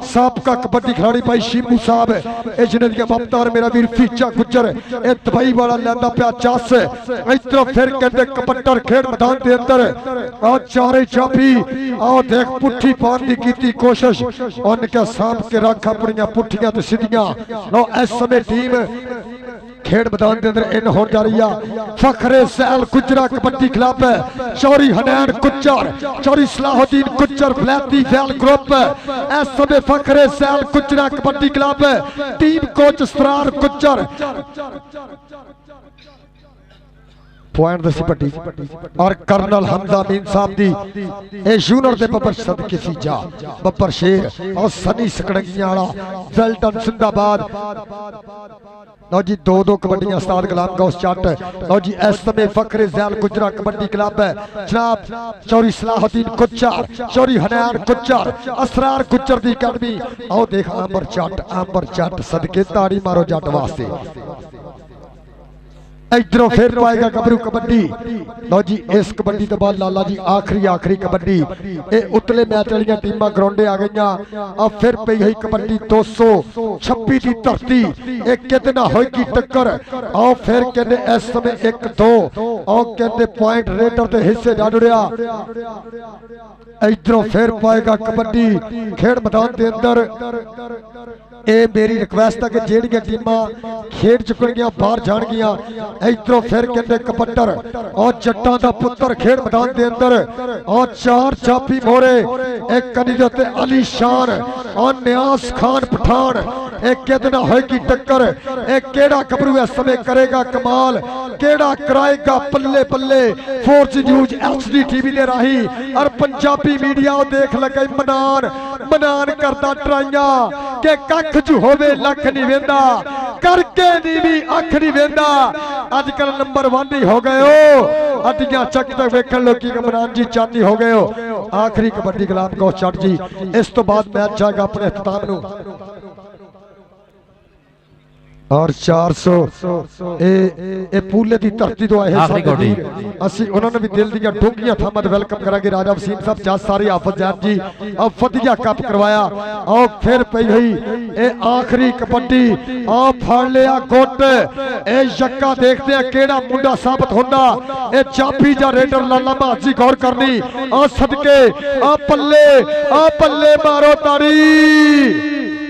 साबका कबड्डी खिलाड़ी भाई शिमू साहब ए जिन्हां दी ममतार मेरा वीर फीचा गुज्जर ए दुबई वाला लैंदा पिया चस इधरों फिर कहंदे कबड्डर खेड मैदान दे अंदर आ चारे चाबी आओ देख पुट्ठी पान दी कीती कोशिश उनके सांभ के रख अपनी पुट्ठियां ते सीधियां लो इस समय टीम खेड मैदान के अंदर इन हो जा रही है फखरे सैल गुजरा कबड्डी क्लब चौरी हनैन गुज्जर चौरी सलाहुद्दीन गुज्जर फ्लैती फैल ग्रुप इस समय फखरे सैल गुजरा कबड्डी क्लब टीम कोच सरार गुज्जर पॉइंट दसी पट्टी और कर्नल हमजा मीन साहब दी ए यूनिट दे बब्बर सदके सी जा बब्बर शेर और सनी सकड़ंगियां वाला वेल्टन जिंदाबाद लो जी दो दो कबड्डियां उस्ताद गुलाम गौस चट लो जी इस समय फखरे ज़ैल गुजरा कबड्डी क्लब है जनाब चौरी सलाहुद्दीन गुज्जर चौरी हनैन गुज्जर असरार गुज्जर दी अकादमी आओ देख आंबर चट सदके ताड़ी मारो जट वास्ते इधरों फिर पाएगा गबरू कबड्डी लो जी इस कबड्डी तो बाद लाला जी आखिरी कबड्डी ये उतले मैच वाली टीम ग्राउंडे आ गई अब फिर पई है कबड्डी 226 की धरती एक कितना होगी टक्कर आओ फिर कहते इस समय 1-2 आओ कहते पॉइंट रेडर के हिस्से जा जुड़िया इधरों फिर पाएगा कबड्डी खेड मैदान के अंदर ए मेरी रिक्वेस्ट है कि जेड़ियां टीमां खेड चुकणगियां बाहर जाणगियां इधरों फिर कहते कबड्डर और जट्टां दा पुत्तर खेड मैदान के अंदर और चार चापी मोरे एक कनीदत अली शान और न्यास खान पठान एक कितना होगी टक्कर एक केड़ा गबरू इस समय करेगा कमाल केड़ा कराएगा पल्ले पल्ले फोर्स न्यूज एचडी टीवी दे राही और पंजाबी मीडिया देख लगे मनान करता ट्राइया के कख जू होवे लख नहीं वेंदा करके दी भी अख नहीं वेंदा आजकल नंबर 1 ही हो गए हो अड्डियां चक तक वेखण लोकी कमरान जी चांदी हो गए हो आखिरी कबड्डी गुलाम गौस चट जी इस तो बाद मैच जाएगा अपने इख्तिताम नू और 400 ए पूले की धरती तो आए असि उन्होंने भी दिल दियां डूंघियां थामां ते वेलकम करांगे राजा वसीम साहब जज सारी हाफिज जैन जी और फतिया कप करवाया और फिर पई हुई ए आखिरी कबड्डी आ फड़ लिया गुट ए यक्का देखते हैं केड़ा मुंडा साबित होंदा ए चापी जा रेडर लाला महाजी गौर करनी आ सदके आ पल्ले मारो ताड़ी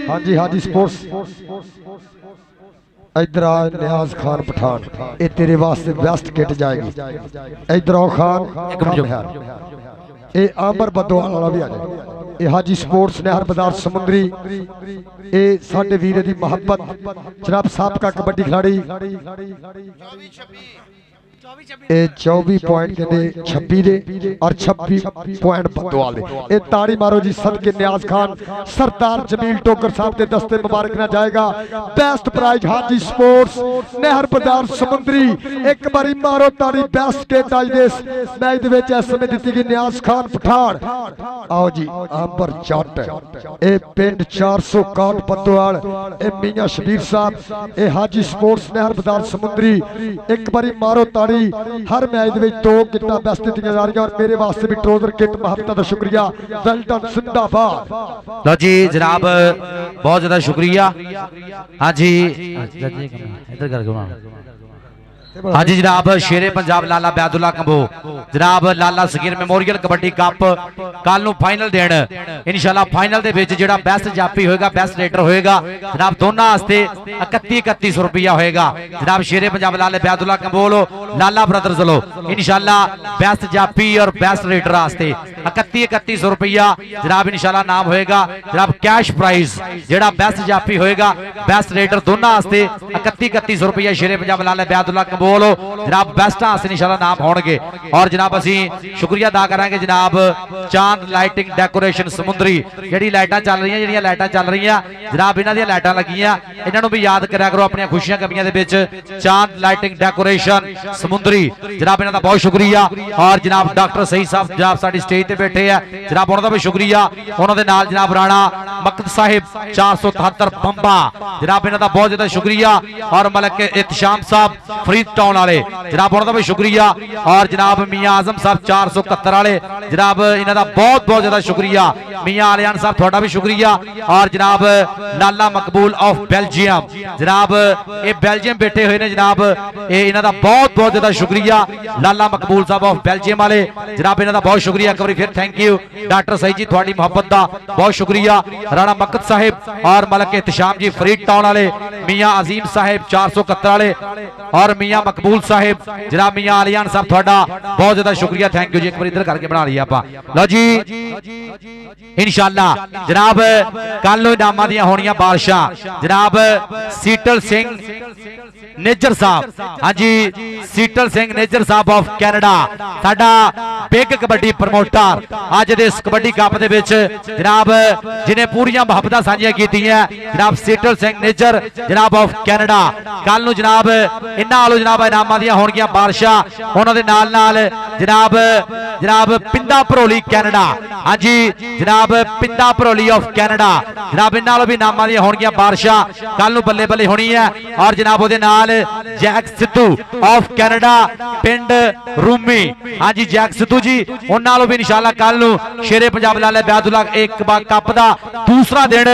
हां जी स्पोर्ट्स इधर आ न्याज खान पठान ये तेरे वास्ते बेस्ट किट जाएगी इधर आओ खान ये आमर बदवाल वाला भी आ जाए ये हाजी स्पोर्ट्स नहर बाजार समुद्री ये साडे वीरे दी मोहब्बत जनाब साबका कबड्डी खिलाड़ी 24 पॉइंट कहते 26 दे और 26 पॉइंट बदवाल दे ए ताड़ी मारो जी सदके न्याज खान सरदार जमील टोकर साहब के दस्ते मुबारक ना जाएगा बेस्ट प्राइज हाजी स्पोर्ट्स नहर बाजार समुद्री एक बारी मारो ताड़ी बेस्ट के ताज दे मैच दे विच इस समय दित्ती गई न्याज खान पठान आओ जी आंबर चट ए पिंड 461 बदवाल ए मियां शबीर साहब ए हाजी स्पोर्ट्स नहर बाजार समुद्री एक बारी मारो ताड़ी हर मैच दे विच 2 किट्टां बेस्ट दित्तियां जा रहीआं और मेरे वास्ते भी ट्रोजर किट महत्ता दा शुक्रिया वेल्टन जिंदाबाद लो जी जनाब बहुत ज्यादा शुक्रिया हां जी इधर कर हाँ जी जनाब शेरे पंजाब लाला बैदुल्ला कंबो जनाब लाला सगीर मेमोरियल कबड्डी कप कल नूं फाइनल देण इंशाअल्लाह फाइनल दे विच जिहड़ा बेस्ट जाफी होएगा बेस्ट रेडर होएगा जनाब दोनों वास्ते 3100 रुपया होएगा जनाब शेरे पंजाब लाला बैदुल्ला कंबोलो लाला ब्रदर्स लो इंशाअल्लाह बेस्ट जाफी और बेस्ट रेडर वास्ते 3100 रुपया जनाब इंशाअल्लाह नाम होएगा जनाब कैश प्राइज जिहड़ा बेस्ट जाफी होएगा बेस्ट रेडर दोनों वास्ते 3100 रुपया शेरे पंजाब लाला बैदुल्ला बोलो जनाब बेस्ट हासिल इंशाल्लाह नाम होंगे और जनाब असी शुक्रिया अदा करांगे जनाब चांद लाइटिंग डेकोरेशन समुद्री जेडी लाइटां चल रही जेडियां लाइटां चल रही जनाब इन्हां दी लाइटां लगियां इन्हां नूं भी याद करा करो अपनी खुशियां कमियां दे विच चांद लाइटिंग डेकोरेशन समुद्री जनाब इन्हां दा बहुत शुक्रिया और जनाब डॉक्टर सही साहब जनाब साडी स्टेज ਤੇ ਬੈਠੇ ਆ ਜਨਾਬ ਉਹਨਾਂ ਦਾ ਵੀ ਸ਼ੁਕਰੀਆ ਉਹਨਾਂ ਦੇ ਨਾਲ ਜਨਾਬ ਰਾਣਾ ਮਕਦ ਸਾਹਿਬ 473 ਬੰਬਾ जनाब इन्हों का बहुत ज्यादा शुक्रिया और मलक इत्शाम साहब फरीद टाउन वाले जनाब उन्होंने भी शुक्रिया और जनाब मियाँ आजम साहब 471 वाले जनाब इन्हों का बहुत बहुत ज्यादा शुक्रिया मियाँ आलियान साहब थोड़ा भी शुक्रिया और जनाब नाला मकबूल ऑफ बेल्जियम जनाब ये बेल्जियम बैठे हुए ने जनाब ये इन्हों का बहुत बहुत ज्यादा शुक्रिया लाला मकबूल साहब ऑफ बेल्जियम वाले जनाब इन्हों का बहुत शुक्रिया एक बार फिर थैंक यू डॉक्टर सही जी थोड़ी मुहब्बत का बहुत शुक्रिया राणा मकद साहिब और मलक इत्शाम जी फरीद टाउन वाले मियाँ अजीम साहिब 471 वाले और मियाँ मकबूल साहिब जनाब मियाँ आलियान साहब थोड़ा बहुत ज्यादा शुक्रिया थैंक यू जी एक बार इधर करके बना लिया आप लो जी इंशाअल्लाह जनाब कल नूं इनामां दियां होणियां बारिशां जनाब सीटल सिंह नेजर साहब हाँ जी सीटल सिंह नेजर साहब ऑफ कैनेडा साडा बिग कबड्डी प्रमोटर अज दे इस कबड्डी कप दे विच जनाब जिन्हें पूरियां मुहब्बतां साझियां कीतियां जनाब सीटल सिंह नेजर जनाब ऑफ कैनेडा कल नूं जनाब इन्हां वालों जनाब इनामां दियां होणगियां बारिशां उन्हां दे नाल नाल जनाब जनाब पिंदा भरोली कैनेडा हाँ जी जनाब पिंदा भरोली ऑफ कैनेडा जनाब इन्हां वालों भी इनामां दियां होणगियां बारिशां कल नूं बल्ले बल्ले होनी है और जनाब उहदे नाल जैक सिद्धू ऑफ कैनेडा पिंड रूमी हाँ जी जैक सिद्धू जी उन्हां वालों भी इंशाअल्लाह कल नूं शेरे पंजाब लाले बैदुल्ला एक कप दा दूसरा दिन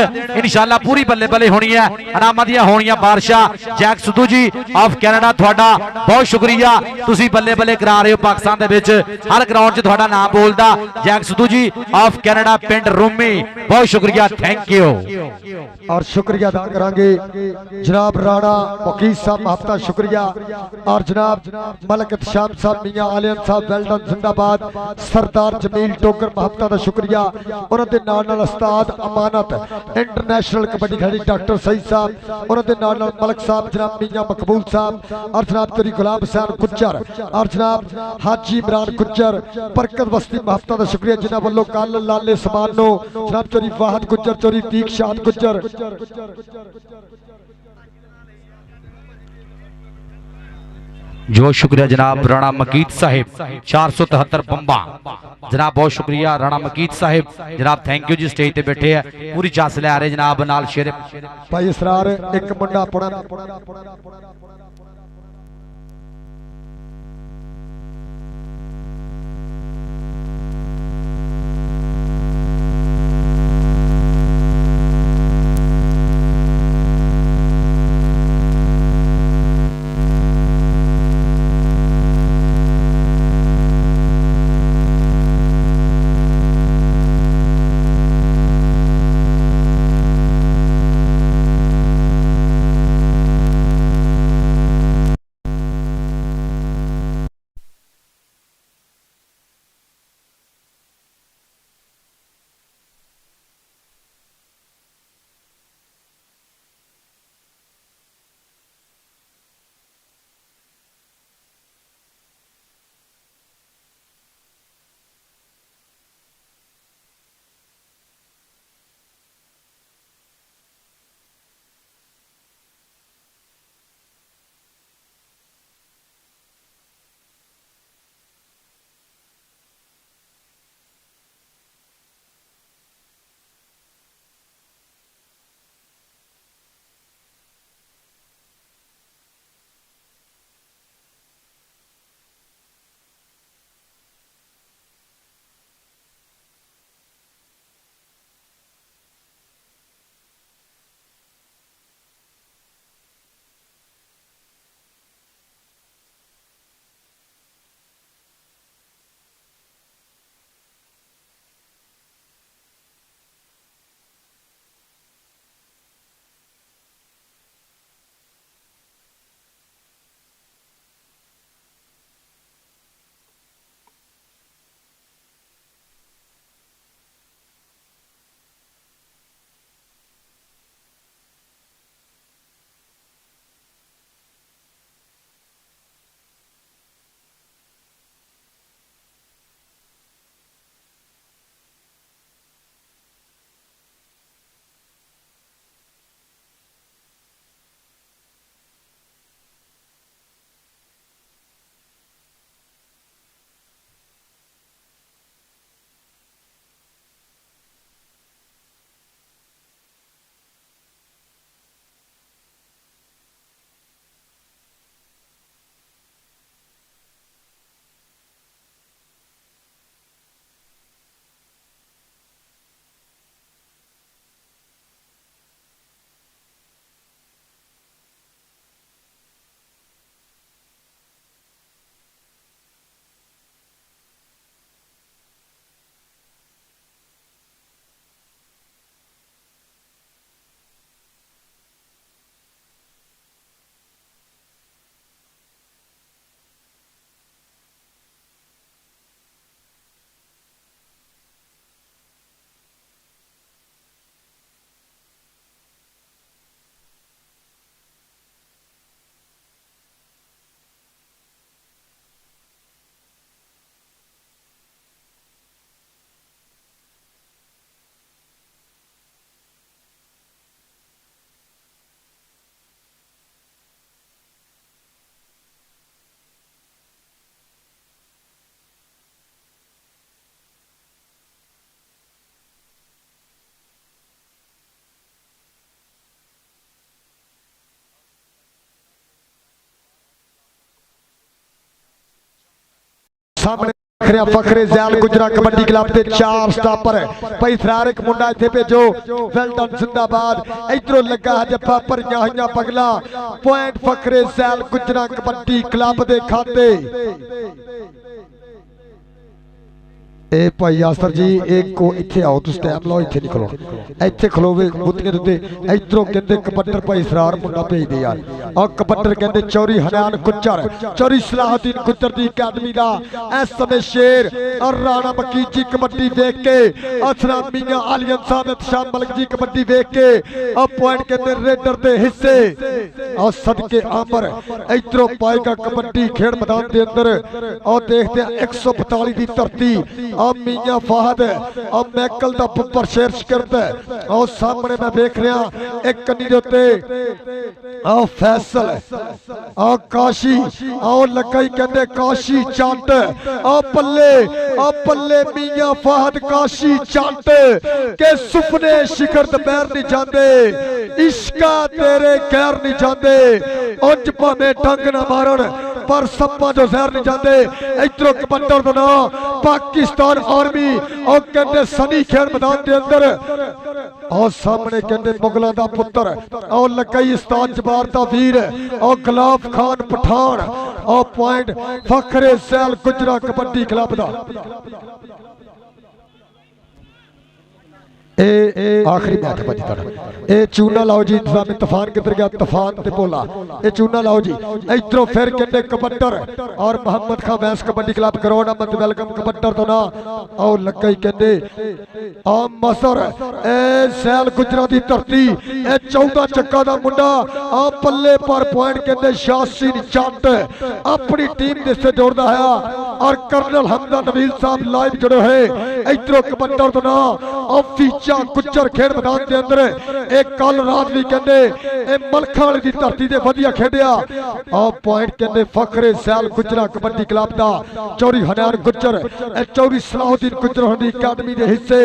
इंशाअल्लाह पूरी बल्ले बल्ले होनी है इनामां दियां होणियां बारिशां Jack Sidhu ji of Canada थोड़ा बहुत शुक्रिया तुसीं बल्ले बल्ले करा रहे हो पाकिस्तान दे विच हर ग्राउंड च थोड़ा नाम बोलदा Jack Sidhu ji of Canada पिंड रूमी बहुत शुक्रिया थैंक यू और शुक्रिया अदा करांगे जनाब राणा वकील साहब महफ्ता शुक्रिया और जनाब मलक इत्शाम साहब मियाँ आलियान साहब वेल्डन जिंदाबाद सरदार जमील टोकर महफ्ता का शुक्रिया उन्होंने नाल नाल उस्ताद अमानत इंटरनेशनल कबड्डी खिलाड़ी डॉक्टर सईद साहब उन्होंने नाल नाल मलक साहब जनाब मियाँ मकबूल साहब और जनाब तरी गुलाम हुसैन गुज्जर और जनाब हाजी इमरान गुज्जर बरकत बस्ती महफ्ता का शुक्रिया जिन्होंने वालों कल लाले समानो जनाब चोरी वाहद गुज्जर चोरी तीक शाद गुज्जर जो शुक्रिया जनाब राणा मकीत साहिब 473 बंबा जनाब बहुत शुक्रिया राणा मकीत साहिब जनाब थैंक यू जी स्टेज पे बैठे हैं पूरी चास ले आ रहे जनाब नाल शेर भाई इसरार एक मुंडा पुणा सामने फखरे जैल गुजरा कबड्डी क्लब के 4 स्टापर भाई फरार एक मुंडा इत्थे भेजो वेलडन जिंदाबाद इधरों लगा जफा भरिया हुई पगला पॉइंट फखरे जैल गुजरा कबड्डी क्लब के खाते ए भाई यासर जी एक को इत्थे आओ तुस टाइम लो इत्थे निकलो इत्थे खलोवे बुत्तियां दे इधरों कहंदे कबड्डर भाई सरार मुंडा भेज दे यार और कबड्डर कहंदे चौरी हनान गुज्जर चौरी सलाहुद्दीन गुज्जर दी अकादमी दा इस समय शेर और राणा मकीजी कबड्डी देख के असरा मियां आलियन साहब शाह मलिक जी कबड्डी देख के और पॉइंट कहंदे रेडर दे हिस्से और सदके आमर इधरों पाएगा कबड्डी खेल मैदान के अंदर और देखते हैं 142 दी धरती और मियां फाहद और मैकल दा पुत्र शेर शिकरत और सामने मैं देख रहा एक कन्नी दे उत्ते और फैसल और काशी और लकाई कहंदे काशी चंट और पल्ले मियां फाहद काशी चंट के सुपने शिखर बैर नहीं जाते इश्का तेरे गैर नहीं जाते उंज भावें डंग ना मारन पर सप्पा जो जहर नहीं जाते इधरों कबड्डर दा नाम पाकिस्तान आर्मी और कहते सनी खेल मैदान के अंदर और सामने कहते मुगलों का पुत्र और लकई उस्ताद जबार दा वीर और गुलाब खान पठान और पॉइंट फखरे जैल गुजरा कबड्डी क्लब दा आखिरी मैच बजी तड़ा ए चूना लाओ जी इंतजाम तूफान किधर गया तूफान ते बोला ए चूना लाओ जी इधरों फिर कहते कबड्डर और मोहम्मद खान वैस कबड्डी क्लब करोड़ अहमद वेलकम कबड्डर तो ना और लगा ही कहते आ मसर ए सैल गुजरा दी धरती ए 14 चक्का दा मुंडा आ पल्ले पर पॉइंट कहते शासीन चट अपनी टीम दे से जोड़दा है और कर्नल हमदा नबील साहब लाइव जुड़े हैं इधरों कबड्डर तो ना और गुज्जर खेल मैदान के अंदर एक कल रात भी कहते मलखा वाली धरती से वधिया खेडिया और पॉइंट कहते फखरे जैल गुजरा कबड्डी क्लब दा चौरी हनान गुज्जर चौरी सलाहुद्दीन गुज्जर दी अकादमी के हिस्से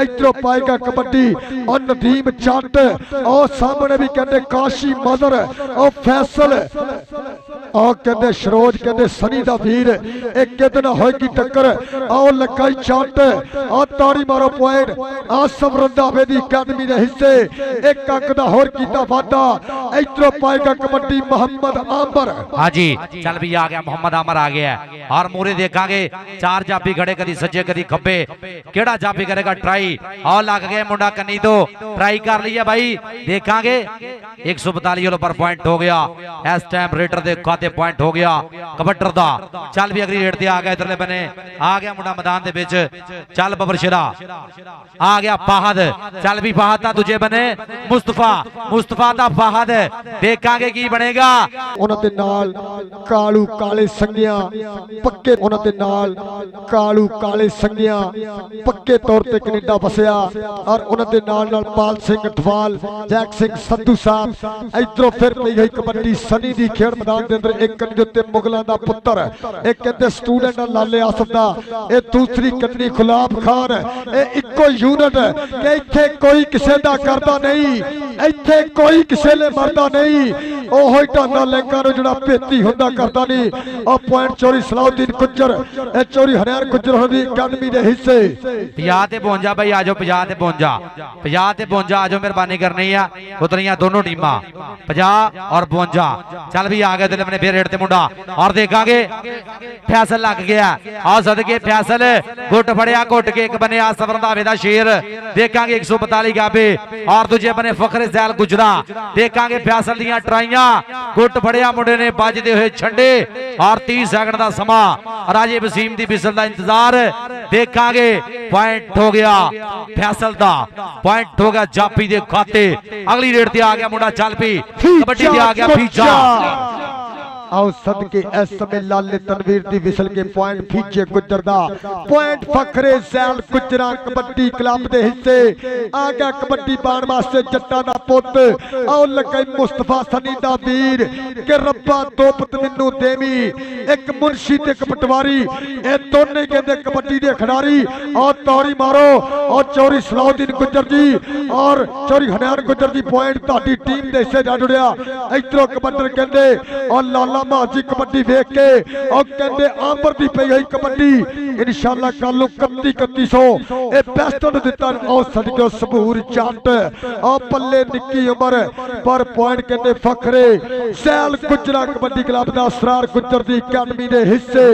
इधरों पाएगा कबड्डी और नदीम चट और सामने भी कहते काशी मदर और फैसल और कहते शरोज कहते सनी दा वीर एक कितना होएगी टक्कर और लकाई चट और ताड़ी मारो पॉइंट आसम रंधावे दी अकादमी दे हिस्से एक अंक दा होर कीता वादा इधरों पाएगा कबड्डी मोहम्मद आमर हां जी चल भी आ गया मोहम्मद आमर आ गया और मोरे देखांगे 4 जाफी खड़े कदी सज्जे कदी खब्बे केड़ा जाफी करेगा ट्राई और लग गए मुंडा कन्नी तो ट्राई कर लिया भाई देखांगे 142 वालों पर पॉइंट हो गया इस टाइम रेडर दे खाते पॉइंट हो गया कबड्डर दा चल भी अगली रेड ते आ गया इधरले बने आ गया मुंडा मैदान दे विच चल बबर शेरा आ गया फाहद चल भी फाहद दा दूजे बने मुस्तफा दा फाहद देखांगे की बनेगा उन्हां दे नाल कालू काले संगिया पक्के उन्हां दे नाल कालू काले संगिया पक्के तौर ते कनेडा बसया और उन्हां दे नाल पाल सिंह ढवाल जैक सिंह संधू साहब इधरों फिर पई गई कबड्डी सनी दी खेल मैदान दे अंदर एक कन्नी उत्ते मुगलों दा पुत्र एक कहते स्टूडेंट लाले आसफ दा ए दूसरी कन्नी गुलाब खान ए इको यूनिट के इत्थे कोई किसे दा करदा नहीं इत्थे कोई किसे ले मरदा नहीं ओहो ढाना लैंका नु जड़ा पेती हुंदा करदा नहीं और पॉइंट चोरी सलाहुद्दीन गुज्जर ए चोरी हरियाण गुज्जर दी अकादमी दे हिस्से 50 ते 52 भाई आजो 50 ते 52 आजो मेहरबानी करनी है उतरियां दोनों टीमां 50 और 52 चल भी आ गए दिल अपने फिर रेड ते मुंडा और देखांगे फैसल लग गया और सदके फैसल गुट फड़िया घुट के एक बने आसफ रंधावे दा शेर देखांगे 142 गाबे और दूजे बने फखरे जैल गुजरा देखांगे फैसल दियां ट्राइयां गुट फड़िया मुंडे ने बजदे हुए छंडे और 30 सेकंड दा समा राजे वसीम दी बिसल दा इंतजार देखांगे पॉइंट हो गया फैसल दा पॉइंट हो गया जाफी दे खाते अगली रेड ते आ गया मुंडा चल पी कबड्डी ते आ गया फीचा आओ सदके इस समय लाले तनवीर दी विसल के पॉइंट फीचे गुजर दा पॉइंट फखरे जैल गुजरा कबड्डी क्लब दे हिस्से आ गया कबड्डी पाण वास्ते जट्टा दा पुੱਤ आओ लगे मुस्तफा सनी दा वीर के रब्बा दो पुੱਤ मैनू देवी एक मुंशी ते एक पटवारी ए दोने कहंदे कबड्डी दे खिडारी और तौड़ी मारो और चौरी सलाहुद्दीन गुजर जी और चौरी हनान गुजर जी पॉइंट ताडी टीम दे हिस्से जा जुड़िया इधरों कबड्डर कहंदे और लाला लामा जी कबड्डी वेख के और कहते आंबर दी पई गई कबड्डी इंशाअल्लाह कल 31-3100 ए बेस्ट ने दिता और सदके सबूर जट और पल्ले निक्की उम्र पर पॉइंट कहते फखरे सैल गुजरा कबड्डी क्लब दा असरार गुजर दी अकादमी दे हिस्से।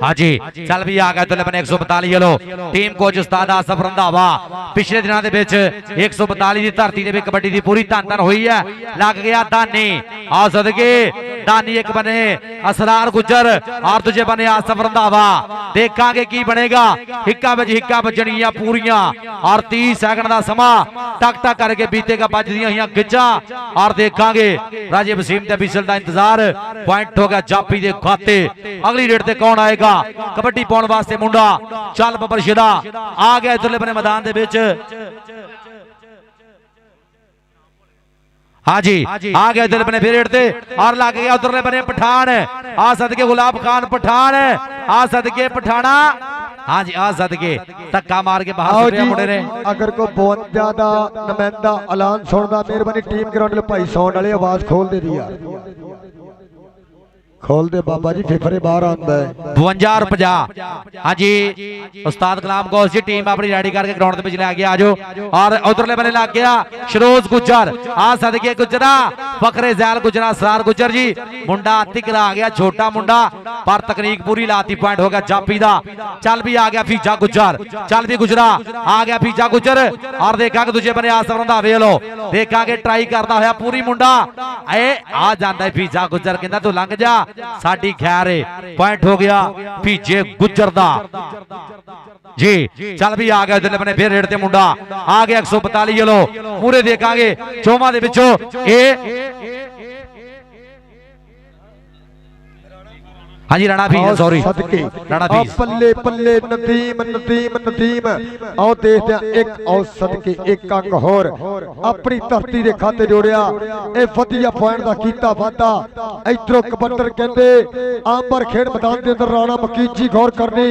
हाँ जी चल भी आ गया तो बने 142 लो टीम कोच उस्ताद आसफ रंधावा पिछले दिनों के विच 142 की धरती दे कबड्डी की पूरी धन धन हुई है। लग गया दानी आ सदके दानी एक बने असरार गुजर और दूजे बने आसफ रंधावा। देखांगे की बनेगा हिक्का बजनिया पूरियां और 30 सेकंड का समा टक टक करके बीतेगा बजदियां हुई गिजा और देखांगे राजे वसीम ते बिसल का इंतजार पॉइंट हो गया जापी दे खाते। अगली रेड ते कौन आएगा कबड्डी पाने वास्ते मुंडा चल बबर शिदा आ गया इधरले बने मैदान दे विच। हाँ जी आ गया इधर बने फिर ते और लग गया उधरले बने पठान आ सदके गुलाब खान पठान आ सदके पठाना। हाँ जी आ सदके धक्का मार के बाहर मुंडे ने अगर कोई 52 दा नुमाइंदा ऐलान सुनदा मेहरबानी टीम ग्राउंड भाई साउंड वाले आवाज खोल दे दी यार खोल दे बाबा जी फेफड़े बाहर आंदा है 52 और 50। हाँ जी उस्ताद कलाम कौस जी टीम अपनी रेडी करके ग्राउंड पे ले गया आजो और उधरले बने लग गया शरोज गुजर आ सदके गुजरा फखरे जैल गुजरा सरार गुजर जी मुंडा तिकला आ गया छोटा मुंडा पर तकनीक पूरी लाती पॉइंट हो गया जापी दा। चल भी आ गया फीजा गुजर चल भी गुजरा आ गया फीजा गुजर और देखा कि दूजे बने आसफ रंधावे लो देखा कि ट्राई करता होया पूरी मुंडा ए आ जाता है फीजा गुजर कहता तू लंघ जा साडी खैर है पॉइंट हो गया फीजे गुजर दा जी। चल भी आ गया इधरले बने फिर रेड ते मुंडा आ गया 142 लो पूरे देखांगे चौवां दे विचों ए हाँ जी राणा फीस सॉरी राणा फीस पल्ले पल्ले नदीम नदीम नदीम आओ देखते हैं एक और सदके एक अंग होर अपनी धरती दे खाते जोड़िया ए वधिया पॉइंट दा कीता वादा। इधरों कबड्डर कहते आंबर खेड़ मैदान दे अंदर राणा मकीन जी गौर करनी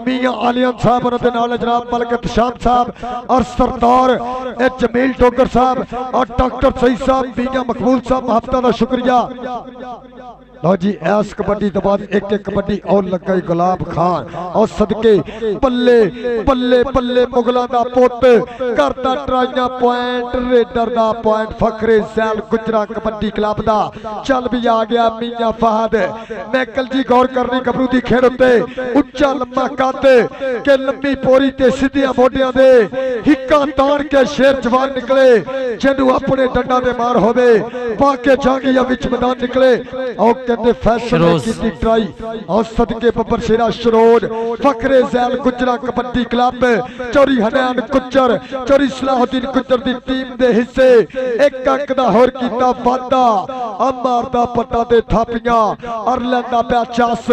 मियां आलियान साहब उन्हां दे नाल जनाब मलक शाम साहब और सरदार ए जमील टोकर साहब और डॉक्टर सईद साहब मियां मकबूल साहब हफ्ता दा शुक्रिया। लो जी ऐस कबड्डी तो बाद एक कबड्डी और लग गई गुलाब खान और सदके पल्ले पल्ले पल्ले मुगलों का पुत करता ट्राइया पॉइंट रेडर दा पॉइंट फखरे सैल गुजरा कबड्डी क्लब दा। चल भी आ गया मियां फहद मैकल जी गौर करनी गबरू दी खेड़ उत्ते उच्चा लम्मा कद के लंबी पोरी ते सीधियां मोढियां दे हिक्का ताण के शेर जवान निकले जिन्नू अपने डंडा दे मार होवे पाके जांगिया विच मैदान निकले और फैशन की ट्राई और सदके बब्बर शेरा शरोड फखरे जैल गुजरा कबड्डी क्लब चौरी हनैन गुजर चौरी सलाहुद्दीन गुजर दी टीम दे हिस्से एक अंक दा होर कीता वादा मारदा पट्टा दे थापियां और लैंदा पिया चस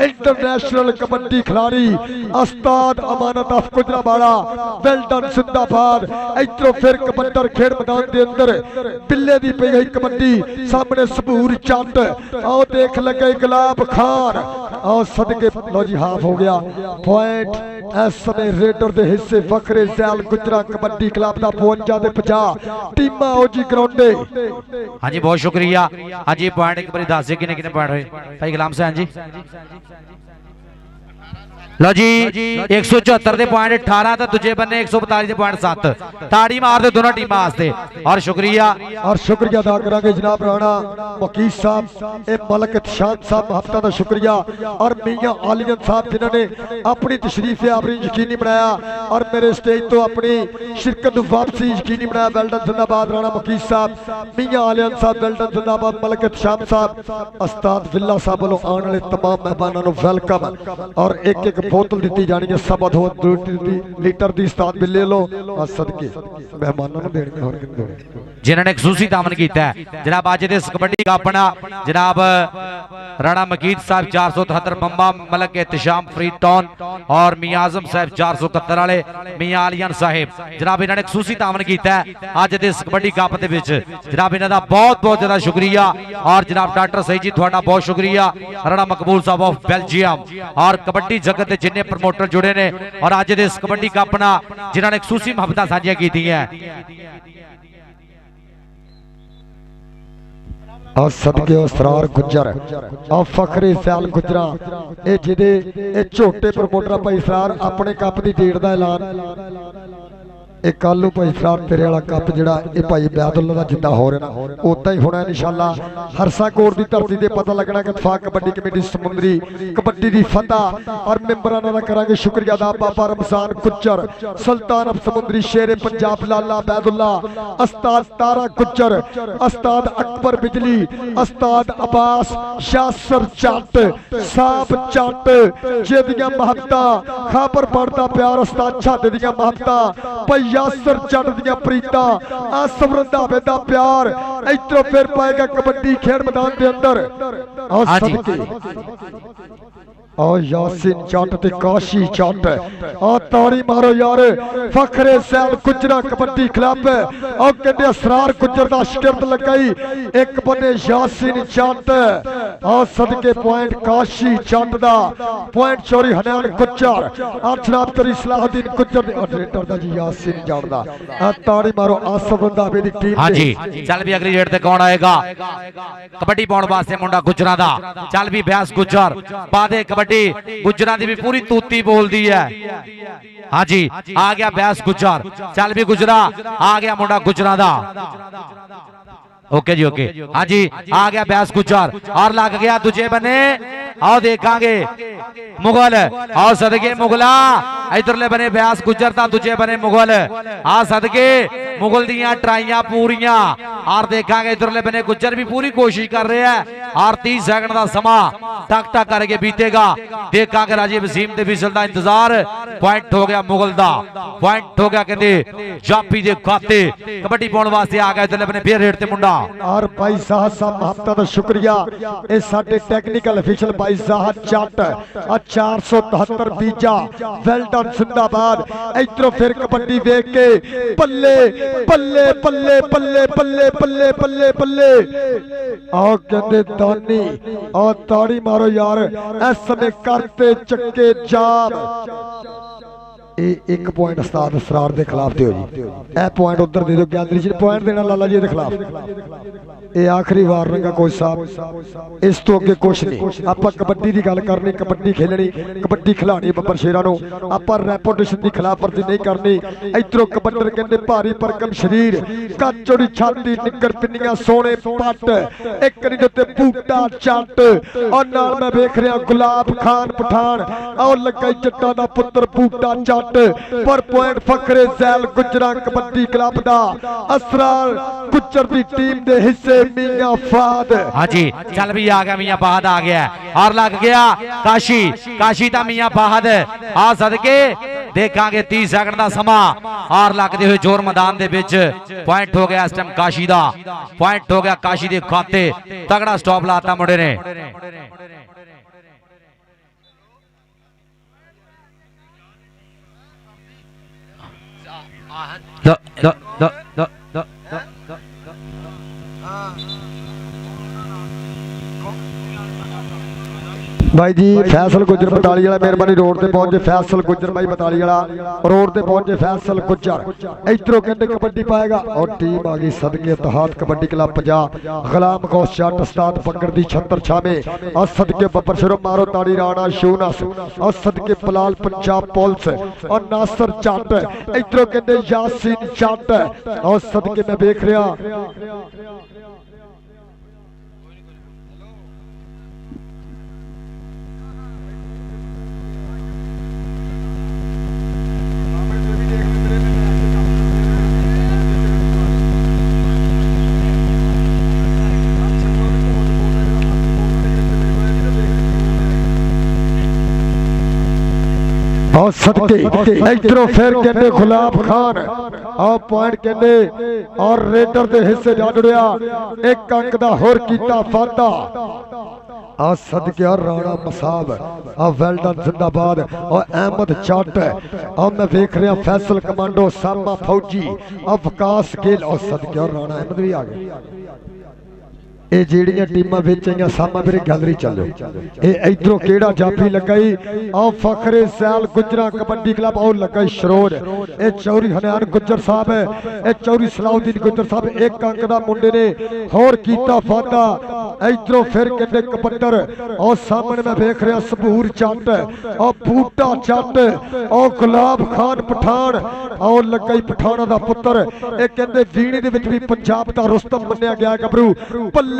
इंटरनेशनल कबड्डी खिलाड़ी उस्ताद अमानत ऑफ गुजरावाड़ा वेल्डन जिंदाबाद। इधरों फिर कबड्डर खेड़ मैदान दे अंदर पिल्ले दी पई गई कबड्डी सामने सबूर जट आओ देख लगे गुलाब खान और सदके लो जी हाफ हो गया पॉइंट इस समय रेडर दे हिस्से फखरे जैल गुजरा कबड्डी क्लब दा 52 दे 50 टीमां ओ जी ग्राउंडे। हाँ जी बहुत शुक्रिया। हाँ जी पॉइंट एक बार दस किने किने पॉइंट हुए भाई गुलाम हुसैन जी लो जी 174 दे पॉइंट 18 तो दूजे बन्ने 142 दे पॉइंट 7 ताड़ी मार दे दोनों टीमां वास्ते और शुक्रिया अदा करांगे जनाब राणा वकील साहब ए मलक शान साहब हफ्ता दा शुक्रिया और मियां आलियन साहब जिन्होंने अपनी तशरीफ आवरी यकीनी बनाया और मेरे स्टेज तो अपनी शिरकत वापसी यकीनी बनाया। वेल्डन जिंदाबाद राणा वकील साहब मियां आलियन साहब वेल्डन जिंदाबाद मलक शाम साहब उस्ताद विल्ला साहब वालों आने वाले तमाम मेहमानों को वेलकम और एक एक बोतल दी जानी है सब 2 लीटर दी उस्ताद बिल्ले लो सदके मेहमानों ने देनी होर किन देनी जिन्होंने खसूसी दामन किया है जनाब अज दे कबड्डी का अपना जनाब राणा मकीद साहब 473 मम्मा मलक एहतशाम फ्री टाउन और मियां आजम साहब 471 वाले मियां आलियन साहिब जनाब इन्होंने खसूसी दामन किया है अज दे कबड्डी कप दे विच जनाब इन्हां दा बहुत बहुत ज्यादा शुक्रिया और जनाब डॉक्टर सईद जी तुहाडा बहुत शुक्रिया राणा मकबूल साहब ऑफ बेल्जियम और कबड्डी जगत के जिन्ने प्रमोटर जुड़े ने और अज दे कबड्डी कप नाल जिन्होंने खसूसी मुहब्बतां साझियां कीतियां ਆ ਸਦਕੇ ਅਸਰਾਰ ਗੁੱਜਰ ਆ ਫਖਰੇ ਸਿਆਲ ਗੁੱਜਰਾਂ ਇਹ ਜਿਹਦੇ ਇਹ ਝੋਟੇ ਪ੍ਰਮੋਟਰ ਭਾਈ ਅਸਰਾਰ ਆਪਣੇ ਕੱਪ ਦੀ ਡੇਟ ਦਾ ਐਲਾਨ ਇਹ ਕੱਲ ਨੂੰ ਭਾਈ ਅਸਰਾਰ ਤੇਰੇ ਵਾਲਾ ਕੱਪ ਜਿਹੜਾ ਇਹ ਭਾਈ ਬੈਦੁੱਲਾ ਦਾ ਜਿੱਦਾਂ ਹੋ ਰਿਹਾ ਨਾ ਉਦਾਂ ਹੀ ਹੋਣਾ ਇਨਸ਼ਾਅੱਲਾ। ਹਰਸਾਕੋਟ ਦੀ ਧਰਤੀ ਤੇ ਪਤਾ ਲੱਗਣਾ ਕਿ ਇਤਫਾਕ ਕਬੱਡੀ ਕਮੇਟੀ ਸਮੁੰਦਰੀ ਕਬੱਡੀ ਦੀ ਫਤਿਹ ਔਰ ਮੈਂਬਰਾਂ ਦਾ ਕਰਾਂਗੇ ਸ਼ੁਕਰੀਆ ਦਾ ਬਾਬਾ ਰਮਜ਼ਾਨ ਗੁੱਜਰ ਸੁਲਤਾਨ ਆਫ ਸਮੁੰਦਰੀ ਸ਼ੇਰੇ ਪੰਜਾਬ ਲਾਲਾ ਬੈਦੁੱਲਾ ਉਸਤਾਦ ਤਾਰਾ ਗੁੱਜਰ ਉਸਤਾਦ ਅਕਬਰ ਬਿਜਲੀ ਉਸਤਾਦ ਅਬਾਸ ਯਾਸਰ ਜੱਟ ਸਾਬ ਜੱਟ ਜਿਹਦੀਆਂ ਮੁਹੱਬਤਾਂ ਖਾਬਰ ਪੜਦਾ ਪਿਆਰ ਉਸਤਾਦ ਛਾਦੇ ਦੀਆਂ ਮੁਹੱਬਤਾਂ ਭਾਈ ਯਾਸਰ ਜੱਟ ਦੀਆਂ ਪ੍ਰੀਤਾਂ ਆਸਮ ਰੰਧਾਵੇ ਦਾ ਪਿਆਰ ਇਧਰੋਂ ਫਿਰ ਪਾਏਗਾ ਕਬੱਡੀ ਖੇਡ ਮੈਦਾਨ ਦੇ ਅੰਦਰ ਆ ਸਦਕੇ ਆ ਯਾਸਿਨ ਜੱਟ ਤੇ ਕਾਸ਼ੀ ਜੱਟ ਆ ਤਾੜੀ ਮਾਰੋ ਯਾਰ ਫਖਰੇ ਸੈਲ ਗੁੱਜਰਾਂ ਕਬੱਡੀ ਕਲੱਬ ਆ ਕਹਿੰਦੇ ਅਸਰਾਰ ਗੁੱਜਰ ਦਾ ਸ਼ਿਕਰਤ ਲਗਾਈ ਇੱਕ ਬੰਨੇ ਯਾਸਿਨ ਜੱਟ ਆ ਸਦਕੇ ਪੁਆਇੰਟ ਕਾਸ਼ੀ ਜੱਟ ਦਾ ਪੁਆਇੰਟ ਚੋਰੀ ਹਨਾਨ ਗੁੱਜਰ ਆ ਜਨਾਬ ਤੇਰੀ ਸਲਾਹੁਦੀਨ ਗੁੱਜਰ ਦੇ ਆਪਰੇਟਰ ਦਾ ਜੀ ਯਾਸਿਨ ਜੱਟ ਦਾ ਆ ਤਾੜੀ ਮਾਰੋ ਆਸਮ ਰੰਧਾਵੇ ਦੀ ਟੀਮ हाँ जी चल भी अगली रेड ते कौन आएगा कबड्डी पाउण वास्ते मुंडा गुजरा दा चल भी ब्यास गुजर बादे कबड्डी गुजरा दी भी पूरी तूती बोलदी है। हाँ जी आ गया ब्यास गुजर चल भी गुजरा आ गया मुंडा गुजरा दा ओके जी ओके। हाँ जी आ गया ब्यास गुजर और लग गया दूजे बने आओ देखांगे मुगल आओ सदके मुगला इधरले बने ब्यास गुजर ता दूजे बने मुगल आ सदके मुगल दियां ट्राइयां पूरियां और देखांगे इधरले बने गुजर भी पूरी कोशिश कर रहे हैं और 30 सेकंड का समा टक टक करके बीतेगा देखांगे राजीव वसीम दे विसल दा इंतजार पॉइंट हो गया मुगल दा पॉइंट हो गया कहंदे जापी दे खाते कबड्डी पाउण वास्ते आ गया इधरले बने फिर रेड ते मुंडा और भाई साहब हफ्ता का शुक्रिया ये साडे टेक्निकल ऑफिशियल भाई साहब जट 473 बीजा वेल डन जिंदाबाद इधरों फिर कबड्डी देख के बल्ले बल्ले बल्ले बल्ले बल्ले बल्ले बल्ले बल्ले आओ कहते दानी और ताड़ी मारो यार इस समय करते चक्के जाम एक पॉइंट उस्ताद असरार के खिलाफ दो जी ए पॉइंट उधर दे दो गैलरी च पॉइंट देना लाला जी के खिलाफ ये आखिरी वार्निंग है कोच साहब इस तो अगे कुछ नहीं आपां कबड्डी की गल करनी कबड्डी खेलनी कबड्डी खिलानी बब्बर शेरां नूं आपां रेपुटेशन की खिलाफ वर्जी नहीं करनी इधरों कबड्डर कहंदे भारी भरकम शरीर कद चौड़ी छाती निकर पिन्नियां सोने पट एक करी दे बूटा चट और नाल मैं वेख रहा गुलाब खान पठान और लगा जट्टां दा पुत्र बूटा चट पर पॉइंट फखरे सैल गुजरा कबड्डी क्लब दा असरार गुजर दी टीम दे हिस्से मियां फाद। हाँ जी चल भी आ गया मियां फाद आ गया और लग गया काशी काशी दा मियां फाद आ सदके देखांगे 30 सेकंड दा समा और लगदे हुए जोर मैदान दे विच पॉइंट हो गया इस टाइम काशी दा पॉइंट हो गया काशी दे खाते तगड़ा स्टॉप लाता मुंडे ने भाई जी फैसल गुजर बताली वाला मेहरबानी रोड से पहुंचे फैसल गुजर भाई बताली वाला रोड से पहुंचे फैसल गुजर इधरों कहते कबड्डी पाएगा और टीम आ गई सदके इत्तेहाद कबड्डी क्लब 50 गुलाम गौस जट उस्ताद पकड़ दी छत्तर छावे और सदके बब्बर शरो मारो ताड़ी राणा शूनस और सदके पलाल पंजाब पुलिस और नासर जट इधरों कहते यासीन जट और सदके मैं देख रहा और सदके इधरों फिर कहते गुलाब खान और पॉइंट कहते और रेडर दे हिस्से जा जुड़िया एक अंक दा होर कीता फादा आ सदके और राणा मसाब और वेल डन जिंदाबाद और अहमद जट और मैं देख रहा फैसल कमांडो सामा फौजी और विकास गिल और सदके और राणा अहमद भी आ गए ਇਹ ਜਿਹੜੀਆਂ ਟੀਮਾਂ ਵਿੱਚ ਆਈਆਂ ਸਾਹਮਣੇ ਮੇਰੇ ਗੈਲਰੀ ਚੱਲੋ। ਇਹ ਇਧਰੋਂ ਕਿਹੜਾ ਜਾਫੀ ਲੱਗਾ ਆਹ ਫਖਰੇ ਸੈਲ ਗੁਜਰਾ ਕਬੱਡੀ ਕਲੱਬ ਆਹ ਲੱਗਾ ਸ਼ਰੋਰ। ਇਹ ਚੌਰੀ ਹਨਿਆਨ ਗੁੱਜਰ ਸਾਹਿਬ ਹੈ, ਇਹ ਚੌਰੀ ਸਲਾਉਦੀਨ ਗੁੱਜਰ ਸਾਹਿਬ ਇੱਕ ਅੰਕ ਦਾ ਮੁੰਡੇ ਨੇ ਹੋਰ ਕੀਤਾ ਵਾਧਾ। ਇਧਰੋਂ ਫਿਰ ਕਹਿੰਦੇ ਕਬੱਡਰ ਆਹ ਸਾਹਮਣੇ ਮੈਂ ਵੇਖ ਰਿਹਾ ਸਬੂਰ ਚੱਟ, ਆਹ ਬੂਟਾ ਚੱਟ, ਆਹ ਗੁਲਾਬ ਖਾਨ ਪਠਾਨ ਆਹ ਲੱਗਾ ਪਠਾਣਾ ਦਾ ਪੁੱਤਰ। ਇਹ ਕਹਿੰਦੇ ਵੀਣੇ ਦੇ ਵਿੱਚ ਵੀ ਪੰਜਾਬ ਦਾ ਰੁਸਤਮ ਮੰਨਿਆ ਗਿਆ ਗੱਭਰੂ ਪੱਲੇ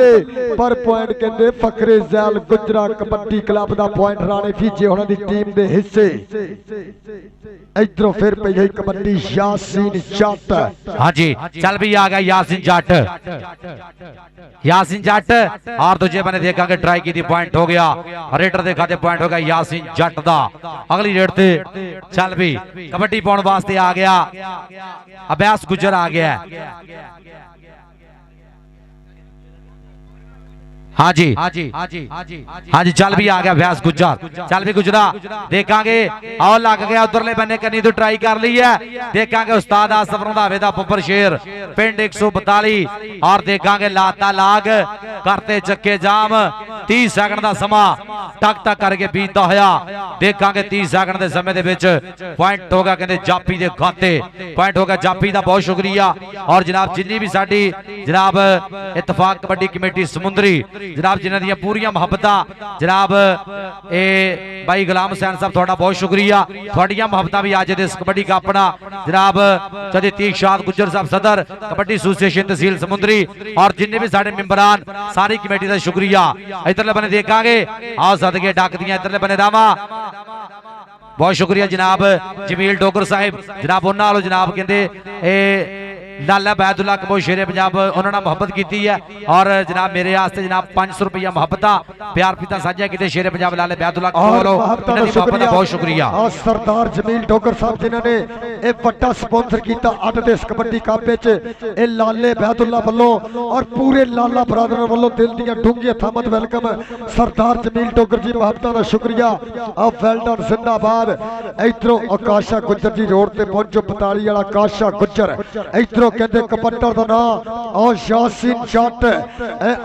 पर पॉइंट कहते फखरे जैल गुजरा कबड्डी क्लब दा पॉइंट राणे फीजे होना दी टीम दे हिस्से। इधरों फिर पई है कबड्डी यासीन जट। हां जी चल भी आ गया यासीन जट, यासीन जट और दूजे बने देखांगे ट्राई की थी पॉइंट हो गया, रेडर देखा थे पॉइंट हो गया यासीन जट दा। अगली रेड ते चल भी कबड्डी पाउण वास्ते आ गया अभ्यास गुजर आ गया। हाँ जी हाँ जी हाँ जी हाँ जी हाँ जी चल भी आ गया व्यास गुजर, चल भी गुजरा देखांगे और लग गया उधरले बन्ने करनी तो ट्राई कर ली है। देखांगे उस्ताद आसफ रंधावे दा पुपर शेर पिंड 142 और देखांगे लाता लाग करते चक्के जाम 30 सेकंड का समा टक टक करके बीतता होया। देखांगे 30 सेकंड के समय दे विच पॉइंट होगा कहते जापी दे खाते पॉइंट होगा जापी दा बहुत शुक्रिया। और जनाब जिन्नी भी साडी जनाब इत्तफाक कबड्डी कमेटी समुंदरी जनाब जिन्हां दी पूरियां मुहब्बतां जनाब ए भाई गुलाम हुसैन साहब थोड़ा बहुत शुक्रिया। थोड़ियां मुहब्बतां भी अज दे इस कबड्डी कप ना जनाब जदी तीशाद गुजर साहब सदर कबड्डी एसोसिएशन तहसील समुंदरी और जिन्ने भी साडे मेंबरान सारी कमेटी का शुक्रिया। इधरले बने देखांगे आओ सदके डक दियां इधरले बने रामा बहुत शुक्रिया जनाब जमील डोगर साहिब जनाब उन्हां नालों जनाब कहंदे ए लाला बैदुल्ला कबो शेरे पंजाब उन्होंने मुहब्बत की है और जनाब मेरे वास्ते जनाब 500 रुपया मुहब्बत प्यार पिता साझा किते शेरे पंजाब लाले बैदुल्ला बहुत शुक्रिया। और सरदार जमील डोगर साहब जिन्होंने ये बड़ा स्पॉन्सर किया अट दे इस कबड्डी कप विच ए लाले बैदुल्ला वालों और पूरे लाला बरादर वालों दिल दी डूंगी थामत वेलकम सरदार जमील डोगर जी मुहब्बत का शुक्रिया। अब वेल डन जिंदाबाद। इधरों आकाशा गुजर जी रोड ते पहुंचो 45 वाला आकाशा गुजर। इधरों कहते कबड्डर का नाम और यासीन जट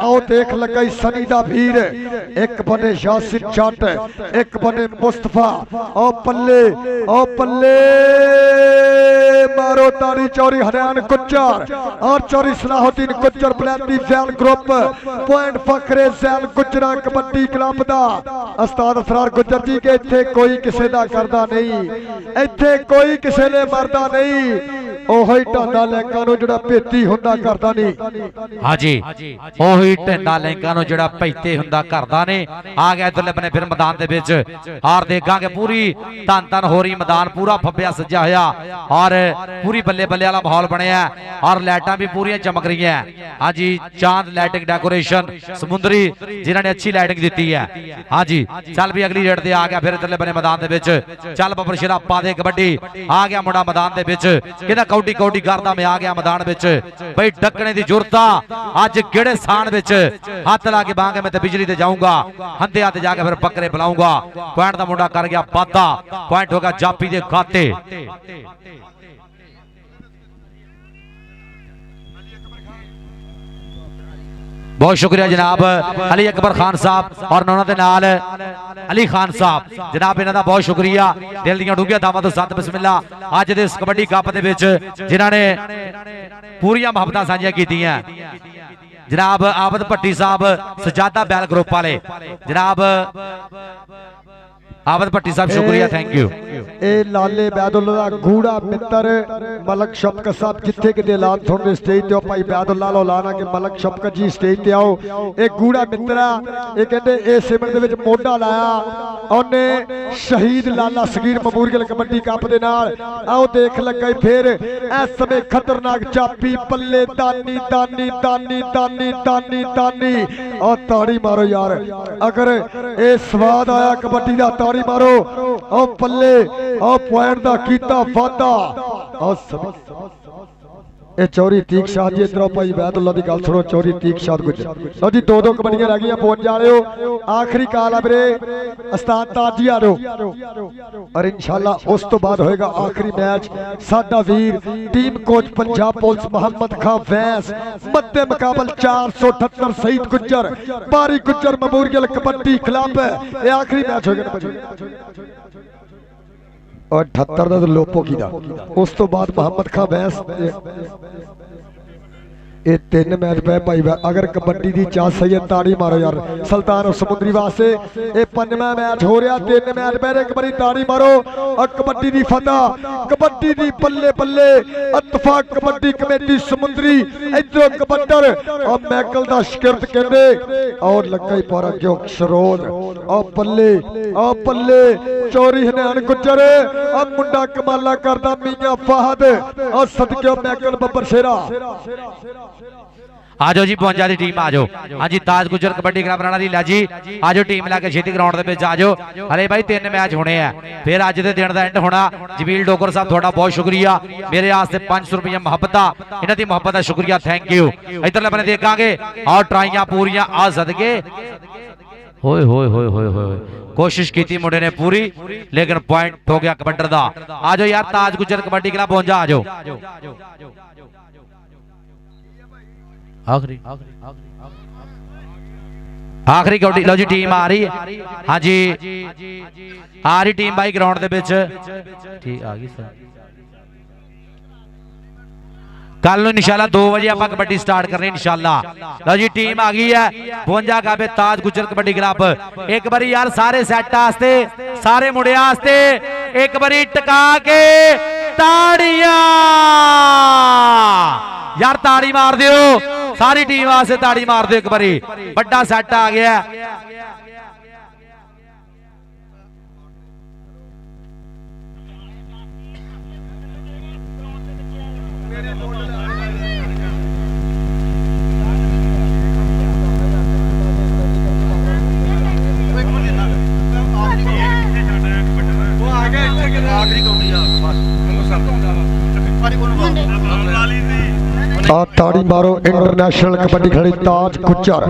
आओ देख लगा सनी दा भीर एक बने यासीन जट एक बने मुस्तफा ओ पल्ले मारो तारी चौरी हरियाण गुज्जर और चौरी सलाहुद्दीन गुज्जर बलैंदी जैल ग्रुप पॉइंट फखरे जैल गुजरा कबड्डी क्लब दा उस्ताद असरार गुज्जर जी के इत्थे कोई किसे दा करदा नहीं, इत्थे कोई किसे ने मरदा नहीं। ओही ढांडा लैंका नूं जिहड़ा भेती हुंदा करदा नहीं। हां जी ओही ढांडा लैंका नूं जिहड़ा भैते हुंदा करदा ने। आ गया इधरले बने फिर मैदान दे विच और देखांगे पूरी धन धन हो रही मैदान पूरा फब्बिया सज्जा होया और पूरी बल्ले बल्ले वाला माहौल बनया और लाइटां भी पूरी चमक रही है। हां जी चांद लाइटिंग डेकोरेशन समुंदरी जिन्हां ने अच्छी लाइटिंग दी है। हां जी चल भी अगली रेड ते आ गया फिर इधरले बने मैदान दे विच चल बबर शेरा पा दे कबड्डी आ गया मुंडा मैदान दे विच कहंदा कौडी कौडी करदा मैं आ गया मैदान विच भाई डकने दी जरूरत अज किहड़े स्थान विच हाथ ला के बांगे मैं ते बिजली ते जाऊंगा हंधे हाथ जाके फिर बकरे बुलाऊंगा। पॉइंट दा मुंडा कर गया वादा पॉइंट होगा जापी दे खाते। बहुत शुक्रिया जनाब अली अकबर खान साहब और उन्होंने नाल अली खान साहब जनाब इन्हां दा बहुत शुक्रिया दिल दीआं डूंघियां थावां तो सत बिस्मिल्ला अज दे इस कबड्डी कप दे विच जिन्हां ने पूरियां मुहब्बतां साझियां कीतियां। जनाब आबद भट्टी साहब सजादा बैल ग्रुप वाले जनाब आबद भट्टी साहब शुक्रिया थैंक यू। ए लाले बैदुल्ला दा गूड़ा मित्र मलक शफकत साहब जिथे कि ऐलान सुन स्टेज ते भाई बैदुल्ला लाना कि मलक शफकत जी स्टेज ते आओ। ए गूड़ा मित्र ये कहते ए सिमर दे विच मोढा लाया ओने शहीद लाला सगीर ममूरियल कबड्डी कप दे नाल आओ देख लगा फिर इस समय खतरनाक चापी पल्ले दानी दानी दानी दानी दानी दानी और ताड़ी मारो यार अगर ए स्वाद आया कबड्डी दा ताड़ी मारो ओ पल्ले ओ पॉइंट दा कीता वादा और ਇਹ ਚੌਰੀ ਤੀਕ ਸ਼ਾਹ ਜੀ ਇਧਰੋਂ ਭਾਈ ਵੈਦੁੱਲਾ ਦੀ ਗੱਲ ਸੁਣੋ ਚੌਰੀ ਤੀਕ ਸ਼ਾਹ ਗੁੱਜਰ ਲਓ ਜੀ ਦੋ ਕਬੱਡੀਆਂ ਰਹਿ ਗਈਆਂ 52 ਵਾਲਿਓ ਆਖਰੀ ਕਾਲ ਆ ਵੀਰੇ ਉਸਤਾਦ ਤਾਜ ਜੀ ਆ ਜਾਓ ਔਰ ਇਨਸ਼ਾਅੱਲਾ ਉਸ ਤੋਂ ਬਾਅਦ ਹੋਏਗਾ ਆਖਰੀ ਮੈਚ ਸਾਡਾ ਵੀਰ team coach Punjab police Muhammad Khan ਵੈਸ ਮੱਦੇ ਮੁਕਾਬਲ 478 ਸਈਦ ਗੁੱਜਰ ਬਾਰੀ ਗੁੱਜਰ ਮੈਮੋਰੀਅਲ ਕਬੱਡੀ ਕਲੱਬ ਇਹ ਆਖਰੀ ਮੈਚ ਹੋਏਗਾ और 78 ਦਾ ਲੋਪੋ ਕੀ ਦਾ ਉਸ ਤੋਂ ਬਾਅਦ ਮੁਹੰਮਦ ਖਾਨ ਵੈਸ ਇਹ ਤਿੰਨ ਮੈਚ ਪਏ ਭਾਈ ਅਗਰ ਕਬੱਡੀ ਦੀ ਚਾਹ ਸਹੀ ਤਾੜੀ ਮਾਰੋ ਯਾਰ ਸੁਲਤਾਨ ਸਮੁੰਦਰੀ ਵਾਸਤੇ ਇਹ ਪੰਜਵਾਂ ਮੈਚ ਹੋ ਰਿਹਾ ਤਿੰਨ ਮੈਚ ਪਏ ਇੱਕ ਵਾਰੀ ਤਾੜੀ ਮਾਰੋ ਔਰ ਕਬੱਡੀ ਦੀ ਫਤਿਹ ਕਬੱਡੀ ਦੀ ਬੱਲੇ ਬੱਲੇ ਇਤਫਾਕ ਕਬੱਡੀ ਕਮੇਟੀ ਸਮੁੰਦਰੀ ਇਧਰੋਂ ਕਬੱਡਰ ਔਰ ਮੈਕਲ ਦਾ ਸ਼ਿਕਰਤ ਕਹਿੰਦੇ ਔਰ ਲੱਗਾ ਹੀ ਪਾਰਾ ਜੋ ਸ਼ਰੋਦ ਔਰ ਪੱਲੇ ਚੋਰੀ ਹਨਾਨ ਗੁੱਜਰ ਔਰ ਮੁੰਡਾ ਕਮਾਲਾ ਕਰਦਾ ਮੀਆਂ ਫਾਹਦ ਔਰ ਸਦਕਿਓ ਮੈਕਲ ਬੱਬਰ ਸ਼ੇਰਾ आ जाओ जी 52 ਦੀ ਟੀਮ आ जाओ हाँ जी ताज गुजर कबड्डी क्लब राणा लीला जी आ जाओ टीम लैके छेती ग्राउंड दे विच आ जाओ अरे भाई 3 मैच होने हैं फिर अज दे दिन दा एंड होना जमील डोगर साहब थोड़ा बहुत शुक्रिया मेरे वास्ते 500 रुपया मुहब्बत इन्हां दी मुहब्बत दा शुक्रिया थैंक यू इधरले बने देखांगे और ट्राइयां पूरियां आ सदके होए होए होए होए होए कोशिश की मुंडे ने पूरी लेकिन पॉइंट हो गया कबड्डर दा आ जाओ यार ताज गुजर कबड्डी क्लब 52 आ जाओ आखिरी कबड्डी लो जी टीम आ रही है हाँ जी आ रही टीम भाई ग्राउंड दे विच ठीक आ गई सर कल नूं इंशाल्लाह 2 बजे आपां कबड्डी स्टार्ट करनी इंशाल्लाह लो जी टीम आ गई है 52 काबे ताज गुजर कबड्डी क्लब एक बारी यार सारे सेट वास्ते सारे मुंडियां वास्ते एक बारी टका के ताड़ियां यार ताड़ी मार दियो सारी टीम वास्ते ताड़ी मार दो एक बारी बड़ा सेट आ गया ताड़ी मारो इंटरनेशनल कबड्डी खिलाड़ी ताज गुजर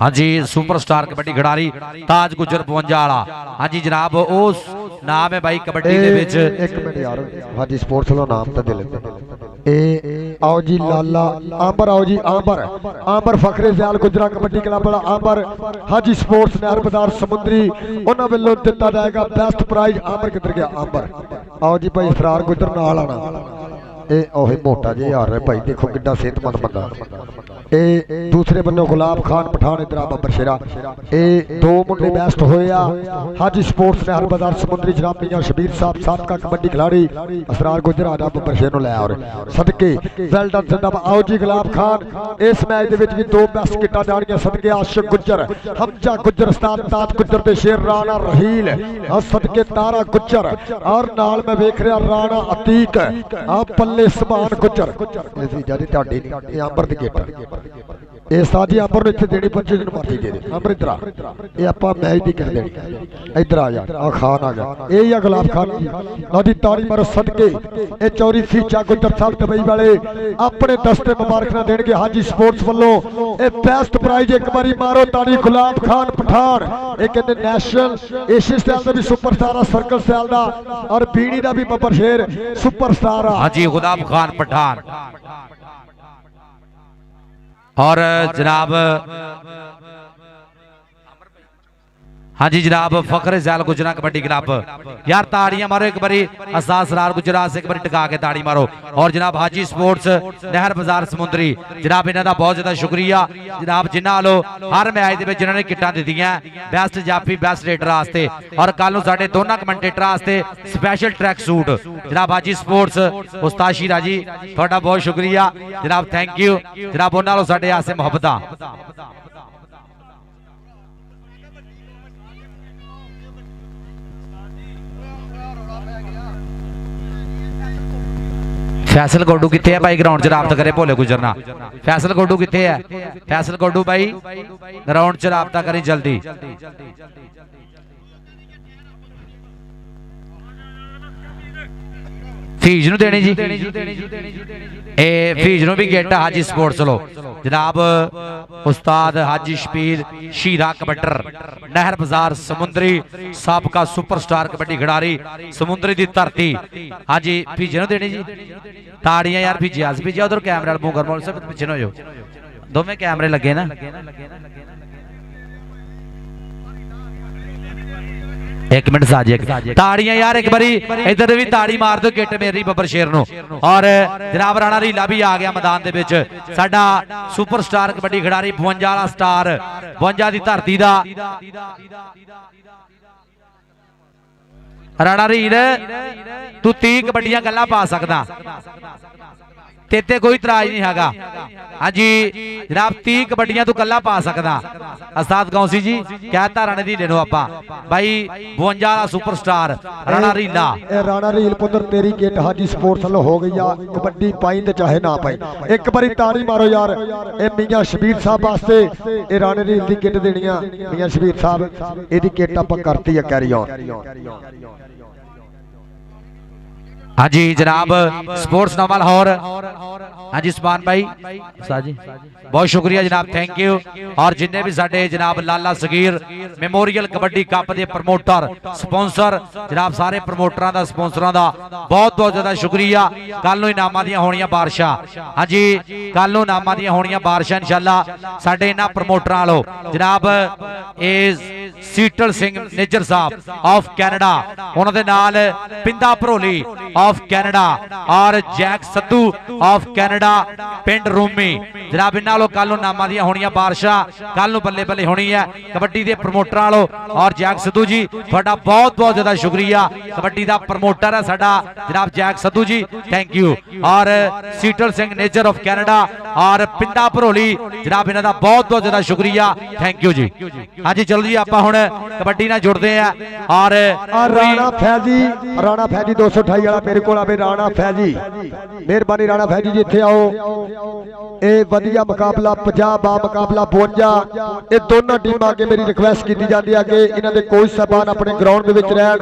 हाँ जी सुपरस्टार कबड्डी खिलाड़ी ताज गुजर 52 वाला हाँ जी जनाब उस नाम है भाई कबड्डी दे विच एक मिनट यार हाँ जी स्पोर्ट्स वाला नाम तो दे लेते ए आओ जी लाला आंबर आओ जी आंबर फखरे ज़याल गुजरा कबड्डी क्लब वाला आंबर हाँ जी स्पोर्ट्स नहर बाजार समुद्री उन्हां वल्लों दिता जाएगा बेस्ट प्राइज आंबर किधर गया आंबर आओ जी भाई फरार गुजर नाल आना ए मोटा जे यार है भाई देखो कितना सेहतमंद बंदा ए दूसरे बन्ने गुलाब खान पठान इधर बब्बर शेरा ए दो मुंडे बेस्ट होए हाजी स्पोर्ट्स ने हर बाजार समुद्री जनाब मियां शबीर साहब साबका कबड्डी खिलाड़ी असरार गुजर आजा बब्बर शेर नु ले और सदके वेल डन जनाब आओ जी गुलाब खान इस मैच दे विच भी दो बेस्ट किटा जानियां सदके आशिक गुजर हमजा गुजर उस्ताद ताज गुजर ते शेर राणा रहील और सदके तारा गुजर और नाल मैं देख रहा राणा अतीक आप समान गुजर अंबर दी गेट साजी अंबर ने इत्थे देनी 25 दिन मर्जी दे दे अंबर इधर ये आपां मैच दी कह देनी इधर आ जा आ खान आ जा ए या गुलाब खान नदी ताड़ी मारो सदके ए चौरी फीचा गुजर साहब दुबई वाले अपने दस्ते मुबारक ना देणगे हाजी स्पोर्ट्स वल्लों ए बेस्ट प्राइज एक बारी मारो ताड़ी गुलाब खान पठान ए कहंदे नेशनल एशियन स्टाइल दा भी सुपरस्टार सर्कल स्टाइल दा और बीड़ी दा भी बब्बर शेर सुपरस्टार हाजी गुलाब खान पठान और जनाब हाँ जी जनाब फखरे ज़याल गुजरा कबड्डी क्लब यार ताड़ियां मारो एक बारी असास सरार गुजरात से एक बारी टिका के ताड़ी मारो और जनाब हाजी स्पोर्ट्स नहर बाजार समुद्री जनाब इन्हां दा बहुत ज्यादा शुक्रिया जनाब जिन्हां लो हर मैच दे विच जिन्हां ने किटां दित्तियां बेस्ट जाफी बेस्ट रेडर वास्ते और कल नूं साडे दोनों कमेंटेटर वास्ते स्पेशल ट्रैक सूट जनाब हाजी स्पोर्ट्स उस्ताद शीरा जी तुहाडा बहुत शुक्रिया जनाब थैंक यू जनाब उन्हां लो साडे वास्ते मुहब्बतां फैसल गोडू किथे है भाई ग्राउंड च राबता करे भोले गुजरना फैसल गोडू किथे है फैसल गोडू भाई ग्राउंड च राबता करी जल्दी ਫੀਸ ਨੂੰ ਦੇਣੀ ਜੀ ਇਹ ਫੀਸ ਨੂੰ ਵੀ ਗਿੱਟ ਹਾਜੀ ਸਪੋਰਟਸ ਲੋ जनाब उस्ताद हाजी शबीर शीरा कबड्डर नहर बाजार समुंदरी साबका सुपरस्टार कबड्डी खिडारी समुंदरी दी धरती हाजी फीजे नु देनी जी ताड़ियां यार फीजे अस फीजे उधर कैमरे वाल मुंह कर सब पिछे हो जाओ दोवें कैमरे लगे ना एक मिनट साजी ताड़ियां यार एक बारी इधर भी ताड़ी मार दो किट मेरी बब्बर शेर नु और जनाब राणा रीला भी आ गया मैदान दे विच साडा सुपरस्टार कबड्डी खिडारी 52 वाला स्टार 52 दी धरती दा राणा रील तू 30 कबड्डियां गल्लां पा सकदा तेते कोई इतराज नहीं हैगा हाँ जी जनाब 30 कबड्डियां तू कला पा सकदा उस्ताद गौसी जी कहता राणे दी ले लो आपा भाई 52 वाला सुपरस्टार राणा रीला राणा रील पुत्र तेरी किट हाजी स्पोर्ट्स वालों हो गई या कबड्डी पाई ते चाहे ना पाई एक बारी ताड़ी मारो यार ए मियां शबीर साहब वास्ते ए राणे रील दी किट देनियां मियां शबीर साहब एदी किट आपा करती है कैरी ऑन हाँ जी जनाब स्पोर्ट्स नवा लाहौर हाँ जी उस्मान भाई जी बहुत शुक्रिया जनाब थैंक यू और जिन्ने भी साडे जनाब लाला सगीर मेमोरियल कबड्डी कप के प्रमोटर स्पॉन्सर जनाब सारे प्रमोटरां दा स्पॉन्सरां दा बहुत बहुत ज्यादा शुक्रिया कल नूं इनामां दियां होणियां बारिशां हाँ जी कल नूं इनामां दियां होणियां बारिशां इंशाअल्लाह साडे इन्हां प्रमोटरां वालों जनाब सीटल सिंह निज्जर साहब ऑफ कैनेडा उन्हां दे नाल पिंदा भरोली ऑफ कैनेडा और जैक सद्धू ऑफ कैनेडा पिंड रूमी जनाब इन्हां लोग कल नामां दियां होणियां बारिशां कल नूं बल्ले बल्ले होनी है कबड्डी दे प्रमोटरां वालों और जैक सद्धू जी तुहाडा बहुत बहुत ज्यादा शुक्रिया कबड्डी दा प्रमोटर है साडा जनाब जैक सद्धू जी थैंक यू और सीटल सिंह नेजर ऑफ कैनेडा और पिंडा भरोली जनाब इन्हां दा बहुत बहुत ज्यादा शुक्रिया थैंक यू जी हाँ जी चलो जी आपां हुण कबड्डी नाल जुड़दे हैं और राणा फैजी 228 वाला मेरे को आवे राणा फैजी मेहरबानी राणा फैजी जी इत्थे आओ ए वधिया मुकाबला 50 बा मुकाबला 52 ये दोनों टीमां अगे मेरी रिक्वेस्ट की जाती है कि इन्हां दे कोच साहबान अपने ग्राउंड दे विच रहण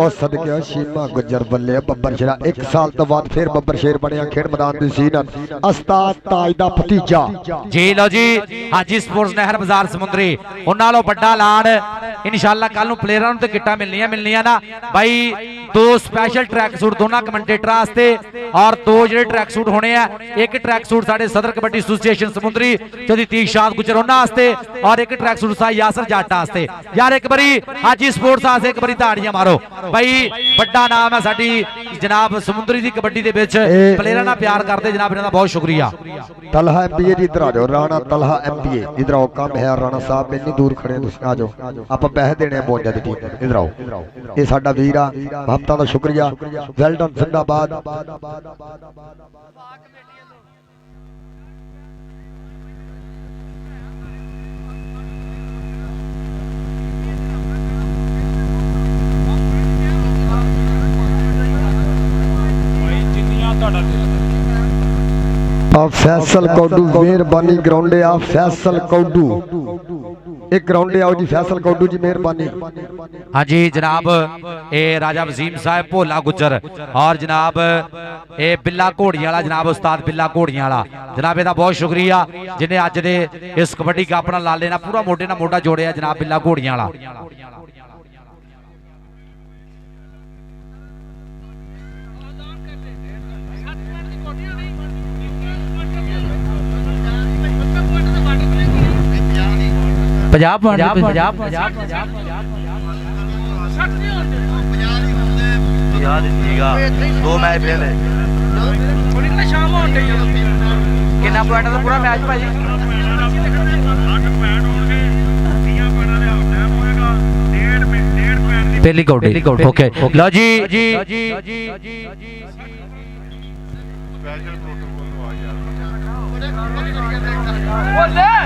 और सदके शीमा गुजर बल्ले बब्बर शेरा 1 साल तो बाद फिर बब्बर शेर बनया खेड मैदान दी सीनत उस्ताद ताज दा भतीजा जी लो जी हाजी स्पोर्ट्स नहर बाजार समुंदरी उन्हां लो बड़ा ऐलान इंशाअल्लाह कल नूं प्लेयरां नूं ते किट्टां मिलनियां ना भाई 2 स्पेशल ट्रैक सूट दोनों कमेंटेटर वास्ते और 2 जो ट्रैक सूट होने हैं एक ट्रैक सूट साडे सदर कबड्डी एसोसीएशन समुंदरी चौधरी तीशाद गुजर उन्हां वास्ते और एक ट्रैक सूट सा यासर जाट वास्ते यार एक बारी हाजी स्पोर्ट्स वास्ते एक बारी ताड़ियां मारो भाई बड़ा नाम है साडी जनाब समुंदरी दी कबड्डी दे विच प्लेयरां नाल प्यार करदे जनाब इन्हां दा बहुत शुक्रिया तलहा एमपीए जी इधर आ जाओ राणा तलहा एमपीए इधर आओ काम है राणा साहब इतनी दूर खड़े हैं तुसीं आ जाओ आप पैसे देने 52 दी टीम इधर आओ ये साडा वीर आ हफ्ता दा शुक्रिया वेल डन जिंदाबाद आप फैसल कौडू मेहरबानी ग्राउंडे आप फैसल कौडू एक ग्राउंडे आओ जी फैसल कौडू जी मेहरबानी हाँ जी जनाब ए राजा वसीम साहब भोला गुजर और जनाब ए बिल्ला घोड़ियां वाला जनाब उस्ताद बिल्ला घोड़ियां वाला जनाब एदा बहुत शुक्रिया जिन्हें अज दे इस कबड्डी कप नाल लाले ना पूरा मोढे नाल मोढा जोड़िया जनाब बिल्ला घोड़ियां वाला पंजाब दो मैच फेल है कितना पॉइंट है पूरा मैच भाजी पहली कौडी ओके लो जी स्पेशल प्रोटोकॉल आ यार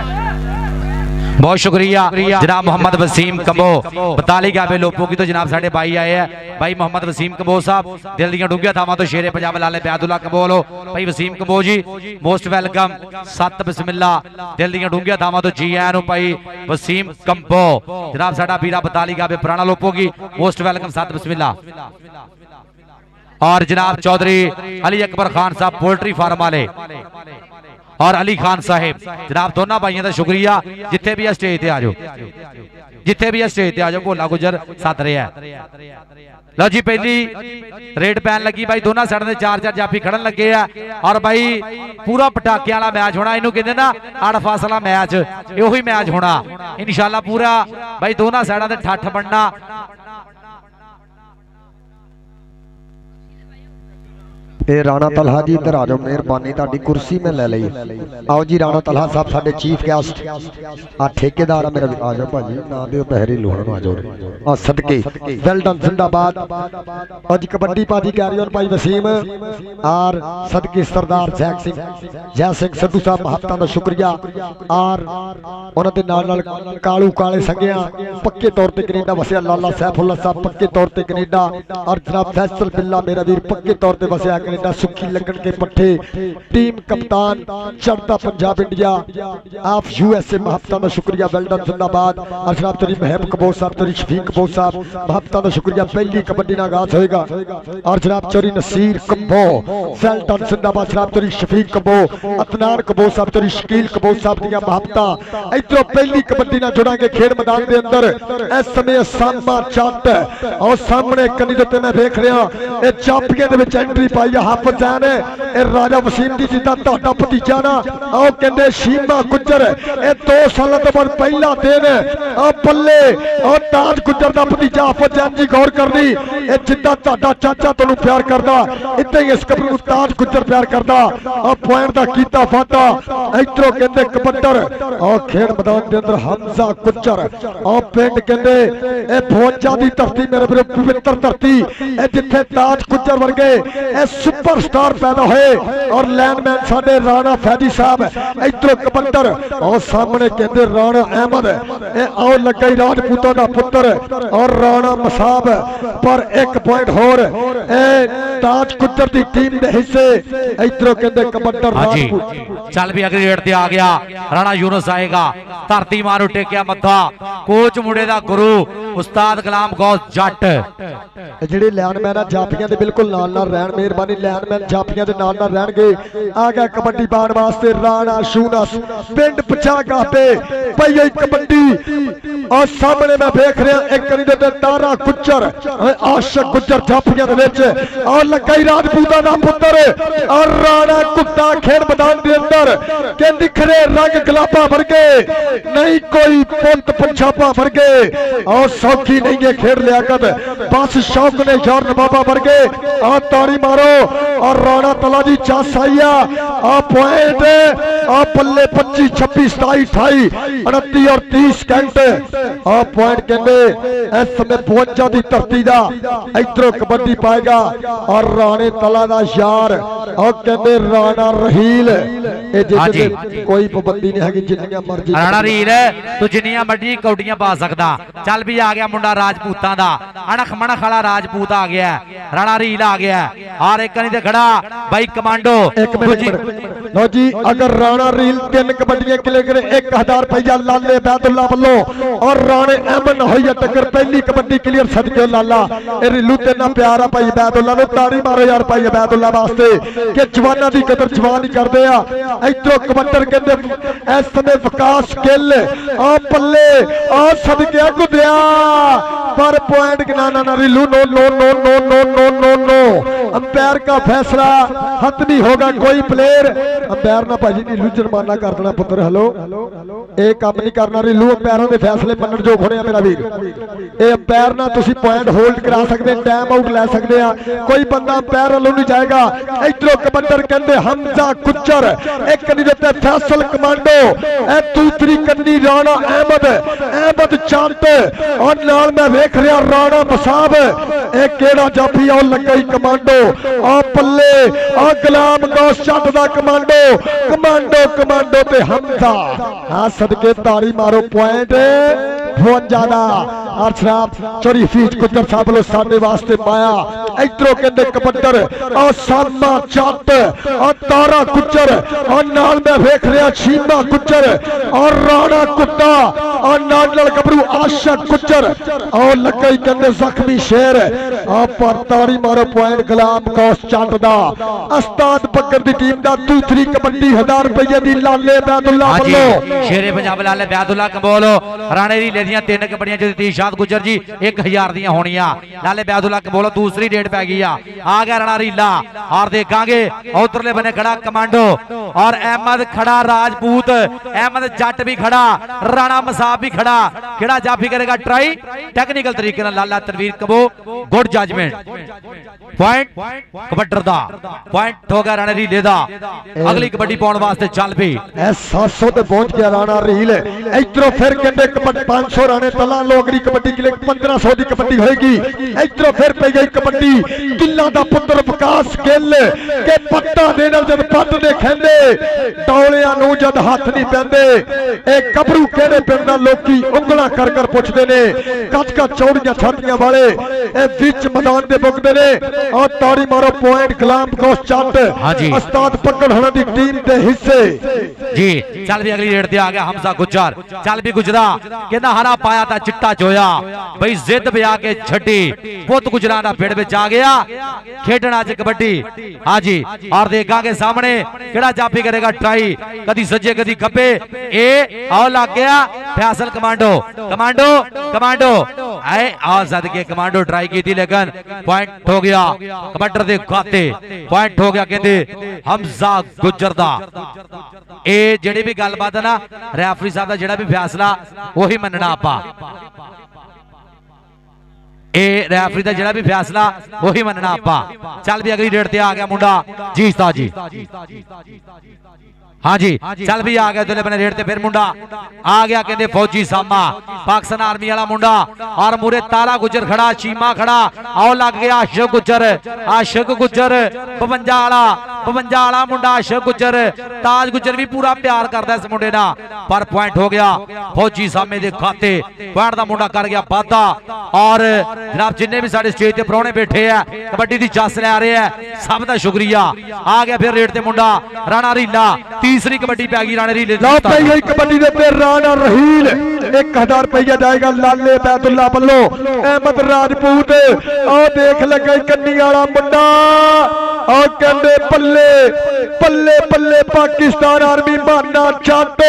बहुत शुक्रिया जनाब मोहम्मद वसीम कम्बो 42 गाबे लोपो की तो जनाब साढ़े भाई आए हैं भाई मोहम्मद वसीम कम्बो साहब दिल दियां डूंगियां थावां तो शेरे पंजाब लाले बैदुल्ला कम्बो लो भाई वसीम कम्बो जी मोस्ट वेलकम सत बिस्मिल्ला दिल दियां डूंगियां थावां तो जी आया भाई वसीम कम्बो जनाब साडा बीरा 42 गाबे पुराना लोपो की मोस्ट वेलकम सत बिस्मिल्ला और जनाब चौधरी अली अकबर खान साहब पोल्ट्री फार्म वाले और अली खान साहिब जनाब दोनों भाइयों का शुक्रिया जिथे भी स्टेज ते आ जाओ जिथे भी स्टेज ते आ जाओ भोला गुजर सद रहा लो जी पहली रेड पैन लगी भाई दोनों साइड से 4-4 जाफी खड़न लगे है और भाई पूरा पटाकियां वाला मैच होना इनू कहते ना अड़ फासला मैच यही मैच होना इंशाल्लाह पूरा भाई दोनों साइडों से ठठ बनना ए राणा तलहा जी इधर आ जाओ मेहरबानी ताड़ी कुर्सी में ले ली आओ जी राणा तलहा साहब साडे चीफ गेस्ट आ ठेकेदार मेरा आ जाओ भाजी ना दियो बहरी लोहण आ जाओ आ सदके वेल डन जिंदाबाद और जी कबड्डी पाजी कैरी ऑन भाई वसीम और सदके सरदार जय सिंह सिद्धू साहब महत्ता दा शुक्रिया और उन्हां दे नाल नाल कालू काले संगिया पक्के तौर ते कनेडा वसिया लाला सैफुल्ला साहब पक्के तौर ते कनेडा और जनाब फैसल बिल्ला मेरा वीर पक्के तौर ते वसिया सुखी लगन के पट्टे टीम कप्तान चढ़ता पंजाब इंडिया आप यूएसए महत्ता का शुक्रिया वेल डन जिंदाबाद और जनाब तेरी महब कबोज साहब तेरी शफीक कबोज साहब महत्ता का शुक्रिया पहली कबड्डी का आगाज होएगा और जनाब चोरी नसीर कबो वेल डन जिंदाबाद जनाब तेरी शफीक कबो अतनान कबोज साहब तेरी शकील कबोज साहब दी महत्ता इधरों पहली कबड्डी ना जुड़ांगे खेड मैदान के अंदर इस समय सामा चट और सामने कनी दे मैं देख रहा ए चापियां दे विच एंट्री पाई हाफिज जान ए राजा वसीम जी जिदा तुहाडा भतीजा ना आओ कहंदे शीमा गुज्जर ए 2 साल तो बाद पहला दिन आ बल्ले और ताज गुज्जर दा भतीजा हाफिज जान जी गौर करनी ए जिदा तुहाडा चाचा तैनूं प्यार करदा इदां ही इस कबरू ताज गुज्जर प्यार करदा आ पॉइंट दा कीता फाटा इधरों कहंदे कबड्डर आ खेड मैदान दे अंदर हमजा गुज्जर आ पिंड कहंदे ए भोजा दी धरती मेरे वीर पवित्र धरती ए जिथे ताज गुज्जर वर्गे ए सुपरस्टार पैदा हुए और लैंडमैन साडे राणा फैजी साहब इधरों कबड्डर और सामने कहते राणा अहमद ए आओ लगा राजपूतों का पुत्र और राणा मसाब पर 1 पॉइंट होर ए ताज गुज्जर की टीम के हिस्से इधरों कहते कबड्डर राजपूत चल भी अगली रेड ते आ गया राणा यूनुस आएगा धरती मारू टेकिया मत्था कोच मुंडे दा गुरु उस्ताद गुलाम गौस जट ਜਿਹੜੇ ਲੈਨਮੈਨ ਆ ਜਾਫੀਆਂ ਦੇ ਬਿਲਕੁਲ ਨਾਲ ਨਾਲ ਰਹਿਣ ਮਿਹਰਬਾਨੀ ਲੈਨਮੈਨ ਜਾਫੀਆਂ ਦੇ ਨਾਲ ਨਾਲ ਰਹਿਣਗੇ ਆ ਗਿਆ ਕਬੱਡੀ ਪਾਉਣ ਵਾਸਤੇ ਰਾਣਾ ਸ਼ੂਨਸ ਪਿੰਡ ਪਛਾਗਾ ਤੇ ਪਈ ਹੋਈ ਕਬੱਡੀ ਔਰ ਸਾਹਮਣੇ ਮੈਂ ਵੇਖ ਰਿਹਾ ਇੱਕ ਨਹੀਂ ਤੇ ਤਾਰਾ ਗੁੱਜਰ ਆਸ਼ਕ ਗੁੱਜਰ ਜਾਫੀਆਂ ਦੇ ਵਿੱਚ ਔਰ ਲੱਗਾ ਹੀ ਰਾਜਪੂਤਾਂ ਦਾ ਪੁੱਤਰ ਔਰ ਰਾਣਾ ਕੁੱਤਾ ਖੇਡ ਮੈਦਾਨ ਦੇ ਅੰਦਰ ਕਿ ਨਿਖਰੇ ਰੰਗ ਗੁਲਾਬਾਂ ਵਰਗੇ ਨਹੀਂ ਕੋਈ ਪੁੱਤ ਪੰਜਾਬਾ ਵਰਗੇ ਔਰ सौखी नहीं है खेड लियाकत बस शौक ने यार नवाबा वर्गे आ ताड़ी मारो और राणा तला जी चास आई आ पॉइंट आ पल्ले 25 26 27 28 29 और 30 सेकंड आ पॉइंट कहते इस समय 52 की धरती का इधरों कबड्डी पाएगा और राणे तला का यार और कहते राणा रहील कोई पाबंदी नहीं है जिन्नियां मर्जी राणा रहील तू जिन्नियां मर्जी कौडियां पा सकदा चल भी आ गया मुंडा राजपूतां दा अणख मणख वाला राजपूत आ गया राणा रील आ गया और एक नहीं ते खड़ा भाई कमांडो लो जी अगर राणा रील 3 कबड्डियां क्लियर करे 1000 रुपया लाले बैदुल्ला वल्लों और राणे अहमद होई टक्कर पहली कबड्डी क्लियर सदके लाला ए रीलू ते ना प्यारा भाई बैदुल्ला ने ताड़ी मारो यार भाई बैदुल्ला वास्ते कि जवाना दी कदर जवान ही करदे आ इधरों कबड्डर कहंदे इस समय विकास गिल आ पल्ले आ सदके गुदरिया पर पॉइंट गिनाना ना रीलू no no no no no no no no umpire का फैसला खत्म होगा कोई प्लेयर अंपायर ना भाजी रीलू जुर्माना कर देना पुत्र हेलो ਇਹ ਕੰਮ ਨਹੀਂ ਕਰਨਾ ਰੀਲੂ ਅੰਪਾਇਰਾਂ ਦੇ ਫੈਸਲੇ ਮੰਨਣ ਯੋਗ ਹੋਣੇ ਆ ਮੇਰਾ ਵੀਰ ਇਹ ਅੰਪਾਇਰ ਨਾਲ ਤੁਸੀਂ ਪੁਆਇੰਟ ਹੋਲਡ ਕਰਾ ਸਕਦੇ ਟਾਈਮ ਆਊਟ ਲੈ ਸਕਦੇ ਆ ਕੋਈ ਬੰਦਾ ਅੰਪਾਇਰ ਵੱਲੋਂ ਨਹੀਂ ਜਾਏਗਾ ਇਧਰੋਂ ਕਬੱਡਰ ਕਹਿੰਦੇ ਹਮਜ਼ਾ ਗੁੱਜਰ ਇੱਕ ਨਹੀਂ ਦਿੱਤੇ ਫੈਸਲ ਕਮਾਂਡੋ ਇਹ ਦੂਸਰੀ ਕੰਨੀ ਰਾਣਾ ਅਹਿਮਦ ਚੰਟ ਔਰ ਨਾਲ ਮੈਂ ਵੇਖ ਰਿਹਾ ਰਾਣਾ ਮਸਾਬ ਇਹ ਕਿਹੜਾ ਜਾਫੀ ਆ ਉਹ ਲੱਗਾ ਹੀ ਕਮਾਂਡੋ ਆ ਪੱਲੇ ਆ ਗੁਲਾਮ ਗੌਸ ਚੱਟ ਦਾ ਕਮਾਂਡੋ ਤੇ ਹਮਜ਼ਾ ਹਾਂ सदके ताड़ी मारो पॉइंट बहुत ज्यादा और शराब चोरी फीस गुज्जर साहब लो सामने वास्ते पाया इधरों कहते कबड्डर और सामा चट और तारा गुज्जर और नाल मैं देख रहा शीमा गुज्जर और राणा कुत्ता और नाल गबरू आशक गुजर और लगा ही कहते जख्मी शेर पर ताड़ी मारो पॉइंट गुलाम कौस चट दा उस्ताद बकर दी टीम दा दूसरी कबड्डी 1000 रुपए दी लाले बैदुल्ला ਵੱਲੋਂ शेरे पंजाब लाले बैदुल्ला कंबोल राणे रीले दी 3 कबड्डियां जितती शाद गुजर जी 1000 दी होनियां लाले बैदुल्ला कंबोल दूसरी डेट पै गई आ गया राणा रीला और देखांगे उधरले बने खड़ा कमांडो और अहमद खड़ा राजपूत अहमद जट भी खड़ा राणा मसाब भी खड़ा केड़ा जाफी करेगा ट्राई टेक्निकल तरीके नाल Lala Tanveer Kamboh good judgement point कबड्डर दा पॉइंट हो गया राणे रीले दा अगली कबड्डी पाउण वास्ते चल पई 700 ਤੇ ਪਹੁੰਚ ਗਿਆ ਰਾਣਾ ਰੀਲ ਇਧਰੋਂ ਫਿਰ ਕਹਿੰਦੇ 500 ਰਾਣੇ ਤਲਾ ਲੋਗਰੀ ਕਬੱਡੀ ਕਿਲੇ 1500 ਦੀ ਕਬੱਡੀ ਹੋਏਗੀ ਇਧਰੋਂ ਫਿਰ ਪਈ ਗਈ ਕਬੱਡੀ ਕਿੱਲਾ ਦਾ ਪੁੱਤਰ ਵਿਕਾਸ ਗਿੱਲ ਕਿ ਪੱਟਾ ਦੇ ਨਾਲ ਜਦ ਪੱਟ ਦੇ ਖੈਂਦੇ ਟੌਲਿਆਂ ਨੂੰ ਜਦ ਹੱਥ ਨਹੀਂ ਪੈਂਦੇ ਇਹ ਗੱਭਰੂ ਕਿਹੜੇ ਪਿੰਡ ਦਾ ਲੋਕੀ ਉਂਗਲਾਂ ਕਰ ਕਰ ਪੁੱਛਦੇ ਨੇ ਕੱਚ ਚੌੜੀਆਂ ਛਾਤੀਆਂ ਵਾਲੇ ਇਹ ਵਿੱਚ ਮੈਦਾਨ ਦੇ ਬੁੱਕਦੇ ਨੇ ਔਰ ਤਾੜੀ ਮਾਰੋ ਪੁਆਇੰਟ ਗੁਲਾਮ ਕੌਸ ਚੱਟ ਉਸਤਾਦ ਪੱਕੜ ਹਣਾ ਦੀ ਟੀਮ ਦੇ ਹਿੱਸੇ जी चल भी अगली रेड ते आ गया हमजा गुजर चल भी गुजरा कहना हरा पाया था चिट्टा चोया भाई जिद पे आके छड्डी पुत गुजरा दा पेड़ विच आ गया खेडना च कबड्डी हां जी और देखांगे सामने केड़ा जाफी करेगा ट्राई कदी सज्जे कदी खब्बे ए आओ लग गया फैसल कमांडो कमांडो कमांडो आए आ सदके कमांडो ट्राई की थी लेकिन पॉइंट हो गया कबड्डर दे खाते पॉइंट हो गया कहते हमजा गुजर दा ए ਜਿਹੜੀ ਵੀ ਗੱਲਬਾਤ ਹੈ ਨਾ ਰੈਫਰੀ ਸਾਹਿਬ ਦਾ ਜਿਹੜਾ ਵੀ ਫੈਸਲਾ ਉਹੀ ਮੰਨਣਾ ਆਪਾਂ ਇਹ ਰੈਫਰੀ ਦਾ ਜਿਹੜਾ ਵੀ ਫੈਸਲਾ ਉਹੀ ਮੰਨਣਾ ਆਪਾਂ ਚੱਲ ਵੀ ਅਗਲੀ ਡੇਟ ਤੇ ਆ ਗਿਆ ਮੁੰਡਾ ਜੀ ਉਸਤਾਦ ਜੀ हाँ जी चल भी आ गया दुले बने रेड ते फिर मुंडा आ गया कहते फौजी सामा पाकिस्तान आर्मी वाला मुंडा और मुरे तारा गुजर खड़ा चीमा खड़ा आओ लग गया आशिक गुजर 52 वाला मुंडा आशिक गुजर ताज गुजर भी पूरा प्यार करता इस मुंडे ना पर पॉइंट हो गया फौजी सामे दे खाते पॉइंट दा मुंडा कर गया वादा और जनाब जिन्ने भी साडे स्टेज ते परौने बैठे हैं कबड्डी दी जस लै रहे हैं सब दा शुक्रिया आ गया फिर रेड ते मुंडा राणा रीला तीसरी कबड्डी पै गई राणे रीले लो पई गई कबड्डी दे पे राणा रहील 1000 रुपया जाएगा लाले बैदुल्ला ਵੱਲੋਂ अहमद राजपूत ओ देख लगा कन्नी वाला मुंडा ओ कहंदे पल्ले पल्ले पल्ले पाकिस्तान आर्मी बहाना जट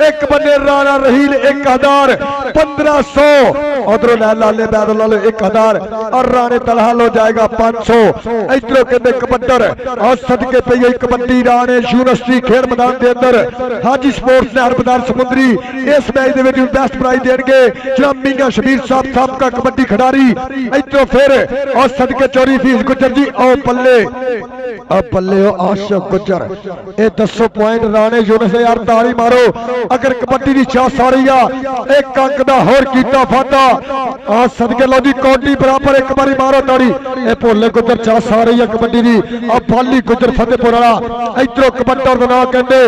एक बने राणा रहील 1000 1500 उधरों लाले बैदुल्ला 1000 और राणे तलहा लो जाएगा 500 इधरों कहंदे कबड्डर और सदके पई गई कबड्डी राणे यूनिवर्सिटी खेड मैदान के अंदर हाजी स्पोर्ट्स ने हरबदार समुद्री इस मैच दे विच बेस्ट प्राइज देंगे जनाब मीना शबीर साहब साबका कबड्डी खिडारी इधरों फिर और सदके चोरी फीस गुजर जी ओ पल्ले ओ आशिक गुजर ए 10 पॉइंट राणे यूनिस यार ताड़ी मारो अगर कबड्डी दी चास आ रही है एक अंक दा होर कीता फाटा आ सदके लो जी कोटी बराबर एक बारी मारो ताड़ी ए भोले गुजर चास आ रही है कबड्डी दी आ बाली गुजर फतेहपुर वाला इधरों कबड्डर दा नाम कहंदे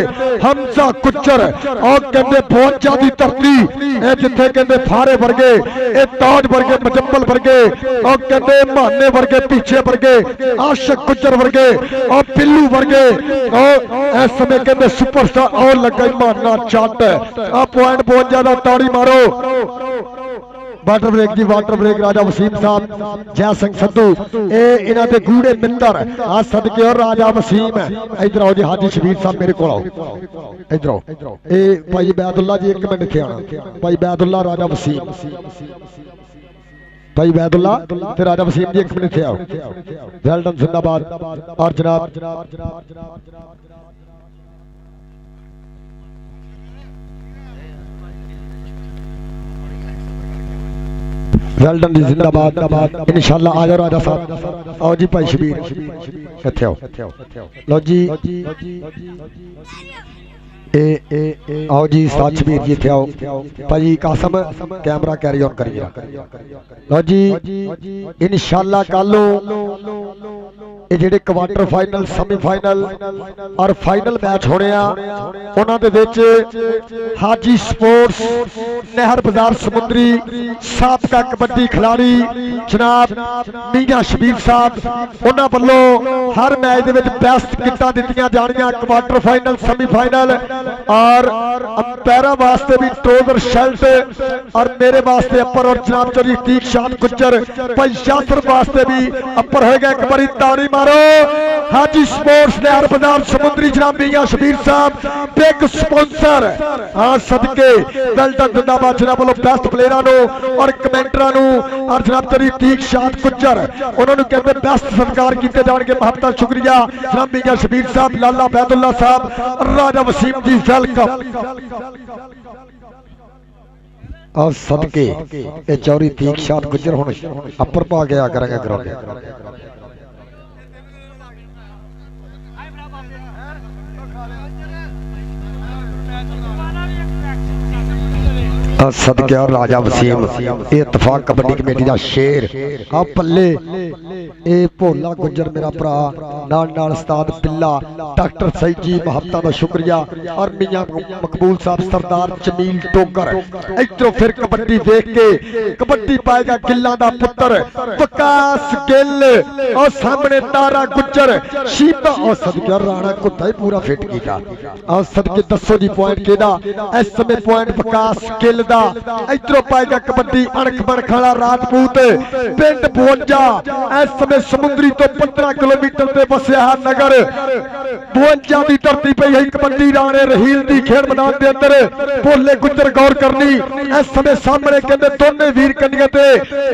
हमजा गुजर और कहंदे फौजा दी धरती ए जिथे कहंदे फारे वर्गे ए ताज वर्गे मजम्बल वर्गे और कहंदे माने वर्गे पीछे वर्गे आशिक गुजर वर्गे और पिल्लू वर्गे और इस समय कहंदे सुपरस्टार और लगा माना चट आ पॉइंट बहुत ज्यादा ताड़ी मारो वाटर ब्रेक जी वाटर ब्रेक राजा वसीम साहब जय सिंह संधू ए इन्हां दे गूढ़े मित्र आ सदके और राजा वसीम इधर आओ जी हाजी शबीर साहब मेरे को आओ इधर आओ ए भाई बैदुल्ला जी 1 मिनट इत्थे आना भाई बैदुल्ला राजा वसीम भाई बैदुल्ला ते राजा वसीम जी 1 मिनट इत्थे आओ वेल डन जिंदाबाद और जनाब वेल डन जी जिंदाबाद इंशाल्लाह आ जाओ राजा साहब आओ जी भाई शबीर इत्थे आओ लो जी ए आओ जी साथ शबीर जी इत्थे आओ भाई कासम कैमरा कैरी ऑन करिए लो जी इंशाल्लाह कल ਇਹ ਜਿਹੜੇ ਕੁਆਟਰ ਫਾਈਨਲ ਸੈਮੀਫਾਈਨਲ ਔਰ ਫਾਈਨਲ ਮੈਚ ਹੋਣੇ ਆ ਉਹਨਾਂ ਦੇ ਵਿੱਚ ਹਾਜੀ ਸਪੋਰਟਸ ਨਹਿਰ ਬਾਜ਼ਾਰ ਸਮੁੰਦਰੀ ਸਾਬਕਾ ਕਬੱਡੀ ਖਿਡਾਰੀ ਜਨਾਬ ਮੀਆਂ ਸ਼ਬੀਰ ਸਾਹਿਬ ਉਹਨਾਂ ਵੱਲੋਂ ਹਰ ਮੈਚ ਦੇ ਵਿੱਚ ਬੈਸਟ ਕਿੱਟਾਂ ਦਿੱਤੀਆਂ ਜਾਣਗੀਆਂ। ਕੁਆਟਰ ਫਾਈਨਲ ਸੈਮੀਫਾਈਨਲ ਔਰ ਅੰਪਾਇਰਾਂ ਵਾਸਤੇ ਵੀ ਟਰੋਜ਼ਰ ਸ਼ਰਟ ਔਰ ਮੇਰੇ ਵਾਸਤੇ ਅੱਪਰ ਔਰ ਜਨਾਬ ਚੌਧਰੀ ਤੀਕ ਸ਼ਾਨ ਗੁੱਜਰ ਭਾਈ ਯਾਸਰ ਵਾਸਤੇ ਵੀ ਅੱਪਰ ਹੋਏਗਾ। ਇੱਕ ਵਾਰੀ ਤਾੜੀ ਮਾਰੋ। हाजी स्पोर्ट्स नहर बाजार समुद्री जनाब मियां शबीर साहब बिग स्पॉन्सर हाँ सदके वेल्डन जिंदाबाद जनाब वालों बेस्ट प्लेयरां नूं और कमेंटरां नूं और जनाब तेरी तीक शाद गुज्जर उन्होंने कहते बेस्ट सत्कार किए जाएंगे। बहुत शुक्रिया जनाब मियां शबीर साहब लाला बैदुल्ला साहब राजा वसीम जी वेलकम और सदके ये चौरी तीक शाद गुज्जर हुण अपर पा गया करेंगे ग्राउंड सदके और राजा वसीम इतफाक कबड्डी कमेटी का शेर आ पल्ले ए भोला गुज्जर मेरा भरा नाल नाल उस्ताद पिल्ला डॉक्टर सईद जी महबता का शुक्रिया और मियां मकबूल साहब सरदार जमील टोकर। इधरों फिर कबड्डी देख के कबड्डी पाएगा गिल्लां दा पुत्र विकास गिल और सामने तारा गुज्जर शीता और सदके राणा कुत्ता ही पूरा फिट कीता और सदके दसो जी पॉइंट केदा इस समय पॉइंट विकास गिल इधरों पाएगा कबड्डी अणख बणखाला राजपूत पिंड 52 इस समय समुद्री तो 15 किलोमीटर से बसिया नगर 52 की धरती पे यही कबड्डी राणे रहील की खेल मैदान के अंदर भोले गुज्जर गौर करनी इस समय सामने कहते दोनों वीर कन्या ते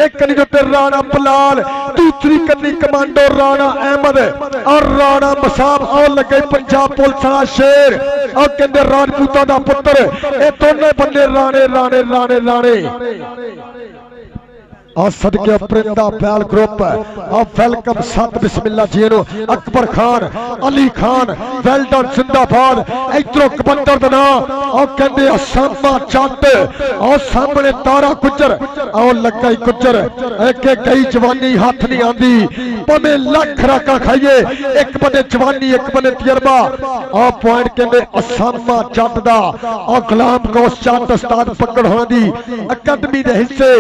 एक कन्या ते राणा बलाल दूसरी कन्नी कमांडो राणा अहमद और राणा मसाब और लगे पंजाब पुलिस वाला शेर और कहते राजपूतों का पुत्र ये दोनों बंदे राणे राणे राणे राणे और सदके परिंदा बैल ग्रुप और वेलकम सत बिस्मिल्लाह जी नो अकबर खान अली खान वेल्डन जिंदाबाद इधरों कबंदर दा और कहंदे असामा जट और सामने तारा गुज्जर और लगा ही गुज्जर एक कई जवानी हाथ नहीं आंदी भावें लख राका खाइए एक बने जवानी एक बने तजर्बा और पॉइंट कहंदे असामा जट दा और गुलाम गौस चंद उस्ताद पकड़ होना दी अकादमी दे हिस्से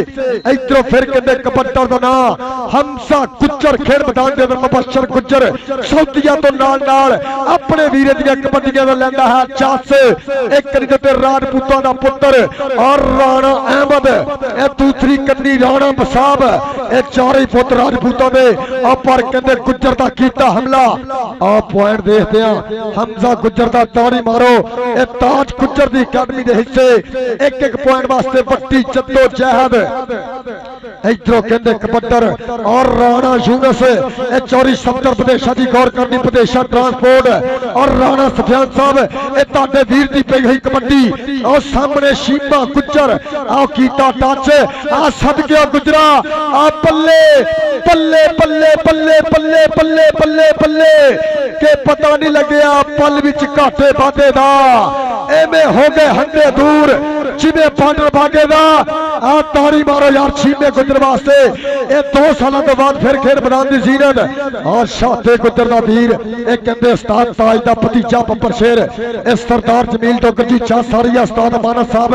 इधरों फिर कहते कबड्डर दा नाम हमजा गुज्जर खेल मैदान दे अंदर मुबशर गुज्जर सौदिया तो नाल नाल अपने वीरे दी कबड्डियां दा लैंदा है चास एक कन्नी ते राजपूतां दा पुत्र और राणा अहमद ए दूसरी कन्नी राणा मसाब ए चारे पुत्र राजपूतां दे और पर कहंदे गुज्जर दा कीता हमला आ पॉइंट देखदे आ हमजा गुज्जर दा ताड़ी मारो ए ताज गुज्जर दी अकादमी दे हिस्से एक एक पॉइंट वास्ते बट्टी जद्दो जहद इधरों कहते कबड्डर और राणा यूनस चौरी सत्तर प्रदेशा की गौर करनी प्रदेशा ट्रांसपोर्ट और राणा सफियान साहब ये वीर की पई हुई कबड्डी और सामने शीमा गुज्जर आओ कीता टच आ सदके गुजरा आ पल्ले पल्ले पल्ले पल्ले पल्ले पल्ले पल्ले पल्ले के पता नहीं लगे पल विच घाटे बाधे दा एवें हो गए हंडे दूर जिवें पाडर बागे दा आ ताड़ी मारो यार छीमे गुज्जर वास्ते ये 2 सालों तो बाद फिर खेल मैदान की जीनत और शाते गुज्जर दा वीर ये कहंदे उस्ताद ताज दा भतीजा बब्बर शेर इस सरदार जमील तो गजी चा सारिया उस्ताद मानस साहब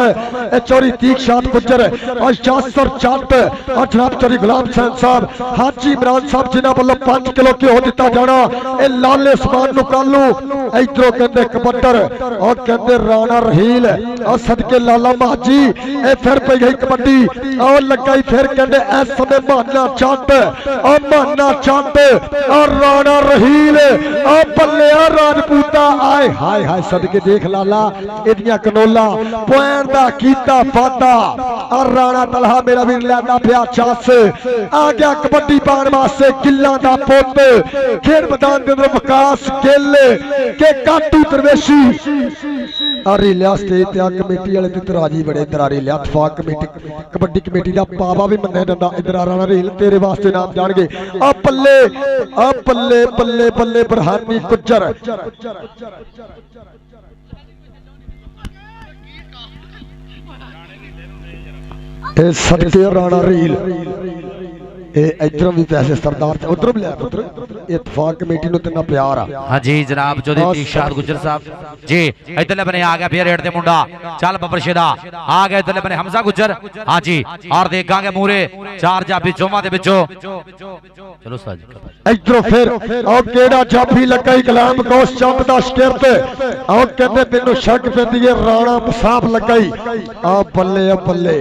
ए चौरी तीक शाद गुज्जर और यासर जट और जनाब चौरी गुलाम हुसैन साहब हाजी इमरान साहब जिन्हां वल्लों 5 किलो घ्यो दिता जाना ए लाले समान नु कालू इधरों कहंदे कबड्डर और कहंदे राणा रहील और सदके लाला माजी ए फिर पई गई कबड्डी और लगाई फिर कहंदे इस समय माना जट और माना जट और राणा रहील और बल्ले राजपूता आए हाय हाय सदके देख लाला इदियां कनोला पॉइंट दा कीता वादा और राणा तलहा मेरा वीर लैंदा पिया चास आ गया कबड्डी पाण वास्ते गिल्लां दा पुत खेल मैदान दे अंदर विकास गिल के काटू दरवेशी और रिलिया स्टेज ते कमेटी वाले ते राजी बड़े इधर आ रिलिया इतफाक कमेटी कबड्डी कमेटी दा पावा भी मन्ने दंदा इधर आ राणा रील तेरे वास्ते नाम जाणगे आ पल्ले पल्ले पल्ले बरहानी गुज्जर ए सदके राणा रील ਇਹ ਇਧਰੋਂ ਵੀ ਪੈਸੇ ਸਰਦਾਰ ਤੇ ਉਧਰੋਂ ਵੀ ਲਿਆ ਪੁੱਤਰ ਇਤਫਾਕ ਕਮੇਟੀ ਨੂੰ ਤੇਨਾ ਪਿਆਰ ਆ हाँ जी जनाब चौधरी तीशाद गुजर साहब जी इधरले बने आ गया फिर रेड दे मुंडा चल बबर शेदा आ गया इधरले बने हमजा गुजर हाँ जी और देखांगे मूरे चार जाफी चौवां दे विचों चलो साज इधरों फिर और केड़ा जाफी लगा गुलाम गौस चंद दा शिकरत और कहते मैनू शक पैंदी है राणा साफ लगाई आ बल्ले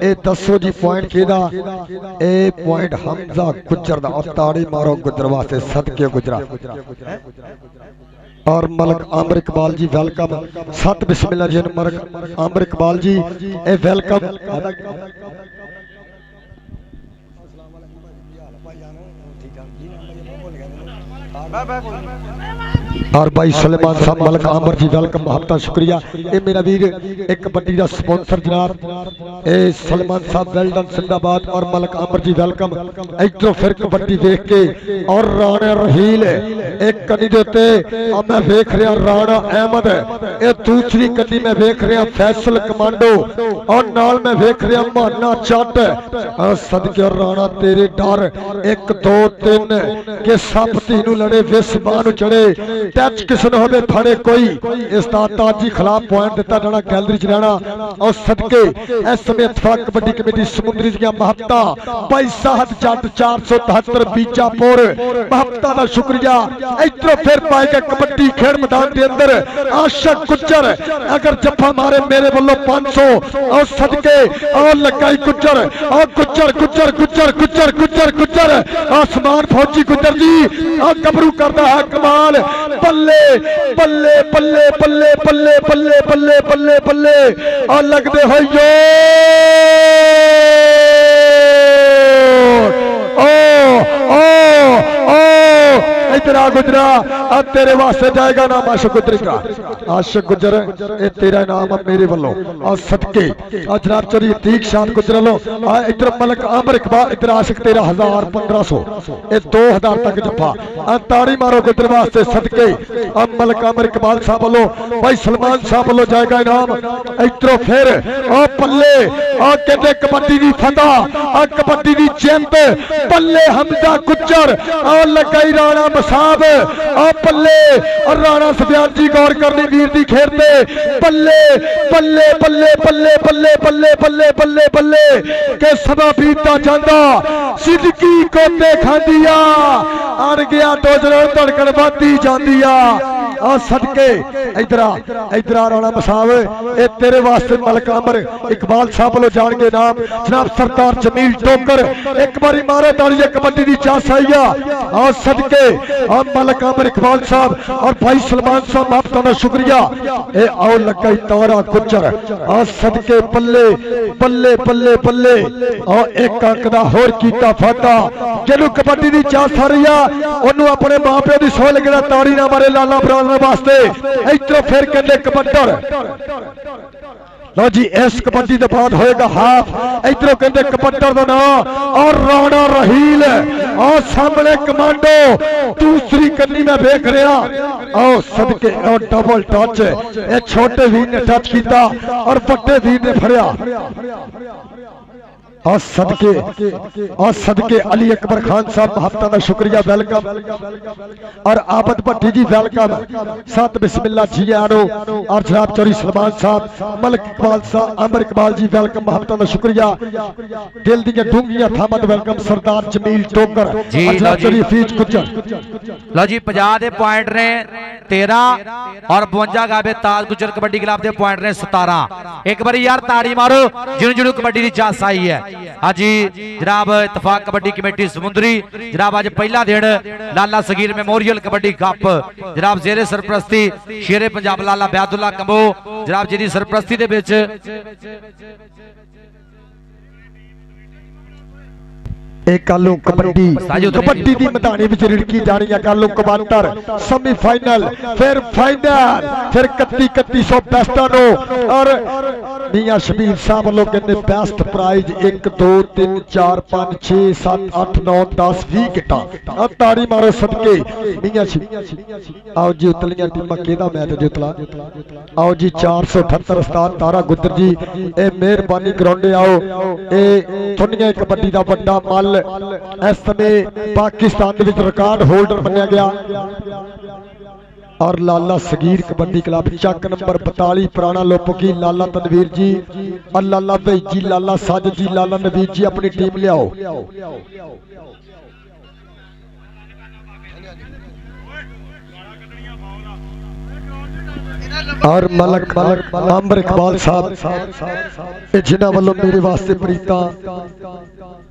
ए दसो जी पॉइंट केदा ए पॉइंट हमजा गुजर दा और ताड़ी मारो गुजर वास्ते सदके गुजरा और मलक आमर इकबाल जी वेलकम सत बिस्मिल्लाह जी मलक आमर इकबाल जी ए वेलकम और भाई सलेमान साहब मलक आमर जी वेलकम बहुत शुक्रिया ये मेरा वीर एक कबड्डी का स्पॉन्सर जनाब ए सलेमान साहब वेल डन जिंदाबाद और मलक आमर जी वेलकम इधरों फिर कबड्डी देख के और राणा रहील एक कनी दे उत्ते मैं देख रहा राणा अहमद ये दूसरी कनी मैं देख रहा फैसल कमांडो और नाल मैं देख रहा माना चट और सदके राणा तेरे डर 1 2 3 के सप तीनू लड़े विस बानु चढ़े टच किसी ने होवे फड़े कोई इस ताज जी खिलाफ पॉइंट दिता जाना गैलरी च रहना और सदके इस समय इत्तेफाक कबड्डी कमेटी समुद्री दी महत्ता भाई साहब जट 473 बीजापुर महत्ता दा शुक्रिया इधरों फिर पाएगा कबड्डी खेल मैदान के अंदर आशक गुज्जर अगर जफा मारे मेरे वालों 500 और सदके और लगाई गुज्जर और गुज्जर गुज्जर गुज्जर गुज्जर गुज्जर गुज्जर आसमान फौजी गुज्जर जी और गबरू करता है कमाल बल्ले बल्ले बल्ले बल्ले बल्ले बल्ले बल्ले बल्ले बल्ले और लगते हो इधर आ गुजरा अब तेरे वास्ते जाएगा नाम आशिक गुजर का आशिक गुजर ये तेरा नाम है मेरे वालों और सदके और जनाब चौधरी तीक शान गुजर लो इधर मलक आमर इकबाल इधर आशिक 13,000 1500 ये 2000 तक जफा ताड़ी मारो गुजर वास्ते सदके और मलक आमर इकबाल साहब वालों भाई सलमान साहब वालों जाएगा इनाम इधरों फिर और पल्ले और कहते कबड्डी की फतह और कबड्डी की जिंद पल्ले हमजा गुजर और लगाई राणा साहब और पल्ले और राणा सफियान जी गौर करनी वीर दी खेरते पल्ले पल्ले पल्ले पल्ले पल्ले पल्ले पल्ले पल्ले पल्ले के सदा बीतता जांदा सिद्दकी को खांदिया अड़ गया डोजरों धड़कन बढ़ती जांदिया और सदके इधर राणा साहब ए तेरे वास्ते मलक आमर इकबाल साहब वालों जान के नाम जनाब सरदार जमील टोकर एक बारी मारे ताली कबड्डी की चास आई और सदके और मलक आमर इकबाल साहब और भाई सलमान साहब आपका ना शुक्रिया ए आओ लगा तारा गुजर और सदके पल्ले पल्ले पल्ले पल्ले और एक अंक दा होर कीता फाटा जिन्हों कबड्डी की चास आ रही है उन्होंने अपने मां प्यो की सो लगना ताड़ी ना मारे लाला बरादर वास्ते इधरों फिर कहते कबड्डर लो जी इस कबड्डी के बाद होएगा हाफ इधरों कहते कबड्डर का नाम और राणा रहील और सामने कमांडो दूसरी कन्नी में देख रहा और सदके और डबल टच ये छोटे वीर ने टच किया और बड़े वीर ने फड़िया और सदके अली अकबर खान साहब हफ्ता का शुक्रिया वेलकम और आबद भट्टी जी वेलकम सत बिस्मिल्लाह जी आनो और जनाब चौधरी सलमान साहब मलक इकबाल साहब अमर इकबाल जी वेलकम हफ्ता का शुक्रिया दिल दी डूंगियां थामत वेलकम सरदार जमील टोकर जनाब चौधरी हफीज गुजर लो जी 50 दे पॉइंट ने 13 और 52 गाबे ताज गुजर कबड्डी क्लब दे पॉइंट ने 17 एक बारी यार ताड़ी मारो जिन्हों जिन्हों कबड्डी की चास आई है हाँ जी जनाब इत्तेफाक कबड्डी कमेटी समुद्री जनाब आज पहला दिन लाला सगीर मेमोरियल कबड्डी कप जनाब जेरे सरप्रस्ती शेरे पंजाब लाला ब्यादुल्ला कंबो जनाब जी सरप्रस्ती दे विच कलू कबड्डी की मैदानी में रिड़की जानी है कलू कबूतर सेमीफाइनल फिर फाइनल फिर 3100 बेस्टा नो और मियां शबीर साहब लोग कहते बेस्ट प्राइज 1 2 3 4 5 6 7 8 9 10 20 किटा और ताड़ी मारो सदके मियां आओ जी उतलियां टीमां केदा मैच जितला आओ जी 478 उस्ताद तारा गुजर जी ए मेहरबानी कराउंदे आओ ए दुनिया कबड्डी दा बड़ा मल इस समय पाकिस्तान दे विच रिकॉर्ड होल्डर बनया गया। और लाला सगीर कबड्डी क्लब चक नंबर 42 पुराना लोपकी लाला तनवीर जी और लाला भाई जी, लाला साजिद जी, लाला नवीर जी अपनी टीम लियाओ। और मलक अंबर इकबाल साहब जिन्होंने वालों मेरे वास्ते प्रीता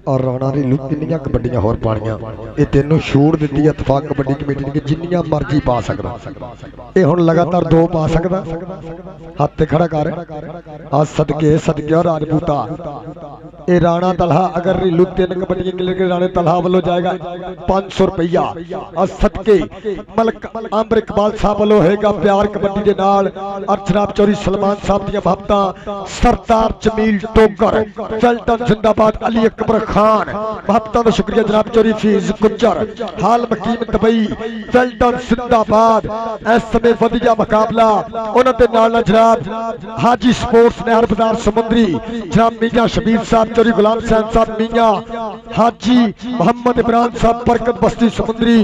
और राणा रीलू किन्नियां कबड्डियां होर पाणियां ये तेनों छूट दी इतफाक कबड्डी कमेटी ने कि जिन्नियां मर्जी पा सकदा। ये हुण लगातार 2 पा सकदा। हाथ ते खड़ा कर आ सदके सदके राजपूता ये राणा तलहा अगर रीलू 3 कबड्डियां क्लियर के राणे तलहा वालों जाएगा 500 रुपया। और सदके मलक अंबर इकबाल साहब वालों होएगा प्यार कबड्डी दे नाल अर्चनाब चौरी सलमान साहब दी महबता सरदार जमील टोकर फैल्टन जिंदाबाद अली अकबर खान महबता का शुक्रिया जनाब चौरी फीज गुज्जर हाल मकीम दुबई फैल्टन जिंदाबाद। इस समय वधिया मुकाबला उन्होंने नाल जनाब हाजी स्पोर्ट्स नहर बाजार समुद्री जनाब मियां शबीर साहब चौरी गुलाम सैन साहब मियां हाजी मोहम्मद इमरान साहब बरकत बस्ती समुद्री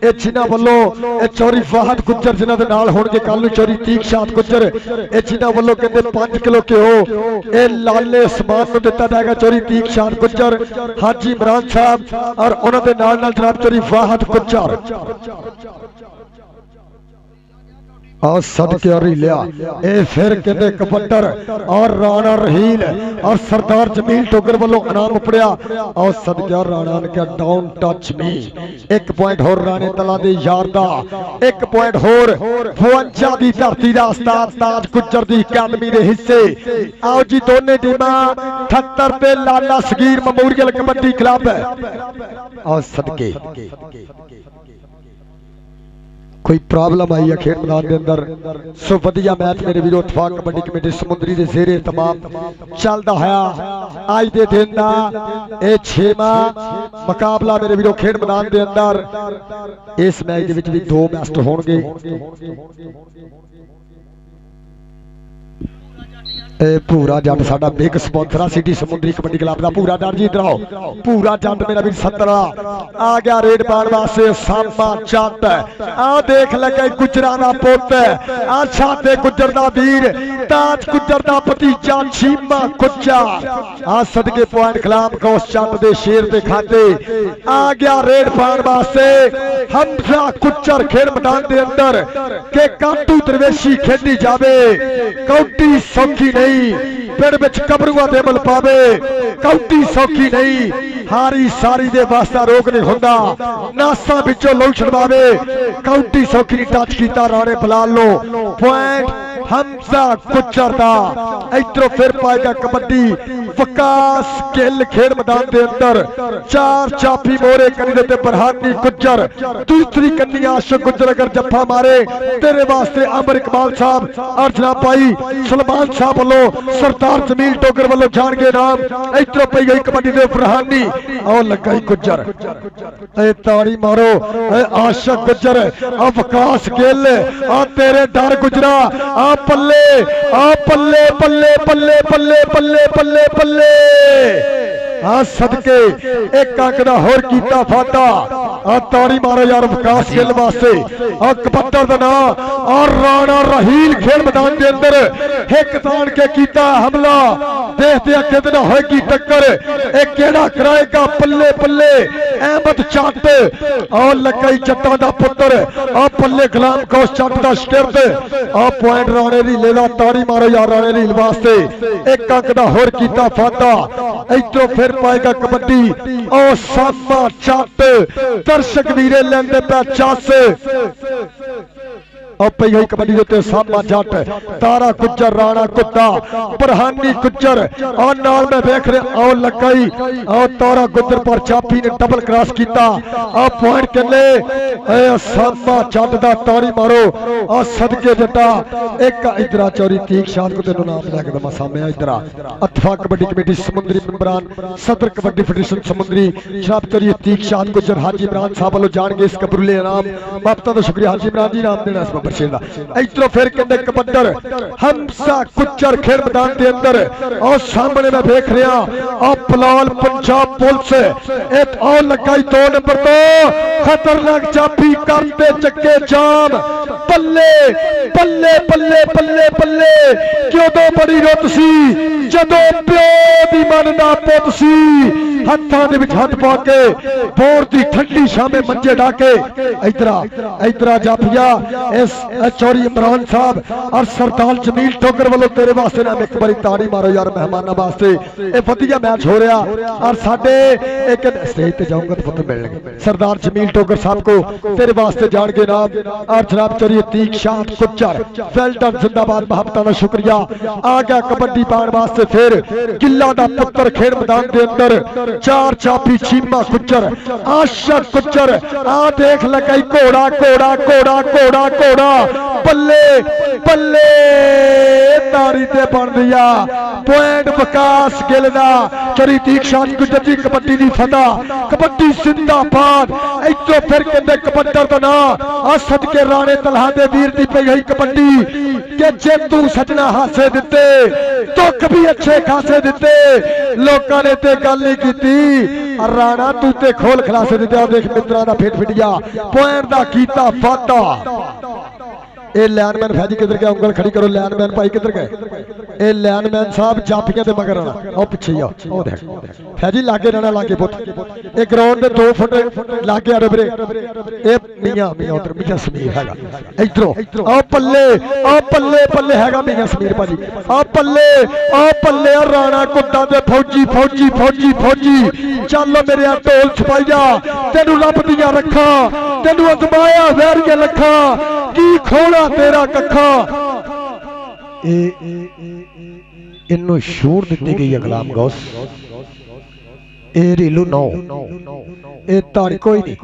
ये जिन्हों वालों चौरी वाहद गुज्जर जिन्हों के नाल होणगे कल चौरी तीक्षात गुज्जर ये जिन्हों वालों कहते 5 किलो घ्यो ये लाले समान को दिता जाएगा चौरी तीक्षात गुज्जर हाजी इमरान साहब और उन्होंने नाल नाल जनाब चौरी वाहद गुज्जर और सदके और लिया ए फिर कहते कबड्डर और राणा रहील और सरदार जमील टोकर वालों इनाम उपड़िया और सदके और राणा ने क्या डाउन टच मी 1 पॉइंट होर राणे तला दे यार दा 1 पॉइंट होर 52 दी धरती दा उस्ताद ताज गुज्जर दी अकादमी दे हिस्से आओ जी दोने टीमां 78 ते लाला सगीर मेमोरियल कबड्डी क्लब और सदके कोई प्रॉब्लम आई है खेड मैदान के अंदर सो वधिया मैच मेरे वीरों इत्तेफाक कबड्डी कमेटी समुद्री के जेरे तमाम चलता है आज के दिन का यह 6वां मुकाबला मेरे वीरों खेड मैदान के अंदर। इस मैच के भी 2 मैच होंगे। पूरा जट साडा बिग स्पॉन्सर सिटी समुद्री कबड्डी क्लब का पूरा जट जी इधर आओ पूरा जट मेरा भी 17 आ गया रेड पाण वास्ते सामा जट आ देख लगे गुजरा दा पुत आ छाते गुजर दा वीर ताज गुजर दा भतीजा छीमा गुजर आ सदके पॉइंट खिलाफ गौस जट दे शेर दे खाते आ गया रेड पाण वास्ते हमजा गुजर खेड मैदान दे अंदर के काटू दरवेशी खेडी जावे कौटी सौखी नहीं पिंड विच कबरूआ दे मल पावे कौटी सौखी नहीं हारी सारी दे वास्ता रोक नहीं हुंदा नासा विचों लौ छड़वावे कौटी सौखी नहीं टच कीता राणे बलाल लो पॉइंट हमजा गुजर दा। इधरों फिर पाएगा कबड्डी विकास गिल खेड मैदान के अंदर 4 चापी मोरे कनी दे बरहानी गुजर दूसरी कन्नी आशिक गुजर अगर जफ्फा मारे तेरे वास्ते अंबर इकबाल साहब और जनाब भाई सलमान साहब वालों सरदार जमील टोकर वालों जान के नाम। इधरों पई गई कबड्डी दे बरहानी और लगा गुजर ए ताड़ी मारो ए आशिक गुजर आ विकास गिल आ तेरे डर गुजरा आ पल्ले पल्ले पल्ले पल्ले पल्ले पल्ले पल्ले आ सदके एक आंकड़ा होर कीता फाटा आ ताड़ी मारो यार विकास गिल वास्ते आ कबड्डर दा नाम और राणा रहील खेल मैदान के अंदर एक तान के कीता हमला देखते कितना होगी टक्कर एक केड़ा कराएगा पल्ले पल्ले अहमद जट और लकई जट्टां दा पुत्र आ पल्ले गुलाम गौस जट दा शिरद आ पॉइंट राणे रीले दा ताड़ी मारो यार राणे रील वास्ते एक आंकड़ा होर कीता फाटा। इधरों फिर पाएगा कबड्डी और सामा जट दर्शक वीरे लेंदे पे चस और पई गई कबड्डी देते सामा जट तारा गुजर राणा कुत्ता बरहानी गुजर और नाल में देख रहे और लगाई और तारा गुजर पर चापी ने डबल क्रॉस किया और पॉइंट करले ए सामा जट दा ताड़ी मारो और सदके जटा एक इधरा चौरी तीक शान को तेनो नाम लेके दमा सामने इधरा इत्तेफाक कबड्डी कमेटी समुद्री मेंबरान सदर कबड्डी फेडरेशन समुद्री शराब चौरी तीक शान गुजर हाजी इमरान साहब वालों जान गए इस कबरूले इनाम बापता तो शुक्रिया हाजी इमरान जी नाम देना इस शेर दा इधरों फिर कहते कबड्डर हमसा गुज्जर खेल मैदान के अंदर और सामने मैं देख रहा और पलाल पंजाब पुलिस एक और लगाई 2 नंबर तो खतरनाक चाबी करते चक्के जाम बल्ले बल्ले बल्ले बल्ले बल्ले क्यों तो बड़ी रुत सी जदों प्यो दी मन दा पुत सी हत्थां दे विच हत्थ पा के बोर दी ठंडी शामे मंजे डाके इधरा जाफिया इस चौरी इमरान साहब और सरदार जमील ठोकर वालों तेरे वास्ते ना एक बारी ताड़ी मारो यार मेहमानां वास्ते ये वधिया मैच हो रहा और साडे एक स्टेज ते जाऊंगा तो पुत्र मिलणगे सरदार जमील ठोकर साहब को तेरे वास्ते जान के नाम और जनाब चौरी अतीक शाह गुज्जर वेल्डन जिंदाबाद मोहब्बतां दा शुक्रिया आ गया कबड्डी पाण वास्ते फिर किला दा पुत्र खेड मैदान के अंदर 4 चापी चीमा गुज्जर आशक गुज्जर आ देख लगाई घोड़ा घोड़ा घोड़ा घोड़ा घोड़ा बल्ले बल्ले तारी ते बन दिया पॉइंट विकास गिल दा चौरी अतीक शाह गुज्जर जी कबड्डी दी फतह कबड्डी जिंदाबाद इधरों फिर कहते कबड्डर दा नाम आ सदके राणे तलहा दे वीर दी पई होई कबड्डी के जे तू सजना हासे दिते दुख भी अच्छे खासे दिते लोकां ने ते गल नहीं कीती राणा तू ते खोल खलासे दिते देख मित्रा दा फेट फिटिया पॉइंट दा कीता वादा ए लाइनमैन फैजी किधर गया उंगल खड़ी करो लाइनमैन भाई किधर गए ए लाइनमैन साहब जाफियां दे मगर आना ओ पीछे आ ओ देख फैजी लागे रहना लागे पुੱਤ ए ग्राउंड दे 2 फुट लागे आ रे ए मियां उधर मियां समीर हैगा इधरों आ पल्ले पल्ले हैगा मियां समीर भाजी आ पल्ले राणा कुत्ता दे फौजी फौजी फौजी फौजी चल मेरे ढोल छपाइया तेनू रब दियां रखा तेनू अजमाया वैरिया लखा की खोड़ा तेरा कखा इन्नू छूट दी गई है गुलाम गौस ए रीलू नौ ए ताड़ी कोई नहीं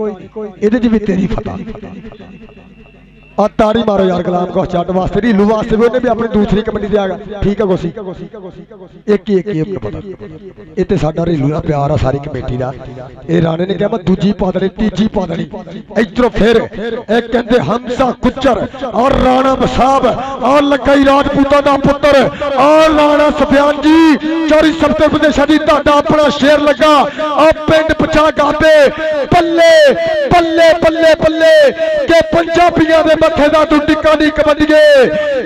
इहदे च भी तेरी फतह आ ताड़ी मारो यार गुलाम गौस जट वास्ते रीलू वास्ते भी उन्हें भी अपनी दूसरी कबड्डी दे आ गया ठीक है गोसी एक ही पता ये ते साडा रीलू दा प्यार आ सारी कमेटी दा ए राणे ने कहा मैं दूजी पा देनी तीजी पा देनी इधरों फिर एक कहंदे हमसा गुज्जर और राणा साहब और लगाई राजपूतां दा पुत्र और राणा सफियान जी चौरी सप्ते विदेशा दी तुहाडा अपना शेर लगा और पिंड पचा गाबे बल्ले बल्ले बल्ले बल्ले के पंजाबियां दे मथे दा तू टिक्का नहीं कबड्डीए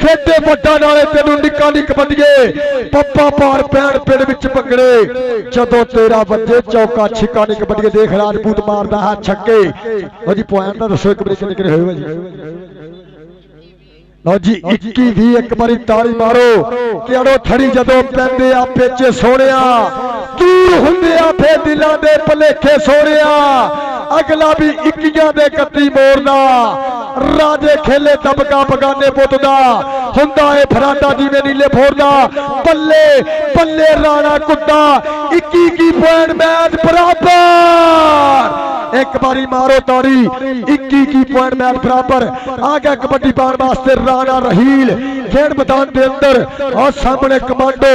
खेते वड्डा नाले तेनू टिक्का नहीं कबड्डीए पप्पा पार पैण पिंड विच पंगड़े जदों तेरा वजे चौका छिक्का नहीं कबड्डीए देख राजपूत मारदा है छक्के ओ जी पॉइंट दा दसो कबड्डी किन्ने होए जी लो जी 21 एक बारी ताड़ी मारो केड़ो थड़ी जदों पैंदे आ पेचे सोहणिया दूर हुंदे आ फे दिलां दे भलेखे सोहणिया अगला भी 21 दे 31 मोरदा राजे खेले दबका बगाने पुतदा हुंदा ए फराडा जिवें नीले फोड़दा बल्ले बल्ले राणा कुत्ता 21 पॉइंट मैच बराबर एक बारी मारो ताड़ी 21 पॉइंट मैच बराबर आ गया कबड्डी पाण वास्ते राणा रहील खेड मैदान के अंदर और सामने कमांडो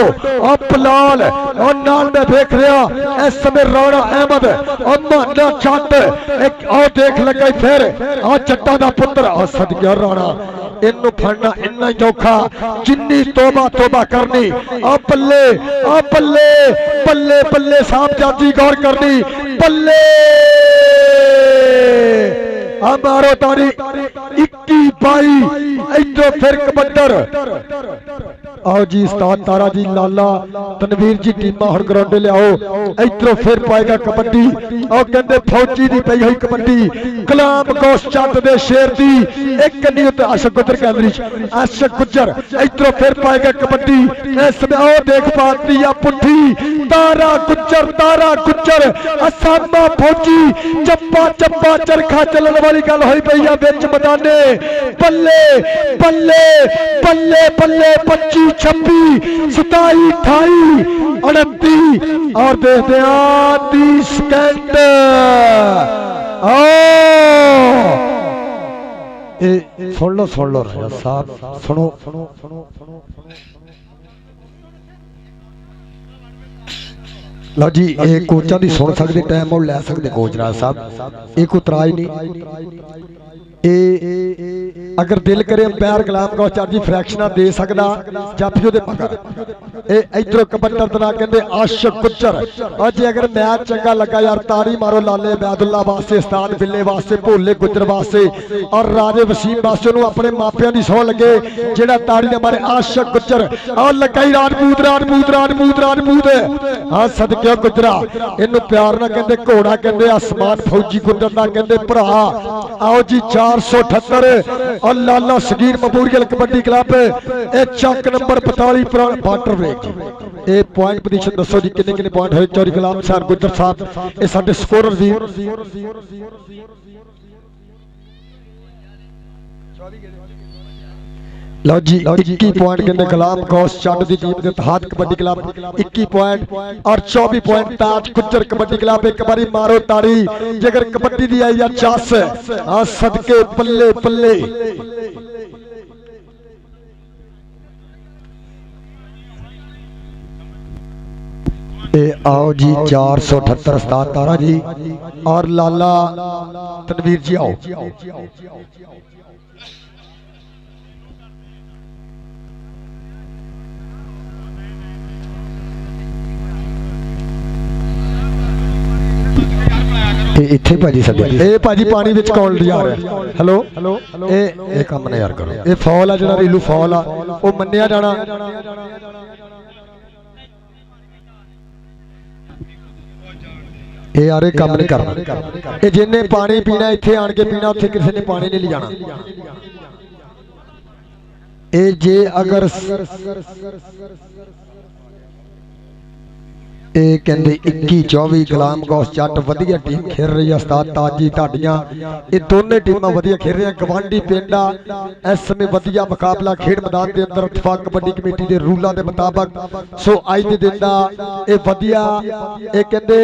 और पलाल और नाल में देख रहा इस समय राणा अहमद और माना चट एक और देख लगा फिर और चट्टा दा पुत्र और सदके राणा इन्नू फड़ना इन्ना ही औखा जिन्नी तोबा करनी आ बल्ले बल्ले बल्ले साहब जाजी गौर करनी बल्ले हमारो तारी 21-22 इधर फिर कबड्डर आओ जी उस्ताद तारा जी लाला तनवीर जी टीमा हुण ग्राउंड लियाओ इधरों फिर पाएगा कबड्डी और कहंदे फौजी दी पई होई कबड्डी गुलाम गौस चट दे शेर दी एक कन्नी उत्ते आशक गुज्जर गैलरी आशक गुज्जर इधरों फिर पाएगा कबड्डी इस और देख पाती या पुठी तारा गुज्जर असामा फौजी चप्पा चरखा चलन वाली गल होई पई आ विच मैदाने बल्ले बल्ले बल्ले बल्ले 25 26 27 28 29 और देखते हैं 30 सेकंड सुन लो राजा साहब सुनो ਲਓ ਜੀ ਇਹ ਕੋਚਾਂ ਦੀ ਸੁਣ ਸਕਦੇ ਟਾਈਮ ਉਹ ਲੈ ਸਕਦੇ ਕੋਚ ਰਾਜ ਸਾਹਿਬ ਇਹ ਕੋਈ ਇਤਰਾਜ਼ ਨਹੀਂ ਇਹ ਅਗਰ ਦਿਲ ਕਰੇ ਅੰਪਾਇਰ ਗੁਲਾਮ ਗੌਸ ਚਾਰ ਜੀ ਫ੍ਰੈਕਸ਼ਨਾਂ ਦੇ ਸਕਦਾ ਜਾਫੀ ਉਹਦੇ ਮਗਰ ਇਹ ਇਧਰੋਂ ਕਬੱਤਰ ਤਨਾ ਕਹਿੰਦੇ ਆਸ਼ਕ ਕੁੱਚਰ ਅੱਜ ਅਗਰ ਮੈਚ ਚੰਗਾ ਲੱਗਾ ਯਾਰ ਤਾੜੀ ਮਾਰੋ ਲਾਲੇ ਅਬੈਦੁੱਲਾ ਵਾਸਤੇ ਉਸਤਾਦ ਬਿੱਲੇ ਵਾਸਤੇ ਭੋਲੇ ਗੁੱਜਰ ਵਾਸਤੇ ਔਰ ਰਾਜੇ ਵਸੀਮ ਵਾਸਤੇ ਨੂੰ ਆਪਣੇ ਮਾਪਿਆਂ ਦੀ ਸੌ ਲੱਗੇ ਜਿਹੜਾ ਤਾੜੀ ਦੇ ਮਾਰੇ ਆਸ਼ਕ ਕੁੱਚਰ ਔਰ ਲਗਾਈ ਰਾਜਪੂਤ ਰਾਜਪੂਤ ਰਾਜਪੂਤ ਰਾਜਪੂਤ ਹਾਂ ਸਦਕਿਆ ਗੁੱਜਰਾ ਇਹਨੂੰ ਪਿਆਰ ਨਾਲ ਕਹਿੰਦੇ ਘੋੜਾ ਕਹਿੰਦੇ ਆਸਮਾਨ ਫੌਜੀ ਗੁੱਜਰ ਦਾ ਕਹਿੰਦੇ ਭਰਾ ਆਓ ਜੀ 478 और लाला सगीर मेमोरियल कबड्डी क्लब ए चक नंबर 45 बाटर ब्रेक ए पॉइंट पोजीशन दसो जी किन्ने किन्ने पॉइंट होए चौधरी गुलाम साहब गुजर साहब ए साडे स्कोरर जी लो जी 21 पॉइंट कहते गुलाम गौस चंद की टीम के तहत कबड्डी क्लब 21 पॉइंट और 24 पॉइंट ताज गुज्जर कबड्डी क्लब एक बारी मारो ताड़ी जेकर कबड्डी दी आई या चस आ सदके पल्ले पल्ले आओ जी 478 उस्ताद तारा जी और लाला तनवीर जी आओ ਇੱਥੇ ਭਾਜੀ ਸੱਦੇ ਇਹ ਭਾਜੀ ਪਾਣੀ ਵਿੱਚ ਕੌਣ ਲਿਆ ਰਿਹਾ ਹੈਲੋ ਇਹ ਕੰਮ ਨਾ ਯਾਰ ਕਰੋ ਇਹ ਫੌਲ ਆ ਜਿਹੜਾ ਰੀਲੂ ਫੌਲ ਆ ਉਹ ਮੰਨਿਆ ਜਾਣਾ ਇਹ ਯਾਰ ਇਹ ਕੰਮ ਨਹੀਂ ਕਰਨਾ ਇਹ ਜਿੰਨੇ ਪਾਣੀ ਪੀਣਾ ਇੱਥੇ ਆਣ ਕੇ ਪੀਣਾ ਉੱਥੇ ਕਿਸੇ ਨੇ ਪਾਣੀ ਨਹੀਂ ਲਿਜਾਣਾ ਇਹ ਜੇ ਅਗਰ ਇਹ ਕਹਿੰਦੇ 21-24 ਗੁਲਾਮ ਗੌਸ ਜੱਟ ਵਧੀਆ ਟੀਮ ਖੇਡ ਰਹੀ ਹੈ ਉਸਤਾਦ ਤਾਜੀ ਢਾਡੀਆਂ ਇਹ ਦੋਨੇ ਟੀਮਾਂ ਵਧੀਆ ਖੇਡ ਰਹੀਆਂ ਗਵਾਂਢੀ ਪਿੰਡ ਆ ਇਸ ਸਮੇਂ ਵਧੀਆ ਮੁਕਾਬਲਾ ਖੇਡ ਮੈਦਾਨ ਦੇ ਅੰਦਰ ਇਤਫਾਕ ਕਬੱਡੀ ਕਮੇਟੀ ਦੇ ਰੂਲਾਂ ਦੇ ਮੁਤਾਬਕ ਸੋ ਅੱਜ ਦੇ ਦਿਨ ਦਾ ਇਹ ਵਧੀਆ ਇਹ ਕਹਿੰਦੇ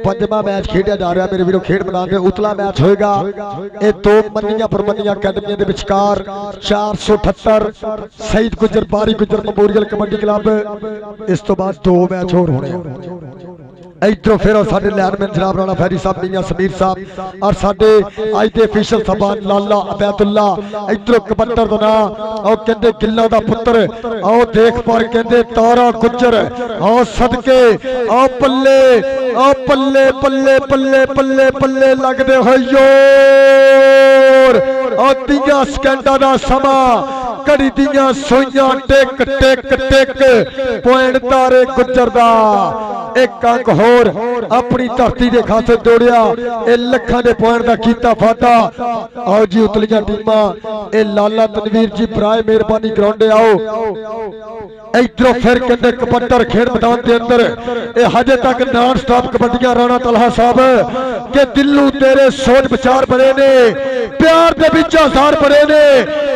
ਪੰਜਵਾਂ ਮੈਚ ਖੇਡਿਆ ਜਾ ਰਿਹਾ ਮੇਰੇ ਵੀਰੋ ਖੇਡ ਮੈਦਾਨ ਦੇ ਉਤਲਾ ਮੈਚ ਹੋਏਗਾ ਇਹ ਦੋ ਮੰਨੀਆਂ ਪਰਮੰਨੀਆਂ ਅਕੈਡਮੀਆਂ ਦੇ ਵਿਚਕਾਰ 478 ਸ਼ਹੀਦ ਗੁੱਜਰ ਬਾਰੀ ਗੁੱਜਰ ਮੈਮੋਰੀਅਲ ਕਬੱਡੀ ਕਲੱਬ ਇਸ ਤੋਂ ਬਾਅਦ ਦੋ ਮੈਚ ਹੋਰ ਹੋਣੇ ਆ इधरों फिर साडे लाइनमैन जनाब राणा फैरी साहब मियां समीर साहब और साडे अज दे ऑफिशियल साहबान लाला अबैदुल्ला इधरों कबड्डर दा नाम और कहंदे गिल्ला दा पुत्र आओ देख पर कहंदे तारा गुज्जर आओ सदके आओ पल्ले पल्ले पल्ले पल्ले पल्ले पल्ले लगदे होए योर और 30 सेकंडां दा समा घड़ी दियां सोइयां टिक टिक टिक पॉइंट तारे गुज्जर दा एक अंक होर अपनी धरती के खाते जोड़िया लखा के पॉइंट का कीता फाटा आओ जी उतलियां टीमां ए लाला तनवीर जी बराए मेहरबानी ग्राउंडे आओ इधरों फिर कहते कबड्डर खेड मैदान के अंदर ए हजे तक नॉन स्टॉप कबड्डियां राणा तलहा साहब के दिल्लू तेरे सोच विचार बने ने प्यार दे विच आसार बने ने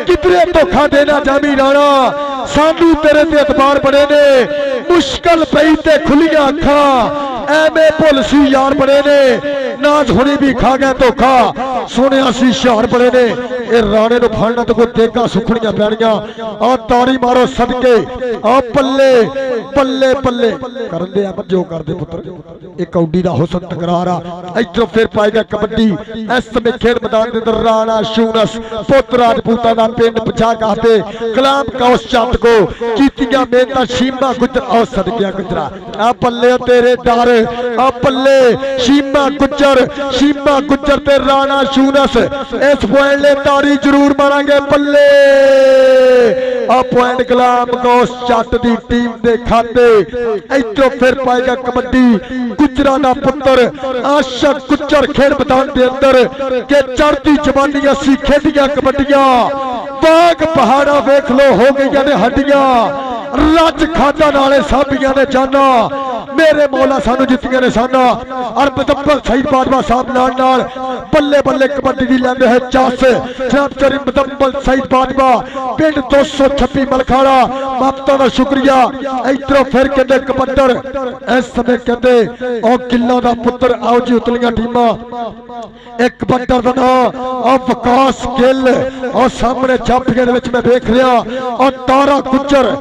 कितने धोखा देना जामी राणा सानू तेरे ते एतबार बने ने मुश्किल पई ते खुलियां अखां एवें भुल सी यार बने ने नाज हुणी भी खा गए धोखा सुनिया सी शहर बने ने ए राणे नूं फड़ना तो कोई देगा सुखणियां पैणियां आ ताड़ी मारो सदके आ पल्ले पल्ले पल्ले करन दे अब जो कर दे पुत्र ए कौडी दा हुसन तकरार आ इधरों फिर पाएगा कबड्डी इस समय खेड मैदान दे अंदर राणा शूनस पुत्र राजपूतां दा पिंड पछा कहते गुलाम गौस चंद को कीतियां मेहनतां शीमा गुजर आ सदकिया गुजरा आ पल्ले तेरे डर आ पल्ले शीमा गुज्जर ते राणा शूनस इस पॉइंट ले तारी जरूर मारांगे पल्ले आ पॉइंट गुलाम गौस जट दी टीम दे खाते इधरों फिर पाएगा कबड्डी गुजरा दा पुत्र आशक गुज्जर खेड मैदान दे अंदर के चढ़ती जवानी असी खेडियां कबड्डियां बाग पहाड़ा वेख लो हो गई ने हड्डियां रज खादा नाले साबियां ने जाना मेरे मौला सानू जितियां ने साना और मुदब्बर सईद बाजवा साहब नाल बल्ले बल्ले कबड्डी दी लैंदे है चस जनाब मुदब्बर सईद बाजवा पिंड 226 मलखाड़ा मापता दा शुक्रिया इधरों फिर कहते कबड्डर इस समय कहते और किला दा पुत्र आओ जी उतलियां टीमां एक कबड्डर दा नाम और विकास गिल और सामने जाफियां दे विच मैं देख रहा और तारा गुज्जर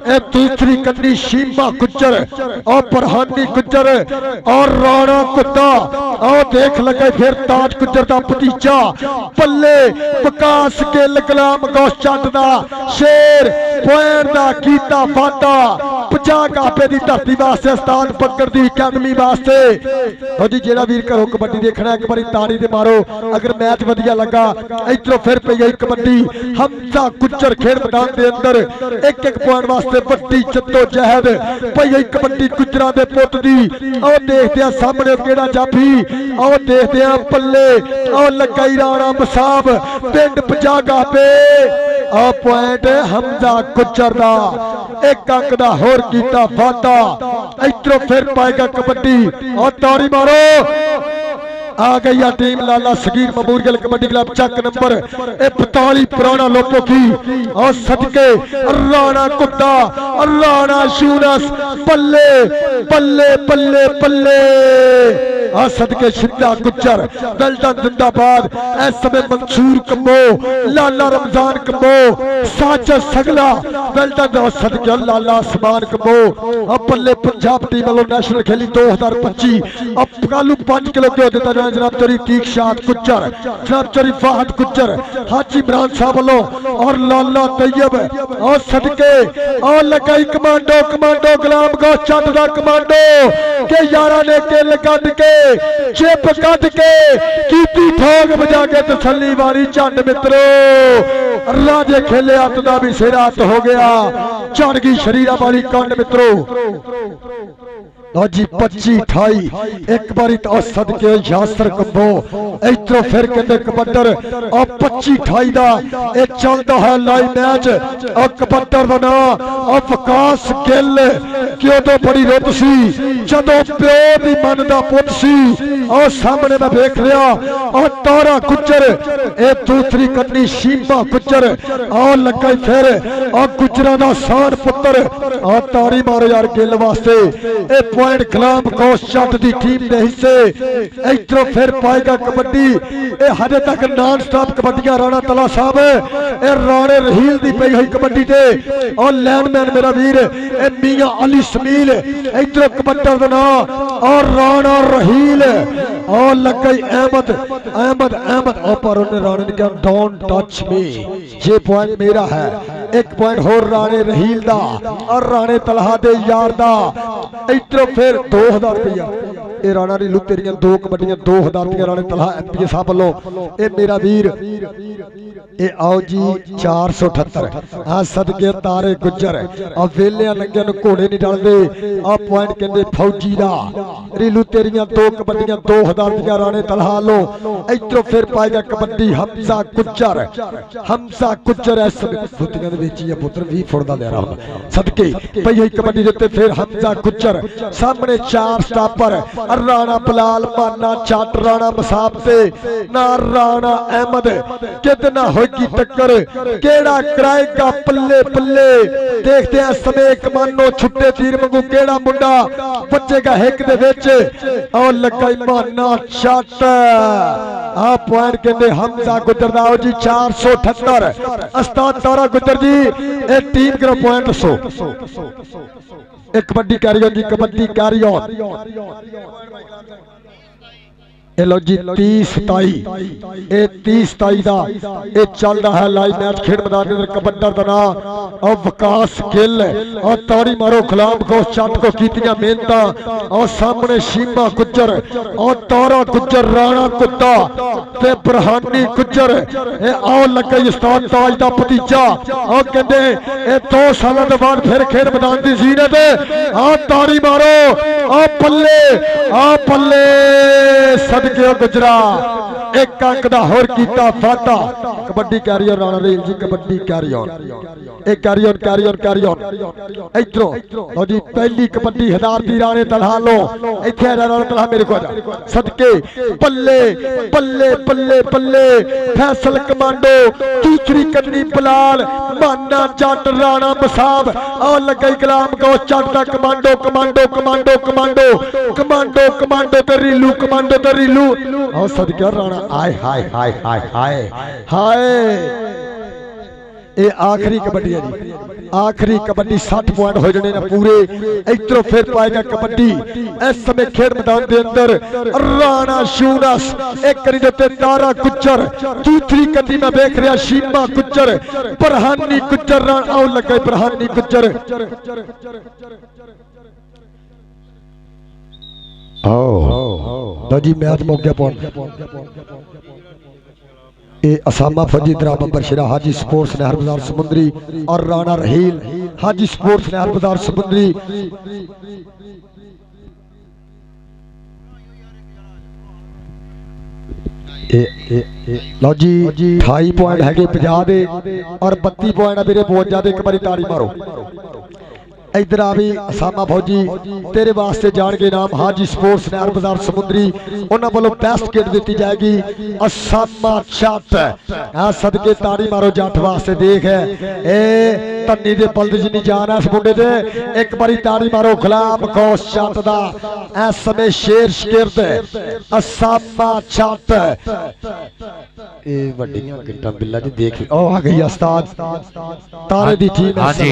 ए दूसरी कन्नी शीमा गुज्जर और बरहानी गुज्जर और राणा कुत्ता और देख लगे फिर ताज गुज्जर का भतीजा पल्ले विकास गिल गुलाम गौस चंद दा शेर पॉइंट दा कीता वादा 50 कापे की धरती वास्ते उस्ताद बकर दी अकैडमी वास्ते। और जी जेड़ा वीर घरों कबड्डी देखना एक बारी ताड़ी ते मारो अगर मैच वधिया लगा। इधरों फिर पई है कबड्डी हमजा गुज्जर खेल मैदान के अंदर एक एक पॉइंट वास्ते बड़ी जद्दोजहद पई है कबड्डी गुज्जरां दे पुत दी। और देखते हैं सामने केड़ा जाफी और देखते हैं पल्ले और लगाई राणा मसाब पिंड 50 कापे और पॉइंट हमजा गुज्जर दा एक अंक दा होर कीता वादा। इधरों फिर पाएगा कबड्डी और ताड़ी मारो आ गई है टीम लाला सगीर मबूरगल कबड्डी क्लब चक नंबर 42 पुराना लोगों की। और सदके राणा कुत्ता राणा शूनस पल्ले पल्ले पल्ले पल्ले और सदके शिद्दा गुज्जर वेल्डन जिंदाबाद। इस समय मंसूर कम्बो लाला रमजान कम्बो साजिद सगला वेल्डन और सदके लाला आसमान कम्बो और पल्ले पंजाब टीम वालों नेशनल खेली 2025 अब कालू 5 किलो के होते थे जनाब चौरी तीक्षात गुज्जर जनाब चौरी फाहद गुज्जर हाजी इमरान साहब वालों और लाला तैयब और सदके और लगाई कमांडो कमांडो गुलाम गौस चंद दा कमांडो के यारा ने किल कट के चिप कट के कीती ठोक बजा के तसल्ली वाली झंड मित्रों राजे खेले हथ दा भी सिर हथ हो गया चढ़ गई शरीरा वाली कंड मित्रों। जी 25-28 एक बारी तो सदके यासर कम्बो इधरों फिर कहते कबड्डर और 25-28 दा ये चलता है लाइव मैच और कबड्डर का नाम और विकास गिल क्यों तो बड़ी रुत सी जदों प्यो दी मन दा पुत सी और सामने मैं देख रहा और तारा गुज्जर ए दूसरी कन्नी शीमा गुज्जर और लगा फिर और गुज्जरां दा शान पुत्र और ताड़ी मारो यार गिल वास्ते ए पॉइंट गुलाम गौस चंद दी टीम दे हिस्से। इधरों फिर पाएगा कबड्डी ए हजे तक नॉन स्टॉप कबड्डियां राणा तला साहब ए राणे रहील दी पई हुई कबड्डी ते और लैंडमैन मेरा वीर ए मियां अली समील इधरों कबड्डर दा नाम और राणा रहील और लग गई अहमद अहमद अहमद और पर उन्हें राणे ने कहा डोंट टच मी ये पॉइंट मेरा है। एक पॉइंट होर राणे रहील दा और राणे तलहा दे यार दा। इधरों फिर 2000 रुपया ये राणा रीलू तेरियां 2 कबड्डियां 2000 रुपया राणे तलहा एमपीए साहब वालों ए मेरा वीर ए आओ जी 478 आ सदके तारे गुज्जर और वेलियां लंघियां नु घोड़े नहीं डलदे आ पॉइंट कहंदे फौजी दा रीलू तेरियां 2 कबड्डियां 2000 रुपया राणे तलहा लो। इधरों फिर पाएगा कबड्डी हमजा गुज्जर इस फुटियां दे विच ही पुत्र 20 फुट दा ले रहा हूं सदके पई हुई कबड्डी दे उत्ते फिर हमजा गुज्जर सामने 4 स्टॉपर राणा बलाल माना चट राणा मसाब से ना राणा अहमद कितना होगी टक्कर केड़ा कराएगा पल्ले पल्ले। देखते हैं समय कमानो छुट्टे तीर मंगू केड़ा मुंडा बचेगा हिक दे विच और लगाई माना चट आ पॉइंट कहते हमजा गुज्जर दा जी 478 उस्ताद तारा गुज्जर जी ए टीम करो पॉइंट 100 एक कबड्डी कैरी ऑन जी कबड्डी कैरी ऑन ए लो जी 30-27 ए 30-27 दा ए चल रहा है लाइव मैच खेड मैदान के अंदर कबड्डर दा नाम और विकास गिल और ताड़ी मारो गुलाम गौस चंद को कीतियां मेहनतां और सामने शीमा गुज्जर और तारा गुज्जर राणा कुत्ता ते बरहानी गुज्जर ए आओ लगा उस्ताद ताज दा भतीजा और कहंदे ए 2 सालां दे बाद फिर खेड मैदान दी जीनत आ ताड़ी मारो आ पल्ले सदके गुजरा एक अंक दा होर कीता फाटा। कबड्डी कैरी ऑन राणा रील जी कबड्डी कैरी ऑन एक कैरी ऑन इधरों लो जी पहली कबड्डी हजार दी राणे तलहा लो इथे राणा तलहा मेरे को सदके पल्ले पल्ले पल्ले पल्ले फैसल कमांडो दूसरी कन्नी बलाल माना जट राणा मसाब और लगाई गुलाम गौस चंद दा commando commando commando commando commando commando ते रीलू कमांडो ते रीलू और सदके राणा आय हाय हाय हाय हाय हाय ਇਹ ਆਖਰੀ ਕਬੱਡੀ ਹੈ ਜੀ, ਆਖਰੀ ਕਬੱਡੀ 60 ਪੁਆਇੰਟ ਹੋ ਜਾਣੇ ਨੇ ਪੂਰੇ। ਇਧਰੋਂ ਫਿਰ ਪਾਏਗਾ ਕਬੱਡੀ ਇਸ ਸਮੇਂ ਖੇਡ ਮੈਦਾਨ ਦੇ ਅੰਦਰ ਰਾਣਾ ਸ਼ੂਨਸ, ਇੱਕ ਕਰੀ ਦੇ ਉੱਤੇ ਤਾਰਾ ਗੁੱਜਰ, ਦੂਸਰੀ ਕੰਨੀ ਮੈਂ ਵੇਖ ਰਿਹਾ ਸ਼ੀਮਾ ਗੁੱਜਰ, ਬਰਹਾਨੀ ਗੁੱਜਰ ਆਉ ਲੱਗਾ ਬਰਹਾਨੀ ਗੁੱਜਰ। आओ जी मैच मौके पहुंच ये असामा फौजी दराबा बरशिरा हाजी स्पोर्ट्स नहर बाजार समुद्री और राणा रहील हाजी स्पोर्ट्स नहर बाजार समुद्री। लो जी 28 पॉइंट है 50 दे और 32 पॉइंट है मेरे 52 दे। एक बारी ताड़ी मारो इधर आ भी असामा फौजी तेरे वास्ते जान के नाम हाजी स्पोर्ट्स नहर बाजार समुद्री उन्होंने वालों बेस्ट किट दी जाएगी असामा जट। हाँ सदके ताड़ी मारो जट वास्ते। देख है ए तन्नी दे बल्द जिन्नी जान है इस मुंडे दे। एक बारी ताड़ी मारो गुलाम गौस जट दा इस समय शेर शिरद असामा जट। ए वड्डियां किट्टां बिल्ला जी देख ओ आ गई उस्ताद तारे दी टीम। हां जी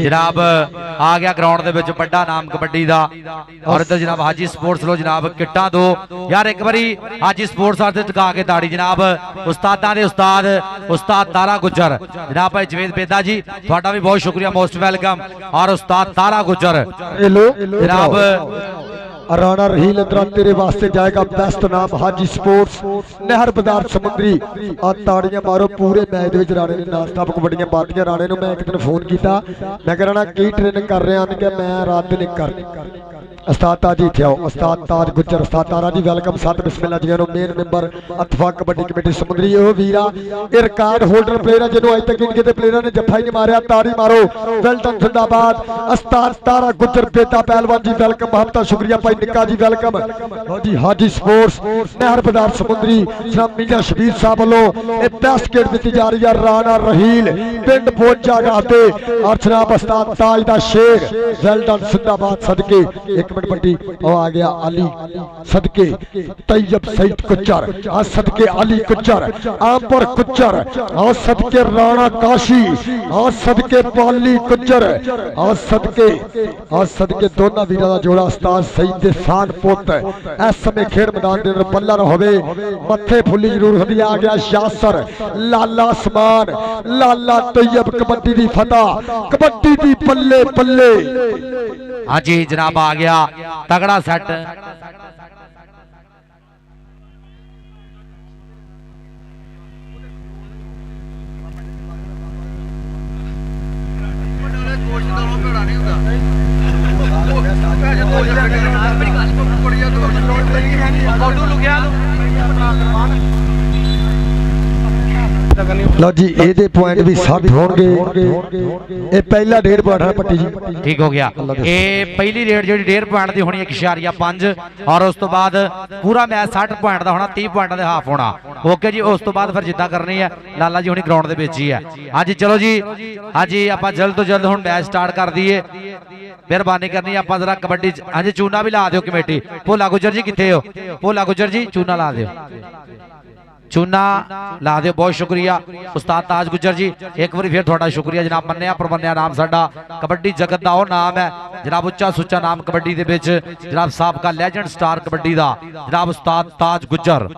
जनाब आ गया ग्राउंड दे विच बड़ा नाम कबड्डी दा। और इधर जनाब हाजी स्पोर्ट्स लो जनाब किट्टां दो यार एक बारी हाजी स्पोर्ट्स वास्ते टका के ताड़ी जनाब उस्तादां दे उस्ताद तारा गुज्जर जनाब भाई जवेद बेदा जी तुहाडा भी बहुत शुक्रिया मोस्ट वेलकम। और उस्ताद तारा गुज्जर जनाब राणा रहील तेरे वास्ते जाएगा बेस्ट नाम हाजी स्पोर्ट्स नहर बाजार समुद्री। और ताड़ियां मारो पूरे मैच विच राणे ने नाल स्टॉप कबड्डियां पातियां। राणे नूं मैं एक दिन फोन किया मैं कह राणा की ट्रेनिंग कर रहा कि मैं रात दिन कर उस्ताद ताज इत्थे आओ। उस्ताद ताज गुज्जर उस्ताद तारा जी वेलकम। सत बिस्मिल्ला जी नो मेन मेंबर अथवा कबड्डी कमेटी समुद्री। ओ वीरा ये रिकॉर्ड होल्डर प्लेयर है जिन्होंने अज तक इनके ते प्लेयरां ने जफा ही नहीं मारिया। ताड़ी मारो वेलडन जिंदाबाद। उस्ताद तारा गुज्जर बेटा पहलवान जी वेलकम बहुत बहुत शुक्रिया भाई निक्का जी वेलकम। लो जी हाजी स्पोर्ट्स नहर बाजार समुद्री जनाब मीडिया शबीर साहब वालों ये बेस्ट किट दी जा रही है राणा रहील पिंड बोचा गाते। और जनाब उस्ताद ताज दा शेर वेलडन जिंदाबाद। सदके एक बड़ी आ गया अली सदके तैयब सईद कुच्चर आ सदके अली कुच्चर आमपुर कुच्चर आ सदके राणा काशी आ सदके पाली कुच्चर आ सदके दोनों वीरां दा जोड़ा उस्ताद सईद दे शान पुत इस समय खेड मैदान दे अंदर पल्ला होवे मथे फुल्ली जरूर होंदी। आ गया यासर लाला समान लाला तैयब कबड्डी दी फतह कबड्डी दी पल्ले पल्ले। हाँ जी जनाब आ गया तगड़ा सेट। लो जी ये पॉइंट भी 60 होंगे। ये पहला 1.5 पॉइंट है पट्टी जी ठीक हो गया। ये पहली रेड जी 1.5 पॉइंट की होनी 1.5 और उस तो बाद पूरा मैच 60 पॉइंट का होना 30 पॉइंट के हाफ होना। ओके जी उस तो बाद फिर जिद्दां करनी है लाला जी होनी ग्राउंड के विच ही है। हाँ जी चलो जी हाँ जी आप जल्द तो जल्द हुण मैच स्टार्ट कर दीए मेहरबानी करनी आप जरा कबड्डी। हाँ जी चूना भी ला दो कमेटी। भोला गुज्जर जी कितने हो भोला गुज्जर जी चूना ला दो चूना ला दो बहुत शुक्रिया उस्ताद ताज गुज्जर जी एक बार फिर थोड़ा शुक्रिया जनाब। मन्निया परमन्निया नाम साडा कबड्डी जगत का नाम है जनाब उच्चा सुच्चा नाम कबड्डी दे विच जनाब साबका लैजेंड स्टार कबड्डी दा जनाब उस्ताद ताज गुज्जर।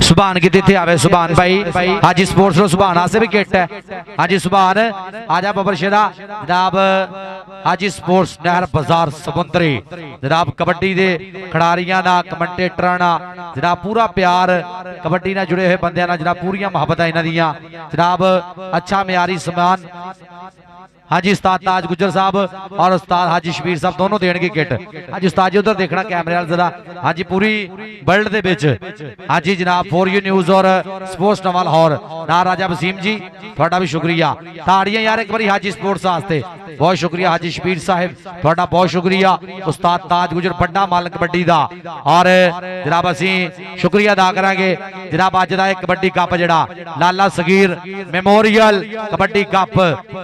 सुभान कितने आवे सुभान भाई हाजी स्पोर्ट्स लो सुभान आसे भी किट है। हाजी सुभान आजा बबर शेरा जनाब हाजी स्पोर्ट्स नहर बाजार समुद्री जनाब कबड्डी दे खिडारियां ना कमेंटेटरां ना जनाब पूरा प्यार कबड्डी नाल जुड़े हुए बंदियां नाल जनाब पूरी मुहब्बत इन्हां दियां जनाब अच्छा म्यारी समान। हाजी उस्ताद ताज गुज्जर साहब और उस्ताद हाजी शबीर साहब दोनों देंगे किट। हाजी उस्ताद जी उधर देखना कैमरे वाल जरा। हाजी पूरी वर्ल्ड दे विच हाजी जनाब फॉर यू न्यूज़ और स्पोर्ट्स नवा लाहौर ना राजा वसीम जी थोड़ा भी शुक्रिया। ताड़ियां यार एक बारी हाजी स्पोर्ट्स वास्ते बहुत शुक्रिया। हाजी शबीर साहब थोड़ा बहुत शुक्रिया। उस्ताद ताज गुज्जर बड़ा माल कबड्डी दा और जनाब असी शुक्रिया अदा करांगे जनाब अज दा कबड्डी कप जिहड़ा लाला सगीर मेमोरियल कबड्डी कप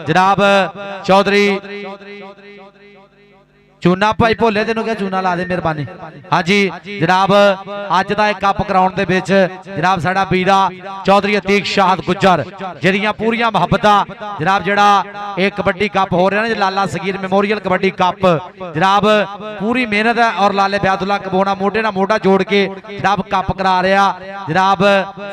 जनाब चौधरी ਚੂਨਾ ਭਾਈ ਭੋਲੇ ਤੈਨੂੰ ਕਿਹਾ ਚੂਨਾ ਲਾ ਦੇ ਮਿਹਰਬਾਨੀ। ਹਾਂਜੀ ਜਨਾਬ ਅੱਜ ਦਾ ਇਹ ਕੱਪ ਕਰਾਉਣ ਦੇ ਵਿੱਚ ਜਨਾਬ ਸਾਡਾ ਵੀਰਾ ਚੌਧਰੀ ਅਤੀਕ ਸ਼ਾਹਦ ਗੁੱਜਰ ਜਿਹਦੀਆਂ ਪੂਰੀਆਂ ਮੁਹੱਬਤਾਂ ਜਨਾਬ ਜਿਹੜਾ ਇਹ ਕਬੱਡੀ ਕੱਪ ਹੋ ਰਿਹਾ ਨਾ ਲਾਲਾ ਸਗੀਰ ਮੈਮੋਰੀਅਲ ਕਬੱਡੀ ਕੱਪ ਜਨਾਬ ਪੂਰੀ ਮਿਹਨਤ ਹੈ ਔਰ ਲਾਲੇ ਬਿਆਦੁੱਲਾ ਕਬੋਣਾ ਮੋਢੇ ਨਾਲ ਮੋਢਾ ਜੋੜ ਕੇ ਜਨਾਬ ਕੱਪ ਕਰਾ ਰਿਹਾ ਜਨਾਬ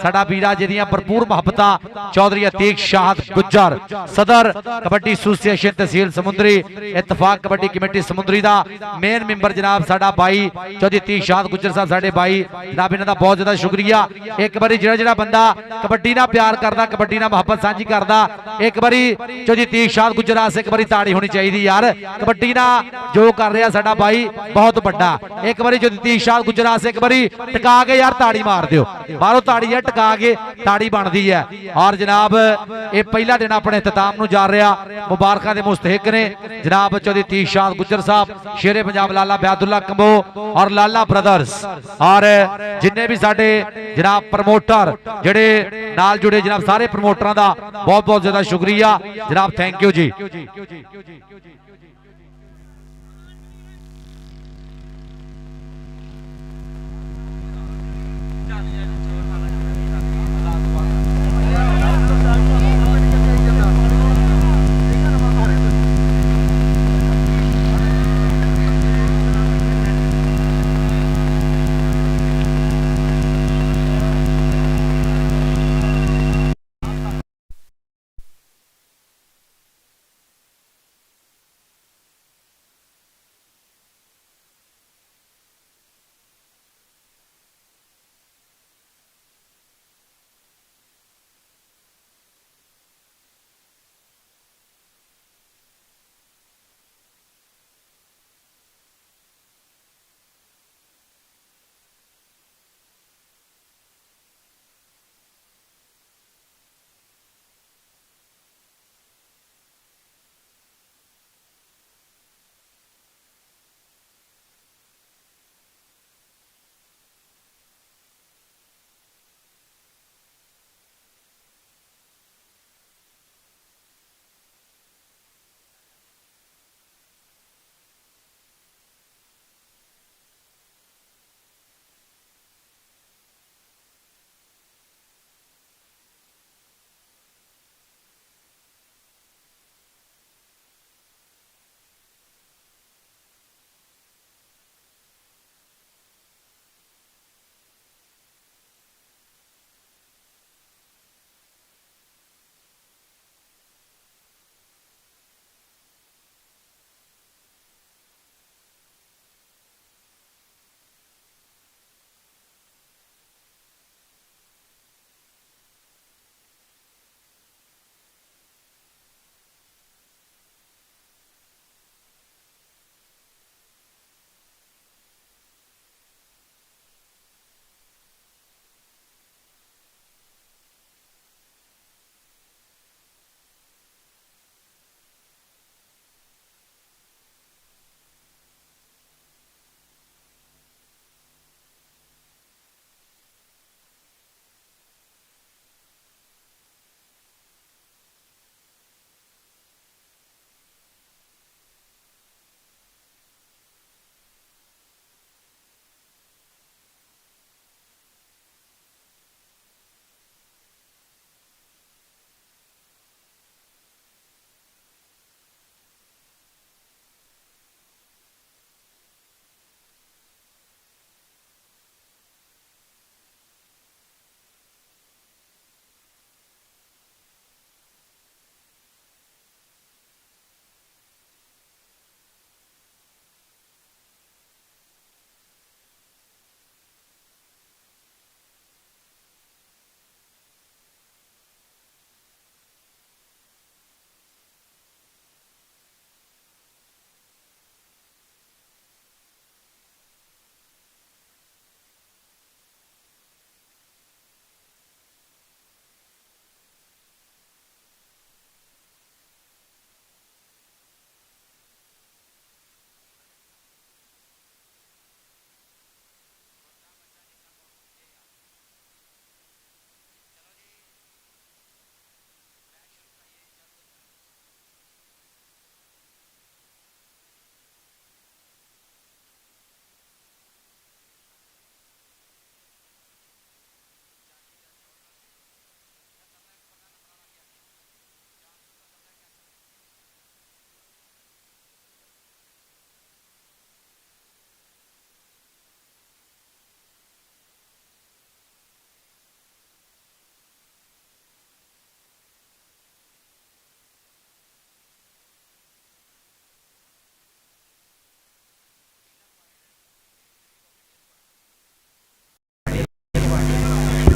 ਸਾਡਾ ਵੀਰਾ ਜਿਹਦੀਆਂ ਭਰਪੂਰ ਮੁਹੱਬਤਾਂ ਚੌਧਰੀ ਅਤੀਕ ਸ਼ਾਹਦ ਗੁੱਜਰ ਸਦਰ ਕਬੱਡੀ ਐਸੋਸੀਏਸ਼ਨ ਤਹਿਸੀਲ ਸਮੁੰਦਰੀ ਇਤਫਾਕ ਕਬੱਡੀ ਕਮੇਟੀ ਸਮੁੰਦਰੀ ਦਾ ਮੇਨ ਮੈਂਬਰ ਜਨਾਬ ਸਾਡਾ ਬਾਈ ਚੌਧਰੀ ਅਤੀਕ ਸ਼ਾਹਦ ਗੁੱਜਰ ਸਾਹਿਬ ਸਾਡੇ ਬਾਈ ਜਨਾਬ ਇਹਨਾਂ ਦਾ ਬਹੁਤ ਜ਼ਿਆਦਾ ਸ਼ੁਕਰੀਆ। ਇੱਕ ਵਾਰੀ ਜਿਹੜਾ ਬੰਦਾ ਕਬੱਡੀ ਨਾਲ ਪਿਆਰ ਕਰਦਾ ਕਬੱਡੀ ਨਾਲ ਮੁਹੱਬਤ ਸਾਂਝੀ ਕਰਦਾ ਇੱਕ ਵਾਰੀ ਚੌਧਰੀ ਅਤੀਕ ਸ਼ਾਹਦ ਗੁੱਜਰ ਆਸੇ ਇੱਕ ਵਾਰੀ ਤਾੜੀ ਹੋਣੀ ਚਾਹੀਦੀ ਯਾਰ। ਕਬੱਡੀ ਨਾਲ ਜੋ ਕਰ ਰਿਹਾ ਸਾਡਾ ਬਾਈ ਬਹੁਤ ਵੱਡਾ ਇੱਕ ਵਾਰੀ ਚੌਧਰੀ ਅਤੀਕ ਸ਼ਾਹਦ ਗੁੱਜਰ ਆਸੇ ਇੱਕ ਵਾਰੀ ਟਿਕਾ ਕੇ ਯਾਰ ਤਾੜੀ ਮਾਰ ਦਿਓ ਬਾਹਰੋਂ ਤਾੜੀ ਹੈ ਟਿਕਾ ਕੇ ਤਾੜੀ ਬਣਦੀ ਹੈ। ਔਰ ਜਨਾਬ ਇਹ ਪਹਿਲਾ ਦਿਨ ਆਪਣੇ ਇਖਤਤਾਮ ਨੂੰ ਜਾ ਰਿਹਾ ਮੁਬਾਰਕਾਂ ਦੇ ਮੁਸਤਹਿਕ ਨੇ ਜਨਾਬ ਚੌਧਰੀ ਅਤੀਕ ਸ਼ਾਹਦ ਗੁੱਜਰ ਸਾਹਿਬ ਸ਼ੇਰੇ ਪੰਜਾਬ ਲਾਲਾ ਬਿਆਦੁੱਲਾ ਕੰਬੋ ਔਰ ਲਾਲਾ ਬ੍ਰਦਰਸ ਔਰ ਜਿੰਨੇ ਵੀ ਸਾਡੇ ਜਨਾਬ ਪ੍ਰਮੋਟਰ ਜਿਹੜੇ ਨਾਲ ਜੁੜੇ ਜਨਾਬ ਸਾਰੇ ਪ੍ਰਮੋਟਰਾਂ ਦਾ ਬਹੁਤ ਬਹੁਤ ਜ਼ਿਆਦਾ ਸ਼ੁਕਰੀਆ ਜਨਾਬ ਥੈਂਕ ਯੂ ਜੀ।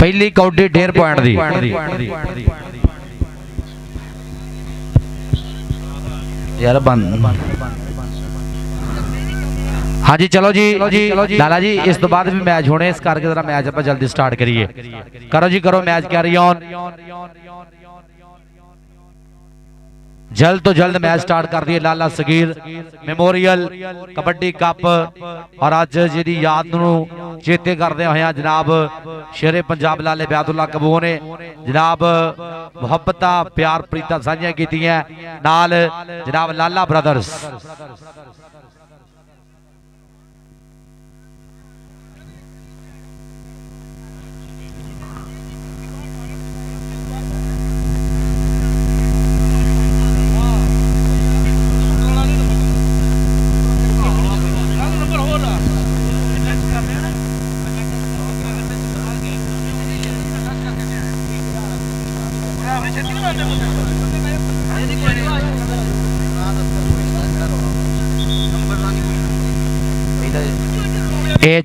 ਪਹਿਲੀ ਕੌਡੀ 1.5 ਪੁਆਇੰਟ ਦੀ ਯਾਰ ਬੰਦ। ਹਾਂਜੀ ਚਲੋ ਜੀ ਲਾਲਾ ਜੀ ਇਸ ਤੋਂ ਬਾਅਦ ਵੀ ਮੈਚ ਹੋਣੇ, ਇਸ ਕਰਕੇ ਜਰਾ ਮੈਚ ਆਪਾਂ ਜਲਦੀ ਸਟਾਰਟ ਕਰੀਏ। ਕਰੋ ਜੀ ਕਰੋ ਮੈਚ ਕੈਰੀ ਔਨ, जल्द तो जल्द मैच स्टार्ट कर दिए। लाला सगीर मेमोरियल कबड्डी कप और अज जी याद चेते करते हुए जनाब शेरे पंजाब लाले बैदुल्ला कबू ने जनाब मुहब्बत प्यार प्रीता साझियां कीतियां नाल जनाब लाला ब्रदर्स।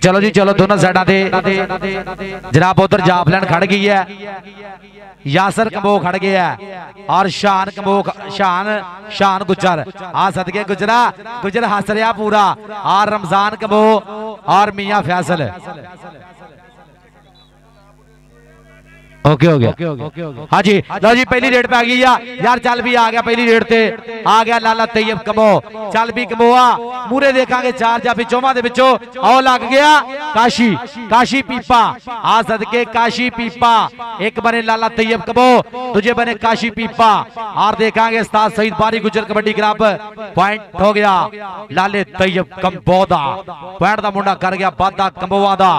चलो जी चलो दोनों साइडा ते जनाब उधर जाफलैन खड़ गई है, यासर कंबो खड़ गया है और शान कंबो शान गुजर आ सदके गुजरा गुजर हंस रहा पूरा और रमजान कंबो और मियां फैसल। ओके हो गया हाँ जी लो जी पहली रेड पे आ गई यार चल भी आ गया पहली रेड ते आ गया लाला तैयब कमो चल भी कमोआ मूरे देखांगे चार जाफी चौमा दे विचों आओ लग गया काशी पीपा आ सदके काशी पीपा एक बने लाला तैयब कमो तुझे बने काशी पीपा और देखांगे उस्ताद सईद बारी गुजर कबड्डी क्लब पॉइंट हो गया लाले तैयब कमो दा पॉइंट दा मुंडा कर गया वादा कमोआ दा।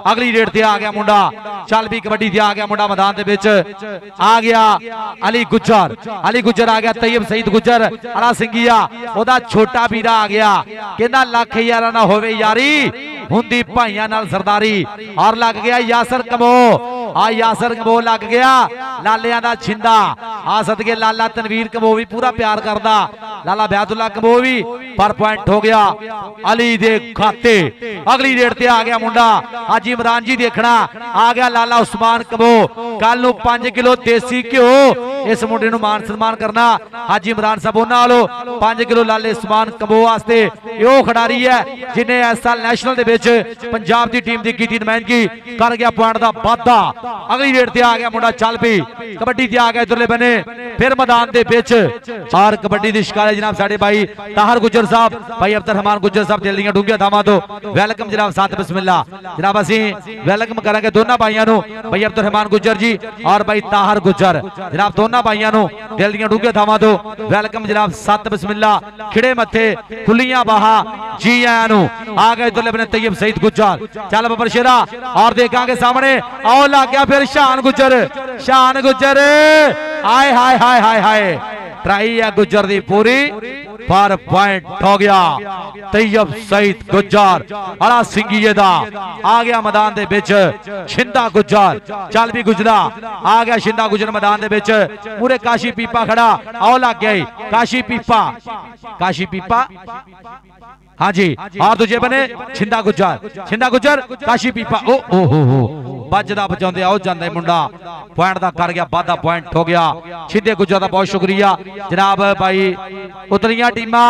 अगली रेड ते आ गया मुंडा चल भी कबड्डी ते आ गया मुंडा मैदान दे विच आ गया अली गुजर आ गया तैयब सईद गुजर अला सिंघिया ओदा छोटा वीरा आ गया कहंदा लख यारा ना होवे यारी हुंदी भाइयां नाल सरदारी और लग गया यासर कमो आ यासर कमो लग गया लालियां दा छिंदा आ सदके लाला तनवीर कमो भी पूरा प्यार करदा लाला बैदुल्ला कमो भी पर पॉइंट हो गया अली दे खाते। अगली रेड ते आ गया मुंडा आज इमरान जी देखना आ गया लाला उस्मान कमो कल 5 किलो देसी घ्यो इस मुंडे मान सम्मान करना हाजी इमरान साहब उन्हां वालों 5 किलो लाले उस्मान कमो वास्ते यो खिडारी है जिन्हें इस साल नैशनल दे विच पंजाब दी टीम दी कीती नुमाइंदगी कर गया पॉइंट दा वाधा। अगली रेड ते आ गया मुंडा चल पी कबड्डी ते आ गया इधरले बने फिर मैदान दे विच और कबड्डी दी शिकार जनाब साडे भाई ताहर गुजर साहब भाई अब्दुल रहमान गुजर साहब दिल दीआं डूंघियां थावां तो वेलकम जनाब साथ बिस्मिल्ला जनाब असीं वेलकम करांगे दोनों भाइयों नूं भाई अब्दुल रहमान गुजर जी और भाई ताहर गुजर जनाब दोनों भाइयों नूं दिल दीआं डूंघियां थावां तो वेलकम जनाब सत बिस्मिल्ला खिड़े मथे खुलियां बाहां जी आयां नूं आ गए इधरले बने तैयब सईद गुजर चल बबर शेरा और देखांगे सामने आओ लग गया फिर शान गुजर हाय हाय हाय हाय हाय ट्राई है गुजर दी पूरी पर पॉइंट हो गया तैयब सईद गुजर अला सिंघिए दा आ गया मैदान दे विच छिंदा गुजर चल भी गुजरा आ गया छिंदा गुजर मैदान दे विच पूरे काशी पीपा खड़ा आओ लग गया काशी पीपा हाँ जी और दूजे बने छिंदा गुजर काशी पीपा ओ हो बजदा बचाउंदे आओ जांदे मुंडा पॉइंट दा कर गया वाधा पॉइंट हो गया छिंदे गुजर दा बहुत शुक्रिया जनाब भाई उतरियां टीमां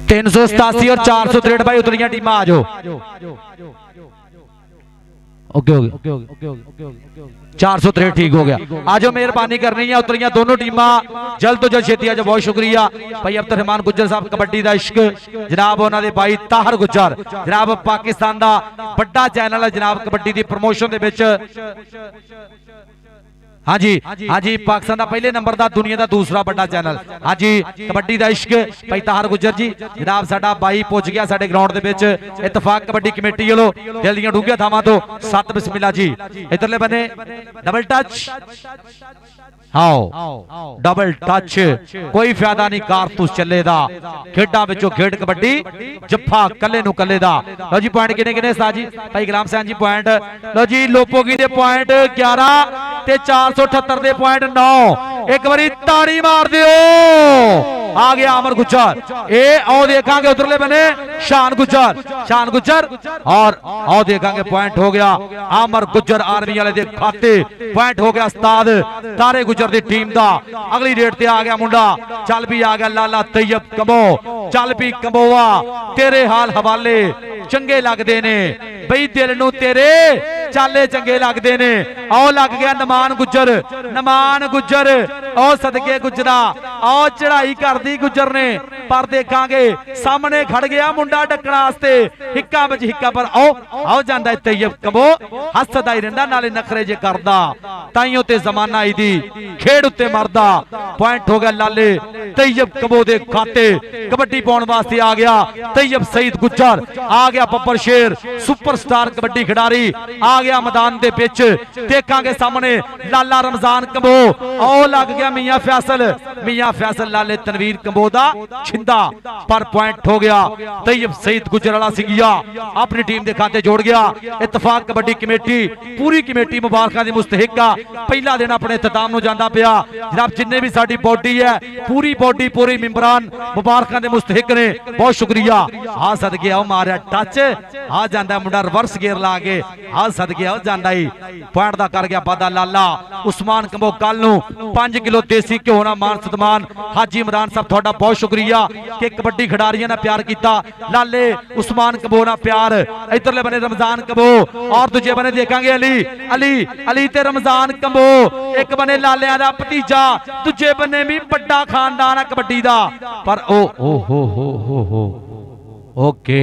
तीन सौ 87 और 463 भाई उतरियां टीमां आ जाओ ओके 463 ठीक हो गया आज मेहरबानी करनी है उतरियां दोनों टीमां जल्द तो जल्द छेती आज बहुत शुक्रिया भाई अब्दुल रहमान गुजर साहब कबड्डी दा इश्क जनाब उन्होंने भाई ताहर गुजर जनाब पाकिस्तान दा बड़ा चैनल है जनाब कबड्डी दी प्रमोशन दे विच हाँ जी पाकिस्तान का पहले नंबर का दुनिया का दूसरा बड़ा चैनल हाँ जी कबड्डी का इश्क भाई ताहर गुजर जी जनाब साडा भाई पहुंच गया साडे ग्राउंड दे विच इतफाक कबड्डी कमेटी वालों दिल दीआं डूंघियां थावां तो सत बिस्मिल्ला जी इधरले बने डबल टच हाँ डबल टच कोई फायदा नहीं कारतूस चले दा खेडां विचों खेड कबड्डी जफ्फा कल्ले नूं कल्ले दा। लो जी पॉइंट किने किने उस्ताद जी भाई गुलाम हुसैन जी पॉइंट लो जी लोपोगी दे पॉइंट 11 ਤੇ 478 ਦੇ ਪੁਆਇंट 9 एक बारी ताड़ी मार दियो आ गया अमर गुज्जर ए आओ देखांगे उधरले बने शान गुज्जर और आओ देखांगे पॉइंट हो गया अमर गुज्जर आर्मी वाले दे खाते पॉइंट हो गया उस्ताद तारे गुज्जर दी टीम दा अगली रेट ते आ गया मुंडा चल भी आ गया लाला तैयब कंबो चल भी कंबोआ तेरे हाल हवाले चंगे लगदे ने बई दिल नू तेरे चाले चंगे लगदे ने आओ लग गया नमान गुज्जर ओ सदके गुजरा आओ चढ़ाई कर दी गुज्जर ने पर देखांगे सामने खड़ गया मुंडा डकना वास्ते हिक्का विच हिक्का पर आओ जांदा तैयब कंबो हसदा ही रहिंदा नाले नखरे जे करदा ताइयों ते जमाना आई दी खेड उत्ते मरदा पॉइंट हो गया लाले तैयब कंबो दे खाते कबड्डी पाउण वास्ते आ गया तैयब सईद गुज्जर आ गया बब्बर शेर सुपरस्टार कबड्डी खिडारी आ गया मैदान दे विच देखांगे सामने लाला रमजान कंबो आओ लग गया मियां फैसल लाले तनवीर कंबो दा छिंदा पर पॉइंट हो गया तैयब सईद गुज्जर वाला सिंगिया अपनी टीम दे खाते जोड़ गया इत्तफाक कबड्डी कमेटी पूरी कमेटी मुबारकां दी मुस्तहिक आ पहला दिन अपने इख्तिताम नूं जांदा पिया जनाब जिन्ने भी साडी बॉडी है पूरी बॉडी पूरी मेंबरान मुबारकां दे मुस्तहिक ने बहुत शुक्रिया आ सदके आओ मारिया टच आ जांदा मुंडा रिवर्स गियर ला के आ सदके आओ जांदा ही पॉइंट दा कर गया वादा लाला उस्मान कंबो कल नूं 5 किलो देसी घ्यो ना मान सतमान हाजी इमरान साहब थोड़ा बहुत शुक्रिया कि कबड्डी खिडारियां ने प्यार किया लाले उस्मान कंबो ना प्यार इधरले बने रमजान कंबो और दूजे बने देखांगे अली ते रमजान कंबो एक बने लालियां दा भतीजा दूजे बने भी बड़ा खानदान है कबड्डी दा पर ओ हो ओके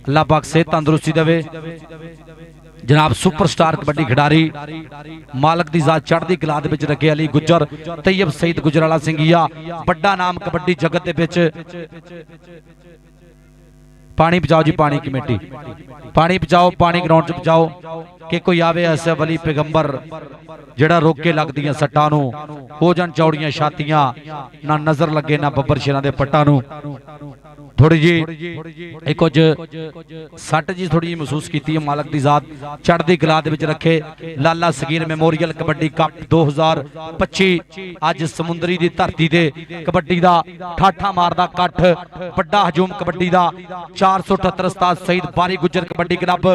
अल्लाह पाक से तंदुरुस्ती देवे जनाब सुपरस्टार कबड्डी खिडारी मालक दी जात चढ़दी कला दे विच रखे अली गुज्जर तैयब सईद गुज्जर वाला सिंगिया बड़ा नाम कबड्डी जगत दे विच पानी पहुंचाओ जी पानी कमेटी पानी पहुंचाओ पानी ग्राउंड च पहुंचाओ कि कोई आवे ऐसे वली पैगंबर जेड़ा रोक के लगदियां सट्टां नूं हो जान चौड़ियां छातियां ना नजर लगे ना बब्बर शेरां दे पट्टां नूं थोड़ी जी एक कुछ सट जी थोड़ी जी महसूस की मालक की जात चढ़ती कला दे विच रखे लाला सगीर मेमोरियल कबड्डी कप 2025 अज समुंदरी दी धरती दे कबड्डी दा ठाठा मारदा कठ बड़ा हजूम कबड्डी दा 478 उस्ताद सईद बारी गुज्जर कबड्डी क्लब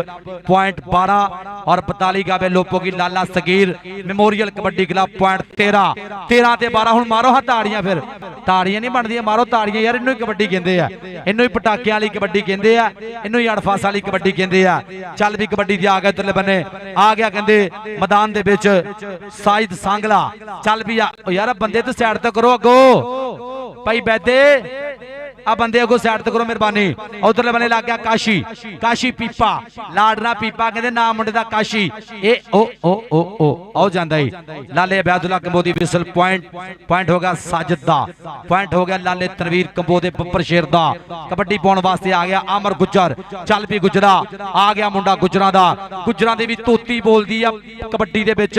पॉइंट 12 और 45 गावे लोपो की Lala Saghir memorial kabaddi club point 13 ते 12 हुण मारो हां ताड़ियां फिर ताड़ियां नहीं बनदियां मारो ताड़ियां यार इन्नू कबड्डी कहंदे आ इन्नू ही पटाकियां वाली कबड्डी कहंदे आ इन्नू ही अड़फास वाली कबड्डी कहंदे आ चल भी कबड्डी दी आ गया इधरले बन्ने आ गया कहंदे मैदान दे विच साइद सांगला चल भी यार बंदे तो साइड तो करो अगो भाई बैदे आ बंदे अगो साइड तो करो मेहरबानी उधरले बन्ने लग गया काशी पीपा लाडना पीपा कहंदे नाम मुंडे दा काशी ए ओ आओ जांदा ही लाले अबैदुल्ला कंबो दी विसल पॉइंट हो गया साजिद दा पॉइंट हो गया लाले तनवीर कंबो दे बब्बर शेर दा कबड्डी पाउण वास्ते आ गया आमर गुज्जर चल भी गुजरा आ गया मुंडा गुजरां दी भी तोती बोलदी आ कबड्डी दे विच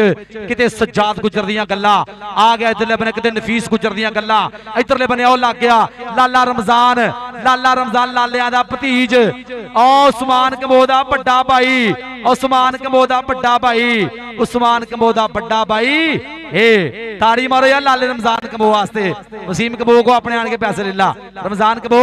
किते सज्जाद गुजर दियां गल्लां आ गया इधरले बने किते नफीस गुजर दियां गल्लां इधरले बने ओ लग गया लाला रमजान लालियां दा भतीज उस्मान कंबो दा बड़ा भाई उस्मान कंबो दा बड़ा भाई उस्मान कंबो दा बड़ा भाई ए ताड़ी मारो यार लाले रमजान कंबो वास्ते वसीम कंबो को अपने आने के पैसे ले ला रमजान कंबो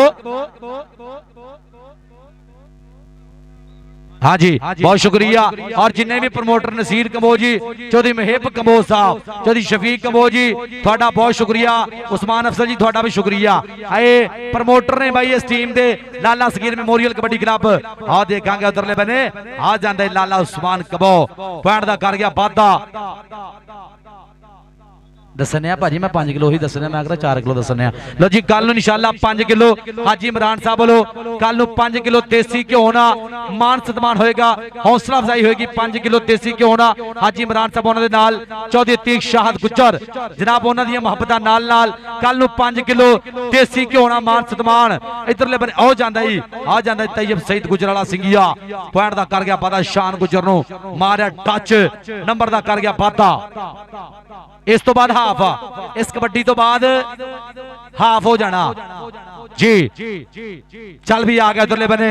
हाँ जी बहुत शुक्रिया और जिन्हें भी प्रमोटर नसीर कंबो जी चौधरी महब कंबो साहब चौधरी शफीक कंबो जी थोड़ा बहुत शुक्रिया उस्मान अफसर जी थोड़ा भी शुक्रिया आए प्रमोटर ने भाई इस टीम दे लाला सगीर मेमोरियल कबड्डी क्लब आ देखांगे उधरले बने आ जांदे लाला उस्मान कंबो पॉइंट दा कर गया वादा दसने भाजी मैं 5 किलो ही दसने मैं 4 किलो दसने लो जी कल इंशाअल्लाह 5 किलो हाजी इमरान साहब बोलो कल 5 किलो देसी घ्यो होना मान सन्मान होएगा हौसला अफजाई होगी 5 किलो देसी घ्यो होना हाजी इमरान साहब उन्होंने नाल चौधरी अतीक शाहद गुज्जर जनाब उन्होंने दी मुहब्बतां नाल नाल कल 5 किलो देसी घ्यो होना मान सन्मान इधरले बने आ जांदा तैयब सईद गुजर वाला सिंगिया पॉइंट दा कर गया वादा शान गुजर नु मारिया टच नंबर दा कर गया वादा इस तो बाद हाफ इस कबड्डी तो बाद हाफ हो जाना जी चल भी आ गया उधरले बने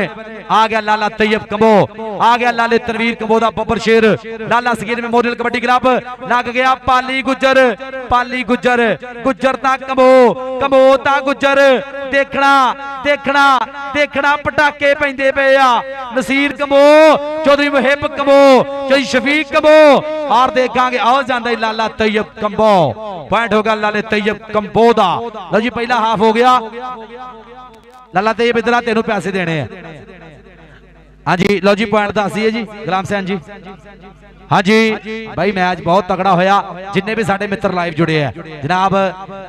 आ गया लाला तैयब कंबो आ गया लाले तनवीर कंबो दा बब्बर शेर लाला सगीर मेमोरियल कबड्डी क्लब लग गया पाली गुजर गुजर ता कंबो ता गुजर देखना देखना देखना पटाके पैंदे पे आ नसीर कंबो चौधरी मुहिब कंबो चौधरी शफीक कंबो और देखांगे आओ जांदा लाला तैयब कंबो पॉइंट होगा लाले तैयब कंबो दा लो जी पहला हाफ हो गया लाला तैयब इधर तेनों पैसे देने हैं हाँ जी लो जी पॉइंट दस है जी गुलाम सैन जी हाँ जी भाई मैच बहुत तगड़ा होया जिन्ने भी साडे मित्र लाइव जुड़े हैं जनाब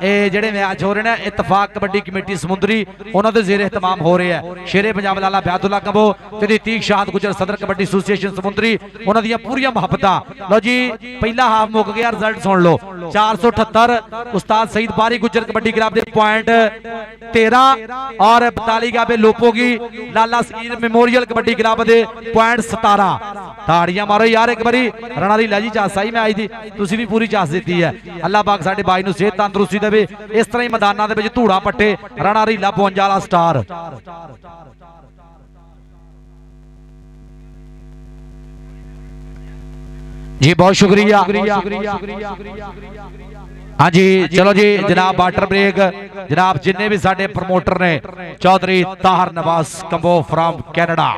ये जेडे मैच हो रहे हैं इतफाक कबड्डी कमेटी समुंदरी उन्होंने दे ज़ेरे इत्तमाम हो रहे हैं शेरे पंजाब लाला ब्यादुल्ला कंबो ते तीक शाहद गुजर सदर कबड्डी एसोसीएशन समुंदरी उन्होंने दियां पूरियां मुहब्बतां लो जी पहला हाफ मुक गया रिजल्ट सुन लो 478 उस्ताद सईद बारी गुजर कबड्डी क्लब दे पॉइंट 13 और 42 गाबे लोपोगी लाला सगीर मेमोरियल कबड्डी क्लब दे पॉइंट 17 ताड़ियां मारो यार एक बारी राणा दी लै जी चास आई मैं आई थी तुसी भी पूरी चास दी है अल्लाह पाक साडे भाई नूं सेहत तंदुरुस्ती देवे इस तरह ही मैदानां दे विच धूड़ा पट्टे राणा रीला 52 वाला स्टार जी बहुत शुक्रिया हाँ जी चलो जी जनाब वाटर ब्रेक जनाब जिन्ने भी साडे प्रमोटर ने चौधरी ताहर नवाज कंबो फ्रॉम कैनेडा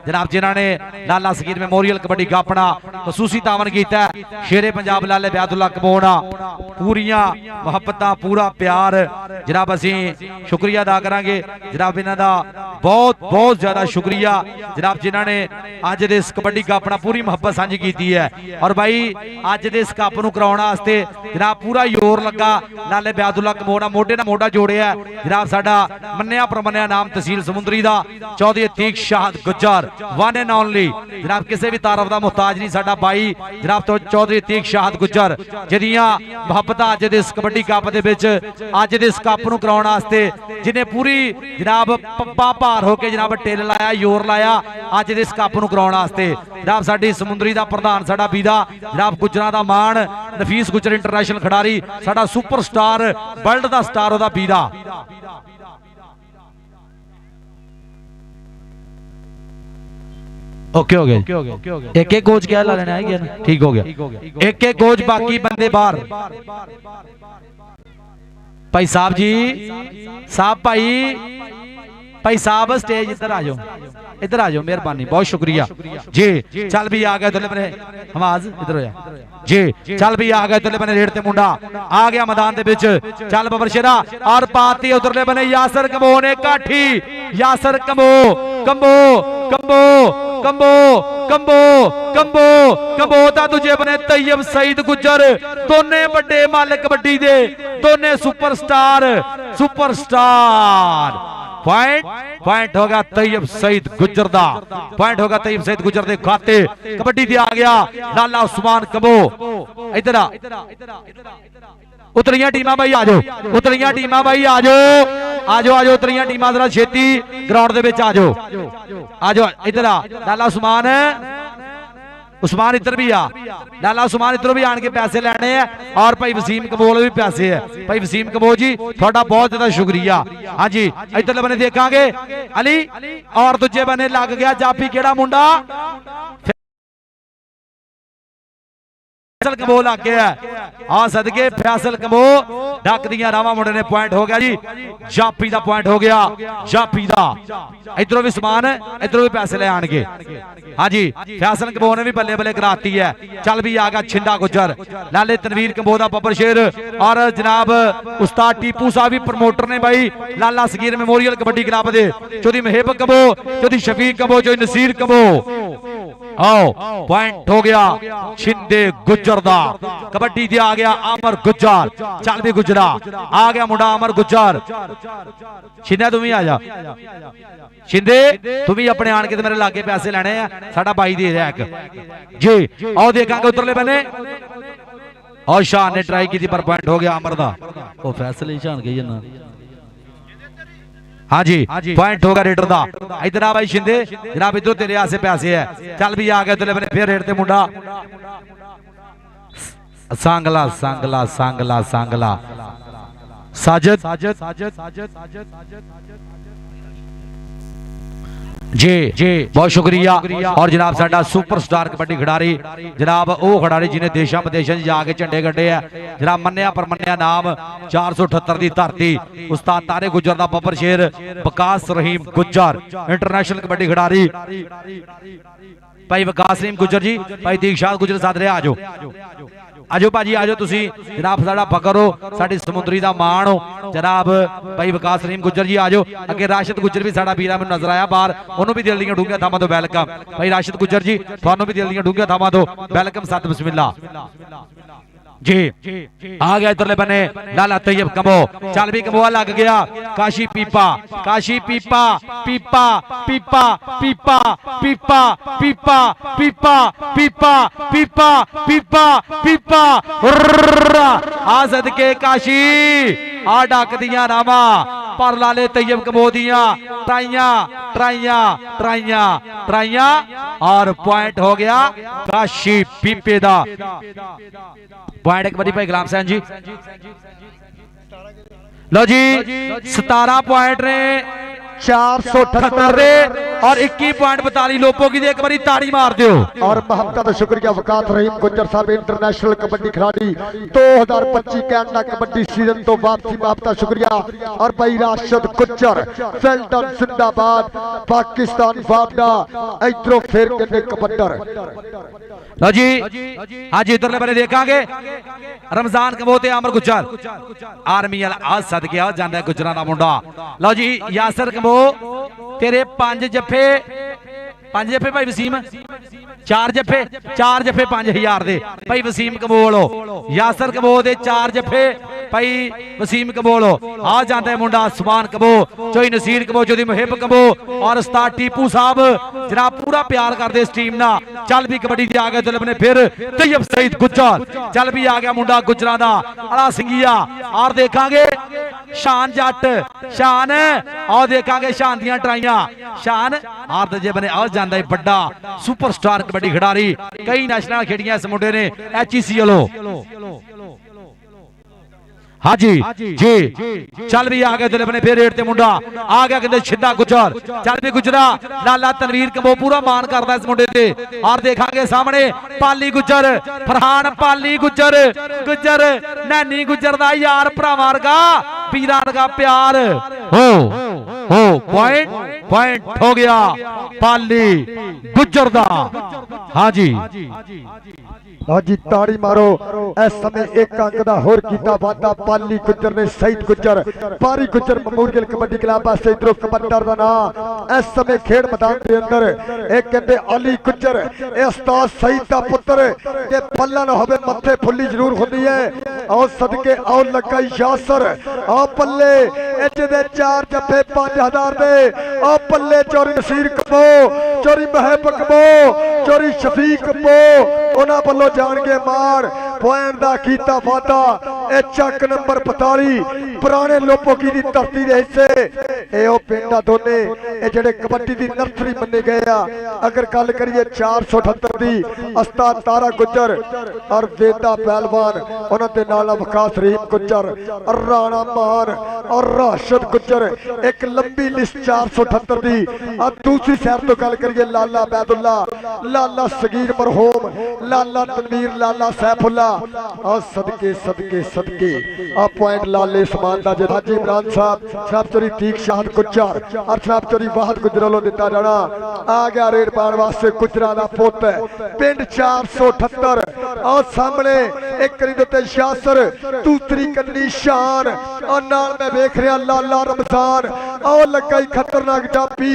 जनाब जिन्होंने लाला सगीर मेमोरियल कबड्डी का अपना खसूसी तावन किया शेरे पंजाब लाले ब्यादुल्ला कंबो पूरियां मुहब्बतां पूरा प्यार जनाब असीं शुक्रिया अदा करांगे जनाब इन्हां दा बहुत बहुत ज्यादा शुक्रिया जनाब जिन्होंने अज दे इस कबड्डी का अपना पूरी मुहब्बत सांझी की है और भाई अज दे इस कप नूं कराउण वास्ते जनाब पूरा जोर लगा लाले ब्यादुल्ला कंबो मोढे नाल मोढा जोड़िया जनाब साडा मन्निया प्रमन्निया नाम तहसील समुंदरी दा चौधरी अतीक शाहद गुजर वन एंड ओनली जनाब किसी भी तारफ का मुहताज नहीं साडा भाई जनाब तो चौधरी अतीक शाहद गुजर जिहदियां मुहब्बतां अज दे इस कबड्डी कप दे विच अज दे इस कप नूं कराउण वास्ते जिन्हें पूरी जनाब पब्बा भार होके जनाब टिल लाया जोर लाया अज दे इस कप नूं कराउण वास्ते जनाब साडी समुंदरी दा प्रधान साडा बीदा जनाब गुजरां दा मान नफीस गुजर इंटरनेशनल खिडारी साडा सुपर स्टार वर्ल्ड दा स्टार ओदा बीदा ओके हो गया एक एक कोच क्या ला लेना है ठीक हो गया एक एक कोच बाकी बंदे बाहर भाई साहब जी साहब भाई साहब स्टेज इधर आ जाओ मेहरबानी बहुत शुक्रिया जी चल भी आ गया उधरले बने हमाज इधर होया जी चल भी आ गया उधरले बने रेड ते मुंडा आ गया मैदान दे विच चल बबर शेरा और पाती उधरले बने यासर कंबो ने काठी यासर कंबो कंबो कंबो कंबो कंबो कंबो कंबो दा दूजे बने तैयब सईद गुजर दोने बड़े मालिक कबड्डी दे दोने सुपरस्टार पॉइंट होगा तैयब सईद गुजर दा पॉइंट होगा तैयब सईद गुजर दे खाते कबड्डी दे आ गया लाला उस्मान कंबो इधर उतरियां टीमां भाई आ जाओ उतरियां टीमां भाई आ जाओ उतरियां टीमां जरा छेती ग्राउंड दे विच आ जाओ इधर लाला उस्मान इधर भी आ लाला उस्मान इधरों भी आन के पैसे लेने हैं और भाई वसीम कंबोल भी पैसे है भाई वसीम कंबोल जी थोड़ा बहुत ज्यादा शुक्रिया हाँ जी इधरले बने देखांगे अली और दूजे बने लग गया जाफी केड़ा मुंडा फैसल कंबो लग गया आ सदके फैसल कंबो डक दियां रावां मुंडे ने पॉइंट हो गया जी जाफी दा पॉइंट हो गया जाफी दा इधरों भी समान इधरों भी पैसे ले आएंगे हाँ जी फैसल कंबो ने भी बल्ले बल्ले कराती है चल भी आ गया छिंडा गुजर लाले तनवीर कंबो दा बब्बर शेर और जनाब उस्ताद टीपू साहब भी प्रमोटर ने भाई लाला सगीर मेमोरियल कबड्डी क्लब दे चौधरी मुहिब कंबो चौधरी शफीक कंबो चौधरी नसीर कंबो आओ पॉइंट हो गया छिंदे गुजर दा कबड्डी दे आ गया अमर गुजर चल भी गुजरा आ गया मुंडा अमर गुजर छिंदे तुम ही आ जा छिंदे तुम ही अपने आन के मेरे लागे पैसे लेने हैं साडा भाई दे रहा है जी आओ देखांगे उतरले बने और शान ने ट्राई की थी पर पॉइंट हो गया अमर दा ओ फैसले शान गई ना हाँ जी पॉइंट होगा रेडर दा इधर आ भाई शिंदे जनाब इधर तेरे आसे पैसे है चल भी आ गया तेरे बने फिर रेड ते मुंडा सांगला सांगला सांगला सांगला साजिद जी बहुत शुक्रिया। और जनाब साडा सुपरस्टार कबड्डी खिडारी जनाब वो खिडारी जिन्हें देशों विदेशों जाके झंडे कड्डे है जनाब मन्निया परमन्निया नाम 478 की धरती उस्ताद तारे गुजर दा बब्बर शेर विकास रहीम गुजर इंटरनेशनल कबड्डी खिडारी भाई विकास रहीम गुजर जी भाई दीक्षात गुजर सादरे आजो आजो भाजी आजो तुसी जनाब साडा फकर हो साडी समुद्री दा मान हो जनाब भाई विकास रहीम गुजर जी आजो अगे राशिद गुजर भी साडा वीरा मैनूं नजर आया बाहर ओनू भी दिल दीआं डूंघियां थावां तो वेलकम भाई राशिद गुजर जी तुहानूं भी दिल दीआं डूंघियां थावां तो वेलकम सत बिस्मिल्ला जी आ गया इधरले बने लाला तैयब कमो चल भी कमोआ लग गया काशी पीपा पीपा पीपा पीपा पीपा पीपा पीपा पीपा पीपा पीपा आ सदके काशी आ डाक दिया नामा पर लाले तैयब कमो दिया ट्राइयां ट्राइयां ट्राइयां ट्राइयां और पॉइंट हो गया काशी पीपे दा पॉइंट एक बड़ी भाई गुलाम सैन जी लो जी 17 पॉइंट ने 478 रे और 21.42 लोगों की एक बारी ताड़ी मार दो। और महमका तो शुक्रिया वकास रहीम गुजर साहब इंटरनेशनल कबड्डी खिलाड़ी 2025 कैनेडा कबड्डी सीजन तो वापसी मापता शुक्रिया। और भाई राशिद गुजर फेल्टन जिंदाबाद पाकिस्तान वापदा इधरों फिर के कबड्डर लो जी हाँ जी इधर मैंने देखांगे रमजान कबोते अमर गुजर आर्मी आज सद गया जाना गुजरा का मुंडा लो जी यासर कबो तेरे 5 जफे भाई वसीम 4 जफे 5000 दे भाई वसीम कबोलो यासर कबो दे 4 जफे भाई वसीम कबोलो आ जाता है मुंडा सुभान कबो चोई नसीर कबो चोदी मुहिब कबो और उस्ताद टीपू साहब जनाब पूरा प्यार करते इस टीम ना चल भी कबड्डी आ गए दिल ने फिर तैयब सईद गुजर चल भी आ गया मुंडा गुजरा दा अड़ा सिंगिया और देखांगे शान जट शान और देखांगे शान दियां ट्राइयां शान और दजे बने आ जाता है बड़ा सुपरस्टार कबड्डी खिडारी कई नेशनल खेडियां इस मुंडे ने HEC वालों हाँ जी जी चल भी आ गया दिल बने फिर रेट ते मुंडा आ गया कहते छिदा गुजर चल भी गुजरा लाला तनवीर कबो पूरा मान करता इस मुंडे ते और देखांगे सामने पाली गुजर फरहान पाली गुजर गुजर नैनी गुजर दा यार भरावां वर्गा पीरां वर्गा प्यार हो पॉइंट हो गया पाली गुजर दा हाँ जी हाँ जी ताड़ी मारो इस समय एक अंक दा होर कीता वादा पाली गुजर ने सईद गुजर पारी गुजर मेमोरियल कबड्डी क्लब वास्ते इधरों कबड्डर दा नाम इस समय खेड मैदान के अंदर एक कहते अली गुजर ए उस्ताद सईद दा पुत्र ते पल्ला ना होवे मत्थे फुल्ली जरूर हुंदी है और सदके आओ लगा यासर आ पल्ले एच दे 4 जफे 5000 दे आ पल्ले चोरी नसीर कबो चोरी महब कबो चोरी शफीक कबो उन्हां वल्लों जान के मार पॉइंट दा कीता वादा ए चक नंबर 45 पुराने लोपोकी दी धरती दे हिस्से ए ओ पिंडा दोने ए जेड़े कबड्डी दी नर्सरी मन्ने गए आ अगर गल करिए 478 दी उस्ताद तारा गुजर और वेदा पहलवान उन्हां दे नाल वकास रहीम गुजर और राणा मान और राशिद गुजर एक लंबी लिस्ट 478 दी और दूसरी साइड तो गल करिए लाला बैदुल्ला लाला सगीर मरहूम लाला तनवीर लाला सैफुल्ला और सदके सदके सदके आ पॉइंट लाले समान दा हाजी इमरान साहब शराब चोरी तीक शाह गुजर और शराब चोरी वाहद गुजर वालों दिता जाना आ गया रेड पाने वास्ते गुजरा दा पुत पिंड 478 और सामने एक करी दे यासर दूसरी कन्नी शान और नाल मैं वेख रहा लाला रमजान और लगा खतरनाक जापी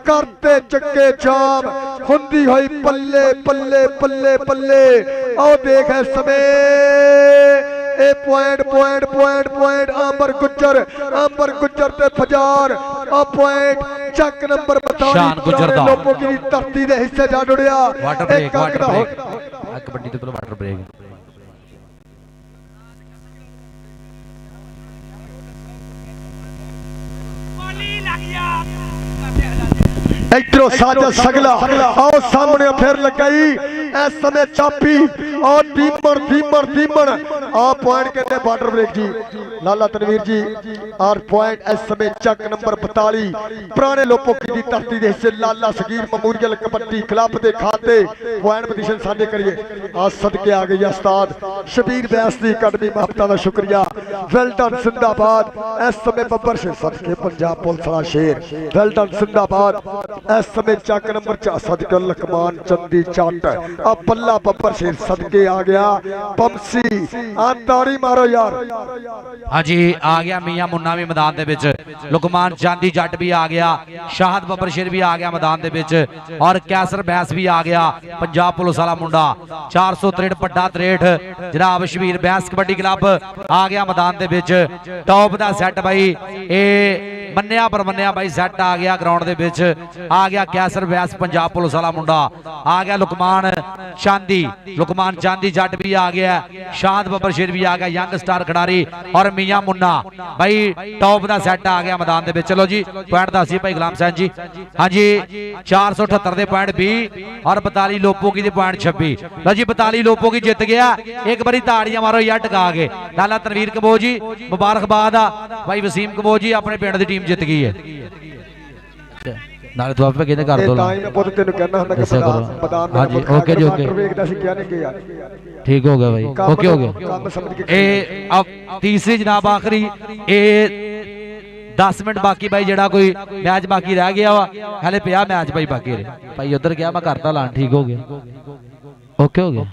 करते चक्के जाम हुंदी होई पल्ले पल्ले पल्ले पल्ले और देख है समय ए पॉइंट अंबर गुजर ते फजार आ पॉइंट चक नंबर 42 लोगों की धरती दे हिस्से जा जुड़िया वाटर ब्रेक कबड्डी ते पहले वाटर ब्रेक गोली लग गया इधरों साजा सगला आओ सामने फिर लगाई इस समय चापी और धीमन आ पॉइंट कहते बॉर्डर ब्रेक जी लाला तनवीर जी और पॉइंट इस समय चक नंबर 42 पुराने लोपोकी की धरती के हिस्से लाला सगीर मेमोरियल कबड्डी क्लब के खाते पॉइंट पोजीशन साझे करिए आ सदके आ गई उस्ताद शबीर बैस की अकादमी महबता का शुक्रिया वेल्डन जिंदाबाद इस समय बब्बर शेर सदके पंजाब पुलिस वाला शेर वेल्डन जिंदाबाद इस समय चक नंबर 4 सदके लकमान चंदी चट आ बल्ला बब्बर शेर सदके आ गया पंसी आ ताड़ी मारो यार हाँ जी आ गया मियां मुन्ना भी मैदान दे विच लुकमान चांदी जट भी आ गया शाहद बब्बर शेर भी आ गया मैदान दे विच और कैसर बैस भी आ गया पंजाब पुलिस वाला मुंडा 463 पट्टा 63 जनाब शबीर बैस कबड्डी क्लब आ गया मैदान दे विच टॉप दा सेट भाई ए मन्निया पर मन्निया भाई सेट आ गया ग्राउंड दे विच आ गया कैसर बैस पंजाब पुलिस वाला मुंडा आ गया लुकमान चांदी जट भी आ गया शाहद बब्बर शेर भी आ गया यंग स्टार खिडारी और मियां मुन्ना भाई टॉप दा सेट आ गया मैदान दे विच चलो जी पॉइंट दसिए भाई गुलाम सैन जी हाँ जी 478 दे पॉइंट 20 और 42 लोपोकी दे पॉइंट 26 लो जी 42 लोपोकी जित गया एक बारी ताड़ियां मारो यार टका के लाला तनवीर कबो जी मुबारकबाद आ भाई वसीम कबो जी अपने पिंड दी टीम जित गई है नाले तो आपे कहते कर दो ताई मैं पुੱਤ ਤੈਨੂੰ ਕਹਿਣਾ ਹੁੰਦਾ ਕਿ ਮੈਦਾਨ हां जी ओके जी ओके ਵੇਖਦਾ ਸੀ ਕਿਹਾ ਨਹੀਂ ਕਿ ਯਾਰ ठीक हो गया भाई ओके हो गया ਕੰਮ ਸਮਝ ਕੇ ए अब तीसरी जनाब आखिरी ए 10 मिनट बाकी भाई जेड़ा कोई मैच बाकी रह गया वा हले 50 मैच भाई बाकी रहे भाई उधर गया मैं करता लान ठीक हो गया ओके हो गया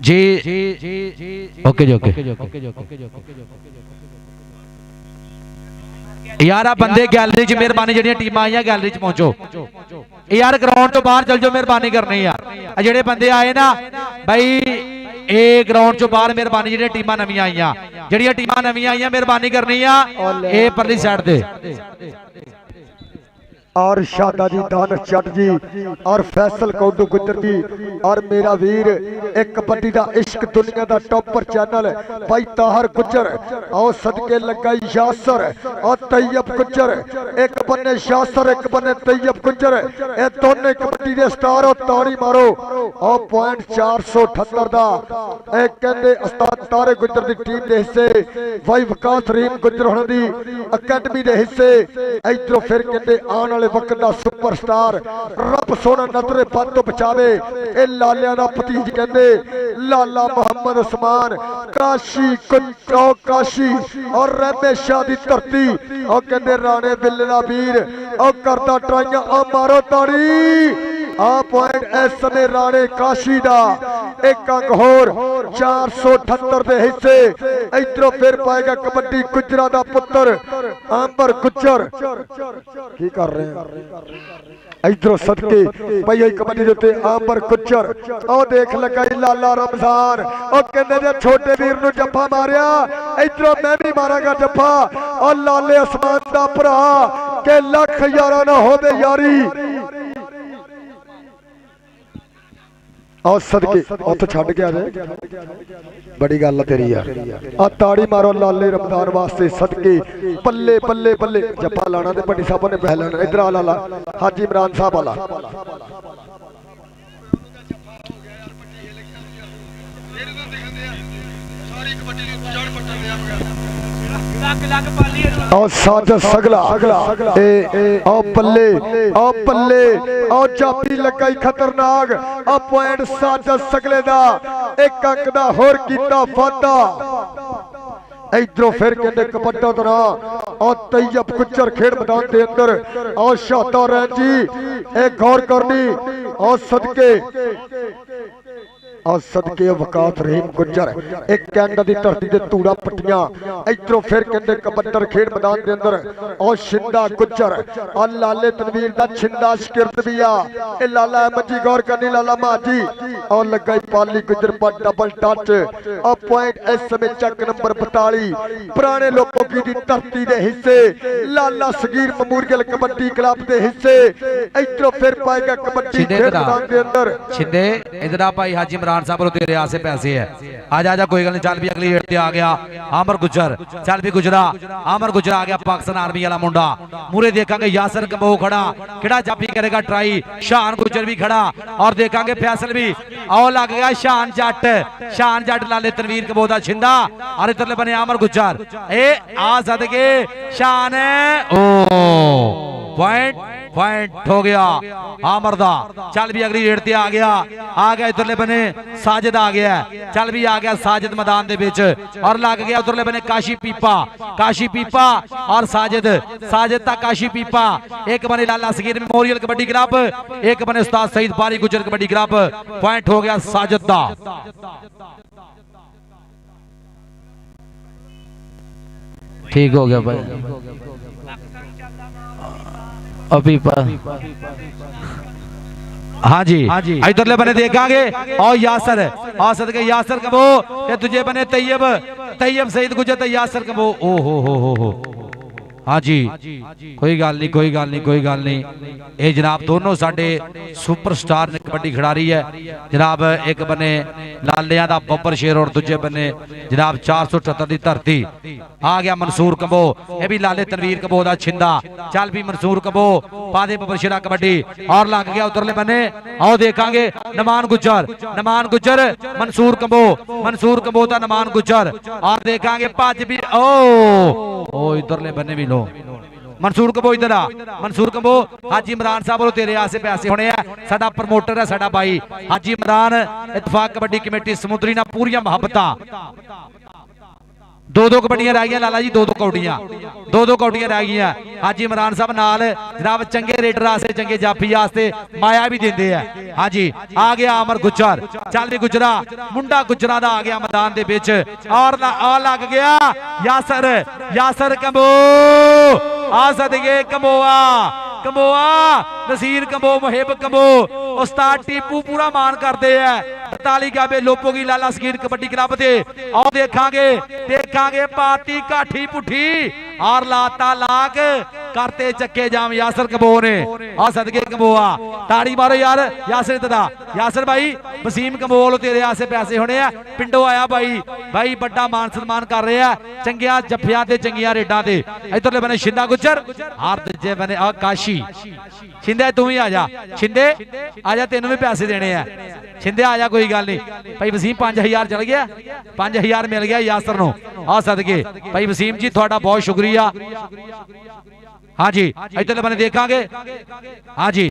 जी ओके जी ओके यार आ बंदे गैलरी च मेहरबानी जेडियां टीमां आईयां गैलरी च पहुंचो यार ग्राउंड तो बाहर चल जाओ मेहरबानी करनी आ जेडे बंदे आए ना भाई ए ग्राउंड चो बाहर मेहरबानी जेडियां टीमां नवीं आईयां जेडियां टीमां नवीं आईयां मेहरबानी करनी आ ए परली साइड ते और शादा जी दान चट जी और फैसल कौडू गुजर जी और मेरा वीर एक कबड्डी दा इश्क दुनिया दा टॉपर चैनल भाई ताहर गुजर और सदके लगा यासर और तैयब गुजर एक बन्ने यासर एक बन्ने तैयब गुजर ए दोनों कबड्डी दे स्टार और ताड़ी मारो और पॉइंट 478 दा ए कहंदे उस्ताद तारे गुजर दी टीम दे हिस्से भाई विकास रहीम गुजर होने दी अकेडमी दे हिस्से इधरों फिर कहंदे आने वक्त का सुपरस्टार रब सोना नजरे बद तो बचावे ए लालिया दा भतीज कहंदे लाला मोहम्मद उस्मान काशी और रहमे शाह दी धरती और कहंदे राणे बिल्ले दा वीर और करदा ट्राइयां आ मारो ताड़ी आ पॉइंट इस समय राणे काशी दा एक अंक होर 478 दे हिस्से इधरों फिर पाएगा कबड्डी गुजरा दा पुत्र आंबर गुजर की कर रहे हैं इधरों सदके भाई कबड्डी दे उत्ते आंबर गुजर ओ देख लगा लाला रमजान ओ कहंदे जे छोटे वीर नु जफ्फा मारिया इधरों मैं भी मारांगा जफ्फा और लाले आसमान दा भरा के लख यारा ना होवे यारी और सदके उत्थे छड्ड के आ जाए बड़ी गल तेरी यार आ ताड़ी मारो लाले रमजान वास्ते सदके पल्ले पल्ले पल्ले जप्पा लाना ते बड़ी साहब ने पहले लेना इधर आ लाला हाजी इमरान साहब वाला और साज सगला ए ओ पल्ले ओ चापी लगाई खतरनाक आ पॉइंट साज सगले दा एक अंक दा होर कीता फादा इधरों फिर कहते कबड्डा तना और तैयब गुजर खेड़ मैदान के अंदर और शादा रैन जी एक गौर करनी और सदके और सदके वकात रहीम गुजर एक कैनेडा की धरती से तूड़ा पट्टियां इधरों फिर कहते कबड्डर खेड़ मैदान के अंदर और शिंदा गुजर और लाले तनवीर दा छिंदा शिकिरत भी आ ए लाला अहमद गौर करनी लाला माजी और लगाई पाली गुजर पर डबल टच और पॉइंट इस समय चक नंबर 42 पुराने लोगों की धरती के हिस्से लाला सगीर मेमोरियल कबड्डी क्लब के हिस्से इधरों फिर पाएगा कबड्डी खेड़ मैदान के अंदर छिंदे इधर भाई हाजी इमरान साहब और तेरे आसे पैसे है। आजा आजा कोई गल नहीं, चल भी अगली रेड ते आ गया आमर गुजर, चल भी गुजरा आमर गुजरा आ गया पाकिस्तान आर्मी वाला मुंडा। मूरे देखांगे यासर कंबो खड़ा, किड़ा जाफी करेगा ट्राई, शान गुजर भी खड़ा और देखांगे फैसल भी और लग गया शान जट लाले तनवीर कंबो दा छिंदा और इधरले बने आमर गुजर ए आ सदके शान ओ पॉइंट हो गया आमर दा। चल भी अगली रेड ते आ गया इधरले बने साजिद आ गया, चल भी आ गया साजिद मैदान दे विच और लग गया उधरले बने काशी पीपा और साजिद तक काशी पीपा। एक बने लाला सगीर मेमोरियल कबड्डी क्लब, एक बने उस्ताद सईद बारी गुजर कबड्डी क्लब। पॉइंट हो गया साजिद दा। ठीक हो गया भाई अभी हाँ जी इधरले बने देखांगे और यासर के यासर कबो ते तुझे बने तैयब सईद गुजर यासर कबो ओ हो हाँ जी कोई गल नहीं ये जनाब दोनों साडे सुपरस्टार ने कबड्डी खिडारी है जनाब। एक बने लालिया दा बब्बर शेर और दूजे बने जनाब 478 दी धरती। आ गया मंसूर कंबो, ये भी लाले तनवीर कंबो दा छिंदा। चल भी मंसूर कंबो पादे बब्बर शेरा कबड्डी और लग गया उधरले बने आओ देखांगे नमान गुजर मंसूर कंबो दा नमान गुजर और देखांगे भज भी ओ इधरले बने भी लो मंसूर कंबो इधर आ मंसूर कंबो हाजी इमरान साहब और तेरे आसे पैसे होने हैं। साडा प्रमोटर है साडा भाई हाजी इमरान इत्तफाक कबड्डी कमेटी समुद्री ना पूरियां मुहब्बतां। दो कबड्डियां रह गई लाला जी, दो कौडियां रह गई। हाजी इमरान साहब नाल जनाब चंगे रेडर आस्ते चंगे जाफी आस्ते माया भी देंदे है। हाँ जी आ गया अमर गुजर, चल भी गुजरा मुंडा गुजरा दा आ गया मैदान दे विच और लग गया यासर कंबो आ सदके कंबोआ नसीर कंबो मुहिब कंबो उस्ताद टीपू पूरा मान करते हैं। 45 गाबे लोपोगी लाला सगीर कबड्डी क्लब ते और देखांगे पाती काठी पुठी और लाता लाक करते चक्के जाम यासर कंबो ने और सदके कंबोआ। ताड़ी मारो यार यासर दादा यासर भाई वसीम कंबो तेरे आसे पैसे होने हैं। पिंडो आया भाई बड़ा मान सम्मान कर रहे हैं चंगिया जफिया ते चंगिया रेडा ते। इधरले बने शिंदा गुजर और दूजे बने काशी शिंदे तू ही आजा शिंदे आजा तेन भी पैसे देने हैं शिंदे आजा कोई गल नहीं भाई वसीम 5000 चल गया 5000 मिल गया यासर नो आ सदके भाई वसीम जी थोड़ा बहुत शुक्रिया। हाँ जी इधरले बने देखांगे हाँ जी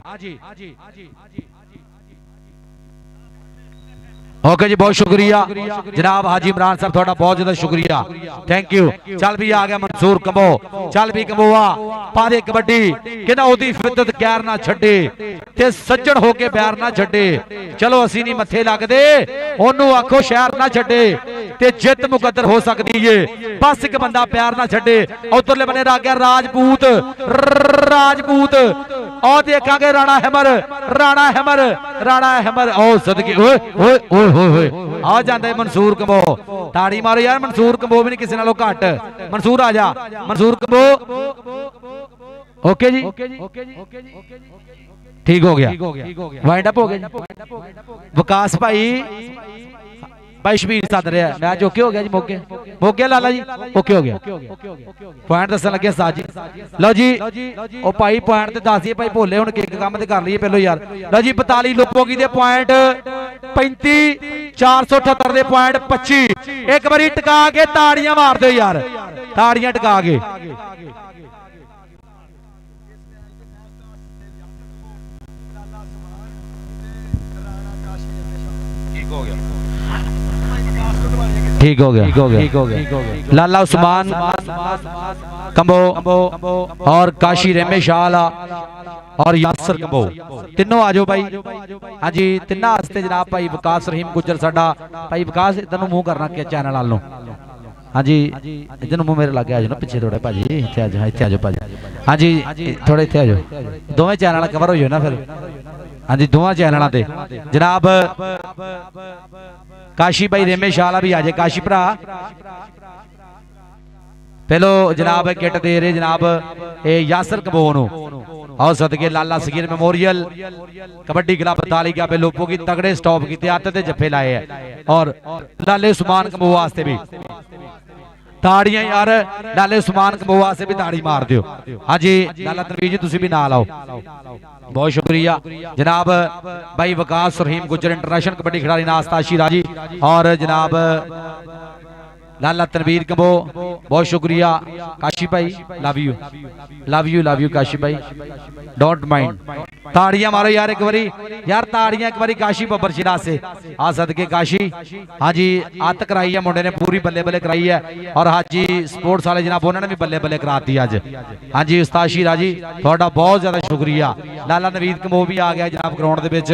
ओके जी बहुत शुक्रिया जनाब हाजी इमरान साहब थोड़ा बहुत ज्यादा शुक्रिया थैंक यू। चल भी आ गया मंसूर कंबो चल भी कंबोआ पादे कबड्डी कहना ओदी फिद्दत गैर ना छड्डे ते सज्जण होके बैर ना छड्डे। चलो असी नहीं मथे लगदे ओनू आखो शहर ना छड्डे ते जित मुकद्दर हो सकदी है बस एक बंदा प्यार ना छड्डे। उधरले बने आ गया राजपूत और देखांगे राणा हैमर ओ सदके ओए आ जांदा मंसूर कंबो। ताड़ी मारो यार मंसूर कंबो भी नहीं किसी नालों घट। मंसूर आ जा मंसूर कंबो ओके जी ठीक हो गया वाइंड अप हो गया। विकास भाई शबीर सद रहा है मैच ओके हो गया जी मोके लाला जी ओके हो गया पॉइंट दसन लगे साज जी लो जी ओ भाई पॉइंट ते दस दिए भाई भोले हुण किक काम ते कर लईए पहलो यार। लो जी 42 लोपोगी दे पॉइंट 35 478 दे पॉइंट 25 एक बारी टका के ताड़ियां मार दो यार ताड़ियां टका के। ठीक हो गया लाला उस्मान कंबो और काशी रेमे शाला और यासर कंबो तीनों आ जाओ भाई। हाँ जी तिना वास्ते जनाब भाई विकास रहीम गुजर साडा भाई विकास इधर मूव करना क्या चैनल वाल नो। हाँ जी इधर मुंह मेरे लगे आ जाओ पिछे थोड़े भाजी इतने आ जाओ भाजी। हाँ जी थोड़े इतने आ जाओ दोवें चैनल कवर हो जाए ना फिर। हाँ जी दोवां चैनलों ते जनाब काशी भाई रेमे शाला भी आ जाए काशी भरा पहलो जनाब किट दे रहे जनाब यासर कंबो नूं आओ सदके लाला सगीर मेमोरियल कबड्डी क्लब ताली क्या पे लोगों की तगड़े स्टॉप की आते थे जफे लाए हैं और लाले उस्मान कमो वास्ते भी ताड़ियां यार लाले उस्मान कमो वास्ते भी ताड़ी मार दियो। हाँ जी लाला तनवीर जी तुसी भी नाल आओ। बहुत शुक्रिया जनाब भाई वकास रहीम गुजर इंटरनेशनल कबड्डी खिलाड़ी नास्ताशी राजी और जनाब लाला तनवीर कबो बहुत शुक्रिया। काशी भाई लव यू काशी भाई डोंट माइंड। ताड़ियां मारो यार एक बारी यार ताड़ियां एक बारी काशी बब्बर शिरा से आ सदके काशी। हाँ जी आत कराई है मुंडे ने पूरी बल्ले बल्ले कराई है और हाजी स्पोर्ट्स वाले जनाब उन्होंने भी बल्ले बल्ले कराती अज। हाँ जी उस्ताद शीरा जी थोड़ा बहुत ज्यादा शुक्रिया। लाला नवीद कमो भी आ गया जनाब ग्राउंड दे विच।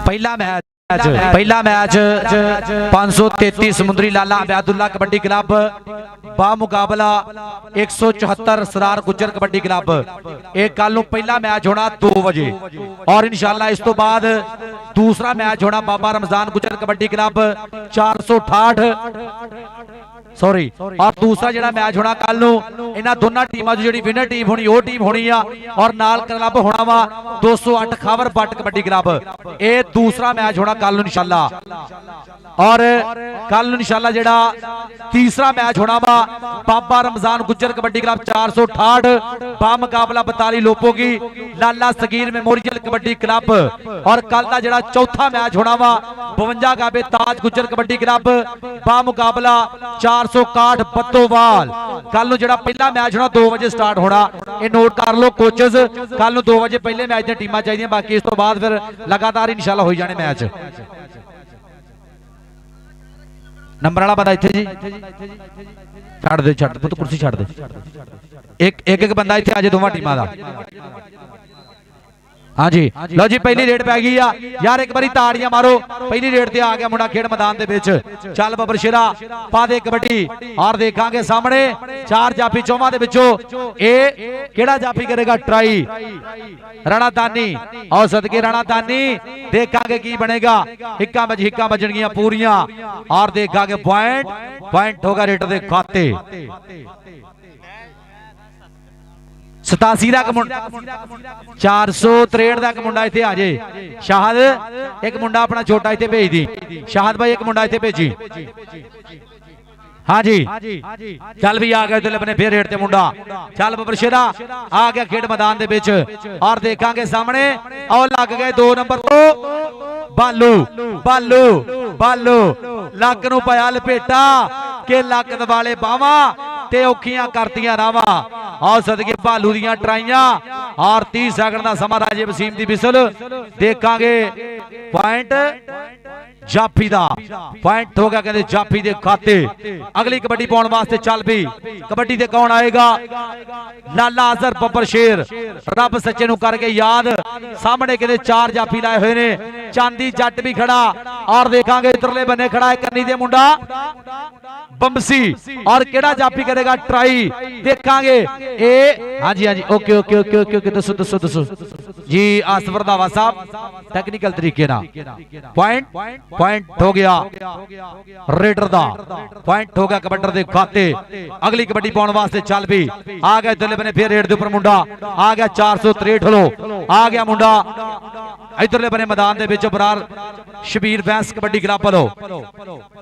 पहला मैच 533 समुद्री लाला अब्यादुल्ला कबड्डी क्लब बा मुकाबला 174 सरार गुजर कबड्डी क्लब। एक कल पहला मैच होना 2 बजे और इंशाल्लाह इस तो बाद दूसरा मैच होना बाबा रमजान गुजर कबड्डी क्लब 468 सॉरी और दूसरा जो मैच होना कल इन्होंने दोनों टीमों जी विनर टीम होनी वो टीम होनी आ और नाल क्लब होना वा 208 खावर बट कबड्डी क्लब। ये दूसरा मैच होना कल इंशाल्लाह और कल इंशाल्लाह जेड़ा तीसरा मैच होना वा बाबा रमजान गुजर कबड्डी क्लब 468 बा मुकाबला 42 लोपो की लाला सगीर मेमोरियल कबड्डी क्लब। और कल का जेड़ा चौथा मैच होना वा 52 गाबे ताज गुजर कबड्डी क्लब बा मुकाबला 461 बत्तोवाल। कल जेड़ा पहला मैच होना 2 बजे स्टार्ट होना ये नोट कर लो कोचेस। कल 2 बजे पहले मैच दी टीमां चाहिए बाकी इस तो बाद फिर लगातार इंशाल्लाह हो जाने मैच। नंबर वाला बंदा इत्थे जी छड़ दे पुत्त कुर्सी छड़ दे एक बंदा इत्थे आ जाए दोवां टीमां दा। हाँ जी लो जी पहली रेड पै गई यार एक बारी ताड़ियां मारो। पहली रेड ते आ गया मुंडा खेड मैदान दे विच। चल बबर शेरा पा दे कबड्डी और देखांगे सामने 4 जाफी चौवां दे विचों ए केड़ा जाफी करेगा ट्राई राणा दानी और सदके राणा दानी देखांगे की बनेगा। हिक्का बजणगियां पूरियां और देखांगे पॉइंट होगा रेड दे खाते। 87 का मुंडा 463 का मुंडा इत्थे आ जाए। शाहद एक मुंडा अपना छोटा इत्थे भेज दी। शाहद भाई एक मुंडा इत्थे भेजी। हाँ जी चल भी आ गया तो अपने फिर रेट ते मुंडा। चल बबर शेरा आ गया खेड मैदान दे विच और देखांगे सामने और लग गए 2 नंबर तो बालू लक नूं पाया लपेटा के लक वाले बावा ते औखियां करतियां रावां आओ सदके भालू दियां ट्राइयां और 30 सेकंड का समा राजे वसीम की विसल देखांगे पॉइंट जाफी दा पॉइंट हो गया कहते जाफी दे खाते अगली कबड्डी पाने वास्ते चल भी कबड्डी दे कौन आएगा लाला अजहर बब्बर शेर रब सच्चे नु करके याद सामने कहते 4 जाफी लाए हुए ने चांदी जट भी खड़ा और देखांगे इधरले बने खड़ा है कन्नी दे मुंडा बंसी और केड़ा जाफी करेगा ट्राई देखांगे ए हां जी okay okay okay okay okay दसो दसो दसो जी आसफ रंधावा साहब टेक्निकल तरीके ना पॉइंट हो गया रेडर दा पॉइंट हो गया कबड्डर दे खाते अगली कबड्डी पाने वास्ते चल भी आ गया इधरले बने फिर रेड दे ऊपर मुंडा आ गया 463 लो आ गया मुंडा इधरले बने मैदान दे विच बरार शबीर बैंस कबड्डी क्लब लो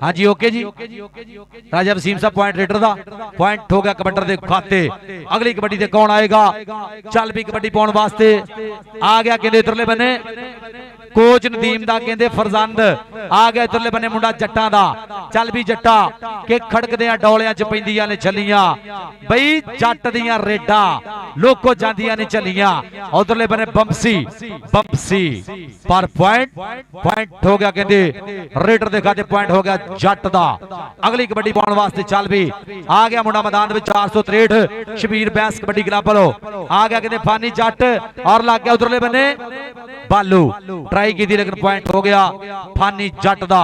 हां जी ओके जी राजा वसीम साहब पॉइंट रेडर दा पॉइंट हो गया कबड्डर दे खाते अगली कबड्डी दे कौन आएगा चल भी कबड्डी पाने वास्ते आ गया कहंदे इधरले बने कोच नदीम दा कहंदे फरजंद आ गया इधरले बने मुंडा जट्टां दा चल भी जट्टा के खड़कदे डोलियां च पैंदियां ने छलियां बई जट दियां रेडा लोको जांदियां ने छलियां उधरले बने बंसी पर पॉइंट हो गया कहंदे रेडर दे खाते पॉइंट हो गया जट दा अगली कबड्डी पाउण वास्ते चल भी आ गया मुंडा मैदान में 463 शबीर बैंस कबड्डी क्लब वालों आ गया कहंदे फानी जट और लग गया उधरले बने बालू ट्राई की थी लेकिन पॉइंट हो गया फानी जट दा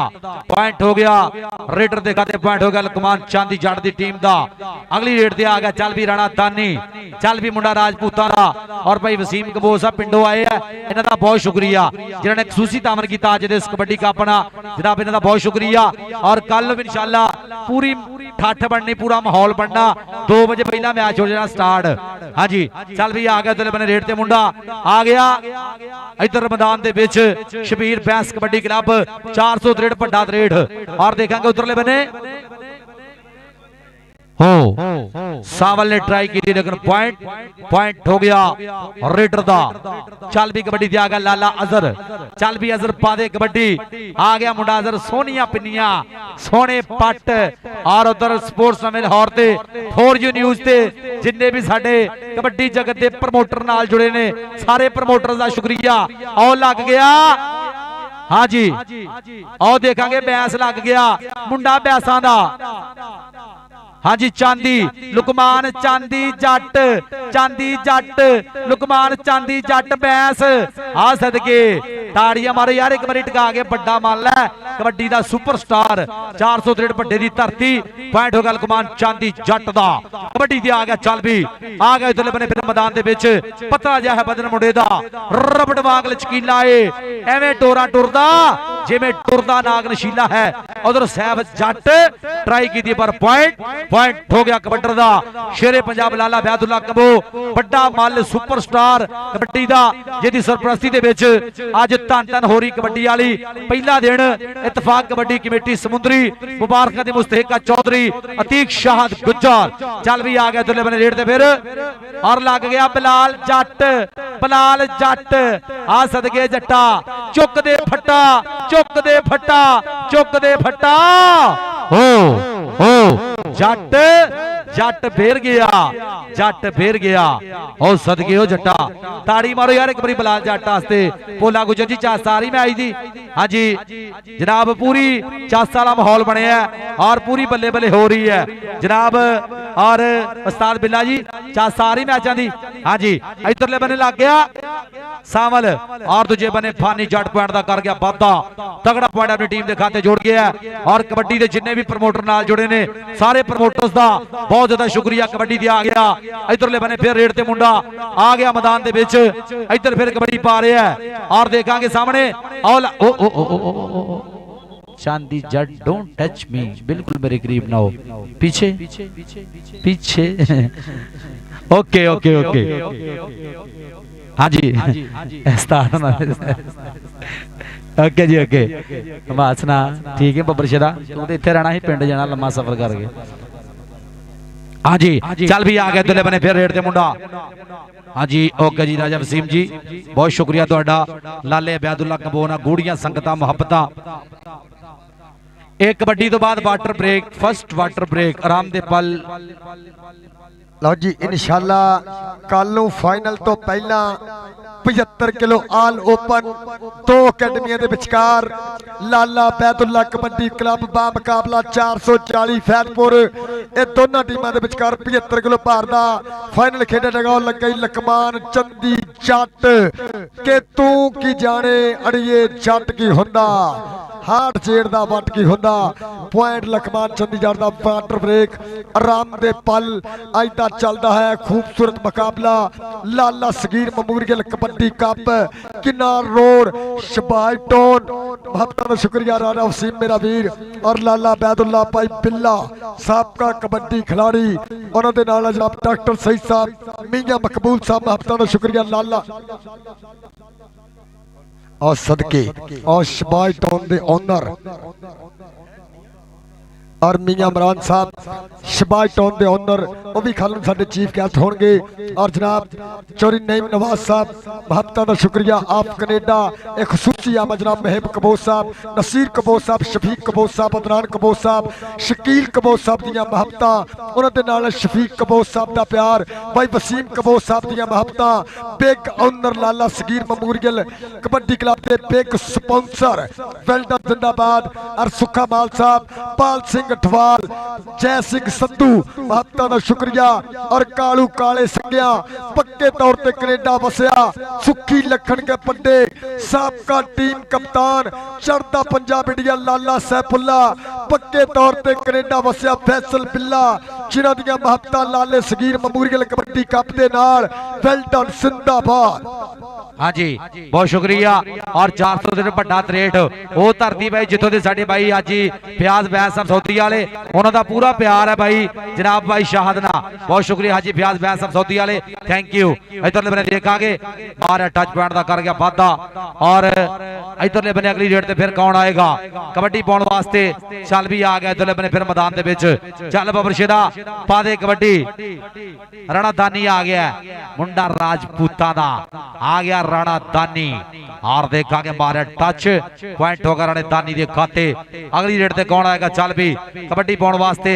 पॉइंट हो गया रेडर दे खाते पॉइंट हो गया लकमान चांदी जट दी टीम दा अगली रेड ते आ गया चल भी राणा तानी चल भी मुंडा राजपूतां दा और भाई वसीम कबोज साहब पिंडों आए है इन्हां दा बहुत शुक्रिया जिन्होंने खसूसी तामन किया अज दे इस कबड्डी कप नाल जनाब इन्हां दा बहुत शुक्रिया और कल इंशाअल्लाह पूरी ठठ बननी पूरा माहौल बनना 2 बजे पहला मैच हो जाना स्टार्ट हां जी चल भी आ गया इधर बने रेड ते मुंडा आ गया इधर मैदान दे विच शबीर बैंस कबड्डी क्लब 463 भड्डा 63 और देखेंगे उधरले बने हो सावल ने ट्राई की थी लेकिन पॉइंट हो गया रेडर दा चल भी कबड्डी दिया गया लाला अजहर चल भी अजहर पा दे कबड्डी आ गया मुंडा अजहर सोनिया पिन्निया सोने पट और उधर स्पोर्ट्स नवे लाहौर ते फॉर यू न्यूज़ ते जिन्ने भी साडे कबड्डी जगत के प्रमोटर नाल जुड़े ने सारे प्रमोटर दा शुक्रिया और लग गया हाँ जी आओ देखांगे बैस लग गया मुंडा बैसां दा हाँ जी चांदी लुकमान चांदी जट लुकमान चांदी जट बैस आ सदके ताड़ियां मारो यार एक बार टिका के बड़ा मान लै कबड्डी दा सुपरस्टार 463 भड्डे दी धरती पॉइंट हो गया लुकमान चांदी जट दा कबड्डी दी आ गया चल भी आ गया इधरले बने फिर मैदान दे विच पतला जिहा है बदन मुंडे दा रबड़ वांग लचकीला है एवें टोरा टुरदा जिवें टुरदा नाग नशीला है उधर सैफ जट ट्राई की पर पॉइंट हो गया कबड्डर दा शेरे पंजाब लाला ब्यादुल्ला कबो बड़ा मल सुपरस्टार कबड्डी दा जिहदी सरपरस्ती दे विच अज धन धन हो रही कबड्डी वाली पहला दिन इतफाक कबड्डी कमेटी समुद्री मुबारक दी मुस्तहिका चौधरी अतीक शाहद गुज्जर चल भी आ गया इधरले बने रेड ते फिर और लग गया बिलाल जट आ सदके जट्टा चुक दे फट्टा हो जट फेर गया ओ सदके हो जट्टा ताड़ी मारो यार एक बारी बिलाल जट वास्ते भोला गुजर जी चास सारी मैच दी हाँ जी जनाब पूरी चास वाला माहौल बनया और पूरी बल्ले बल्ले हो रही है जनाब और उस्ताद बिल्ला जी चास सारी मैचों दी हाँ जी इधरले बने लग गया सावल और दूजे बने फानी जट पॉइंट का कर गया वाधा तगड़ा पॉइंट अपनी टीम के खाते जोड़ गया और कबड्डी के जिन्ने भी प्रमोटर नाल जुड़े ने सारे प्रमोटर्स का बहुत ज्यादा शुक्रिया कबड्डी दिया गया इधरले बने फिर रेड ते मुंडा आ गया मैदान दे विच इधर फिर कबड्डी पा रहा है और देखांगे सामने चांदी जट डोंट टच मी बिल्कुल मेरे करीब ना हो पीछे ओके ओके ओके हाँ जी ओके जी ओके मासना ठीक है बब्बर शेरा तू तो इत्थे रहना ही पिंड जाना लम्मा सफर करके हाँ जी चल भी आ गया दुले बने फिर रेड ते मुंडा हाँ जी ओके जी राजा वसीम जी बहुत शुक्रिया तुहाडा लाले अब्यादुल्ला कंबोना गूड़ियां संगतां मुहब्बतां एक कबड्डी तो बाद water break, first water break आराम दे पल। ਲਓ ਜੀ ਇਨਸ਼ਾਅੱਲਾ ਕੱਲ ਨੂੰ ਫਾਈਨਲ ਤੋਂ ਪਹਿਲਾਂ 75 ਕਿਲੋ ਆਲ ਓਪਨ ਦੋ ਅਕੈਡਮੀਆਂ ਦੇ ਵਿਚਕਾਰ ਲਾਲਾ ਬੈਦੁੱਲਾ ਕਬੱਡੀ ਕਲੱਬ ਬਾ ਮੁਕਾਬਲਾ 440 ਫੈਜ਼ਪੁਰ ਇਹ ਦੋਨਾਂ ਟੀਮਾਂ ਦੇ ਵਿਚਕਾਰ 75 ਕਿਲੋ ਭਾਰ ਦਾ ਫਾਈਨਲ ਖੇਡਿਆ ਜਾਏਗਾ। ਲੱਗਾ ਲਕਮਾਨ ਚੰਦੀ ਜੱਟ ਕਿ ਤੂੰ ਕੀ ਜਾਣੇ ਅੜੀਏ ਜੱਟ ਕੀ ਹੁੰਦਾ ਹਾਰਟ ਛੇੜ ਦਾ ਵੱਟ ਕੀ ਹੁੰਦਾ। ਪੁਆਇੰਟ ਲਕਮਾਨ ਚੰਦੀ ਜੱਟ ਦਾ ਵਾਟਰ ਬ੍ਰੇਕ ਆਰਾਮ ਦੇ ਪਲ ਅੱਜ ਦਾ ਚੱਲਦਾ ਹੈ खूबसूरत मुकाबला लाला सगीर memorial कबड्डी कप किनार रोड शबाई टोन। बहुत शुक्रिया राणा वसीम मेरा वीर और लाला बैदुल्ला भाई बिल्ला साबका कबड्डी खिलाड़ी उन्होंने नाल जनाब डॉक्टर सईद साहब मियां मकबूल साहब बहुत शुक्रिया लाला और सदके और शबाई टोन दे ओनर और मियां इमरान साहब शबाज टाउन के ओनर वो भी कल साडे चीफ गेस्ट होंगे और जनाब चौरी नईम नवाज साहब महबत का शुक्रिया आप कनेडा एक खसूसी आमद जनाब महब कबोज साहब नसीर कबोज साहब शफीक कबोज साहब अदनान कबोज साहब शकील कबोज साहब दियां महबत उन्होंने नाल शफीक कबोज साहब का प्यार भाई वसीम कबोज साहब दियां महबत बिग ओनर लाला सगीर memorial कबड्डी क्लब के बिग स्पॉन्सर वेल्डन जिंदाबाद और सुखा माल साहब पाल सिंह ठवाल जय सिंह संधू महबत का शुक्रिया और कालू काले संगिया पक्के तौर पर कनेडा बसिया सुखी लखन के पड्डे साबका टीम कप्तान चढ़ता पंजाब इंडिया लाला सैफुल्ला पक्के तौर पर कनेडा बसिया फैसल बिल्ला जिन्हां दियां महबत लाले सगीर memorial कबड्डी कप दे नाल वेल्डन जिंदाबाद। हाँ जी बहुत शुक्रिया और 400 दिन बड़ा तरेट वो धरती भाई जितों के साडे भाई आज ही फ्याज बैस साहब सौदी वाले उन्होंने पूरा प्यार है भाई जनाब भाई शाहदना बहुत शुक्रिया हाजी फ्याज बैस साहब सौदी वाले थैंक यू। इधरले बने देखा मारा टच पॉइंट का कर गया वाधा और इधरले बने अगली डेट से फिर कौन आएगा कबड्डी पाने वास्ते चल भी आ गया। इधरले बने फिर मैदान के विच चल बबरशेदा पा दे कबड्डी राणा दानी आ गया मुंडा राजपूतां दा आ गया राणा दानी और देखा के मारे टच पॉइंट होगा राणा दानी के खाते। अगली रेड से कौन आएगा चल भी कबड्डी पाने वास्ते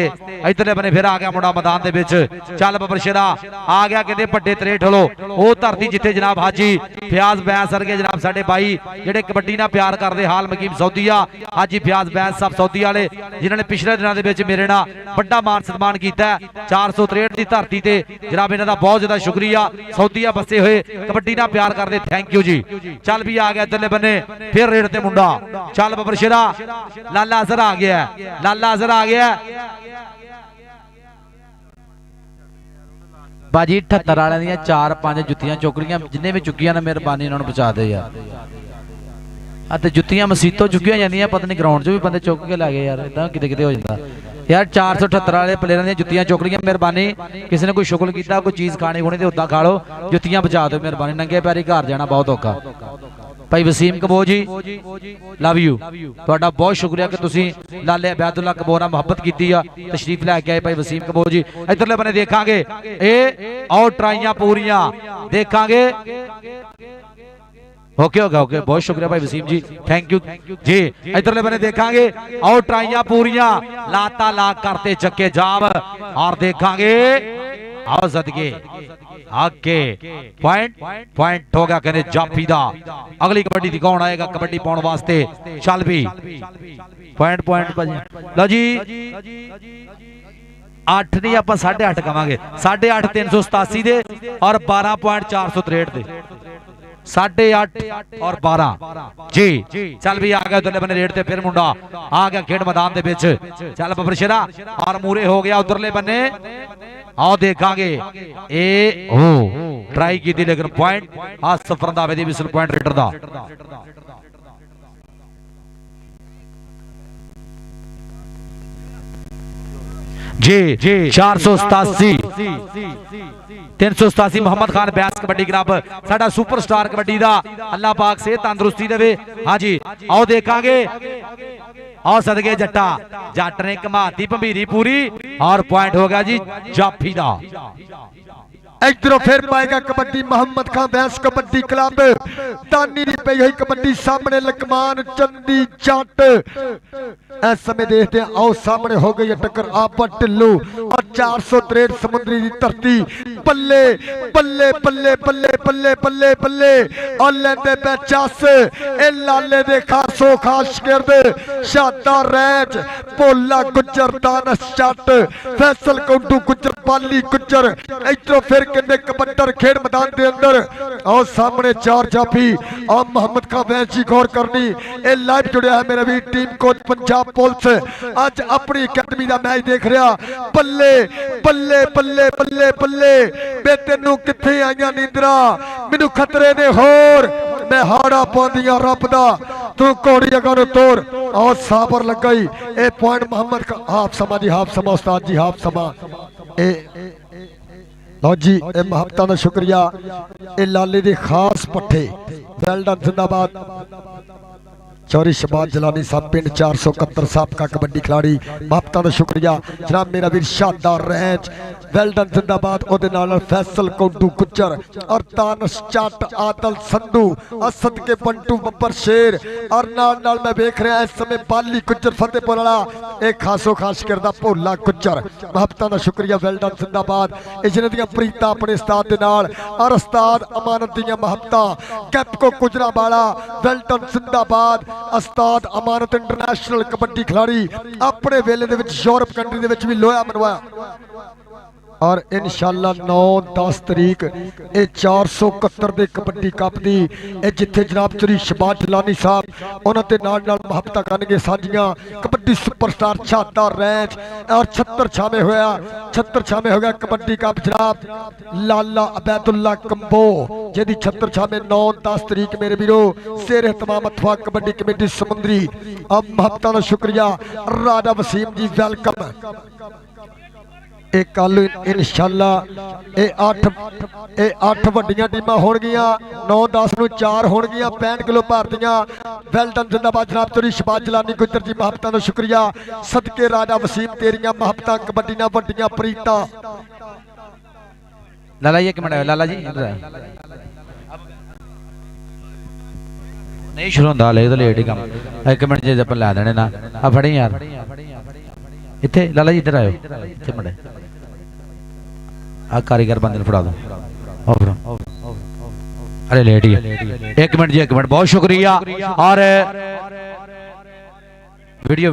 इधरले बने फिर आ गया मुंडा मैदान दे विच चल बबरशेदा आ गया कहते बड़े तरेट हलो वो धरती जिथे जनाब हाजी फ्याज बैस वर्गे जनाब साडे भाई जेडे कबड्डी नाल प्यार करदे हाल मकीम सौदीया हाजी फ्याज बैस साहब सौदी वाले जिन्होंने पिछले दिनों के विच मेरे नाल बड़ा मान सम्मान किया 463 की धरती ते जनाब इन्हां दा बहुत ज्यादा शुक्रिया सौदीया बसे हुए कबड्डी नाल प्यार करदे थैंक यू जी। चल भी आ गया इधरले बने फिर रेड ते मुंडा चल बबरशेरा लाला असर आ गया लाला असर आ गया बाजी 78 वाले दियां 4-5 जुत्तियां चुकलियां जिन्ने भी चुकियां ना मेहरबानी इन्हां नूं पहुंचा दे यार ते जुत्तियां मसीतों चुकियां जांदियां पता नहीं ग्राउंड 'च भी बंदे चुक के ला गए यार इदां किते किते हो जांदा यार 478 वाले प्लेयरां दी जुत्तियां चुकलियां मेहरबानी किसी ने कोई शुगल किया कोई चीज़ खानी खुनी तो उदा खा लो जुत्तियां बचा दो मेहरबानी नंगे पैरी घर जाना बहुत औखा। भाई वसीम कबोज जी लव यू तुहाडा बहुत शुक्रिया कि तुसीं लाले बैदुल्ला कबोज नाल मुहब्बत कीती आ तशरीफ लैके आए भाई वसीम कबोज जी। इधरले बने देखांगे ए और ट्राइयां पूरियां देखांगे ओके ओके ओके बहुत शुक्रिया भाई वसीम जी थैंक यू जी। इधरले बने देखांगे और ट्राइयां पूरियां लाता लाक करते चक्के जाब और देखांगे आओ सदके आगे पॉइंट हो गया कहने जाफी दा। अगली कबड्डी दी कौन आएगा कबड्डी पाउण वास्ते चल भी पॉइंट लो जी 8 नहीं आप 8.5 कवांगे 8.5 387 दे और 12.463 दे 8.5 और 12 जी। चल भी आ गया उधरले बने रेड ते फिर मुंडा आ गया खेड मैदान दे विच चल बबरशेरा और मूरे हो गया उधरले बने आओ देखांगे ए ओ ट्राई की थी लेकिन पॉइंट आज सफरंदावे दी विसल पॉइंट रेडर दा जी 487 387 मोहम्मद खान बैस कबड्डी क्लब साडा सुपरस्टार कबड्डी दा अल्लाह पाक से तंदुरुस्ती देवे। हाँ जी आओ देखांगे आओ सदके जट्टा जट ने घमाती भंबीरी पूरी और पॉइंट हो गया जी जाफी दा इधरों फिर पाएगा कबड्डी मोहम्मद खान बैंस कबड्डी क्लब दानी दी पई हुई कबड्डी सामने लकमान चंदी जट इस समय देखते हैं आओ सामने हो गई है टक्कर आपा टिल्लू और 463 समुद्री की धरती बल्ले बल्ले बल्ले बल्ले बल्ले बल्ले बल्ले और लेंदे पे चस ए लाले दे खासो खास करदे शादा रैच भोला गुज्जर दानस जट फैसल कौडू गुज्जर पाली गुज्जर इधरों फिर किन्ने कबड्डर खेड मैदान के अंदर और सामने चार जाफी और मोहम्मद खान बैंस जी गौर करनी ए लाइव जुड़िया है मेरा भी टीम कोच पंजाब पुलिस अज अपनी अकैडमी का मैच देख रहा बल्ले बल्ले बल्ले बल्ले बल्ले मैं तेनू किथे आईया नींदरा मैनू खतरे ने होर मैं हाड़ा पांदिया रब दा तू घोड़ी अगर तोड़ और साबर लग गई ए पॉइंट मोहम्मद का हाफ समा जी हाफ समा उस्ताद जी हाफ समा ए लो जी ए महबता का शुक्रिया ए लाले दे खास पट्ठे वेल डन जिंदाबाद चौरी शबाज जलानी साहब पिंड 471 साबका कबड्डी खिलाड़ी महबता का शुक्रिया जनाब मेरा वीर शानदार रैंच वेल डन जिंदाबाद ओदे नाल फैसल कौडू गुज्जर और तानस जट आदल संधू असद के बंटू बब्बर शेर और नाल मैं देख रहा इस समय बाली गुज्जर फतेहपुर वाला एक खासो खास करदा भोला गुज्जर महबता का शुक्रिया वेल डन जिंदाबाद इजने दियां प्रीतां अपने उस्ताद दे नाल और उस्ताद अमानत दियां महबता कैपको गुजरावाला वेल डन जिंदाबाद उस्ताद अमानत इंटरनेशनल कबड्डी खिलाड़ी अपने वेले दे विच यूरोप कंट्री दे विच भी लोया मनवाया और इंशाअल्लाह 9-10 तरीक ये 471 दे कबड्डी कप दी जिथे जनाब चौरी शबाज जलानी साहब उन्होंने नाल महबता करनगे साझियां कबड्डी सुपरस्टार शानदार रैंच और 76 छामे हो गया कबड्डी कप जनाब लाला अबैदुल्ला कंबो जिहदी 76 छामे 9-10 तरीक मेरे वीरो शेर तमाम अथवा कबड्डी कमेटी समुद्री अब महबता का शुक्रिया राजा वसीम जी वेलकम एक कल इंशाअल्लाह ये 8 वड्डियां टीमां होणगियां 9-10 नूं 4 होणगियां 65 किलो भार दियां वेल डन जिंदाबाद जनाब चौरी शबाज जलानी गुज्जर जी महबतां दा शुक्रिया सदके राजा वसीम तेरियां महबतां कबड्डी नाल वड्डियां प्रीतां लाला जी एक मिनट लाला जी नहीं शुरू होंदा ले तो लेट ही काम एक मिनट जे अपन ला देने ना आ फड़ी यार इत्थे लाला जी इधर आयो इत्थे मड़े आ कारीगर बंदे फड़ा दो अरे लेट ही है एक मिनट जी एक मिनट बहुत शुक्रिया और वीडियो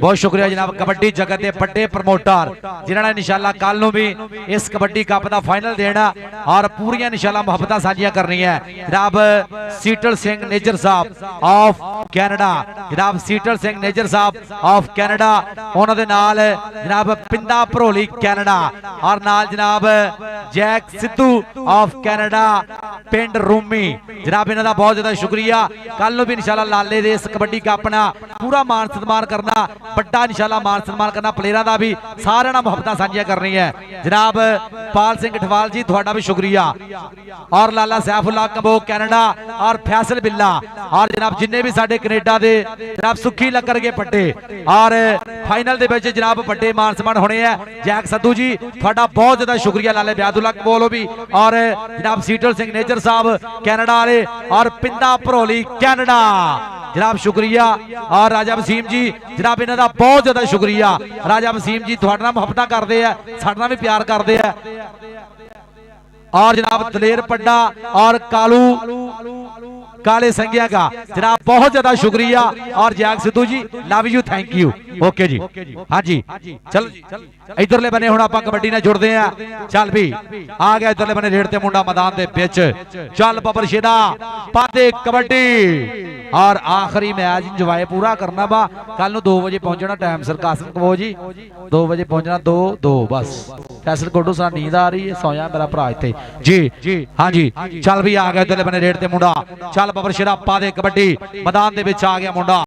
बहुत शुक्रिया जनाब कबड्डी जगत के बड़े प्रमोटर जिन्होंने इंशाअल्लाह कल नूं भी इस कबड्डी कप का फाइनल देना और पूरी इंशाअल्लाह मुहब्बतां साझियां करनी है जनाब सीटल सिंह नेजर साहब ऑफ कैनेडा जनाब सीटल सिंह नेजर साहब ऑफ कैनेडा उन्होंने नाल जनाब पिंदा भरोली कैनेडा और नाल जनाब जैक सिद्धू ऑफ कैनेडा पिंड रूमी जनाब इन्हां दा बहुत ज्यादा शुक्रिया कल नूं भी इंशाअल्लाह लाले दे इस कबड्डी कप ना पूरा मान सन्मान करना बड़ा इंशाअल्लाह मान सन्मान करना प्लेयरां दा भी सारे नाल मुहब्बतां साझियां करनी है जनाब पाल सिंह ठवाल जी तुहाडा भी शुक्रिया और लाला सैफुल्ला कंबो कैनेडा और फैसल बिल्ला और जनाब जिन्ने भी साडे कनेडा दे जनाब सुखी लक्कर के पट्टे और फाइनल दे विच जनाब बड़े मान सम्मान होने हैं जैक सद्धू जी तुहाडा बहुत ज्यादा शुक्रिया लाले ब्यादुल्ला कंबो भी और जनाब सीटल सिंह नेजर साहब कैनेडा वाले और पिंदा भरोली कैनेडा जनाब शुक्रिया और राजा वसीम जी जनाब इन्हां दा बहुत ज्यादा शुक्रिया राजा वसीम जी तुहाडे नाल मुहब्बतां करदे आ साडे नाल भी प्यार करदे आ और जनाब दलेर पड्डा और कालू काले संघिया का जनाब बहुत ज्यादा शुक्रिया और Jack Sidhu ji love you thank you okay जी हाँ जी चल इधरले बने हुण आपां कबड्डी नाल जुड़दे आ चल भी आ गया इधरले बने रेड ते मुंडा मैदान दे विच चल बबर शेदा पाते कबड्डी और आखिरी मैच इंजॉय पूरा करना बा कल 2 बजे पहुंचना टाइम सर कासिम कबो जी 2 बजे पहुंचना 2 बस फैसल कोडू सा नींद आ रही है सोया मेरा भरा इत्थे जी हाँ जी चल भी आ गया इधरले बने रेड ते मुंडा चल बबर शेदा पाते कबड्डी मैदान दे विच आ गया मुंडा